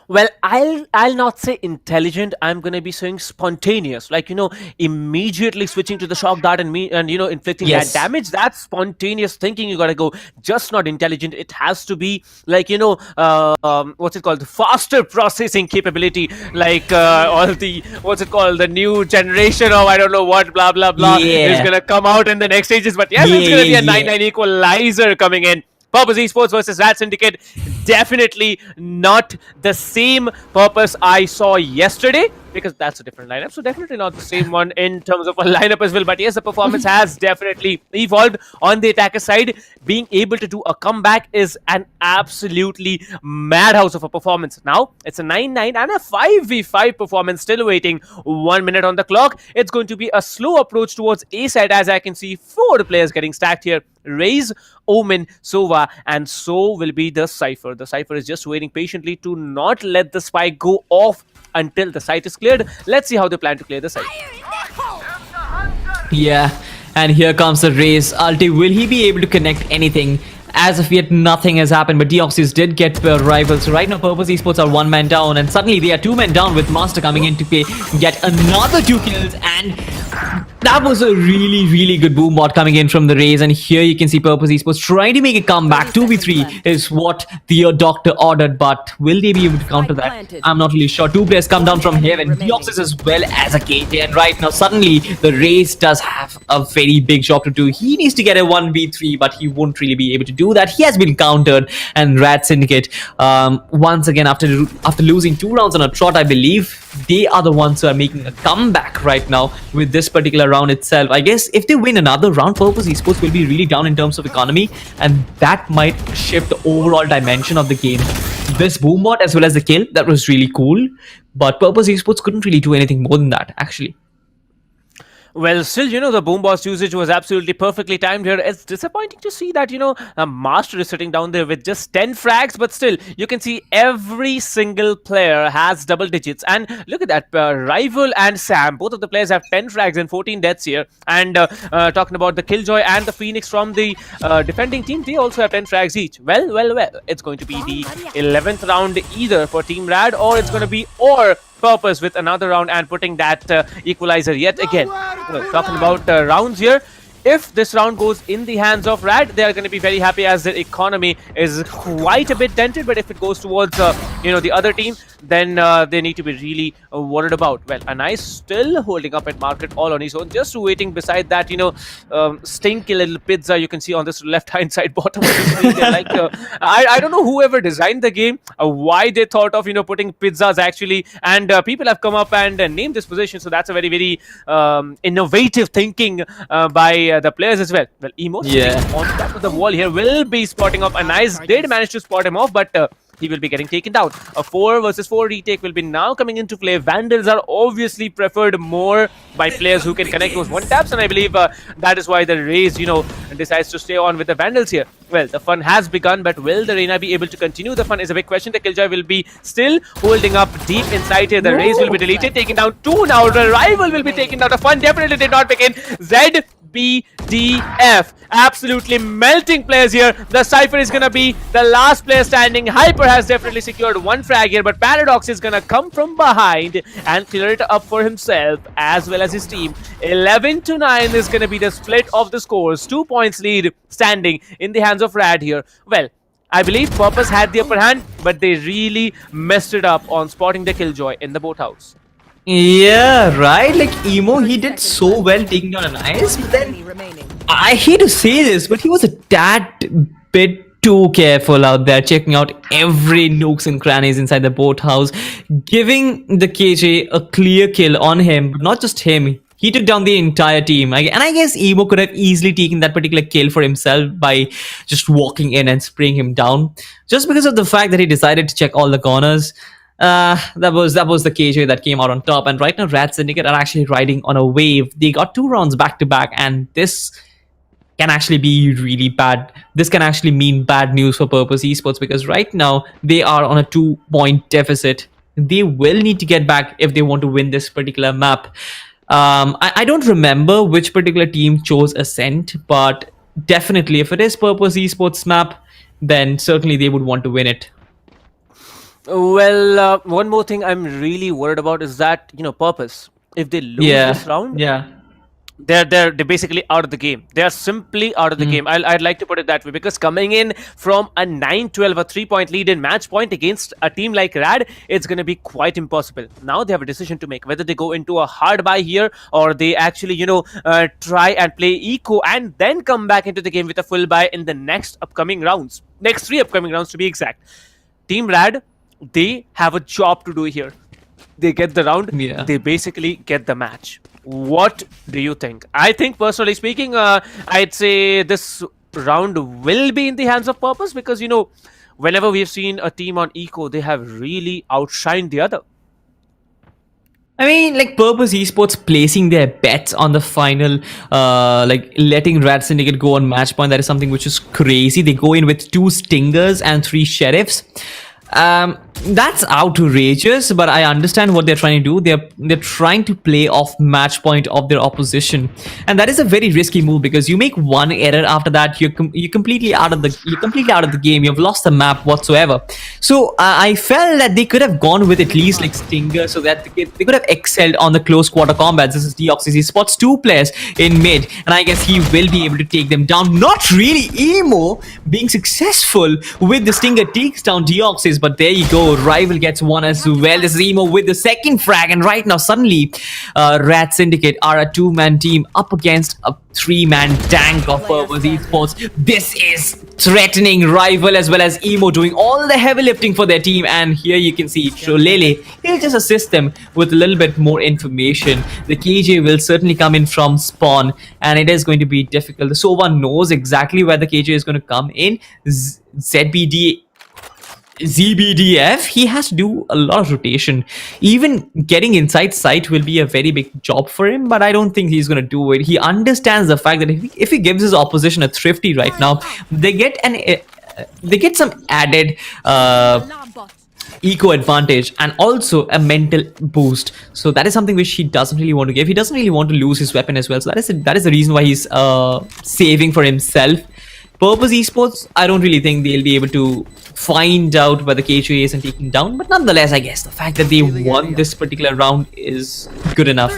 Well, I'll not say intelligent. I'm gonna be saying spontaneous. Like, immediately switching to the shock dart and inflicting that damage. That's spontaneous thinking. You gotta go. Just not intelligent. It has to be like what's it called? Faster processing capability. Like all the the new generation of I don't know what blah blah blah is gonna come out in the next stages. But yes, it's gonna be a 9-9 equalizer coming in. Purpose Esports versus RADSyndicate, definitely not the same Purpose I saw yesterday, because that's a different lineup, so definitely not the same one in terms of a lineup as well. But yes, the performance has definitely evolved on the attacker side. Being able to do a comeback is an absolutely madhouse of a performance. Now, it's a 9-9 and a 5v5 performance still waiting. 1 minute on the clock. It's going to be a slow approach towards A side, as I can see 4 players getting stacked here. Raze, Omen, Sova, and so will be the Cypher. The Cypher is just waiting patiently to not let the spike go off until the site is cleared. Let's see how they plan to clear the site. Yeah, and here comes the Raze ulti. Will he be able to connect anything? As of yet, nothing has happened, but Deoxys did get rivals. So right now, Purpose Esports are 1 man down, and suddenly they are 2 men down with Master coming in to get another 2 kills, and that was a really good boom bot coming in from the Raze. And here you can see Purpose Esports trying to make a comeback. 2v3 is what the doctor ordered, but will they be able to counter that? I'm not really sure. 2 players come down from heaven, Deoxys as well as a KJ, and right now suddenly the Raze does have a very big job to do. He needs to get a 1v3, but he won't really be able to do that. He has been countered, and RADSyndicate, once again, after losing 2 rounds on a trot, I believe they are the ones who are making a comeback right now with this particular round itself. I guess if they win another round, Purpose Esports will be really down in terms of economy, and that might shift the overall dimension of the game. This boom bot as well as the kill, that was really cool, but Purpose Esports couldn't really do anything more than that, actually. Well, still, the boom boss usage was absolutely perfectly timed here. It's disappointing to see that, Master is sitting down there with just 10 frags, but still, you can see every single player has double digits. And look at that, Rival and Sam, both of the players have 10 frags and 14 deaths here. And talking about the Killjoy and the Phoenix from the defending team, they also have 10 frags each. Well, it's going to be the 11th round either for Team Rad, or it's going to be Purpose with another round and putting that equalizer yet again. Talking about rounds here, if this round goes in the hands of Rad, they are going to be very happy as their economy is quite a bit dented. But if it goes towards the other team, then they need to be really worried about. Well, Anais still holding up at market all on his own, just waiting beside that stinky little pizza you can see on this left hand side bottom of the screen. Like I don't know whoever designed the game, why they thought of putting pizzas actually, and people have come up and named this position. So that's a very innovative thinking by the players as well. Well, Emo on top of the wall here will be spotting off. Anais did manage to spot him off, but he will be getting taken down. A 4 versus 4 retake will be now coming into play. Vandals are obviously preferred more by players who can connect those one taps, and I believe that is why the Rays, decides to stay on with the Vandals here. Well, the fun has begun, but will the Reina be able to continue the fun is a big question. The Killjoy will be still holding up deep inside here. The Rays will be deleted, taking down 2 now. The rival will be taken down. The fun definitely did not begin. ZBDF absolutely melting players here. The Cypher is gonna be the last player standing. Hyper has definitely secured 1 frag here, but Paradox is gonna come from behind and clear it up for himself as well as his team. 11-9 is gonna be the split of the scores. 2 points lead standing in the hands of Rad here. Well, I believe Purpose had the upper hand, but they really messed it up on spotting the Killjoy in the boathouse. Yeah, right? Like, Emo, he did so well taking down an ice, but then I hate to say this, but he was a tad bit too careful out there, checking out every nooks and crannies inside the boathouse, giving the KJ a clear kill on him, but not just him. He took down the entire team. And I guess Emo could have easily taken that particular kill for himself by just walking in and spraying him down, just because of the fact that he decided to check all the corners. That was the KJ that came out on top, and right now RADSyndicate are actually riding on a wave. They got 2 rounds back to back, and this can actually be really bad. This can actually mean bad news for Purpose Esports, because right now they are on a 2-point deficit. They will need to get back if they want to win this particular map. I don't remember which particular team chose Ascent, but definitely if it is Purpose Esports map, then certainly they would want to win it. Well, one more thing I'm really worried about is that, Purpose, if they lose this round, they're basically out of the game. They are simply out of the game. I'd like to put it that way, because coming in from a 9-12, a 3-point lead in match point against a team like Rad, it's going to be quite impossible. Now they have a decision to make, whether they go into a hard buy here or they actually, try and play eco and then come back into the game with a full buy in the next 3 upcoming rounds to be exact. Team Rad, they have a job to do here. They get the round, they basically get the match. What do you think? I think, personally speaking, I'd say this round will be in the hands of Purpose, because, whenever we've seen a team on eco, they have really outshined the other. I mean, like, Purpose Esports placing their bets on the final, letting RADSyndicate go on match point, that is something which is crazy. They go in with 2 Stingers and 3 Sheriffs. That's outrageous, but I understand what they're trying to do. They're trying to play off match point of their opposition, and that is a very risky move, because you make one error after that, you're completely out of the game. You've lost the map whatsoever. So I felt that they could have gone with at least like Stinger, so that they could have excelled on the close quarter combats. This is Deoxys. He spots 2 players in mid, and I guess he will be able to take them down. Not really Emo being successful with the Stinger, takes down Deoxys, but there you go. Rival gets 1 as well. This is Emo with the 2nd frag, and right now suddenly RADSyndicate are a 2-man team up against a 3-man tank of Purpose Esports. This is threatening Rival as well as Emo doing all the heavy lifting for their team, and here you can see Lele, he'll just assist them with a little bit more information. The KJ will certainly come in from spawn, and it is going to be difficult. The Sova knows exactly where the KJ is going to come in. ZBDF, he has to do a lot of rotation. Even getting inside sight will be a very big job for him, but I don't think he's going to do it. He understands the fact that if he gives his opposition a thrifty right now, they get some added eco advantage and also a mental boost. So that is something which he doesn't really want to give. He doesn't really want to lose his weapon as well. So that is the reason why he's saving for himself. Purpose Esports, I don't really think they'll be able to find out where the KJ is and take him down, but nonetheless, I guess the fact that they won this particular round is good enough.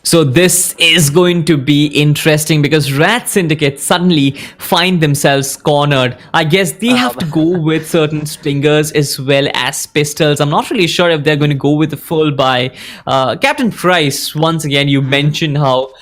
So this is going to be interesting, because RADSyndicate suddenly find themselves cornered. I guess they have to go with certain stingers as well as pistols. I'm not really sure if they're going to go with the full buy. Captain Price, once again, you mentioned how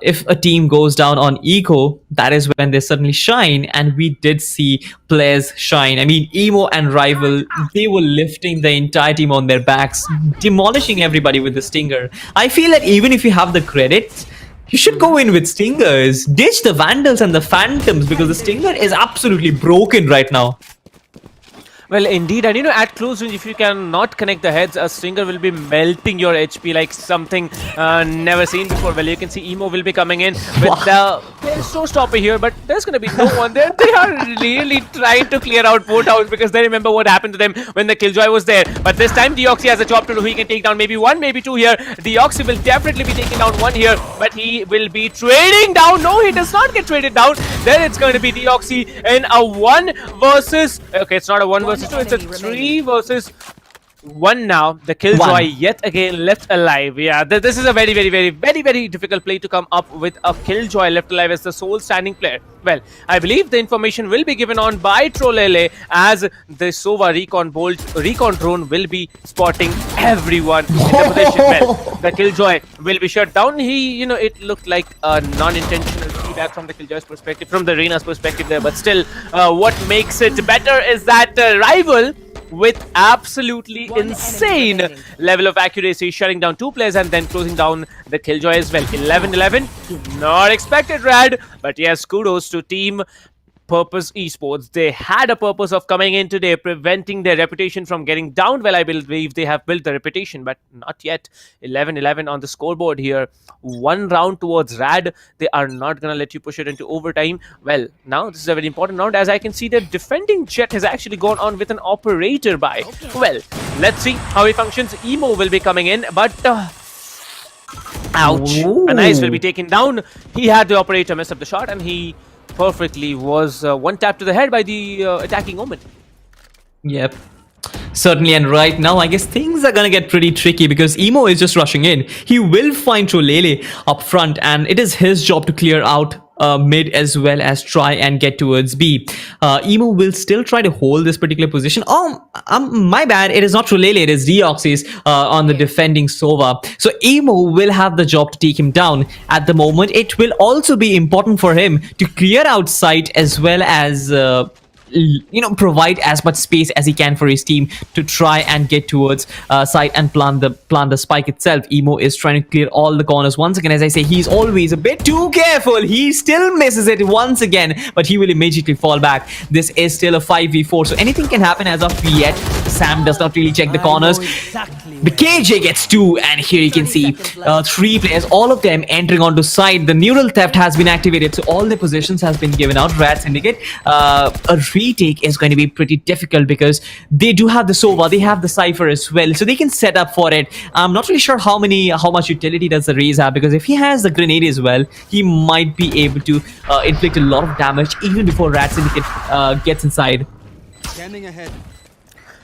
if a team goes down on eco, that is when they suddenly shine, and we did see players shine. I mean, Emo and Rival, they were lifting the entire team on their backs, demolishing everybody with the stinger. I feel that even if you have the credits, you should go in with stingers. Ditch the Vandals and the Phantoms, because the stinger is absolutely broken right now. Well, indeed, and at close range, if you cannot connect the heads, a stinger will be melting your HP like something never seen before. Well, you can see Emo will be coming in with the showstopper here, but there's going to be no one there. They are really trying to clear out both house because they remember what happened to them when the Killjoy was there. But this time, Deoxy has a job to do. He can take down maybe one, maybe two here. Deoxy will definitely be taking down one here, but he will be trading down. No, he does not get traded down. Then it's going to be Deoxy in a 1 versus... Okay, it's not a 1 versus 2, it's a 3 versus 1 now. The Killjoy yet again left alive. Yeah, this is a very difficult play to come up with a Killjoy left alive as the sole standing player. Well, I believe the information will be given on by Trollele as the Sova recon drone will be spotting everyone in the position. Well, the Killjoy will be shut down. It looked like a non-intentional feedback from the Killjoy's perspective, from the Arena's perspective there, but still, what makes it better is that Rival with absolutely insane level of accuracy, shutting down 2 players and then closing down the Killjoy as well. 11-11, not expected, Rad, but yes, kudos to Team Purpose Esports. They had a purpose of coming in today, preventing their reputation from getting down. Well, I believe they have built the reputation, but not yet. 11-11 on the scoreboard here. 1 round towards Rad. They are not going to let you push it into overtime. Well, now this is a very important round, as I can see the defending Jet has actually gone on with an operator buy. Well, let's see how he functions. Emo will be coming in, but... ouch. Anais will be taken down. He had the operator mess up the shot, and he perfectly was 1 tap to the head by the attacking Omen. Yep. Certainly, and right now, I guess things are gonna get pretty tricky because Emo is just rushing in. He will find Trollele up front, and it is his job to clear out mid as well as try and get towards B. Emo will still try to hold this particular position. My bad, it is not Trollele, it is Deoxys on the defending Sova. So Emo will have the job to take him down. At the moment, it will also be important for him to clear out site as well as provide as much space as he can for his team to try and get towards site and plant the spike itself. Emo is trying to clear all the corners. Once again, as I say, he's always a bit too careful. He still misses it once again, but he will immediately fall back. This is still a 5v4, so anything can happen as of yet. Sam does not really check the corners. The KJ gets 2, and here you can see 3 players, all of them entering onto site. The neural theft has been activated, so all the positions has been given out. RADSyndicate, a retake is going to be pretty difficult because they do have the Sova, they have the Cypher as well, so they can set up for it. I'm not really sure how much utility does the Raze have, because if he has the grenade as well, he might be able to inflict a lot of damage even before RADSyndicate gets inside. Scanning ahead.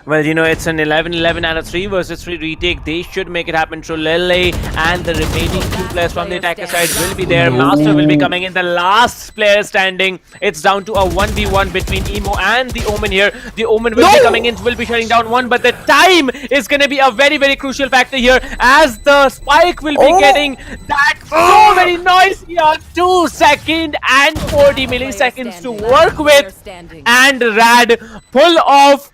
Well, it's an 11-11 and a 3 versus 3 retake. They should make it happen. Trollele and the remaining 2 players from the attacker side will be there. Master will be coming in, the last player standing. It's down to a 1v1 between Emo and the Omen here. The Omen will be coming in, will be shutting down one, but the time is going to be a very crucial factor here, as the spike will be getting that so very noisy on 2 seconds and 40 milliseconds to work with. And Rad pull off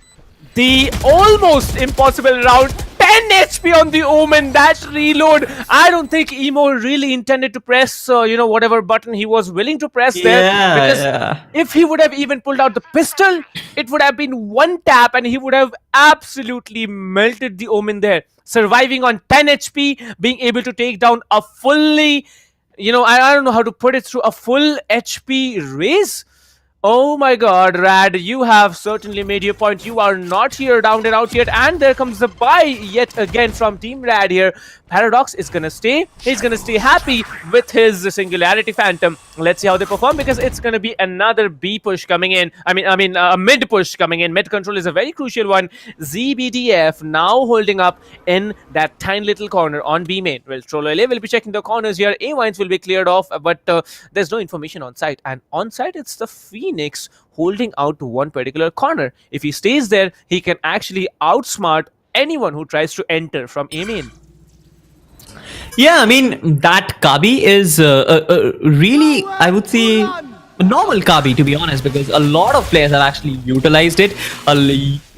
the almost impossible round. 10 HP on the Omen. That reload, I don't think Emo really intended to press whatever button he was willing to press there, because if he would have even pulled out the pistol, it would have been 1 tap and he would have absolutely melted the Omen there, surviving on 10 HP, being able to take down a fully, I don't know how to put it, through a full HP Raze. Oh my god, Rad, you have certainly made your point. You are not here, down and out yet. And there comes the buy yet again from Team Rad here. Paradox is gonna stay. He's gonna stay happy with his Singularity Phantom. Let's see how they perform, because it's gonna be another B push coming in. I mean, a mid push coming in. Mid control is a very crucial one. ZBDF now holding up in that tiny little corner on B main. Well, Trollo LA will be checking the corners here. A wines will be cleared off, but there's no information on site. And on site, it's the Phoenix holding out to one particular corner. If he stays there, he can actually outsmart anyone who tries to enter from A main. Yeah, I mean, that Kabi is really, I would say, a normal Kabi, to be honest, because a lot of players have actually utilized it.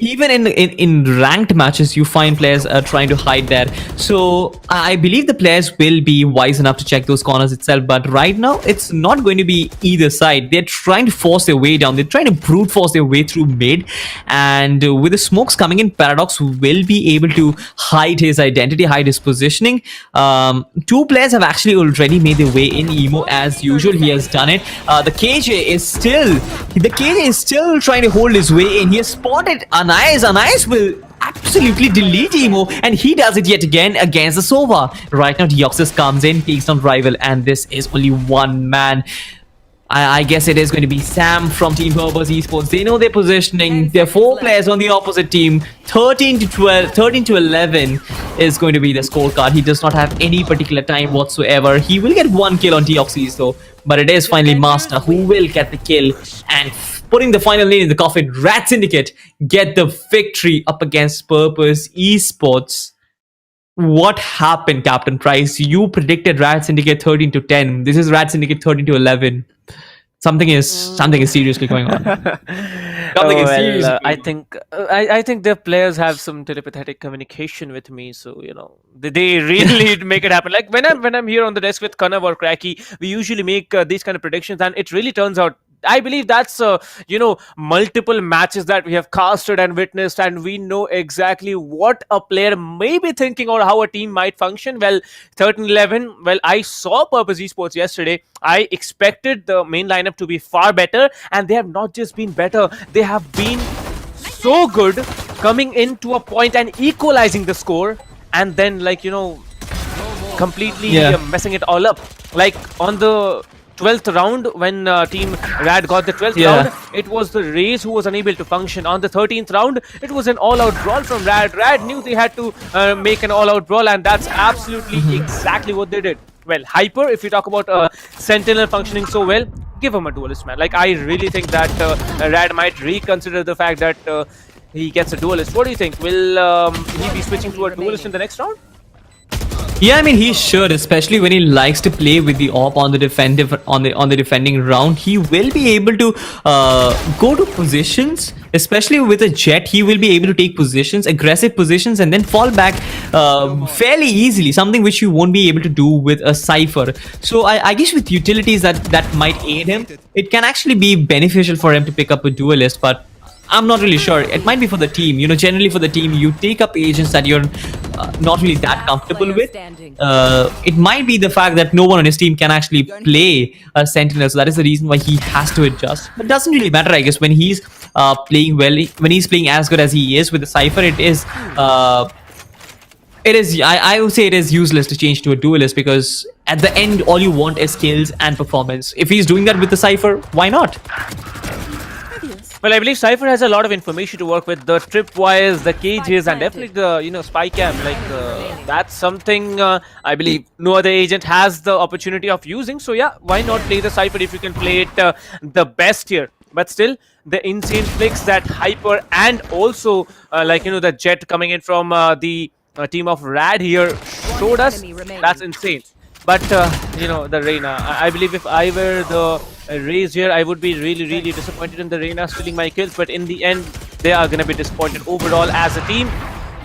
Even in ranked matches, you find players trying to hide there. So I believe the players will be wise enough to check those corners itself. But right now, it's not going to be either side. They're trying to force their way down. They're trying to brute force their way through mid. And with the smokes coming in, Paradox will be able to hide his identity, hide his positioning. Two players have actually already made their way in. Emo, as usual, he has done it. The KJ is still trying to hold his way in. He has spotted Anais. Anais will absolutely delete Emo, and he does it yet again against the Sova. Right now, Deoxys comes in, takes down Rival, and this is only one man. I guess it is going to be Sam from Team Purpose Esports. They know their positioning. There are 4 players on the opposite team. 13 to 11 is going to be the scorecard. He does not have any particular time whatsoever. He will get 1 kill on Deoxys though, but it is finally Master who will get the kill, and putting the final nail in the coffin, RADSyndicate get the victory up against Purpose Esports. What happened, Captain Price? You predicted RADSyndicate 13 to 10. This is RADSyndicate 13 to 11. Something is seriously going on. I think the players have some telepathetic communication with me, so they really make it happen. Like when I'm here on the desk with Kanav or Cracky, we usually make these kind of predictions, and it really turns out. I believe that's multiple matches that we have casted and witnessed, and we know exactly what a player may be thinking or how a team might function. Well, 13-11. Well, I saw Purpose Esports yesterday. I expected the main lineup to be far better, and they have not just been better, they have been so good, coming into a point and equalizing the score, and then completely messing it all up. Like on the 12th round, when Team Rad got the 12th round, it was the Raze who was unable to function. On the 13th round, it was an all-out brawl from Rad. Rad knew they had to make an all-out brawl, and that's absolutely exactly what they did. Well, Hyper, if you talk about Sentinel functioning so well, give him a duelist, man. Like, I really think that Rad might reconsider the fact that he gets a duelist. What do you think? Will he be switching to a duelist in the next round? Yeah, I mean, he should, especially when he likes to play with the AWP on the defending round. He will be able to go to positions, especially with a Jet. He will be able to take positions, aggressive positions, and then fall back fairly easily. Something which you won't be able to do with a Cypher. So I guess with utilities that might aid him, it can actually be beneficial for him to pick up a duelist, but I'm not really sure. It might be for the team. Generally for the team, you take up agents that you're not really that comfortable with. It might be the fact that no one on his team can actually play a Sentinel, so that is the reason why he has to adjust. But it doesn't really matter, I guess, when he's playing well, when he's playing as good as he is with the Cypher. I would say it is useless to change to a duelist, because at the end, all you want is skills and performance. If he's doing that with the Cypher, why not? Well, I believe Cypher has a lot of information to work with. The tripwires, the cages, and definitely the spy cam. That's something I believe no other agent has the opportunity of using. So yeah, why not play the Cypher if you can play it the best here? But still, the insane flicks that Hyper and also the Jet coming in from the team of Rad here showed us. That's insane. But the Reyna, I believe if I were the Raze here, I would be really disappointed in the Reyna stealing my kills. But in the end, they are going to be disappointed overall as a team,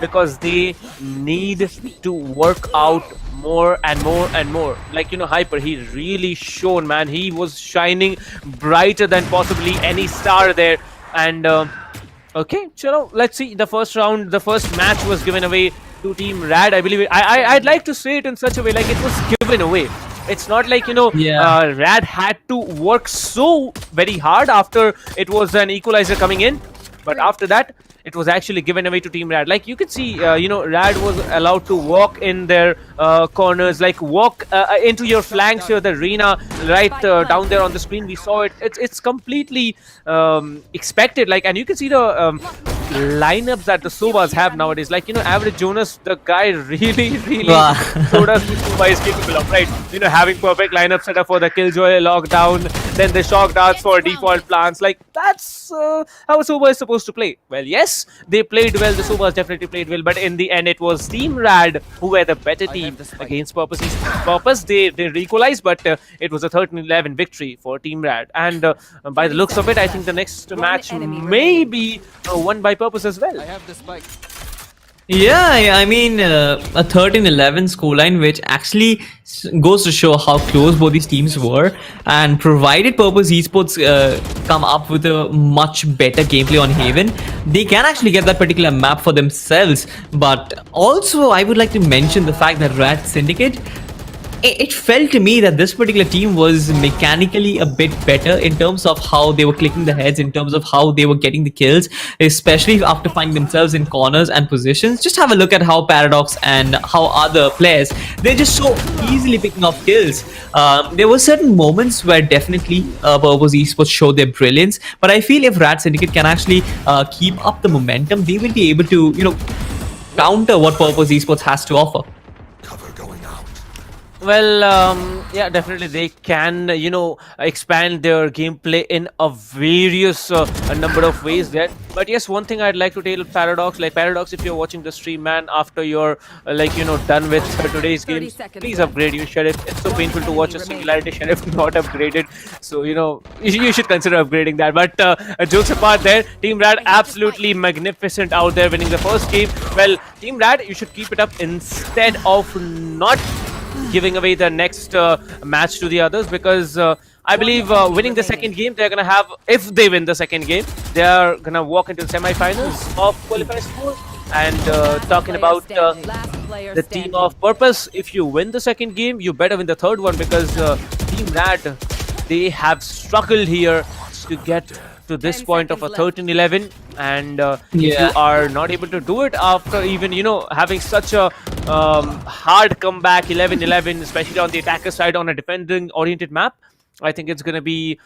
because they need to work out more and more and more. Hyper, he really shone, man. He was shining brighter than possibly any star there. And okay, so let's see. The first round, the first match was given away to Team Rad. I believe I'd like to say it in such a way, like it was given away. It's not like Yeah. Rad had to work so very hard after it was an equalizer coming in, but after that it was actually given away to Team Rad. Like you could see, Rad was allowed to walk in their corners, like walk into your flanks here, the arena right down there on the screen. We saw it. It's completely expected. Like, and you can see the lineups that the Sobas have nowadays. Like, average Jonas, the guy really Wow. showed us what Soba is capable of, right? Having perfect lineup set up for the Killjoy lockdown, then the shock darts for default plants. Like, that's how Soba is supposed to play. Well, yes, they played well. The Sobas definitely played well, but in the end, it was Team Rad who were the better team against Purpose. Purpose, they equalized, but it was a 13-11 victory for Team Rad. And by the looks of it, I think the next match may be won by Purpose as well. Yeah, I mean, a 13-11 scoreline, which actually goes to show how close both these teams were. And provided Purpose Esports come up with a much better gameplay on Haven, they can actually get that particular map for themselves. But also, I would like to mention the fact that RADSyndicate, it felt to me that this particular team was mechanically a bit better in terms of how they were clicking the heads, in terms of how they were getting the kills, especially after finding themselves in corners and positions. Just have a look at how Paradox and how other players, they're just so easily picking off kills. There were certain moments where definitely Purpose Esports showed their brilliance, but I feel if RADSyndicate can actually keep up the momentum, they will be able to, counter what Purpose Esports has to offer. Well, yeah, definitely they can, expand their gameplay in a various a number of ways there. But yes, one thing I'd like to tell Paradox, like Paradox, if you're watching the stream, man, after you're done with today's game, please upgrade your sheriff. It's so painful to watch a Singularity sheriff not upgraded. So you should consider upgrading that. But jokes apart, there, Team Rad absolutely magnificent out there, winning the first game. Well, Team Rad, you should keep it up instead of not giving away the next match to the others, because I believe winning the second game, they're gonna have, if they win the second game, they are gonna walk into the semi-finals of qualifiers 4. And talking about the team of Purpose, if you win the second game, you better win the third one, because Team Rad, they have struggled here to get to this point of a 13-11, and if you are not able to do it after even having such a hard comeback 11-11, especially on the attacker side on a defending oriented map, I think it's going to be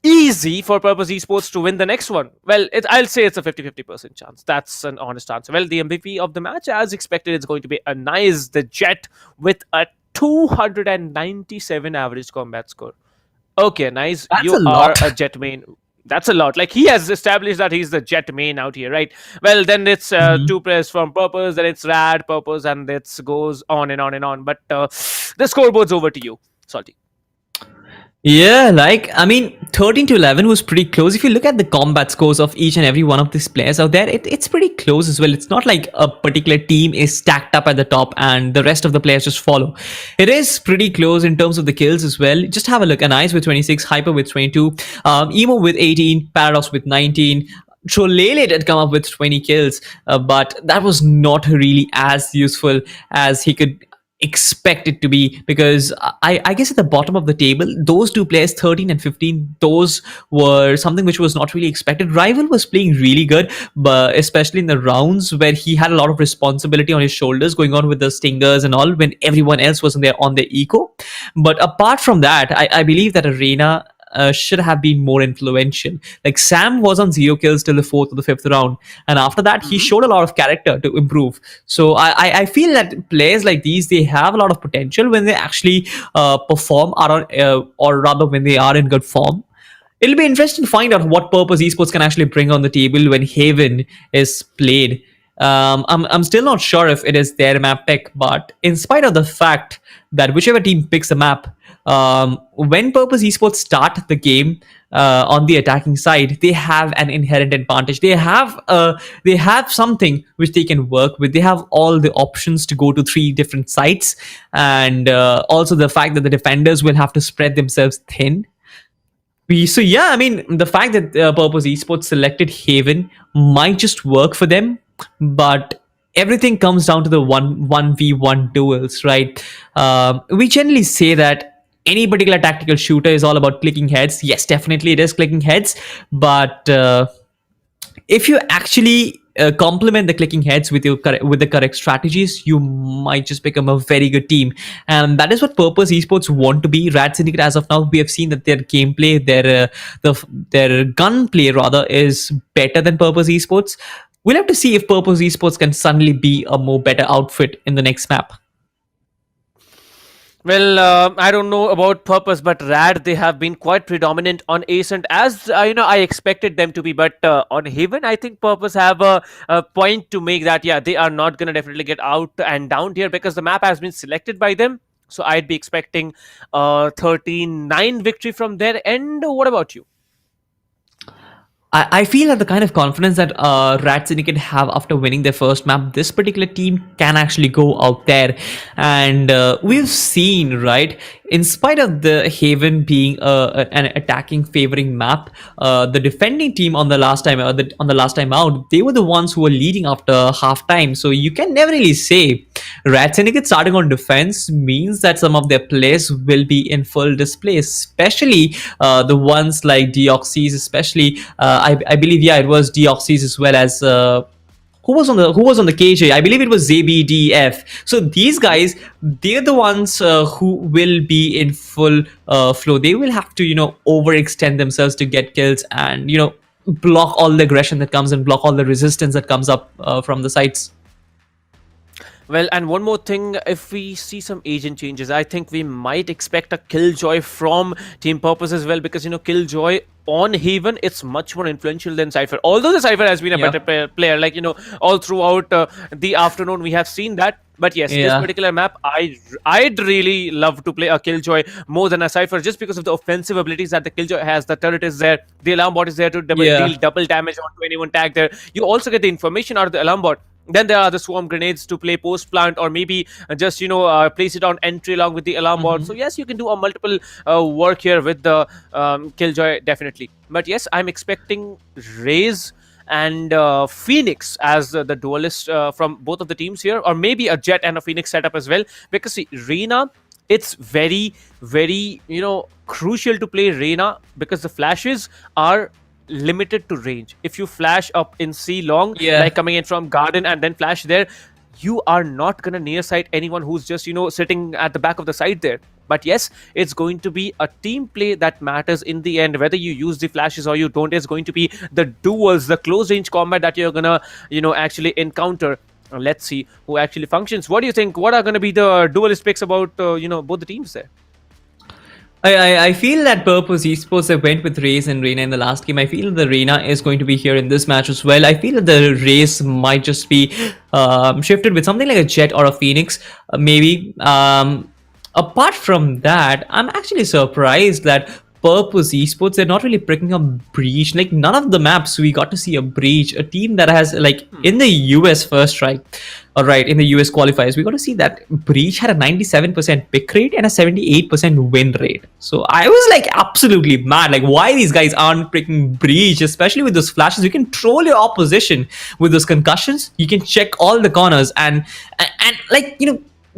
easy for Purpose Esports to win the next one. Well, I'll say it's a 50-50% chance. That's an honest answer. Well, the MVP of the match, as expected, is going to be Anais the Jet with a 297 average combat score. Okay, nice. You are a Jet main. That's a lot. Like, he has established that he's the Jet main out here, right? Well, then it's two players from Purpose, then it's Rad, Purpose, and it goes on and on and on. But the scoreboard's over to you, Salty. Yeah, 13-11 was pretty close. If you look at the combat scores of each and every one of these players out there, it's pretty close as well. It's not like a particular team is stacked up at the top and the rest of the players just follow. It is pretty close in terms of the kills as well. Just have a look. Anais with 26, Hyper with 22, Emo with 18, Paradox with 19. Trolele had come up with 20 kills, but that was not really as useful as he could expect it to be, because I guess at the bottom of the table, those two players 13 and 15, those were something which was not really expected. Rival was playing really good, but especially in the rounds where he had a lot of responsibility on his shoulders, going on with the stingers and all, when everyone else was on their eco. But apart from that, I believe that Arena should have been more influential. Like, Sam was on 0 kills till the 4th or the 5th round, and after that he showed a lot of character to improve. So I feel that players like these, they have a lot of potential when they actually perform, or rather when they are in good form. It'll be interesting to find out what Purpose Esports can actually bring on the table when Haven is played. I'm still not sure if it is their map pick, but in spite of the fact that whichever team picks the map, when Purpose Esports start the game on the attacking side, they have an inherent advantage. They have something which they can work with. They have all the options to go to 3 different sites, and also the fact that the defenders will have to spread themselves thin. So yeah, the fact that Purpose Esports selected Haven might just work for them, but everything comes down to the 1v1 duels, right? We generally say that any particular tactical shooter is all about clicking heads. Yes, definitely it is clicking heads, but if you actually complement the clicking heads with with the correct strategies, you might just become a very good team, and that is what Purpose Esports want to be. RADSyndicate, as of now, we have seen that their gameplay, their gunplay rather, is better than Purpose Esports. We'll have to see if Purpose Esports can suddenly be a more better outfit in the next map. Well, I don't know about Purpose, but Rad, they have been quite predominant on Ascent, as I expected them to be. But on Haven, I think Purpose have a point to make that, yeah, they are not going to definitely get out and down here because the map has been selected by them. So I'd be expecting 13-9 victory from their end. What about you? I feel that the kind of confidence that RADSyndicate have after winning their first map, this particular team can actually go out there. And we've seen, right, in spite of the Haven being an attacking favoring map, the defending team on the last time out, they were the ones who were leading after half time. So you can never really say RADSyndicate starting on defense means that some of their players will be in full display, especially the ones like Deoxys, especially I believe, yeah, it was Deoxys, as well as who was on the KJ? I believe it was ZBDF. So these guys, they're the ones who will be in full flow. They will have to overextend themselves to get kills and block all the aggression that comes and block all the resistance that comes up from the sides. Well, and one more thing, if we see some agent changes, I think we might expect a Killjoy from Team Purpose as well, because Killjoy on Haven, it's much more influential than Cypher. Although the Cypher has been a better player, like all throughout the afternoon we have seen that. But yes, this particular map, I'd really love to play a Killjoy more than a Cypher, just because of the offensive abilities that the Killjoy has. The turret is there, the alarm bot is there to deal double damage onto anyone tagged there. You also get the information out of the alarm bot. Then there are the swarm grenades to play post plant, or maybe just place it on entry along with the alarm bot. So yes, you can do a multiple work here with the Killjoy, definitely. But yes, I'm expecting Raze and Phoenix as the duelist from both of the teams here, or maybe a Jet and a Phoenix setup as well. Because see, Reyna, it's very, very crucial to play Reyna, because the flashes are limited to range. If you flash up in C long, like coming in from garden and then flash there, you are not gonna near sight anyone who's just sitting at the back of the side there. But yes, it's going to be a team play that matters in the end. Whether you use the flashes or you don't, is going to be the duels, the close range combat that you're gonna actually encounter. Let's see who actually functions. What do you think? What are going to be the duelist picks about both the teams there? I feel that Purpose Esports, they went with Raze and Reyna in the last game. I feel the Reyna is going to be here in this match as well. I feel that the Raze might just be shifted with something like a Jet or a Phoenix, maybe. Apart from that, I'm actually surprised that Purpose Esports, they're not really picking up Breach. Like, none of the maps we got to see a Breach, a team that has, like, in the US first, right? In the US qualifiers, we got to see that Breach had a 97% pick rate and a 78% win rate. So I was like absolutely mad. Like, why these guys aren't picking Breach, especially with those flashes? You can troll your opposition with those concussions. You can check all the corners and like,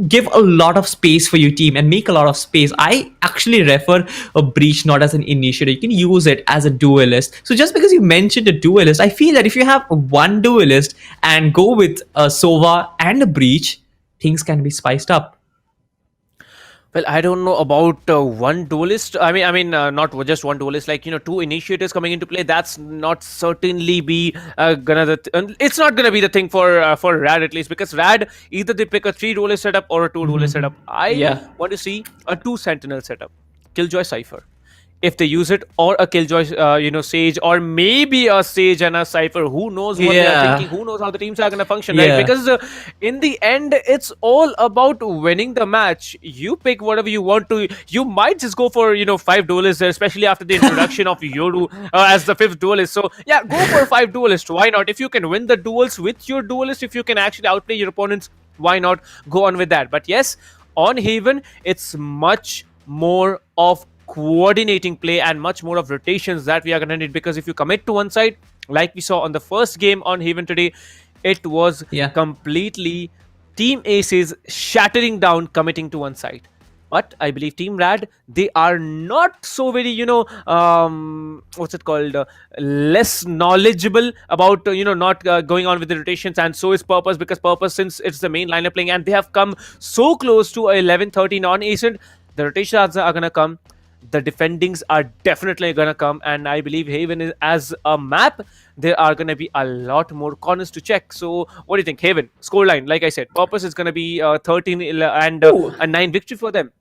give a lot of space for your team and make a lot of space. I actually refer a Breach not as an initiator. You can use it as a duelist. So just because you mentioned a duelist, I feel that if you have one duelist and go with a Sova and a Breach, things can be spiced up. Well, I don't know about one duelist. I mean, not just one duelist. Like, two initiators coming into play. That's not certainly be it's not gonna be the thing for Rad, at least, because Rad, either they pick a 3 duelist setup or a 2 duelist setup. I want to see a 2 sentinel setup, Killjoy Cypher, if they use it, or a Killjoy, Sage, or maybe a Sage and a Cypher. Who knows what they're thinking? Who knows how the teams are going to function, right? Because in the end, it's all about winning the match. You pick whatever you want to. You might just go for 5 duelists there, especially after the introduction of Yoru as the 5th duelist. So yeah, go for 5 duelists. Why not? If you can win the duels with your duelist, if you can actually outplay your opponents, why not go on with that? But yes, on Haven, it's much more of coordinating play and much more of rotations that we are going to need, because if you commit to one side, like we saw on the first game on Haven today, It was Yeah. completely Team ASES shattering down, committing to one side. But I believe Team Rad, they are not so very, what's it called, less knowledgeable about, not going on with the rotations. And so is Purpose, because Purpose, since it's the main lineup playing, and they have come so close to 11-13 on Ascent, the rotations are gonna come. The defendings are definitely gonna come, and I believe Haven is as a map. There are gonna be a lot more corners to check. So, what do you think, Haven scoreline? Like I said, Purpose is gonna be 13 and a 9 victory for them.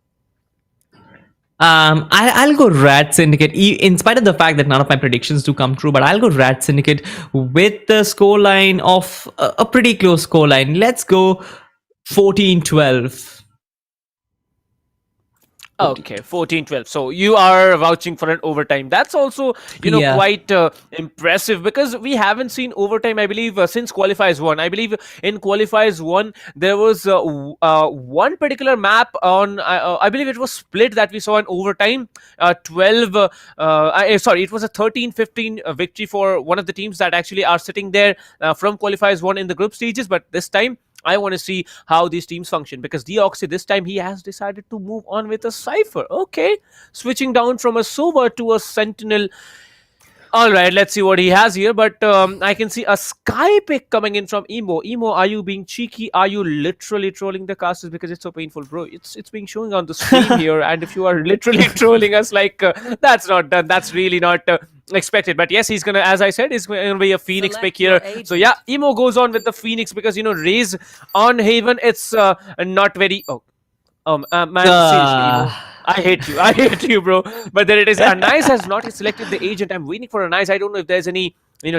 I'll go Rad Syndicate, in spite of the fact that none of my predictions do come true, but I'll go Rad Syndicate with the scoreline of a pretty close scoreline. Let's go 14-12. Okay, 14-12. So you are vouching for an overtime. That's also, Yeah. quite impressive, because we haven't seen overtime, I believe, since Qualifiers 1. I believe in Qualifiers 1, there was one particular map on, I believe it was Split, that we saw an overtime. 12, sorry, it was a 13-15 victory for one of the teams that actually are sitting there from Qualifiers 1 in the group stages. But this time, I want to see how these teams function, because Deoxy this time he has decided to move on with a Cypher. Okay, switching down from a Sova to a Sentinel. All right, let's see what he has here. But I can see a Sky pick coming in from Emo. Emo, are you being cheeky? Are you literally trolling the casters? Because it's so painful, bro. It's being shown on the stream here, and if you are literally trolling us, like that's not done. That's really not. Expected. But yes, he's gonna, as I said, is gonna be a Phoenix pick here. So yeah, Emo goes on with the Phoenix, because Raze on Haven, it's not very man, seriously, Emo, I hate you, bro. But there it is. Nice has not selected the agent. I'm waiting for a Nice. I don't know if there's any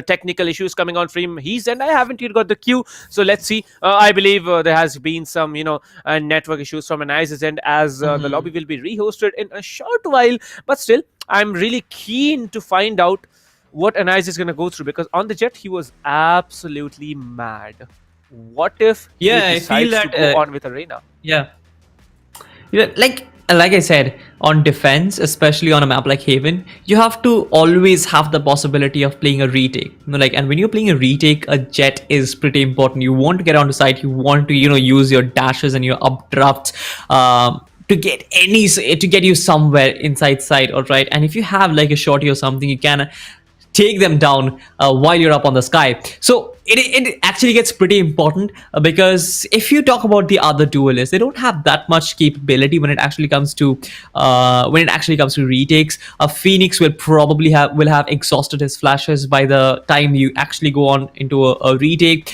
technical issues coming on from his end. I haven't yet got the queue, so let's see. I believe there has been some network issues from Nice's end, as the lobby will be rehosted in a short while. But still, I'm really keen to find out what Anais is going to go through, because on the Jet he was absolutely mad. What if he decides to go on with Arena? Yeah, like I said, on defense, especially on a map like Haven, you have to always have the possibility of playing a retake. And when you're playing a retake, a Jet is pretty important. You want to get onto site, you want to use your dashes and your updrafts to get you somewhere inside site, all right? And if you have like a shorty or something, you can take them down while you're up on the sky. So it actually gets pretty important, because if you talk about the other duelists, they don't have that much capability when it actually comes to retakes. A Phoenix will probably have exhausted his flashes by the time you actually go on into a retake.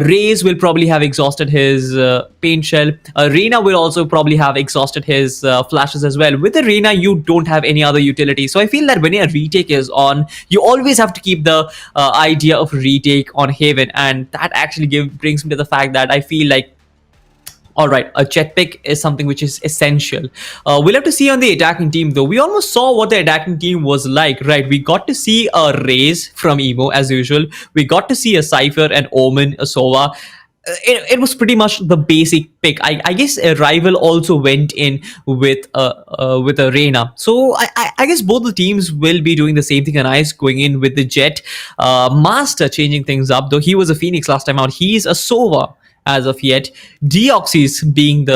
Raze will probably have exhausted his paint shell. Reyna will also probably have exhausted his flashes as well. With the Reyna, you don't have any other utility. So I feel that when a retake is on, you always have to keep the idea of retake on Haven. And that actually brings me to the fact that I feel like, all right, a Jet pick is something which is essential. We'll have to see on the attacking team, though. We almost saw what the attacking team was like, right? We got to see a Raze from Emo, as usual. We got to see a Cypher, an Omen, a Sova. It was pretty much the basic pick. I guess a Rival also went in with a Reyna. So I guess both the teams will be doing the same thing. And Ice going in with the Jet. Master changing things up, though he was a Phoenix last time out. He's a Sova as of yet. Deoxys being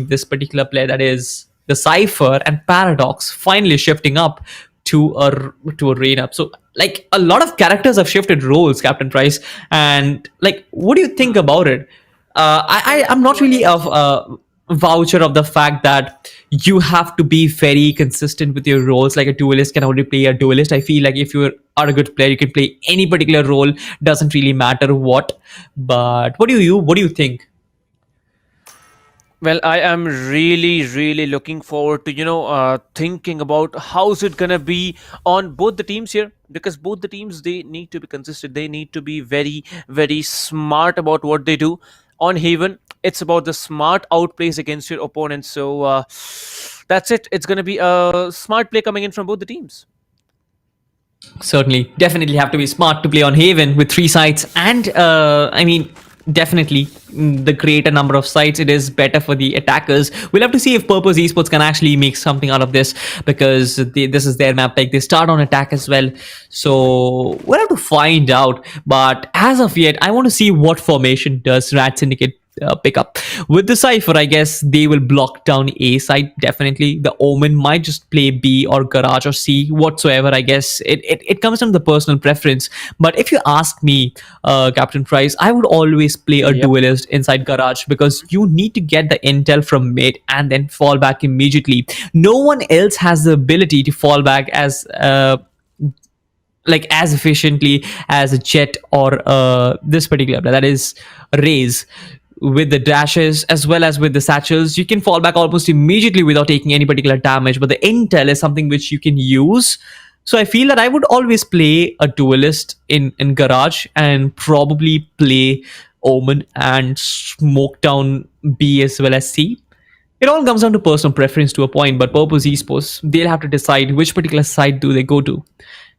this particular player, that is the Cypher, and Paradox finally shifting up to a Reyna. So like a lot of characters have shifted roles, Captain Price. And like, what do you think about it? I'm not really a voucher of the fact that you have to be very consistent with your roles. Like a duelist can only play a duelist. I feel like if you are a good player, you can play any particular role. Doesn't really matter what. But what do you think? Well, I am really, really looking forward to, thinking about how's it gonna be on both the teams here, because both the teams, they need to be consistent. They need to be very, very smart about what they do. On Haven, it's about the smart outplays against your opponents. So that's it. It's gonna be a smart play coming in from both the teams. Certainly, definitely have to be smart to play on Haven with 3 sites. And I mean, definitely the greater number of sites, it is better for the attackers. We'll have to see if Purpose Esports can actually make something out of this, because this is their map. Like, they start on attack as well, so we'll have to find out. But as of yet, I want to see what formation does RADSyndicate pick up. With the Cypher, I guess they will block down A side, definitely. The Omen might just play B or Garage or C, whatsoever. I guess it comes down to the personal preference. But if you ask me, Captain Price, I would always play a duelist inside Garage, because you need to get the intel from mid and then fall back immediately. No one else has the ability to fall back as as efficiently as a Jet or this particular player, that is Raze. With the dashes as well as with the satchels, you can fall back almost immediately without taking any particular damage. But the intel is something which you can use. So I feel that I would always play a duelist in Garage, and probably play Omen and smoke down B as well as C. It all comes down to personal preference to a point, but Purpose Esports, they'll have to decide which particular side do they go to.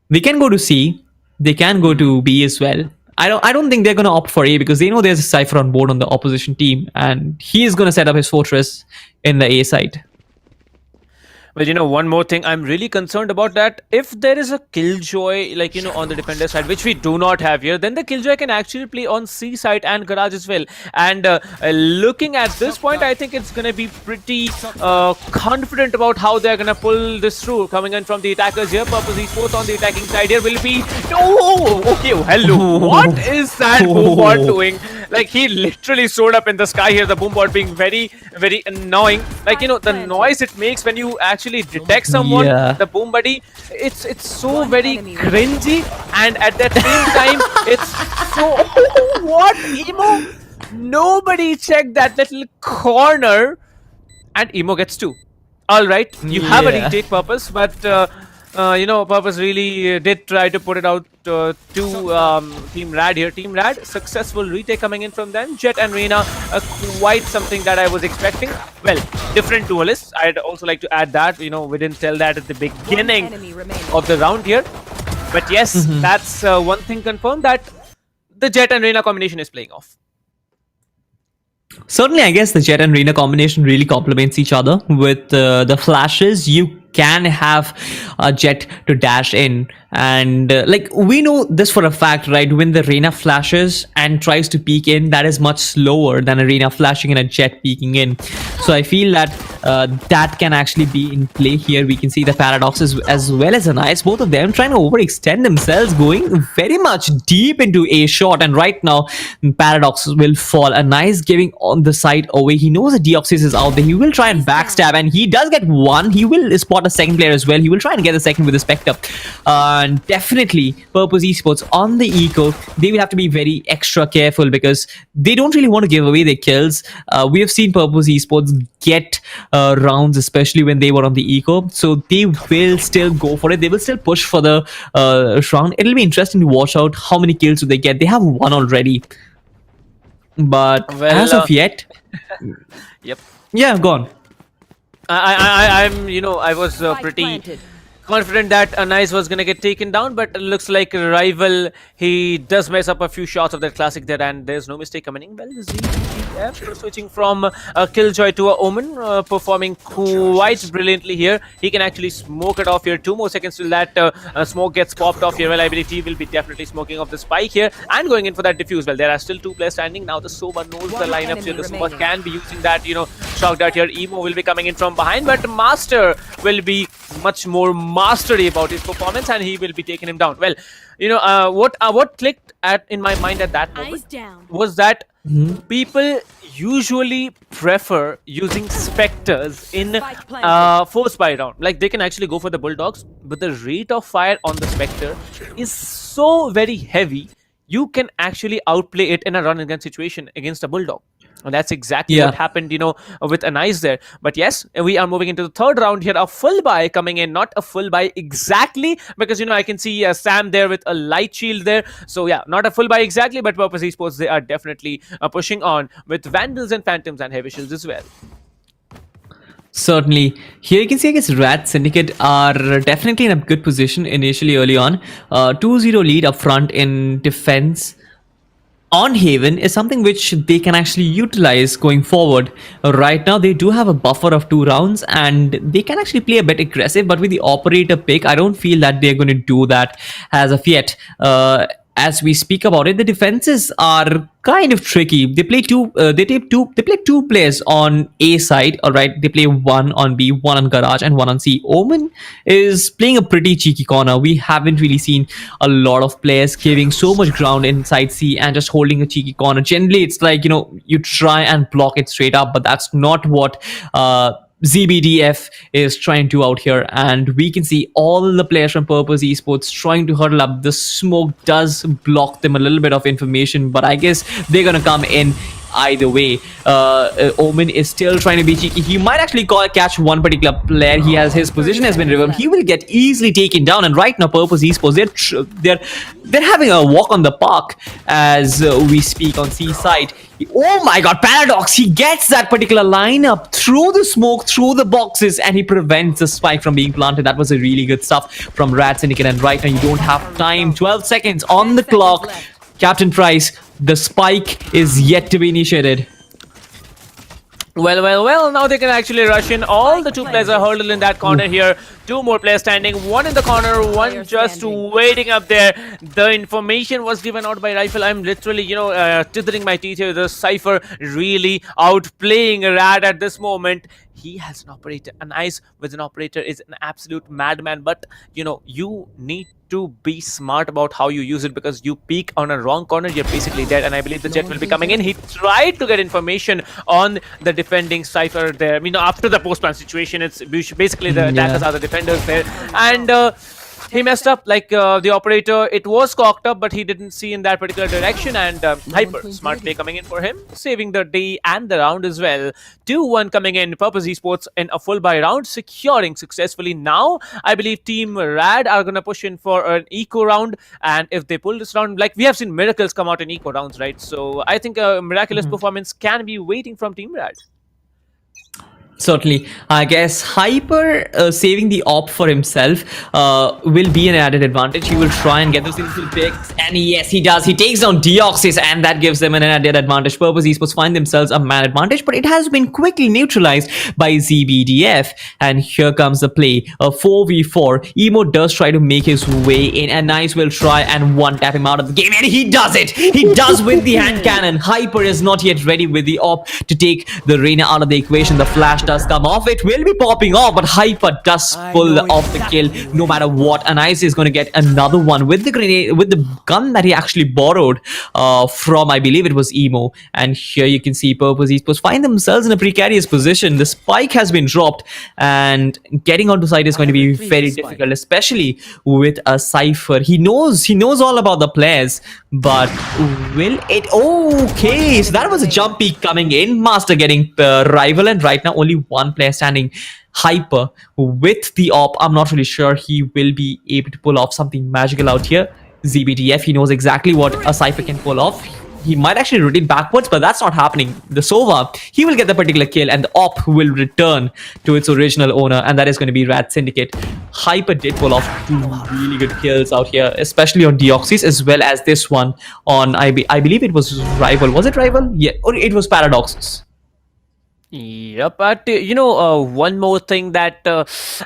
They can go to C, they can go to B as well. I don't think they're going to opt for A, because they know there's a Cypher on board on the opposition team, and he is going to set up his fortress in the A side. Well, one more thing I'm really concerned about, that if there is a Killjoy, on the defender side, which we do not have here, then the Killjoy can actually play on C side and Garage as well. And looking at this point, I think it's going to be pretty confident about how they're going to pull this through. Coming in from the attackers here, Purpose Esports on the attacking side here will be... Oh, okay, hello. What is that Boombot doing? He literally soared up in the sky here, the Boombot being very, very annoying. The noise it makes when you actually detect someone, the boom buddy, it's so very cringy, and at that same time, it's so... What? Emo? Nobody checked that little corner, and Emo gets 2. Alright, you have a retake, Purpose, but... Purpose really did try to put it out to Team Rad here. Team Rad, successful retake coming in from them. Jet and Reina, quite something that I was expecting. Well, different duelists. I'd also like to add that, we didn't tell that at the beginning of the round here. But yes, that's one thing confirmed, that the Jet and Reina combination is playing off. Certainly, I guess the Jet and Reina combination really complements each other. With the flashes, you can have a Jet to dash in, and we know this for a fact, right? When the Reina flashes and tries to peek in, that is much slower than a Reina flashing and a Jet peeking in. So I feel that that can actually be in play here. We can see the Paradoxes as well as Anais, both of them trying to overextend themselves, going very much deep into a shot, and right now Paradox will fall. Anais giving on the side away. He knows the Deoxys is out there. He will try and backstab, and he does get one. He will spot a second player as well. He will try and get the second with the Spectre. And definitely Purpose Esports on the eco, they will have to be very extra careful, because they don't really want to give away their kills. We have seen Purpose Esports get rounds, especially when they were on the eco, so they will still go for it. They will still push for the round. It'll be interesting to watch out how many kills do they get. They have one already, but as of yet Yep. Yeah, go on. I was pretty confident that Anais was gonna get taken down, but it looks like Rival, he does mess up a few shots of that classic there, and there's no mistake coming in. Well, ZGF switching from a Killjoy to a Omen, performing quite brilliantly here. He can actually smoke it off here. 2 more seconds till that smoke gets popped off here. Well, I believe he will be definitely smoking off the spike here and going in for that defuse. Well, there are still 2 players standing. Now the Soba knows the lineups here. The Soba can be using that, shock dart here. Emo will be coming in from behind, but Master will be much more mastery about his performance, and he will be taking him down. Well, what clicked in my mind at that moment was that people usually prefer using Spectres in force buy round. They can actually go for the Bulldogs, but the rate of fire on the Spectre is so very heavy, you can actually outplay it in a run and gun situation against a Bulldog. And that's exactly what happened, with Anais there. But yes, we are moving into the 3rd round here. A full buy coming in, not a full buy exactly, because, I can see Sam there with a light shield there. So yeah, not a full buy exactly, but Purpose Esports, they are definitely pushing on with Vandals and Phantoms and Heavy Shields as well. Certainly. Here you can see, I guess, RADSyndicate are definitely in a good position initially early on. 2-0 lead up front in defense. on Haven is something which they can actually utilize going forward. Right now, they do have a buffer of 2 rounds and they can actually play a bit aggressive, but with the operator pick, I don't feel that they're going to do that as of yet. As we speak about it, the defenses are kind of tricky. They play they play two players on A side. All right, they play one on B, one on Garage, and one on C. Omen is playing a pretty cheeky corner. We haven't really seen a lot of players giving so much ground inside C and just holding a cheeky corner. Generally, it's like, you try and block it straight up, but that's not what ZBDF is trying to out here, and we can see all the players from Purpose Esports trying to huddle up. The smoke does block them a little bit of information, but I guess they're gonna come in either way. Omen is still trying to be cheeky. He might actually catch one particular player. His position has been reversed. He will get easily taken down, and right now Purpose Esports, they're having a walk on the park as we speak on C side. Oh my god, Paradox, he gets that particular lineup through the smoke, through the boxes, and he prevents the spike from being planted. That was a really good stuff from RADSyndicate, and right now you don't have time. 12 seconds on the clock. Captain Price, the spike is yet to be initiated. Well, now they can actually rush in. All the two players are huddled in that corner here. Two more players standing, one in the corner, one just waiting up there. The information was given out by Rifle. I'm literally, tithering my teeth here. The Cypher really outplaying Rad at this moment. He has an operator. An Ice with an operator is an absolute madman. But, you need to be smart about how you use it, because you peek on a wrong corner, you're basically dead. And I believe the Jet will be coming in. He tried to get information on the defending Cypher there. After the post-plan situation, it's basically the attackers are the defenders there. And he messed up, like the operator. It was cocked up, but he didn't see in that particular direction. And Hyper, smart play coming in for him, saving the day and the round as well. 2-1 coming in. Purpose Esports in a full buy round, securing successfully. Now, I believe Team Rad are going to push in for an eco round. And if they pull this round, like we have seen miracles come out in eco rounds, right? So I think a miraculous performance can be waiting from Team Rad. Certainly. I guess Hyper saving the op for himself will be an added advantage. He will try and get those little picks, and yes, he does. He takes down Deoxys, and that gives them an added advantage. Purpose Esports find themselves a man advantage, but it has been quickly neutralized by ZBDF. And here comes the play. A 4v4. Emo does try to make his way in, and Nice will try and one-tap him out of the game, and he does it! He does with the hand cannon. Hyper is not yet ready with the op to take the Reyna out of the equation. The flash does come off. It will be popping off, but Hyper does pull off the kill no matter what. And Ice is going to get another one with the grenade, with the gun that he actually borrowed from, I believe it was Emo. And here you can see Purpose Esports find themselves in a precarious position. The spike has been dropped, and getting onto site is going to be very difficult, especially with a Cypher. He knows all about the players, but will it? Okay, so that was a jump peak coming in. Master getting rival, and right now only one player standing. Hyper with the op. I'm not really sure he will be able to pull off something magical out here. ZBDF, he knows exactly what a Cypher can pull off. He might actually rotate backwards, but that's not happening. The Sova, he will get the particular kill, and the op will return to its original owner, and that is going to be RADSyndicate. Hyper did pull off two really good kills out here, especially on Deoxys, as well as this one on, I believe it was Rival. Was it Rival? Yeah, or it was Paradoxes. Yep, but one more thing that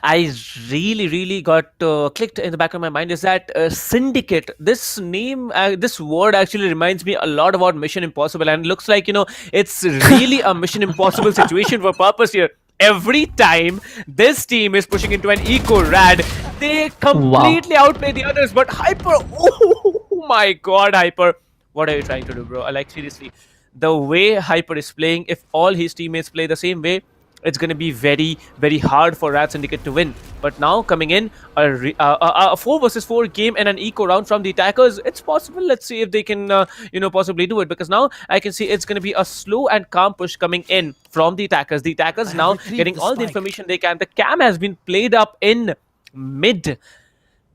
I really got clicked in the back of my mind is that Syndicate. This name, this word actually reminds me a lot about Mission Impossible, and it looks like it's really a Mission Impossible situation for Purpose here. Every time this team is pushing into an eco rad, they completely outplay the others. But Hyper, oh my god, Hyper, what are you trying to do, bro? Like, seriously. The way Hyper is playing, if all his teammates play the same way, it's going to be very hard for RADSyndicate to win. But now coming in a 4 versus 4 game and an eco round from the attackers, it's possible. Let's see if they can possibly do it, because now I can see it's going to be a slow and calm push coming in from the attackers. The attackers now getting all the information they can. The cam has been played up in mid.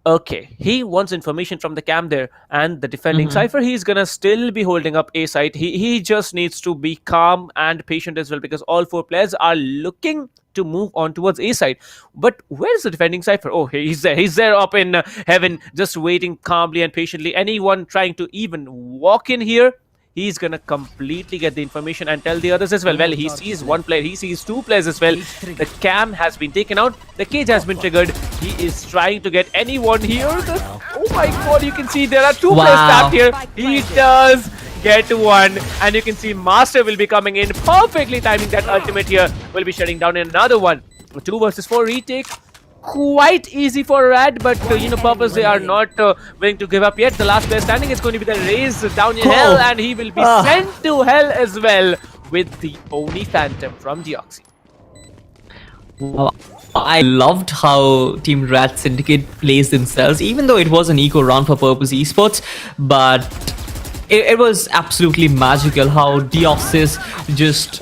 Okay, he wants information from the cam there, and the defending Cypher, he's gonna still be holding up A side. He just needs to be calm and patient as well, because all 4 players are looking to move on towards A side. But where's the defending Cypher? Oh, he's there up in heaven, just waiting calmly and patiently. Anyone trying to even walk in here, he's gonna completely get the information and tell the others as well. Well, he sees one player, he sees two players as well. The cam has been taken out, the cage has been triggered. He is trying to get anyone here. Oh my god, you can see there are two players trapped here. He does get one, and you can see Master will be coming in, perfectly timing that ultimate here. Will be shutting down another one. 2 versus 4 retake. Quite easy for Rad, but Purpose, they are not willing to give up yet. The last player standing is going to be the Raze down in hell, and he will be sent to hell as well with the Oni Phantom from Deoxy. I loved how Team RADSyndicate plays themselves, even though it was an eco round for Purpose Esports, but it was absolutely magical how Deoxys just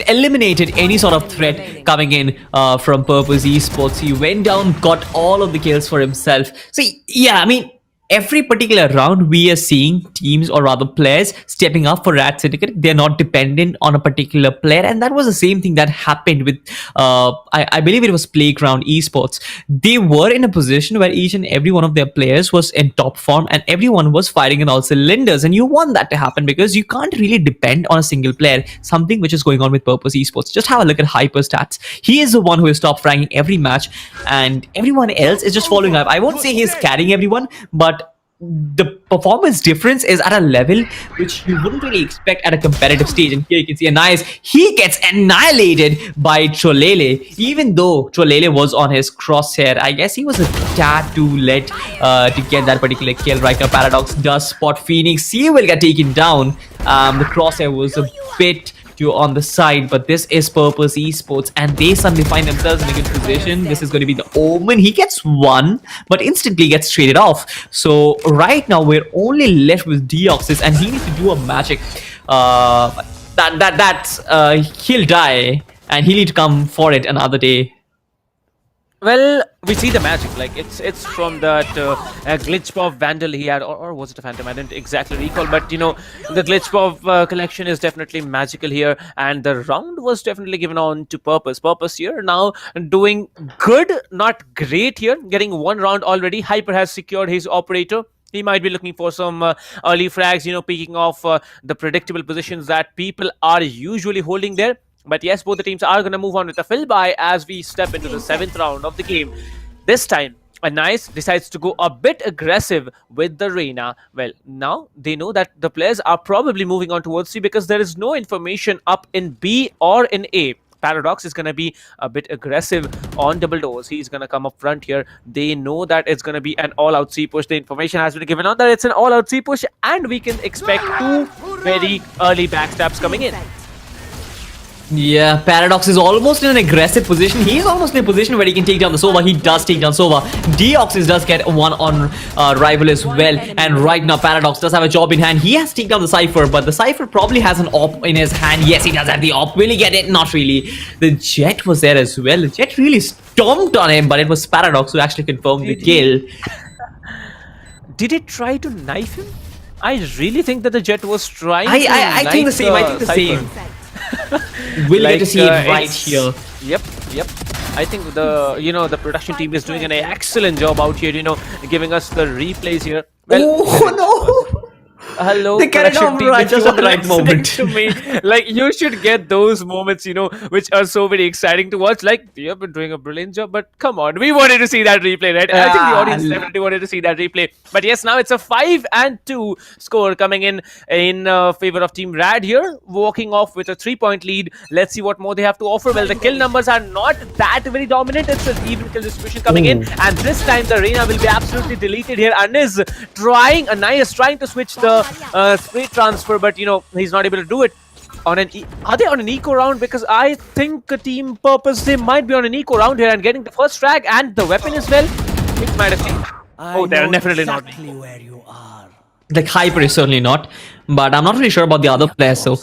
eliminated any sort of threat coming in from Purpose Esports. He went down, got all of the kills for himself. So yeah, I mean, every particular round we are seeing teams, or rather players, stepping up for RADSyndicate. They're not dependent on a particular player, and that was the same thing that happened with I believe it was Playground Esports. They were in a position where each and every one of their players was in top form and everyone was firing in all cylinders, and you want that to happen because you can't really depend on a single player, something which is going on with Purpose Esports. Just have a look at Hyper stats. He is the one who is top ranking every match, and everyone else is just following up. I won't say he's carrying everyone, but the performance difference is at a level which you wouldn't really expect at a competitive stage. And here you can see a nice, he gets annihilated by Trolele. Even though Trolele was on his crosshair, I guess he was a tad too late to get that particular kill. Right now Paradox does spot Phoenix. He will get taken down. The crosshair was a bit on the side, but this is Purpose Esports, and they suddenly find themselves in a good position. This is going to be the Omen. He gets one, but instantly gets traded off. So right now we're only left with Deoxys, and he needs to do a magic. He'll die, and he'll need to come for it another day. Well, we see the magic. Like it's from that glitch pop vandal he had, or was it a phantom? I didn't exactly recall, but the glitch pop collection is definitely magical here, and the round was definitely given on to Purpose. Purpose here now doing good, not great here, getting one round already. Hyper has secured his operator. He might be looking for some early frags, peeking off the predictable positions that people are usually holding there. But yes, both the teams are going to move on with a fill buy as we step into the 7th round of the game. This time, Nice decides to go a bit aggressive with the Reyna. Well, now they know that the players are probably moving on towards C because there is no information up in B or in A. Paradox is going to be a bit aggressive on double doors. He's going to come up front here. They know that it's going to be an all-out C push. The information has been given on that it's an all-out C push, and we can expect 2 very early backstabs coming in. Yeah, Paradox is almost in an aggressive position. He's almost in a position where he can take down the Sova. He does take down Sova. Deoxys does get one on rival as well. And right now, Paradox does have a job in hand. He has to take down the Cypher, but the Cypher probably has an op in his hand. Yes, he does have the op. Will he get it? Not really. The Jet was there as well. The Jet really stomped on him, but it was Paradox who actually confirmed the kill. Did it try to knife him? I really think that the Jet was trying to I think the same. I think the same. We'll get to see it right here. Yep. I think the production team is doing an excellent job out here, giving us the replays here. Well, oh no! Hello, they get it off right just at the right moment. To me, like, you should get those moments, which are so very exciting to watch. Like, you have been doing a brilliant job, but come on, we wanted to see that replay, right? I think the audience definitely wanted to see that replay. But yes, now it's a 5-2 score coming in favor of Team Rad here, walking off with a 3-point lead. Let's see what more they have to offer. Well, the kill numbers are not that very dominant. It's an even kill distribution coming in, and this time the Reyna will be absolutely deleted here. Aniz trying to switch the spray transfer, but he's not able to do it. Are they on an eco round? Because I think Team Purpose, they might be on an eco round here and getting the first frag and the weapon as well. It might have been. Oh, they're definitely not. Where you are. Like, Hyper is certainly not, but I'm not really sure about the other players. So,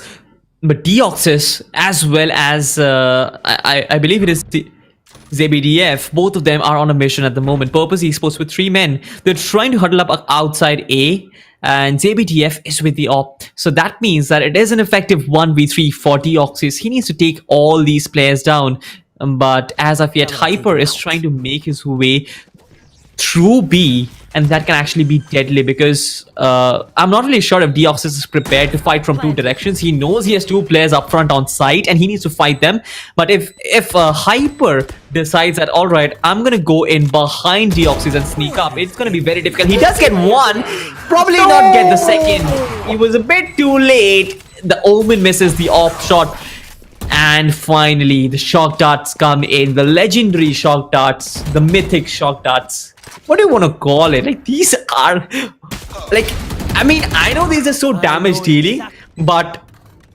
but Deoxys as well as I believe it is ZBDF, both of them are on a mission at the moment. Purpose Esports with 3 men. They're trying to huddle up outside A, and ZBDF is with the op. So that means that it is an effective 1v3 for Deoxys. He needs to take all these players down. But as of yet, Hyper is trying to make his way through B and that can actually be deadly because I'm not really sure if Deoxys is prepared to fight from two directions. He knows he has two players up front on site and he needs to fight them. But if Hyper decides that, all right, I'm going to go in behind Deoxys and sneak up, it's going to be very difficult. He does get one, probably not get the second. He was a bit too late. The Omen misses the off shot. And finally, the shock darts come in. The legendary shock darts, the mythic shock darts. What do you want to call it? Like, these are, like, I mean, I know these are so damage dealing, but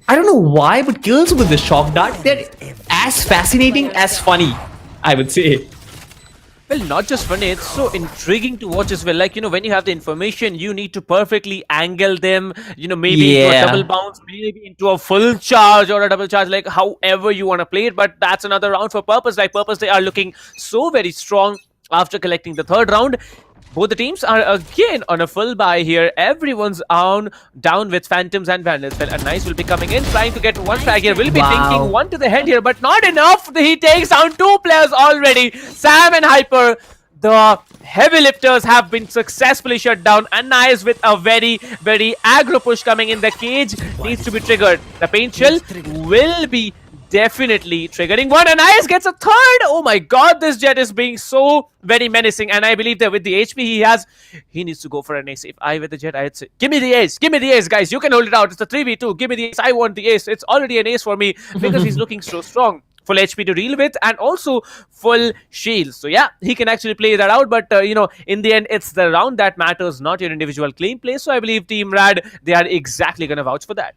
I don't know why, but kills with the shock dart, they're as fascinating as funny, I would say. Well, not just funny, it's so intriguing to watch as well. Like, when you have the information, you need to perfectly angle them, maybe into a double bounce, maybe into a full charge or a double charge, like however you want to play it. But that's another round for Purpose. Like, Purpose, they are looking so very strong after collecting the third round. Both the teams are again on a full buy here. Everyone's down with Phantoms and Vandals. Well, a Nice will be coming in, trying to get one frag here. Will be thinking one to the head here, but not enough. He takes down two players already. Sam and Hyper, the heavy lifters, have been successfully shut down. And Nice with a very, very aggro push coming in. The cage needs to be triggered. The paint chill will be definitely triggering one, and Nice gets a third. Oh my god, this Jet is being so very menacing, and I believe that with the HP he has, he needs to go for an ace. If I were the Jet, I'd say, give me the ace, guys, you can hold it out. It's a 3v2, give me the ace, I want the ace. It's already an ace for me because he's looking so strong. Full HP to deal with and also full shields. So yeah, he can actually play that out, but in the end, it's the round that matters, not your individual claim play. So I believe Team Rad, they are exactly gonna vouch for that.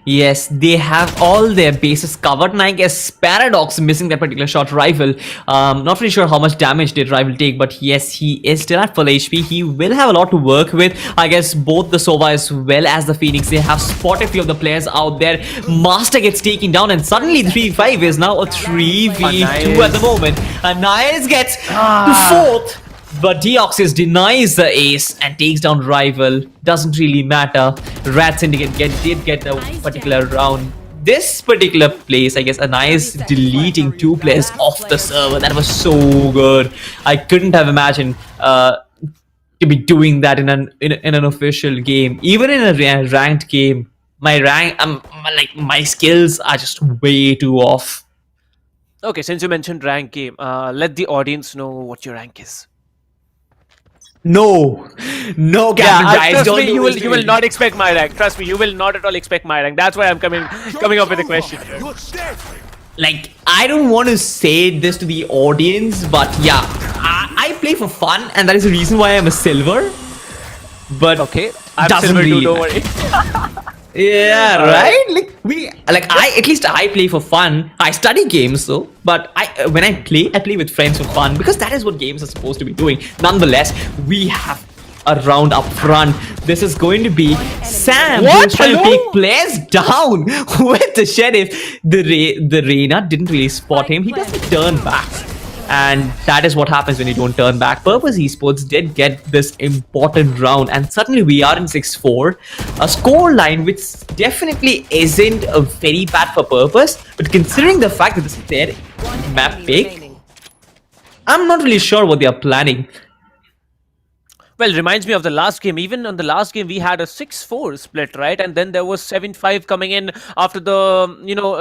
Yes, they have all their bases covered, and I guess Paradox missing that particular shot. Rival, not really sure how much damage did Rival take, but yes, he is still at full HP. He will have a lot to work with. I guess both the Sova as well as the Phoenix, they have spotted a few of the players out there. Master gets taken down, and suddenly 3v5 is now a 3v2 at the moment. And Nice gets fourth. But Deoxys denies the ace and takes down Rival. Doesn't really matter. RADSyndicate did get a particular round. This particular place, I guess, a Nice deleting two players off the server. That was so good. I couldn't have imagined to be doing that in an official game, even in a ranked game. My rank, my skills are just way too off. Okay, since you mentioned rank game, let the audience know what your rank is. No, Captain Dice, trust me, you will not expect my rank. Trust me, you will not at all expect my rank. That's why I'm coming up with a question. Like, I don't want to say this to the audience, but yeah, I play for fun, and that is the reason why I'm a silver. But okay, I'm doesn't silver really too, don't worry. Yeah, right? At least I play for fun. I study games though, but when I play with friends for fun, because that is what games are supposed to be doing. Nonetheless, we have a round up front. This is going to be Sam who's trying to take players down with the Sheriff. The Reyna didn't really spot him. He doesn't turn back. And that is what happens when you don't turn back. Purpose Esports did get this important round, and suddenly we are in 6-4. A score line which definitely isn't very bad for Purpose, but considering the fact that this is their map pick, I'm not really sure what they are planning. Well, reminds me of the last game. Even on the last game, we had a 6-4 split, right? And then there was 7-5 coming in after the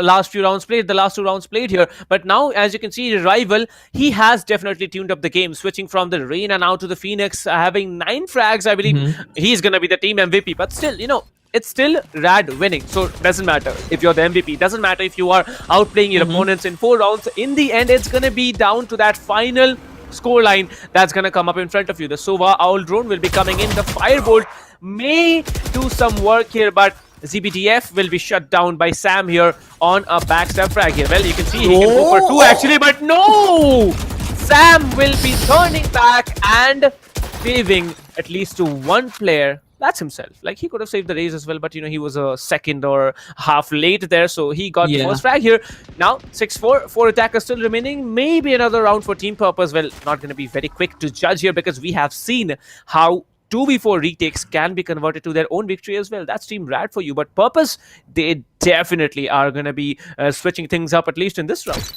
last few rounds played, the last two rounds played here. But now, as you can see, Rival, he has definitely tuned up the game, switching from the Reyna now to the Phoenix, having 9 frags. I believe he's gonna be the team MVP. But still, it's still Rad winning, so it doesn't matter if you're the MVP. Doesn't matter if you are outplaying your opponents in 4 rounds. In the end, it's gonna be down to that final scoreline that's gonna come up in front of you. The Sova Owl drone will be coming in. The Firebolt may do some work here, but ZBTF will be shut down by Sam here on a backstab frag here. Well, you can see he can go for 2 actually, but no! Sam will be turning back and saving at least to 1 player. That's himself. Like, he could have saved the race as well, but he was a second or half late there, so he got the first frag here. Now 6-4, 4 attackers still remaining. Maybe another round for Team Purpose. Well, not going to be very quick to judge here, because we have seen how 2v4 retakes can be converted to their own victory as well. That's Team Rad for you. But Purpose, they definitely are going to be switching things up, at least in this round.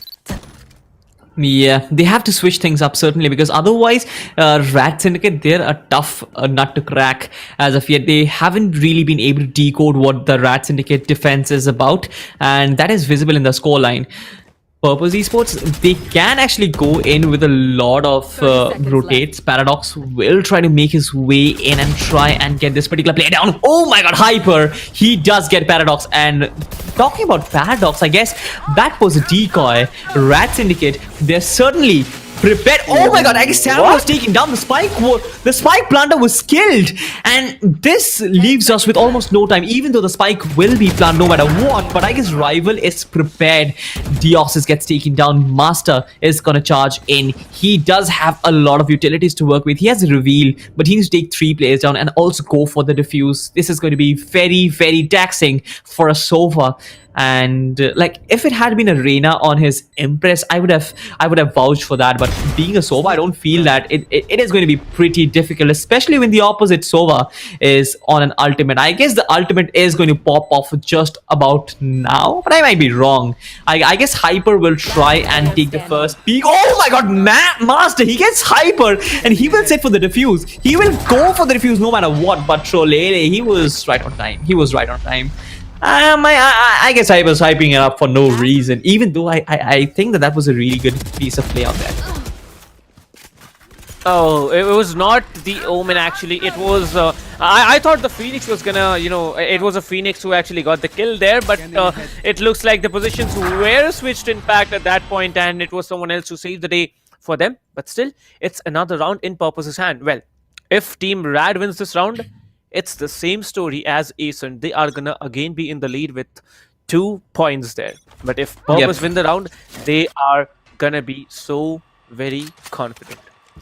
Yeah, they have to switch things up certainly, because otherwise, RADSyndicate, they're a tough nut to crack as of yet. They haven't really been able to decode what the RADSyndicate defense is about, and that is visible in the scoreline. Purpose Esports, they can actually go in with a lot of rotates. Paradox will try to make his way in and try and get this particular player down. Oh my god, Hyper! He does get Paradox. And talking about Paradox, I guess that was a decoy. RADSyndicate, they're certainly prepared. Oh my god, I guess Sam was taken down. The spike planter was killed, and this leaves us with almost no time, even though the spike will be planted no matter what. But I guess Rival is prepared. Diosys gets taken down. Master is gonna charge in. He does have a lot of utilities to work with. He has a reveal, but he needs to take 3 players down and also go for the defuse. This is going to be very, very taxing for a Sova. And like, if it had been a Reyna on his Impress, I would have vouched for that. But being a Sova, I don't feel that it is going to be pretty difficult, especially when the opposite Sova is on an ultimate. I guess the ultimate is going to pop off just about now, but I might be wrong. I guess Hyper will try and take the first peek. Oh my god, Master, he gets Hyper and he will sit for the defuse. He will go for the defuse no matter what. But Trolele, he was right on time. I guess I was hyping it up for no reason, even though I think that was a really good piece of play out there. Oh, it was not the Omen actually. It was, I thought the Phoenix was gonna, it was a Phoenix who actually got the kill there, but it looks like the positions were switched in fact at that point, and it was someone else who saved the day for them. But still, it's another round in Purpose's hand. Well, if Team Rad wins this round, it's the same story as ASES. They are gonna again be in the lead with 2 points there. But if Purpose win the round, they are gonna be so very confident.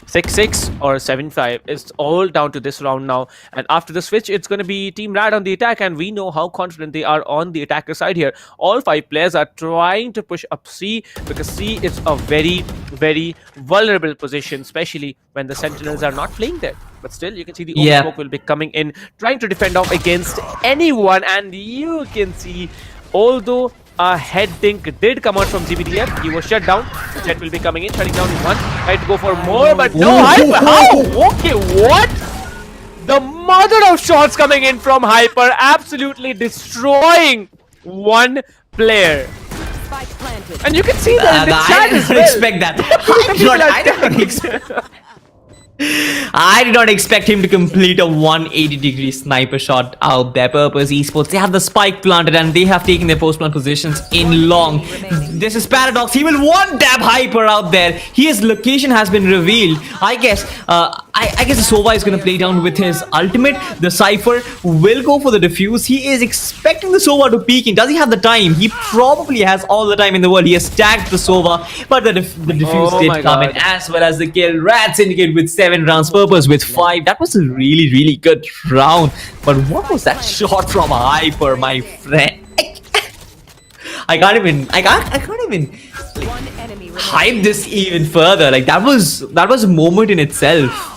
6-6 or 7-5, it's all down to this round now. And after the switch, it's going to be Team Rad on the attack, and we know how confident they are on the attacker side here. All 5 players are trying to push up C, because C is a very, very vulnerable position, especially when the Sentinels are not playing there. But still, you can see the Omen smoke will be coming in, trying to defend off against anyone. And you can see, although a head dink did come out from GBDF, he was shut down. Jet will be coming in, shutting down in one. Tried to go for more, but no. How? Okay, what? The mother of shots coming in from Hyper, absolutely destroying one player. And you can see that in the chat as well. I didn't expect that. I did not expect him to complete a 180-degree sniper shot out there. Purpose Esports, they have the spike planted and they have taken their post-plant positions in long. This is Paradox. He will one-tap Hyper out there. His location has been revealed. I guess I guess the Sova is going to play down with his ultimate. The Cypher will go for the defuse. He is expecting the Sova to peek in. Does he have the time? He probably has all the time in the world. He has tagged the Sova, but the defuse did come in, as well as the kill. RADSyndicate with 7 rounds, Purpose with 5. That was a really, really good round. But what was that shot from Hyper, my friend? I can't even hype this even further. Like, that was a moment in itself.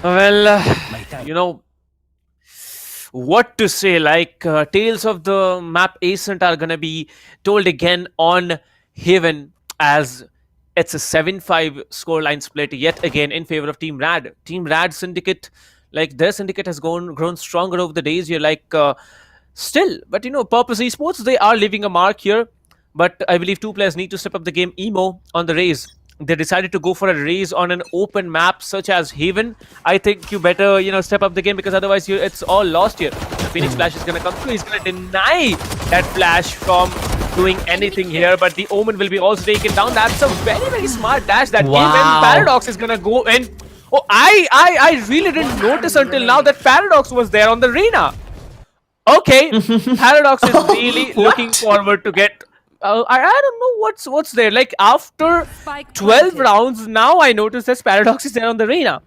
Well, what to say, like, Tales of the Map ASES are gonna be told again on Haven, as it's a 7-5 scoreline split yet again in favor of Team Rad. Team Rad Syndicate, like, their Syndicate has grown stronger over the days here, like, still, but Purpose Esports, they are leaving a mark here. But I believe 2 players need to step up the game. Emo on the Raze, they decided to go for a Raze on an open map such as Haven. I think you better, step up the game, because otherwise it's all lost here. The Phoenix Flash is going to come through. He's going to deny that Flash from doing anything here, but the Omen will be also taken down. That's a very, very smart dash that even Paradox is going to go in. Oh, I really didn't notice until now that Paradox was there on the Reyna. Okay, Paradox is really looking forward to get... I don't know what's there. Like, after 12 rounds, now I notice that Paradox is there on the Reyna.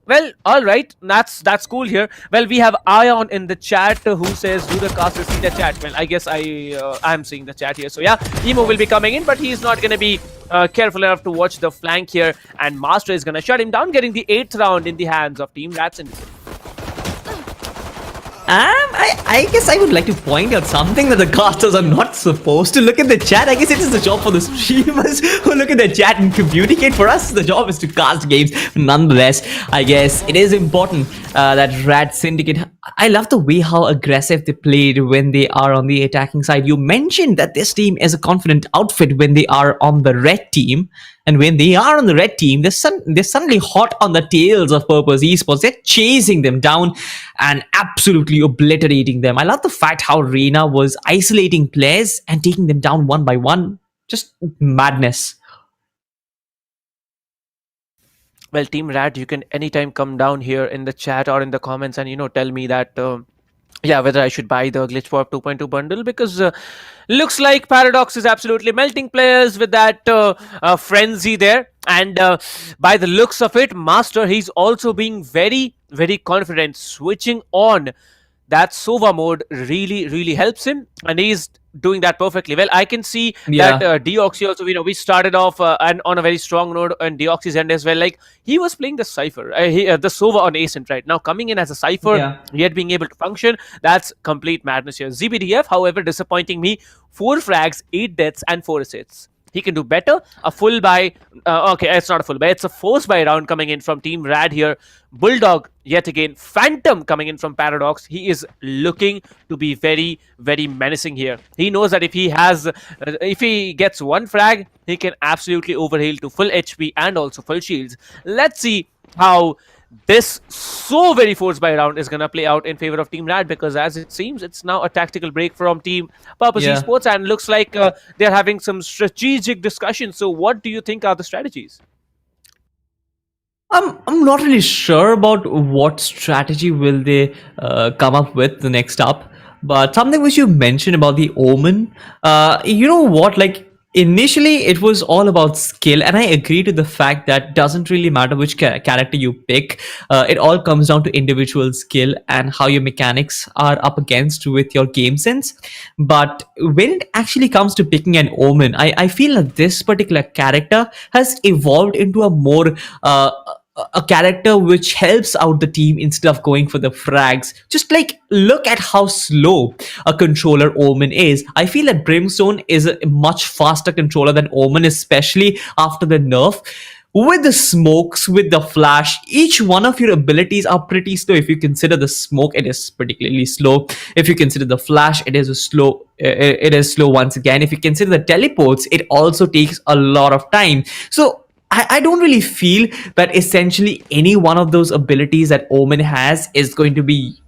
Well, alright, that's cool here. Well, we have Ion in the chat who says, do the casters see the chat? Well, I guess I'm seeing the chat here. So yeah, Emo will be coming in, but he's not going to be careful enough to watch the flank here. And Master is going to shut him down, getting the 8th round in the hands of Team RADSyndicate. I I guess I would like to point out something that the casters are not supposed to look at the chat. I guess it is the job for the streamers who look at the chat and communicate. For us, the job is to cast games. Nonetheless, I guess it is important that RADSyndicate. I love the way how aggressive they played when they are on the attacking side. You mentioned that this team is a confident outfit when they are on the red team. And when they are on the red team, they're suddenly hot on the tails of Purpose Esports. They're chasing them down and absolutely obliterating them. I love the fact how Reina was isolating players and taking them down one by one. Just madness. Well, Team Rad, you can anytime come down here in the chat or in the comments and tell me that yeah, whether I should buy the Glitch Pop 2.2 bundle, because looks like Paradox is absolutely melting players with that frenzy there. And by the looks of it, Master, he's also being very, very confident. Switching on that Sova mode really helps him, and he's doing that perfectly well. I can see that Deoxy also, we started off and on a very strong note on Deoxy's end as well. Like, he was playing the Cypher, the Sova on Ascent, right? Now coming in as a Cypher, yet being able to function, that's complete madness here. ZBDF, however, disappointing me. 4 frags, 8 deaths, and 4 assists. He can do better. A full buy. Okay, it's not a full buy. It's a force buy round coming in from Team Rad here. Bulldog, yet again. Phantom coming in from Paradox. He is looking to be very, very menacing here. He knows that if he gets 1 frag, he can absolutely overheal to full HP and also full shields. Let's see how this so very forced by round is going to play out in favor of Team Rad, because as it seems, it's now a tactical break from Team Purpose Esports, and looks like they're having some strategic discussions. So what do you think are the strategies? I'm not really sure about what strategy will they come up with the next up, but something which you mentioned about the Omen, you know what, like, initially it was all about skill, and I agree to the fact that doesn't really matter which character you pick. It all comes down to individual skill and how your mechanics are up against with your game sense. But when it actually comes to picking an Omen, I feel that this particular character has evolved into a more a character which helps out the team instead of going for the frags. Just like, look at how slow a controller Omen is. I feel that Brimstone is a much faster controller than Omen, especially after the nerf. With the smokes, with the flash, each one of your abilities are pretty slow. If you consider the smoke, it is particularly slow. If you consider the flash, it is slow. It is slow once again. If you consider the teleports, it also takes a lot of time. So I don't really feel that essentially any one of those abilities that Omen has is going to be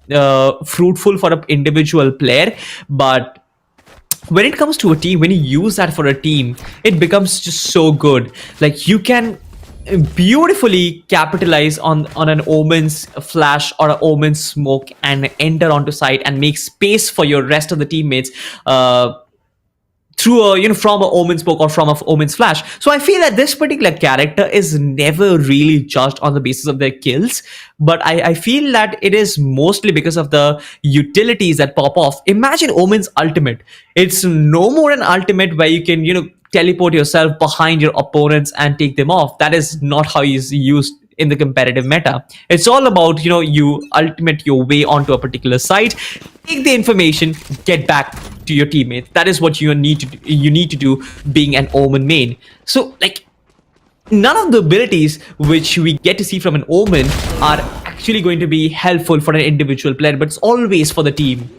fruitful for an individual player. But when it comes to a team, when you use that for a team, it becomes just so good. Like, you can beautifully capitalize on an Omen's flash or an Omen's smoke and enter onto site and make space for your rest of the teammates through a, from an Omen's smoke or from an Omen's flash. So I feel that this particular character is never really judged on the basis of their kills, but I feel that it is mostly because of the utilities that pop off. Imagine Omen's ultimate. It's no more an ultimate where you can, teleport yourself behind your opponents and take them off. That is not how it's used in the competitive meta. It's all about, you ultimate your way onto a particular site, take the information, get back to your teammate. That is what you need to do being an Omen main. So, like, none of the abilities which we get to see from an Omen are actually going to be helpful for an individual player, but it's always for the team.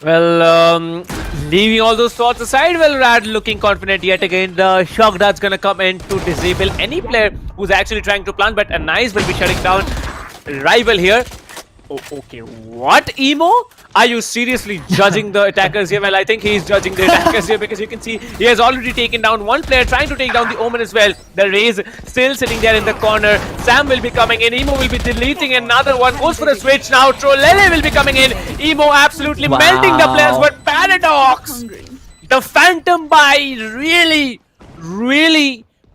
Well, leaving all those thoughts aside, well, Rad looking confident yet again. The shock that's gonna come in to disable any player who's actually trying to plant, but a nice will be shutting down rival here. Oh, okay, what, Emo? Are you seriously judging the attackers here? Well, I think he's judging the attackers here, because you can see he has already taken down one player, trying to take down the Omen as well. The Raze still sitting there in the corner. Sam will be coming in. Emo will be deleting another one. Goes for a switch now. Trolele will be coming in. Emo absolutely melting the players, but Paradox, the Phantom buy really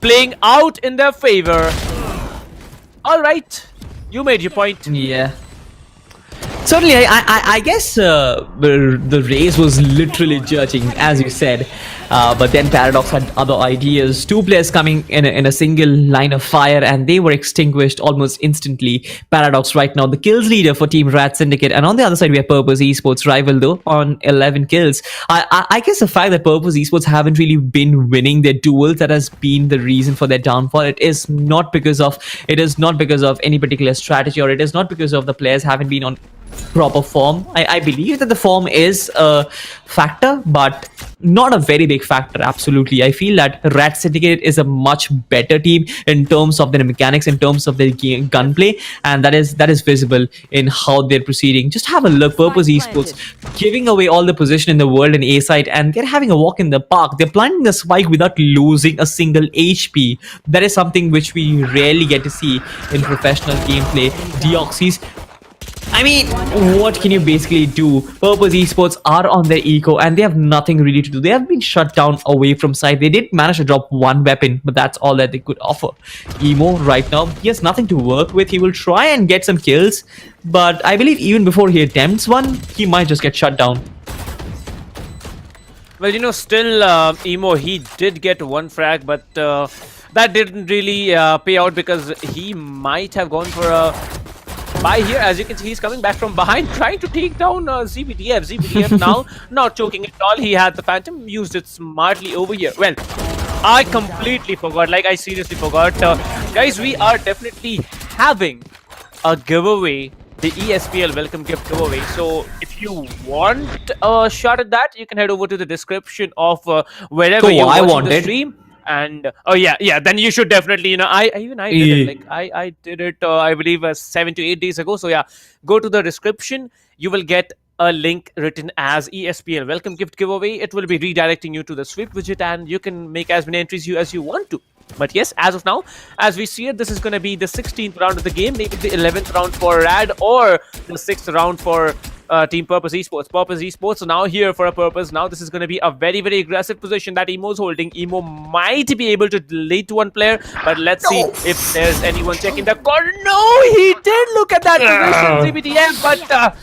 playing out in their favor. All right, you made your point. Yeah. Certainly, I guess the race was literally judging, as you said. But then Paradox had other ideas. Two players coming in a single line of fire, and they were extinguished almost instantly. Paradox right now, the kills leader for Team RADSyndicate, and on the other side we have Purpose Esports rival though on 11 kills. I guess the fact that Purpose Esports haven't really been winning their duels, that has been the reason for their downfall. It is not because of any particular strategy, or it is not because of the players haven't been on proper form. I believe that the form is a factor, but not a very big factor. Absolutely, I feel that RADSyndicate is a much better team in terms of their mechanics, in terms of their gunplay, and that is visible in how they're proceeding. Just have a look. Purpose Esports giving away all the position in the world in A side, and they're having a walk in the park. They're planting the spike without losing a single HP. That is something which we rarely get to see in professional gameplay. Deoxys, I mean, what can you basically do? Purpose Esports are on their eco and they have nothing really to do. They have been shut down away from side. They did manage to drop one weapon, but that's all that they could offer. Emo right now, he has nothing to work with. He will try and get some kills, but I believe even before he attempts one, he might just get shut down. Well, still Emo, he did get one frag, but that didn't really pay out because he might have gone for a buy here. As you can see, he's coming back from behind, trying to take down ZBDF. ZBDF now not choking at all. He had the Phantom, used it smartly over here. Well, I completely forgot. Like, I seriously forgot. Guys, we are definitely having a giveaway, the ESPL Welcome Gift giveaway. So if you want a shot at that, you can head over to the description of wherever you're watching the stream. And oh yeah, then you should definitely, I did it, like I did it I believe 7 to 8 days ago. So yeah, go to the description. You will get a link written as ESPL Welcome Gift Giveaway. It will be redirecting you to the sweep widget, and you can make as many entries as you want to. But yes, as of now, as we see it, this is going to be the 16th round of the game, maybe the 11th round for Rad, or the 6th round for Team Purpose Esports. Purpose Esports now here for a purpose. Now this is going to be a very, very aggressive position that Emo's holding. Emo might be able to lead to one player, but let's see if there's anyone checking the corner. No, he did look at that position, ZBTF, but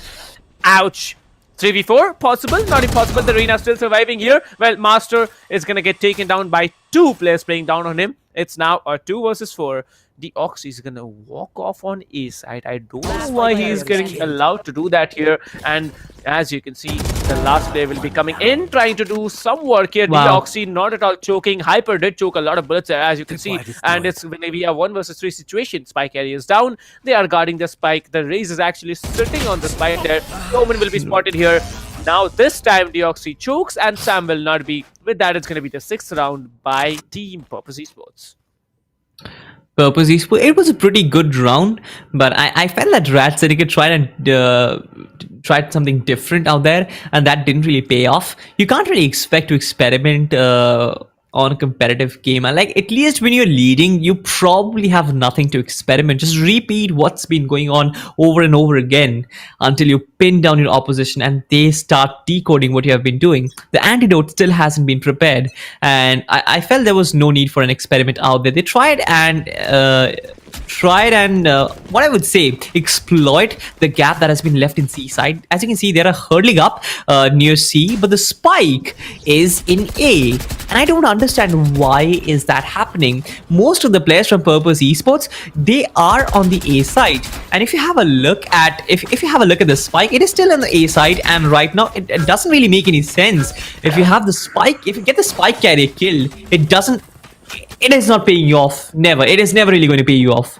ouch. 3v4, possible, not impossible. The Reina still surviving here. Well, Master is going to get taken down by 2 players playing down on him. It's now a 2 versus 4. The Ox is going to walk off on A side. I don't know why he is getting allowed to do that here. And as you can see, the last player will be coming in, trying to do some work here. The Oxy not at all choking. Hyper did choke a lot of bullets, as you can see. And it's going to be a 1 versus 3 situation. Spike area is down. They are guarding the spike. The Raze is actually sitting on the spike there. Roman will be spotted here. Now this time Deoxy chokes and Sam will not be. With that, it's going to be the 6th round by Team Purpose Esports. Purpose Esports, it was a pretty good round, but I felt that RADSyndicate tried something different out there, and that didn't really pay off. You can't really expect to experiment on a competitive game, and like, at least when you're leading, you probably have nothing to experiment. Just repeat what's been going on over and over again until you pin down your opposition and they start decoding what you have been doing. The antidote still hasn't been prepared, and I felt there was no need for an experiment out there. They tried and what I would say, exploit the gap that has been left in C side. As you can see, they are hurtling up near C, but the spike is in A, and I don't understand why is that happening. Most of the players from Purpose Esports, they are on the A side, and if you have a look at if you have a look at the spike, it is still on the A side, and right now it doesn't really make any sense. If you have the spike, if you get the spike carry kill, it is not paying you off. Never. It is never really going to pay you off.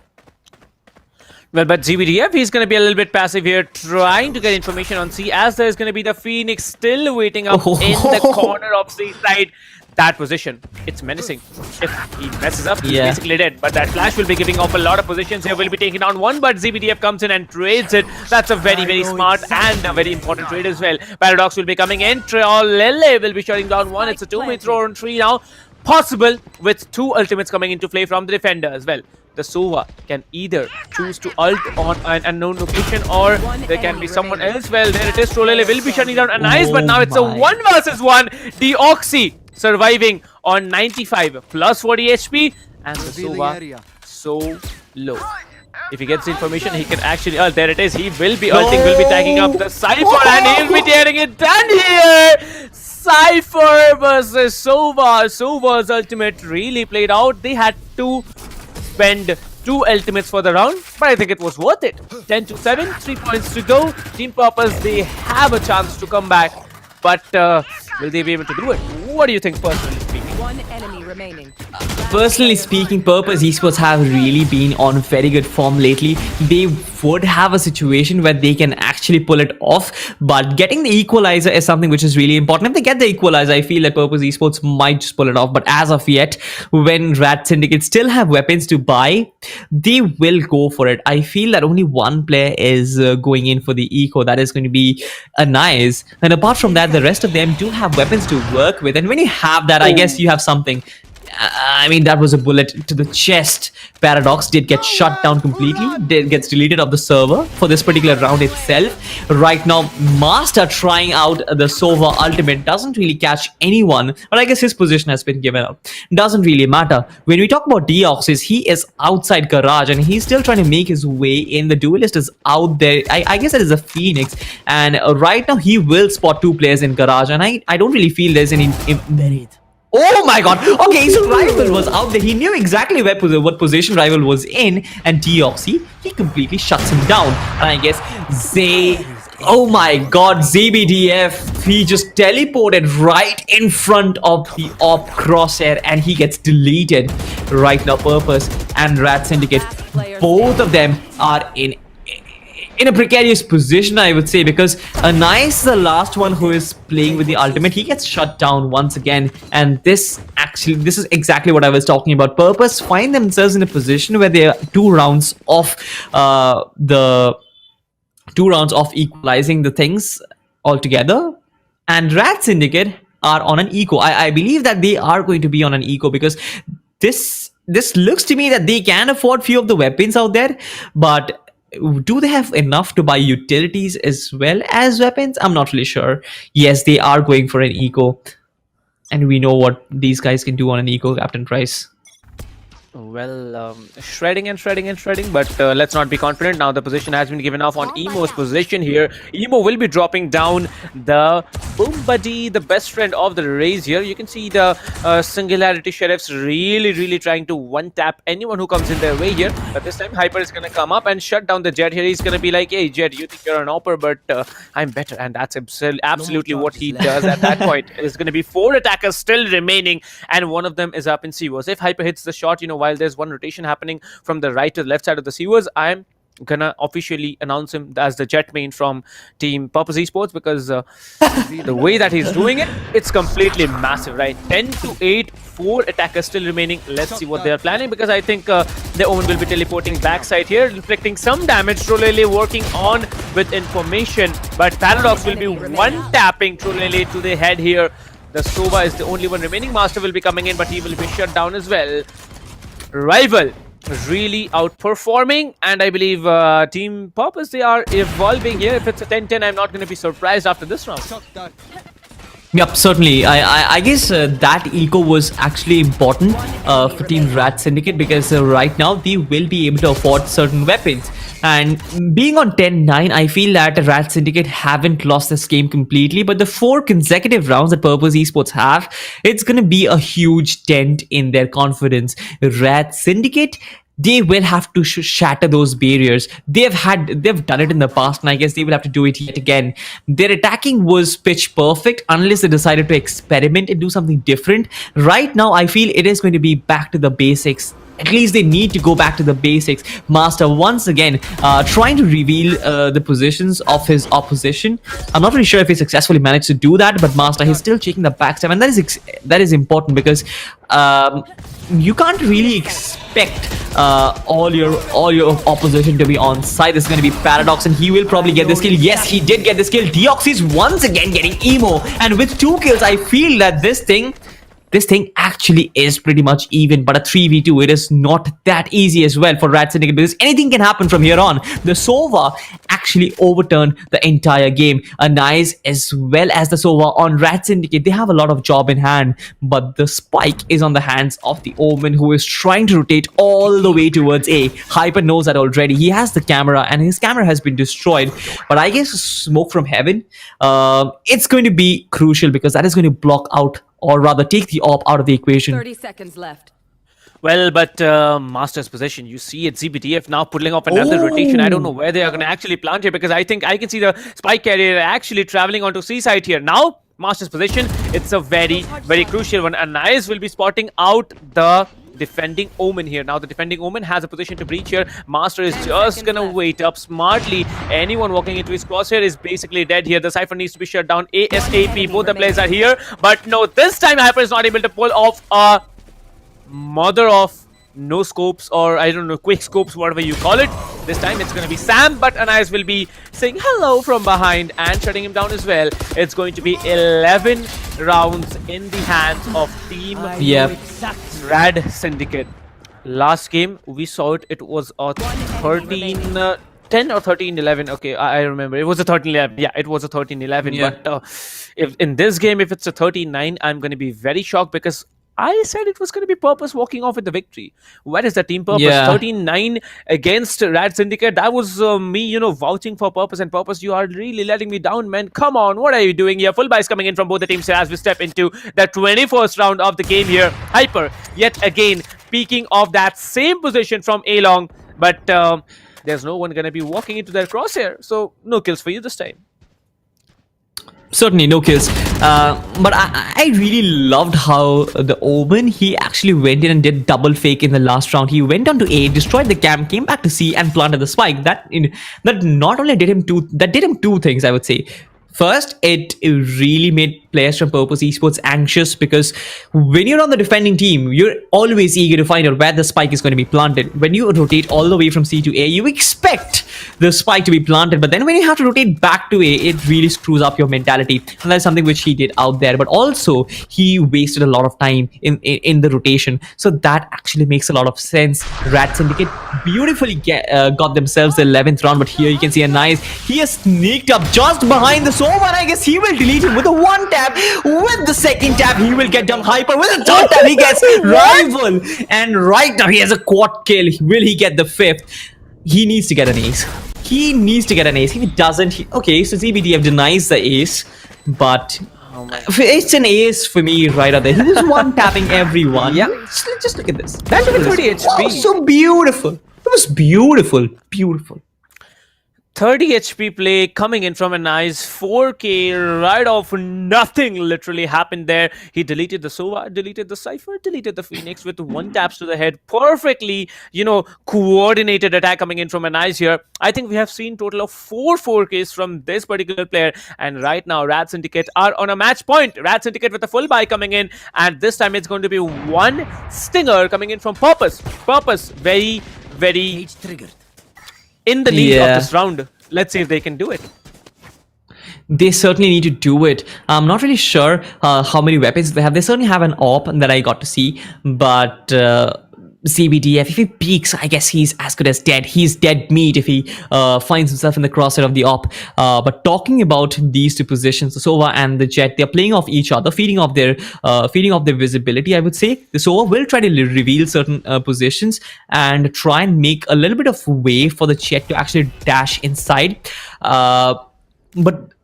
Well, but ZBDF, he's going to be a little bit passive here, trying to get information on C, as there's going to be the Phoenix still waiting up in the corner of C side. That position, it's menacing. If he messes up, he's basically dead. But that flash will be giving off a lot of positions here. Will be taking down one, but ZBDF comes in and trades it. That's a very, very smart and a very important trade as well. Paradox will be coming in. Lele will be shutting down one. It's a 2-way throw on 3 now. Possible with 2 ultimates coming into play from the defender as well. The Sova can either choose to ult on an unknown location, or there can be someone else. Well, there it is. Trolele will be shutting down an ice, but now it's a 1 versus 1. Deoxy surviving on 95 plus 40 HP, and the Sova so low. If he gets the information, he can actually... Oh, there it is. He will be ulting, will be tagging up the Cypher, and he'll be tearing it done here. Cypher versus Sova. Sova's ultimate really played out. They had to spend 2 ultimates for the round, but I think it was worth it. 10-7, 3 points to go. Team Purpose, they have a chance to come back, but will they be able to do it? What do you think, personally speaking? One enemy remaining. Personally speaking, Purpose Esports have really been on very good form lately. They would have a situation where they can actually pull it off, but getting the equalizer is something which is really important. If they get the equalizer, I feel that Purpose Esports might just pull it off, but as of yet, when RADSyndicate still have weapons to buy, they will go for it. I feel that only one player is going in for the eco. That is going to be a nice, and apart from that, the rest of them do have weapons to work with, and when you have that, I guess you have something. I mean, that was a bullet to the chest. Paradox did get shut down completely. Did gets deleted off the server for this particular round itself. Right now, Master trying out the Sova ultimate doesn't really catch anyone, but I guess his position has been given up. Doesn't really matter. When we talk about Deoxys, he is outside garage and he's still trying to make his way in. The duelist is out there. I guess that is a Phoenix, and right now he will spot 2 players in garage, and I don't really feel there's any. Oh my god. Okay, so Rival was out there. He knew exactly what position Rival was in, and Deoxy, he completely shuts him down. And I guess oh my god, ZBDF, he just teleported right in front of the op crosshair and he gets deleted. Right now, Purpose and RADSyndicate, both of them are in a precarious position, I would say, because Anais is the last one who is playing with the ultimate. He gets shut down once again, and this is exactly what I was talking about. Purpose find themselves in a position where they are 2 rounds off equalizing the things altogether, and RADSyndicate are on an eco. I believe that they are going to be on an eco because this looks to me that they can afford few of the weapons out there, but do they have enough to buy utilities as well as weapons? I'm not really sure. Yes, they are going for an eco, and we know what these guys can do on an eco, Captain Price. Well, shredding, but let's not be confident. Now the position has been given off on Emo's position here. Emo will be dropping down the Boom Buddy, the best friend of the Raze here. You can see the Singularity Sheriffs really trying to one-tap anyone who comes in their way here. But this time, Hyper is going to come up and shut down the Jet here. He's going to be like, hey, Jet, you think you're an opper, but I'm better. And that's absolutely what he does at that point. There's going to be 4 attackers still remaining, and one of them is up in Seawars. If Hyper hits the shot, while there's one rotation happening from the right to the left side of the Seawars, I'm gonna officially announce him as the jet main from Team Purpose Esports, because the way that he's doing it, it's completely massive, right? 10-8, 4 attackers still remaining. Let's see what they are planning, because I think the Omen will be teleporting backside here, inflicting some damage. Trolele working on with information, but Paradox will be one-tapping Trolele to the head here. The Sova is the only one remaining. Master will be coming in, but he will be shut down as well. Rival really outperforming, and I believe Team Purpose, they are evolving here. If it's a 10-10, I'm not going to be surprised after this round. Yep, certainly. I guess that eco was actually important for Team RADSyndicate, because right now they will be able to afford certain weapons. And being on 10-9, I feel that RADSyndicate haven't lost this game completely, but the 4 consecutive rounds that Purpose Esports have, it's going to be a huge dent in their confidence. RADSyndicate, they will have to shatter those barriers. They've done it in the past, and I guess they will have to do it yet again. Their attacking was pitch perfect unless they decided to experiment and do something different. Right now, I feel it is going to be back to the basics. At least they need to go back to the basics. Master once again trying to reveal the positions of his opposition. I'm not really sure if he successfully managed to do that, but Master, he's still checking the backstab, and that is important, because you can't really expect all your opposition to be on side. This is going to be Paradox, and he will probably get this kill. Yes, he did get this kill. Deoxys is once again getting emo, and with 2 kills, I feel that this thing actually is pretty much even, but a 3v2, it is not that easy as well for RADSyndicate, because anything can happen from here on. The Sova actually overturn the entire game. Nice as well as the Sova on RADSyndicate. They have a lot of job in hand, but the spike is on the hands of the Omen, who is trying to rotate all the way towards A. Hyper knows that already. He has the camera, and his camera has been destroyed. But I guess smoke from heaven, it's going to be crucial, because that is going to block out, or rather take the AWP out of the equation. 30 seconds left. Well, but Master's possession, you see it, ZBDF now pulling off another rotation. I don't know where they are going to actually plant here, because I think I can see the spike carrier actually traveling onto C side here. Now, Master's position, it's a very, very crucial one. Anais will be spotting out the defending Omen here. Now the defending Omen has a position to breach here. Master is just gonna wait up smartly. Anyone walking into his crosshair is basically dead here. The Cypher needs to be shut down ASAP. Both the players are here, but no, this time Hyper is not able to pull off a mother of no scopes, or I don't know, quick scopes, whatever you call it. This time it's going to be Sam, but Anais will be saying hello from behind and shutting him down as well. It's going to be 11 rounds in the hands of Team RADSyndicate. Last game we saw it, it was a 13 10 or 13-11. Okay, I remember it was a 13-11. Yeah, it was a 13-11. Yeah. But if in this game, if it's a 13-9, I'm going to be very shocked, because I said it was going to be Purpose walking off with the victory. Where is the team Purpose? Yeah. 13-9 against RADSyndicate. That was me, vouching for Purpose. And Purpose, you are really letting me down, man. Come on, what are you doing here? Full buys coming in from both the teams here as we step into the 21st round of the game here. Hyper, yet again, peeking off that same position from A-Long. But there's no one going to be walking into their crosshair. So, no kills for you this time. Certainly no kills, but I really loved how the Omen, he actually went in and did double fake in the last round. He went on to A, destroyed the cam, came back to C, and planted the spike. That not only did him two things, I would say. First, it really made players from Purpose Esports anxious, because when you're on the defending team, you're always eager to find out where the spike is going to be planted. When you rotate all the way from C to A, you expect the spike to be planted, but then when you have to rotate back to A, it really screws up your mentality, and that's something which he did out there. But also, he wasted a lot of time in the rotation, so that actually makes a lot of sense. RADSyndicate beautifully got themselves the 11th round, but here you can see he has sneaked up just behind the Sova, and I guess he will delete him with a one tap. With the second tap, he will get down Hyper. With the third tap, he gets Rival. And right now, he has a quad kill. Will he get the fifth? He needs to get an ace. He needs to get an ace. If he doesn't, okay, so ZBDF denies the ace, but it's an ace for me right out there. He was one tapping everyone. Yeah, just look at this. That's 30 HP. Wow, so beautiful. It was beautiful. Beautiful. 30 HP play coming in from a nice 4K right off. Nothing literally happened there. He deleted the Sova, deleted the Cypher, deleted the Phoenix with one taps to the head. Perfectly, coordinated attack coming in from a nice here. I think we have seen total of 4 4Ks from this particular player. And right now, RADSyndicate are on a match point. RADSyndicate with a full buy coming in. And this time it's going to be one stinger coming in from Purpose. Purpose, very, very in the lead of this round. Let's see if they can do it. They certainly need to do it. I'm not really sure how many weapons they have. They certainly have an AWP that I got to see, but CBDF, if he peeks, I guess he's as good as dead. He's dead meat if he finds himself in the crosshair of the AWP. But talking about these two positions, the Sova and the Jet, they're playing off each other, feeding off their visibility, I would say. The Sova will try to reveal certain positions and try and make a little bit of way for the Jet to actually dash inside. But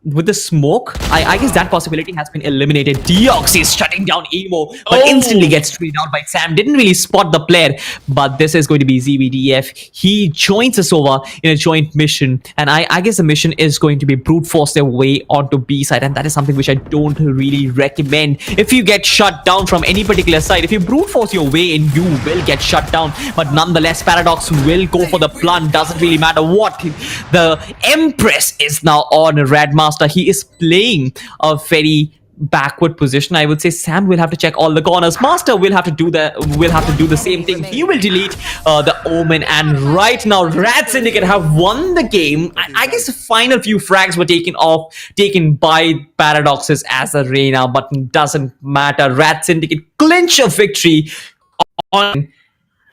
with the smoke, I guess that possibility has been eliminated. Deox is shutting down Emo, but instantly gets straight out by Sam. Didn't really spot the player, but this is going to be ZBDF. He joins Asova in a joint mission, and I guess the mission is going to be brute force their way onto B side, and that is something which I don't really recommend. If you get shut down from any particular side, if you brute force your way in, you will get shut down. But nonetheless, Paradox will go for the plant. Doesn't really matter what. The Empress is now on Radmaster. He is playing a very backward position. I would say Sam will have to check all the corners. Master will have to do the same thing. He will delete the Omen, and right now RADSyndicate have won the game. I guess the final few frags were taken by Paradoxes as a Reyna, but it doesn't matter. RADSyndicate clinch a victory on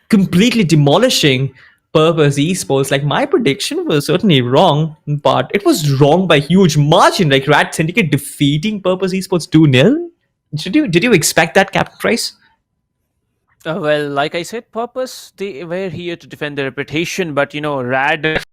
completely demolishing Purpose Esports, like my prediction was certainly wrong, but it was wrong by huge margin. Like RADSyndicate defeating Purpose Esports 2-0. Did you expect that, Captain Price? Well, like I said, Purpose, they were here to defend their reputation, but Rad,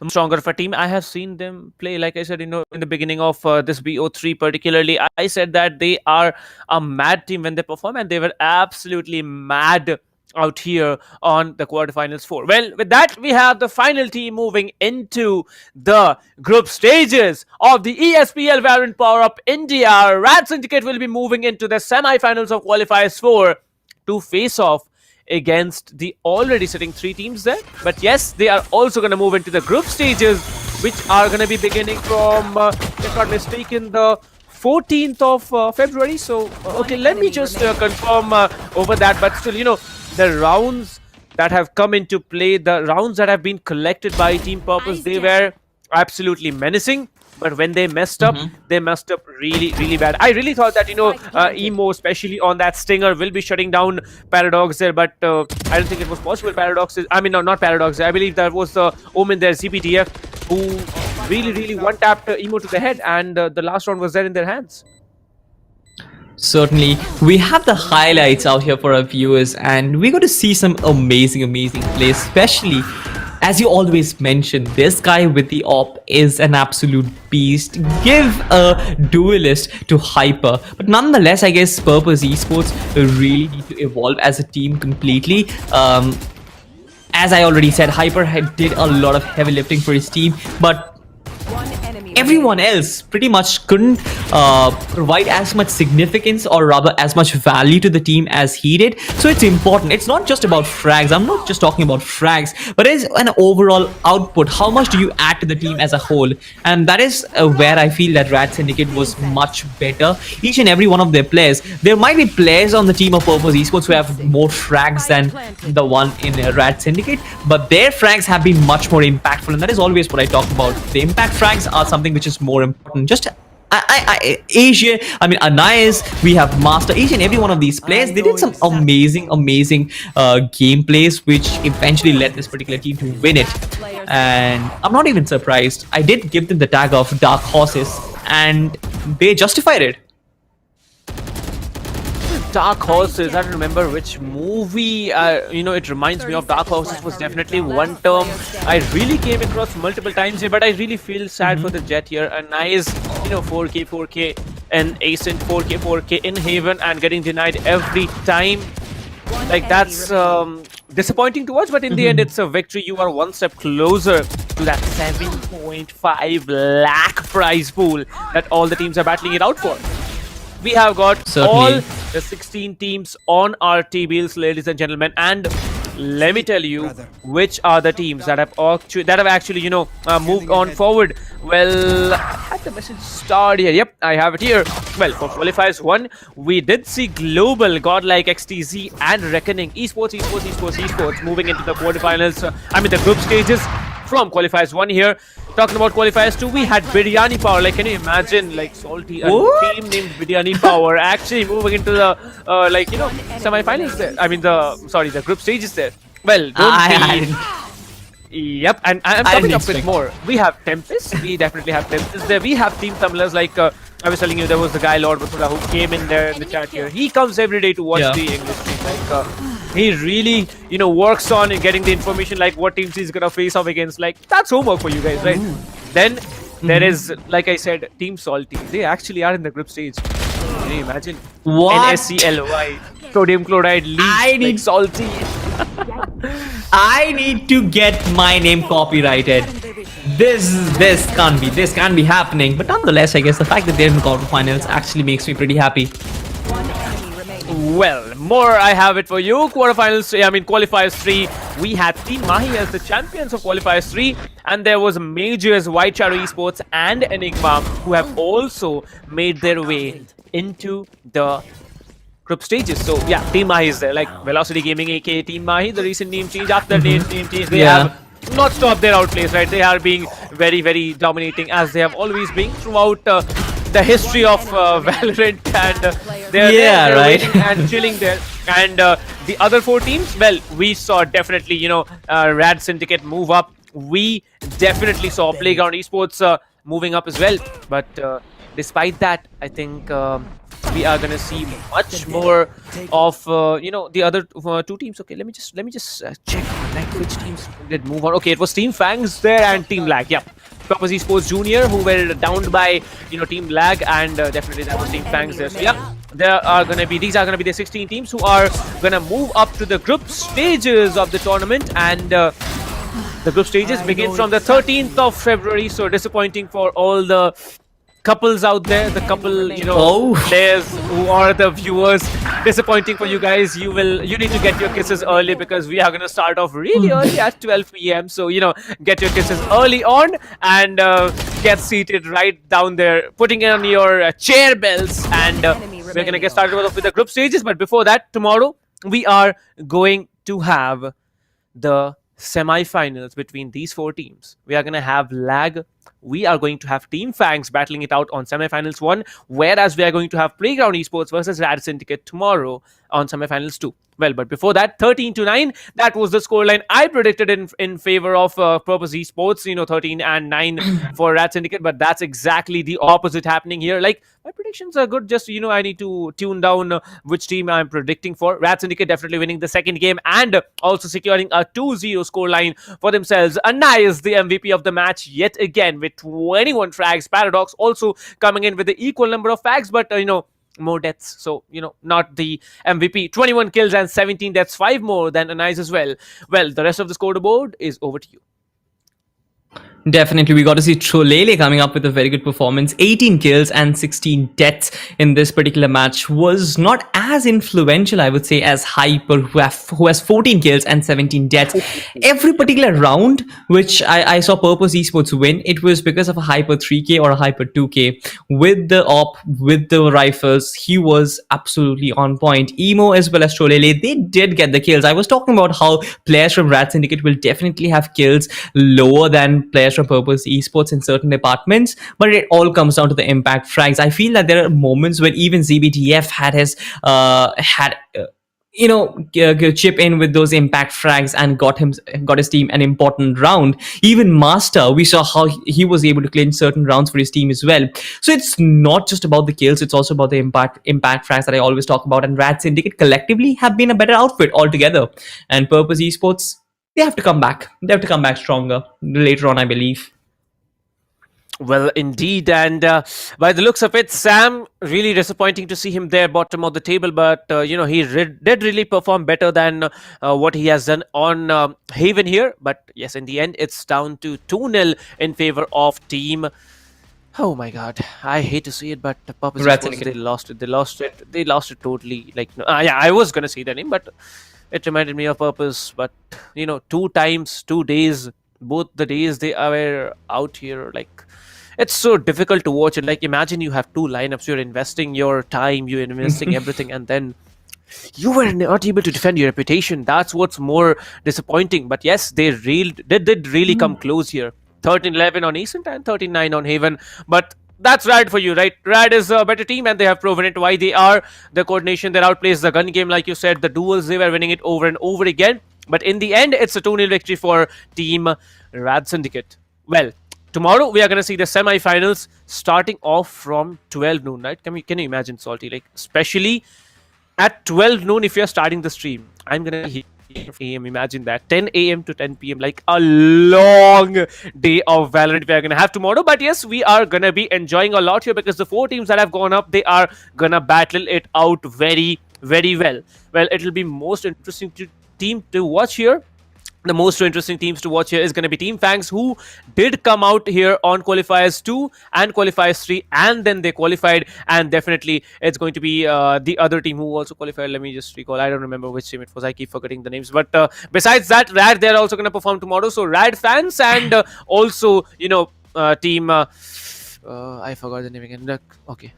stronger of a team. I have seen them play, like I said, in the beginning of this BO3 particularly. I said that they are a mad team when they perform, and they were absolutely mad out here on the quarterfinals 4. Well, with that, we have the final team moving into the group stages of the ESPL Valorant PowerUp India. RADSyndicate will be moving into the semi-finals of qualifiers 4 to face off against the already sitting 3 teams there. But yes, they are also going to move into the group stages, which are going to be beginning from, if not mistaken, the 14th of February. So, okay, let me just confirm over that. But still, the rounds that have come into play, the rounds that have been collected by Team Purpose, they were absolutely menacing. But when they messed up, they messed up really, really bad. I really thought that, Emo, especially on that Stinger, will be shutting down Paradox there. But I don't think it was possible. Not Paradox. I believe that was the Omen there, CPTF, who really, really one-tapped Emo to the head. And the last round was there in their hands. Certainly, we have the highlights out here for our viewers, and we're going to see some amazing plays, especially as you always mention, this guy with the op is an absolute beast. Give a duelist to Hyper. But nonetheless, I guess Purpose Esports really need to evolve as a team completely. As I already said, Hyper did a lot of heavy lifting for his team, but everyone else pretty much couldn't provide as much significance, or rather as much value to the team as he did. So it's important. It's not just about frags. I'm not just talking about frags, but it's an overall output. How much do you add to the team as a whole? And that is where I feel that RADSyndicate was much better. Each and every one of their players. There might be players on the team of Purpose Esports who have more frags than the one in RADSyndicate, but their frags have been much more impactful, and that is always what I talk about. The impact frags are something which is more important. Just Asia, Anais, we have Master, each and every one of these players, they did some amazing gameplays, which eventually led this particular team to win it. And I'm not even surprised. I did give them the tag of Dark Horses, and they justified it. Dark Horses, I don't remember which movie, it reminds me of. Dark Horses was definitely one term I really came across multiple times here, but I really feel sad for the Jet here. A nice, 4K, and Ascent 4K in Haven, and getting denied every time. Like, that's disappointing to watch, but in the end, it's a victory. You are one step closer to that 7.5 lakh prize pool that all the teams are battling it out for. We have got all the 16 teams on our tables, ladies and gentlemen, and let me tell you which are the teams that have actually moved on forward. Well, I had the message starred here. Yep, I have it here. Well, for qualifiers 1, we did see Global, Godlike, XTZ, and Reckoning. Esports moving into the quarterfinals. The group stages from qualifiers 1 here. Talking about qualifiers 2, we had Biryani Power. Like, can you imagine, like, Salty, a team named Biryani Power actually moving into the semi-finals there. The group stages there. Well, Yep, and I'm coming up with more. We have Tempest. We definitely have Tempest there. We have team tumblers, like I was telling you, there was the guy Lord Basura who came in there in the chat here. He comes every day to watch the English stream. Like, he really, works on getting the information, like what teams he's gonna face off against. Like, that's homework for you guys, right? Then there is, like I said, Team Salty. They actually are in the group stage. Can you imagine? What? NSCLY, Sodium Chloride, League, Salty. I need to get my name copyrighted. This can't be happening. But nonetheless, I guess the fact that they're in the quarterfinals actually makes me pretty happy. Well, more I have it for you. Qualifiers 3. We had Team Mahi as the champions of Qualifiers 3, and there was Majors, White Shadow Esports, and Enigma, who have also made their way into the group stages. So yeah, Team Mahi is there. Like Velocity Gaming, aka Team Mahi, the recent name change. After the name change, they have not stopped their outplays, right? They are being very, very dominating, as they have always been throughout the history of Valorant, and they're there, right? waiting and chilling there, and the other 4 teams, well, we saw definitely, RADSyndicate move up. We definitely saw Playground Esports moving up as well. But despite that, I think we are gonna see much more of the other 2 teams. Okay, let me just check like which teams did move on. Okay, it was Team Fangs there and Team Lag. Yeah, Purpose Esports Junior who were downed by Team Lag, and definitely that was Team Fangs there. So yeah, these are gonna be the 16 teams who are gonna move up to the group stages of the tournament, and the group stages begin from the 13th of February. So disappointing for all the couples out there, the couple players who are the viewers. Disappointing for you guys. You need to get your kisses early, because we are going to start off really early at 12 p.m. So get your kisses early on and get seated right down there, putting on your chair bells, and we're going to get started with the group stages. But before that, tomorrow we are going to have the semi-finals between these 4 teams. We are going to have Lag. We are going to have Team Fangs battling it out on semi-finals 1, whereas we are going to have Playground Esports versus RADSyndicate tomorrow on semi-finals 2. Well, but before that, 13-9, that was the scoreline I predicted in favor of Purpose Esports, 13-9 for RADSyndicate, but that's exactly the opposite happening here. Like, my predictions are good, just, I need to tune down which team I'm predicting for. RADSyndicate definitely winning the second game and also securing a 2-0 scoreline for themselves. Anais, the MVP of the match yet again with 21 frags. Paradox also coming in with the equal number of frags, but, more deaths, so not the MVP. 21 kills and 17 deaths, 5 more than Anais as well. Well, the rest of the scoreboard is over to you. Definitely, we got to see Cholele coming up with a very good performance. 18 kills and 16 deaths in this particular match. Was not as influential, I would say, as Hyper, who has 14 kills and 17 deaths. Every particular round which I saw Purpose Esports win, it was because of a Hyper 3K or a Hyper 2K. With the op, with the rifles, he was absolutely on point. Emo as well as Cholele, they did get the kills. I was talking about how players from RADSyndicate will definitely have kills lower than players from Purpose Esports in certain departments, but it all comes down to the impact frags. I feel that there are moments when even ZBTF had his chip in with those impact frags and got his team an important round. Even Master, we saw how he was able to clinch certain rounds for his team as well. So it's not just about the kills, it's also about the impact frags that I always talk about, and RADSyndicate collectively have been a better outfit altogether. And Purpose Esports, they have to come back. They have to come back stronger later on, I believe. Well, indeed, and by the looks of it, Sam, really disappointing to see him there bottom of the table, but he did really perform better than what he has done on Haven here. But yes, in the end, it's down to 2-0 in favor of Team. Oh my God, I hate to see it, but Purpose Esports, they lost it. They lost it totally. Like, I was gonna say the name, but it reminded me of Purpose. But 2 times, 2 days, both the days they were out here, like, it's so difficult to watch it. Like, imagine you have 2 lineups, you're investing your time, you're investing everything, and then you were not able to defend your reputation. That's what's more disappointing. But yes, they did really come close here. 13-11 on Ascent and 13-9 on Haven. But that's Rad for you, right? Rad is a better team, and they have proven it. Why they are. The coordination, that outplays the gun game, like you said. The duels, they were winning it over and over again. But in the end, it's a 2-0 victory for Team RADSyndicate. Well, tomorrow we are going to see the semi-finals starting off from 12 noon, right? Can you imagine, Salty? Like, especially at 12 noon, if you're starting the stream, I'm going to AM, imagine that, 10 AM to 10 PM, like a long day of Valorant we are gonna have tomorrow. But yes, we are gonna be enjoying a lot here, because the 4 teams that have gone up, they are gonna battle it out very, very well. Well, it'll be most interesting team to watch here. The most interesting teams to watch here is going to be Team Fangs, who did come out here on qualifiers 2 and qualifiers 3, and then they qualified. And definitely it's going to be the other team who also qualified. Let me just recall. I don't remember which team it was. I keep forgetting the names. But besides that, Rad, they're also going to perform tomorrow. So Rad fans and also, team... I forgot the name again. Okay,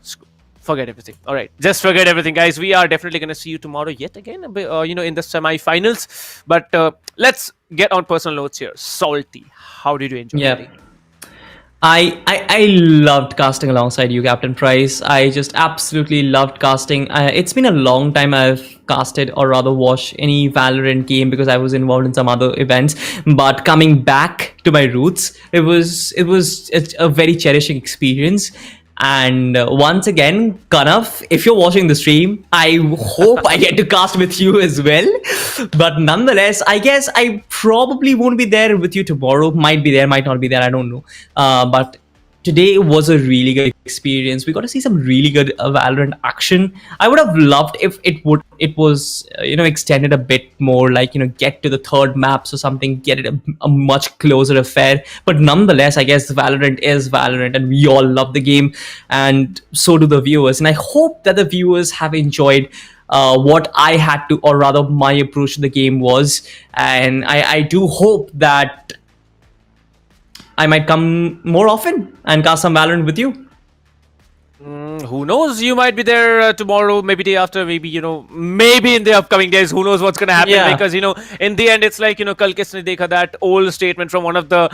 forget everything. All right, just forget everything, guys. We are definitely going to see you tomorrow yet again, in the semi-finals. But let's get on personal notes here. Salty, how did you enjoy the day? I loved casting alongside you, Captain Price. I just absolutely loved casting. It's been a long time I've casted or rather watched any Valorant game because I was involved in some other events. But coming back to my roots, it was a very cherishing experience. And once again, Kanav, if you're watching the stream, I hope I get to cast with you as well. But nonetheless, I guess I probably won't be there with you tomorrow. Might be there, might not be there. I don't know. But today was a really good experience. We got to see some really good Valorant action. I would have loved if it was extended a bit more, like get to the third maps or something, get it a much closer affair. But nonetheless, I guess Valorant is Valorant, and we all love the game, and so do the viewers. And I hope that the viewers have enjoyed what I had to, or rather my approach to the game was. And I do hope that I might come more often and cast some Valorant with you. Who knows? You might be there tomorrow, maybe day after, maybe maybe in the upcoming days. Who knows what's gonna happen? Yeah. Because in the end, it's like Kal Kisne Dekha, that old statement from one of the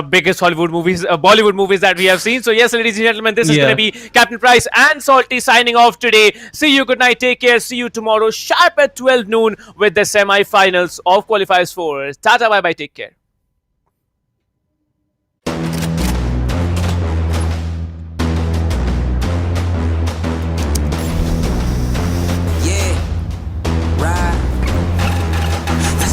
biggest Hollywood movies, Bollywood movies that we have seen. So yes, ladies and gentlemen, this is gonna be Captain Price and Salty signing off today. See you, good night, take care. See you tomorrow sharp at 12 noon with the semi-finals of qualifiers 4. Tata, bye bye, take care.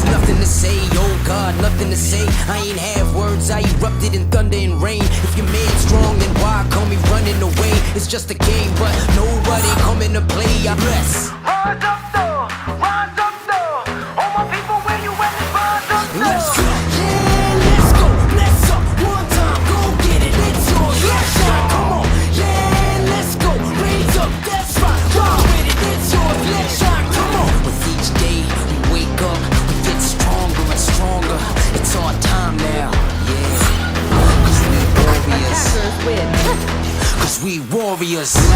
Nothing to say, oh God, nothing to say. I ain't have words, I erupted in thunder and rain. If you're mad strong, then why call me running away? It's just a game, but nobody coming to play. I bless. Rise up though, rise up though. All my people, where you at? Rise up though. Let's go, yeah, let's go. Let's up, one time, go get it. It's yours, let's shine, come on. Yeah, let's go, raise up, that's right. Ride with it, it's yours, let's shine, come on. With each day we wake up, stronger and stronger. It's our time now, yeah. Cause we warriors. Cause we warriors. Yeah,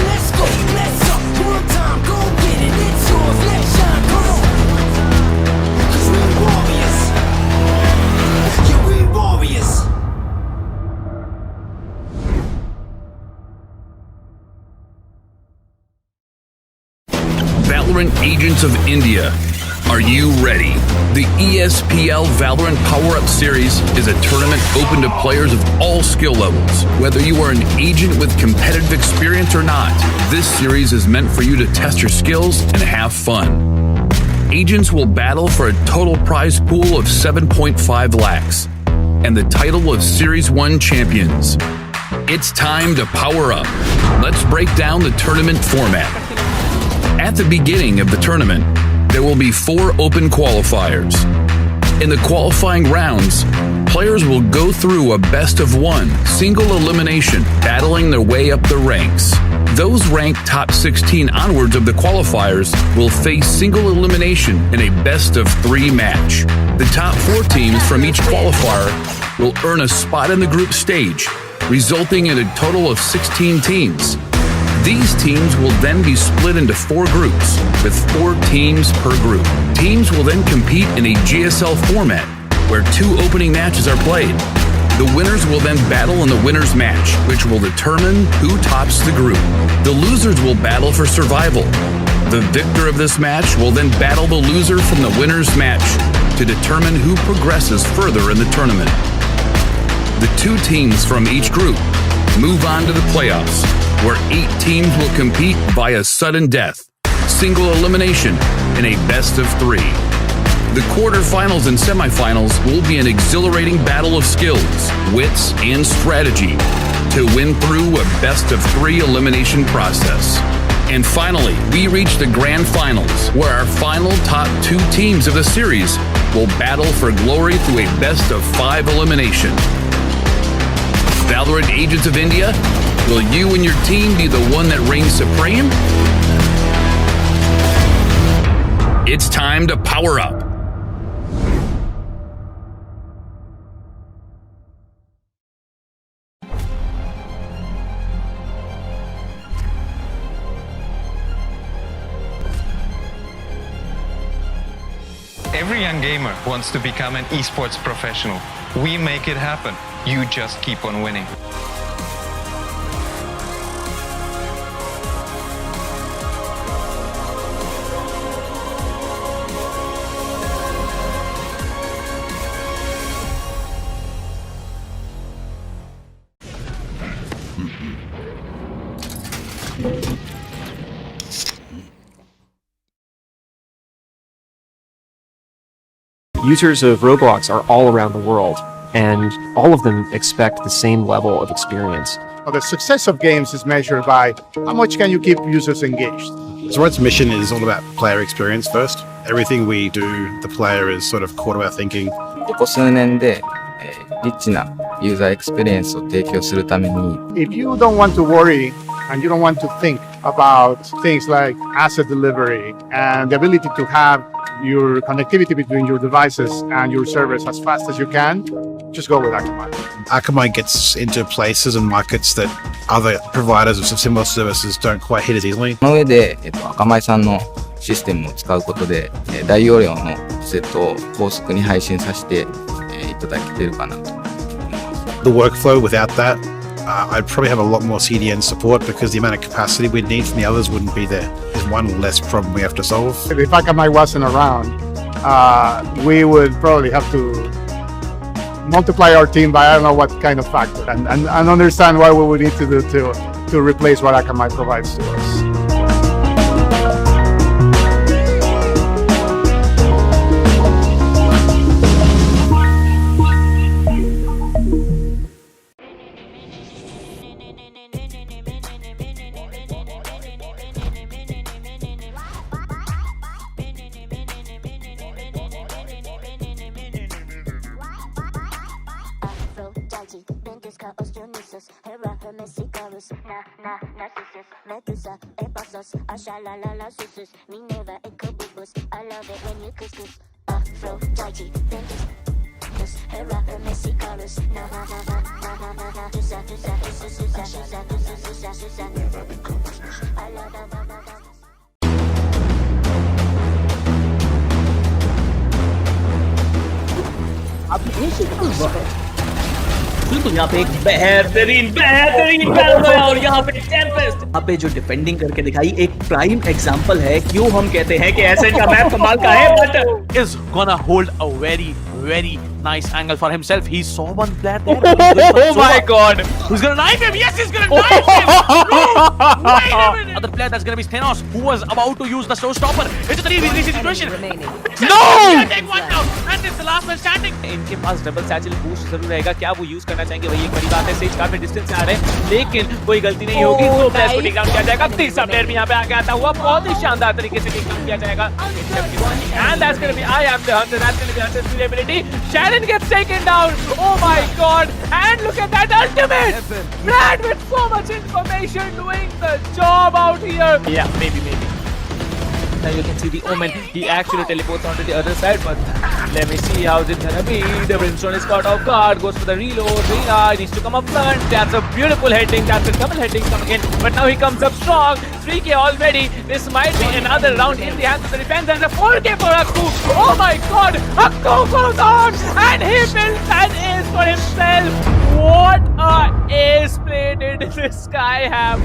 let's go. Let's up. One time, go get it. It's yours. Let's shine. Come on. Cause we warriors. Yeah, we warriors. Valorant Agents of India. Are you ready? The ESPL Valorant PowerUp Series is a tournament open to players of all skill levels. Whether you are an agent with competitive experience or not, this series is meant for you to test your skills and have fun. Agents will battle for a total prize pool of 7.5 lakhs and the title of Series 1 champions. It's time to power up. Let's break down the tournament format. At the beginning of the tournament, there will be 4 open qualifiers. In the qualifying rounds, players will go through a best-of-1 single elimination, battling their way up the ranks. Those ranked top 16 onwards of the qualifiers will face single elimination in a best-of-3 match. The top 4 teams from each qualifier will earn a spot in the group stage, resulting in a total of 16 teams. These teams will then be split into 4 groups, with 4 teams per group. Teams will then compete in a GSL format, where 2 opening matches are played. The winners will then battle in the winner's match, which will determine who tops the group. The losers will battle for survival. The victor of this match will then battle the loser from the winner's match to determine who progresses further in the tournament. The 2 teams from each group move on to the playoffs, where 8 teams will compete via sudden death, single elimination, in a best-of-3. The quarterfinals and semifinals will be an exhilarating battle of skills, wits, and strategy to win through a best-of-3 elimination process. And finally, we reach the grand finals, where our final top 2 teams of the series will battle for glory through a best-of-5 elimination. Valorant Agents of India, will you and your team be the one that reigns supreme? It's time to power up. Every young gamer wants to become an esports professional. We make it happen. You just keep on winning. Users of Roblox are all around the world, and all of them expect the same level of experience. Now, the success of games is measured by how much can you keep users engaged. Zoroark's mission is all about player experience first. Everything we do, the player is sort of core to our thinking. ここ数年で、リッチなユーザーエクスペリエンスを提供するために If you don't want to worry and you don't want to think about things like asset delivery and the ability to have your connectivity between your devices and your servers as fast as you can, just go with Akamai. Akamai gets into places and markets that other providers of similar services don't quite hit as easily. その上で、アカマイさんのシステムを使うことで、大容量のセットを高速に配信させて、いただけてるかなと思います。The workflow without that, I'd probably have a lot more CDN support because the amount of capacity we'd need from the others wouldn't be there. There's one less problem we have to solve. If Akamai wasn't around, we would probably have to multiply our team by I don't know what kind of factor and understand what we would need to do to replace what Akamai provides to us. बिल्कुल यहाँ पे एक बेहतरीन battle है और यहाँ पे Tempest यहाँ पे जो डिफेंडिंग करके दिखाई एक प्राइम एग्जांपल है क्यों हम कहते हैं कि एसेज का मैप कमाल का है but is gonna hold a very nice angle for himself. He saw one player there. Oh my god, Who's gonna knife him? Yes, he's gonna knife him. Bro, wait a minute. Other player that's gonna be Thanos, who was about to use the showstopper. It's a 3v3 situation. No! Take one down, and it's the last man standing. इनके पास double satchel boost जरूर रहेगा, क्या वो use करना चाहेंगे वही एक बड़ी बात है। सेज काफी डिस्टेंस से आ रहे हैं लेकिन कोई गलती नहीं होगी, तो प्लेयर्स को टेक डाउन किया जाएगा। तीसरा प्लेयर भी यहाँ पे आके आता हुआ बहुत ही शानदार तरीके से टेक डाउन किया जाएगा। And that's gonna be I am the hunter, that's gonna be Hunter's ability. Shannon gets taken down. Oh my god, and look at that ultimate. Brad with so much information doing the job out here. Yeah, maybe. Now you can see the Omen, he actually teleports onto the other side, but let me see how's it gonna be. The Brimstone is caught off guard, goes for the reload, Rina needs to come up front, that's a beautiful heading, that's a double heading coming in, but now he comes up strong, 3k already, this might be another round in the hands of the defense, and a 4k for Akku. Oh my god, Akku goes on, and he builds an ace for himself. What a ace play did this guy have.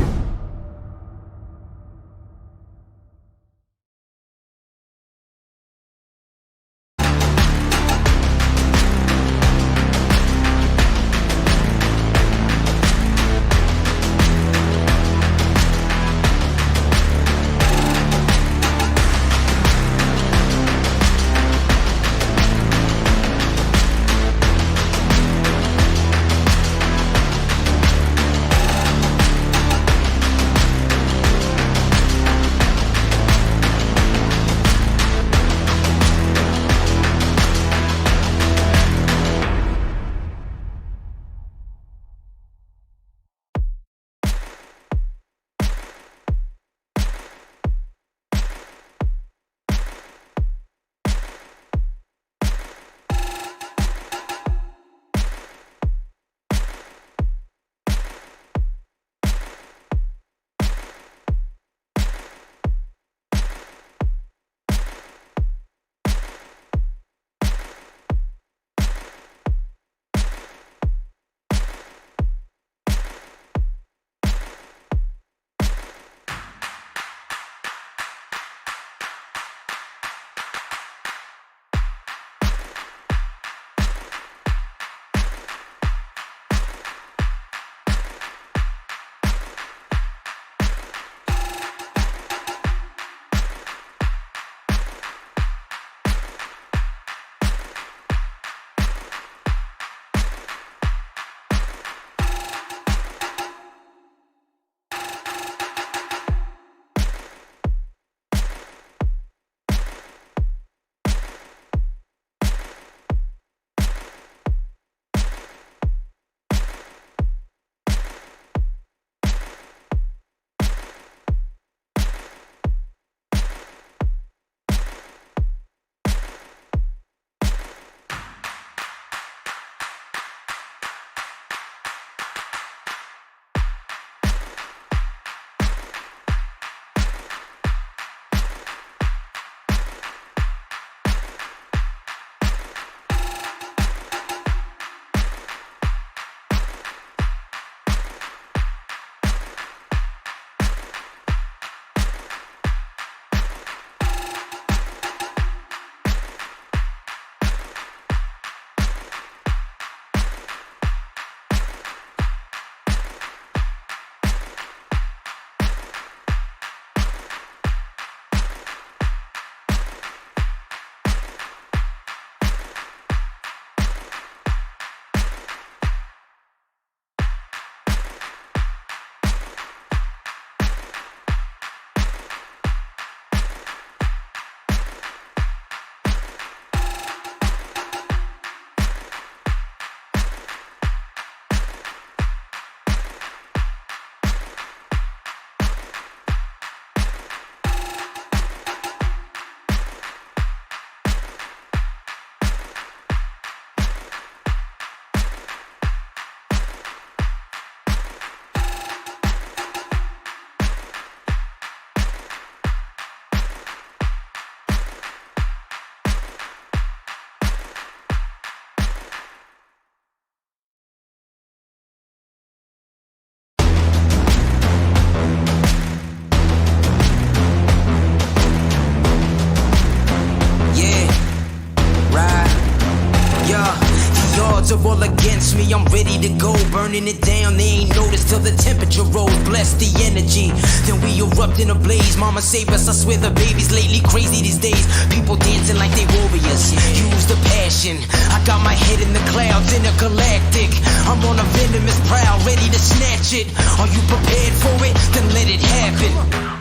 burning it down, they ain't noticed till the temperature rose. Bless the energy, then we erupt in a blaze. Mama save us, I swear the baby's lately crazy these days. People dancing like they warriors, use the passion. I got my head in the clouds, intergalactic. I'm on a venomous prowl, ready to snatch it. Are you prepared for it? Then let it happen.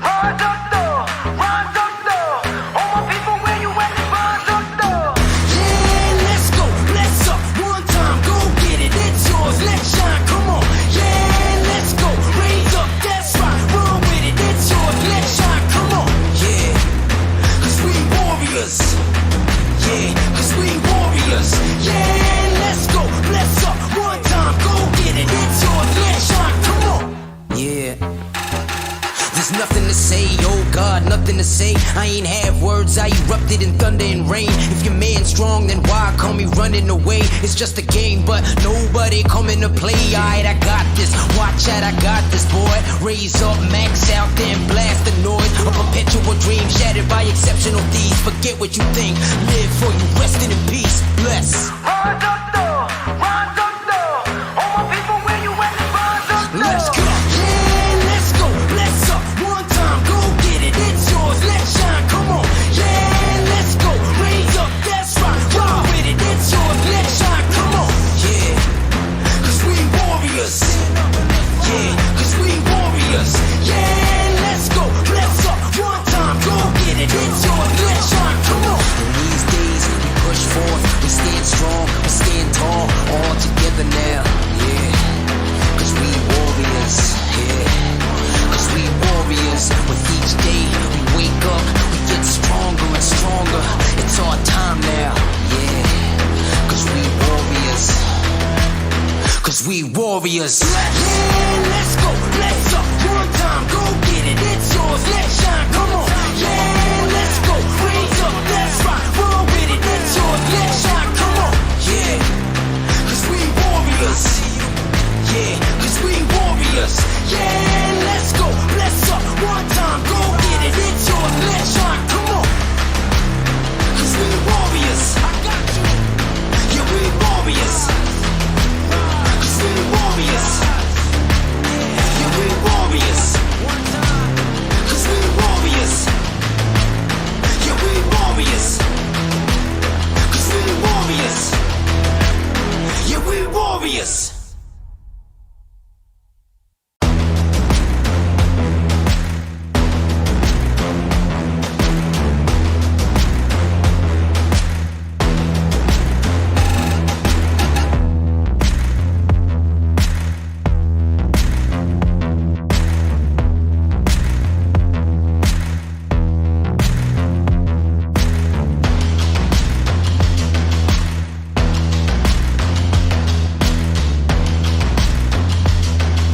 Rise up though, rise up though. All my people, where you at? Rise up though. Yeah, let's go, bless up, one time, go get it, it's yours, let's shine, come on. Yeah, let's go, raise up, that's right, run with it, it's yours, let's shine, come on. Yeah, cause we warriors. Yeah, cause we warriors. Yeah, let's go, bless up, one time, go get it, it's yours, let's shine, come on. Yeah. There's nothing to say, oh God, nothing to say. I ain't have words, I erupted in thunder and rain. If your man's strong, then why call me running away? It's just a game, but nobody coming to play. Alright, I got this, watch out, I got this, boy. Raise up, max out, then blast the noise. A perpetual dream shattered by exceptional deeds. Forget what you think, live for you, resting in peace. Bless. Rise up though, rise up though. All my people, where you at? Rise up though. Let's go. Yeah, let's go. Bless up. One time, go get it. It's yours. Let's shine. Come on. Yeah, let's go. Raise up. That's right. Ride with it. It's yours. Let's shine. Come on. Yeah. Cause we warriors. Yeah. Cause we warriors. Yeah, let's go. Bless up. One time, go get it. It's yours. Let's shine. Come on. In these days, we push forth. We stand strong. We stand tall. All together now. Yeah. Cause we warriors, yeah. Cause we warriors. With each day we wake up, we get stronger and stronger. It's our time now, yeah. Cause we warriors. Cause we warriors. Yeah.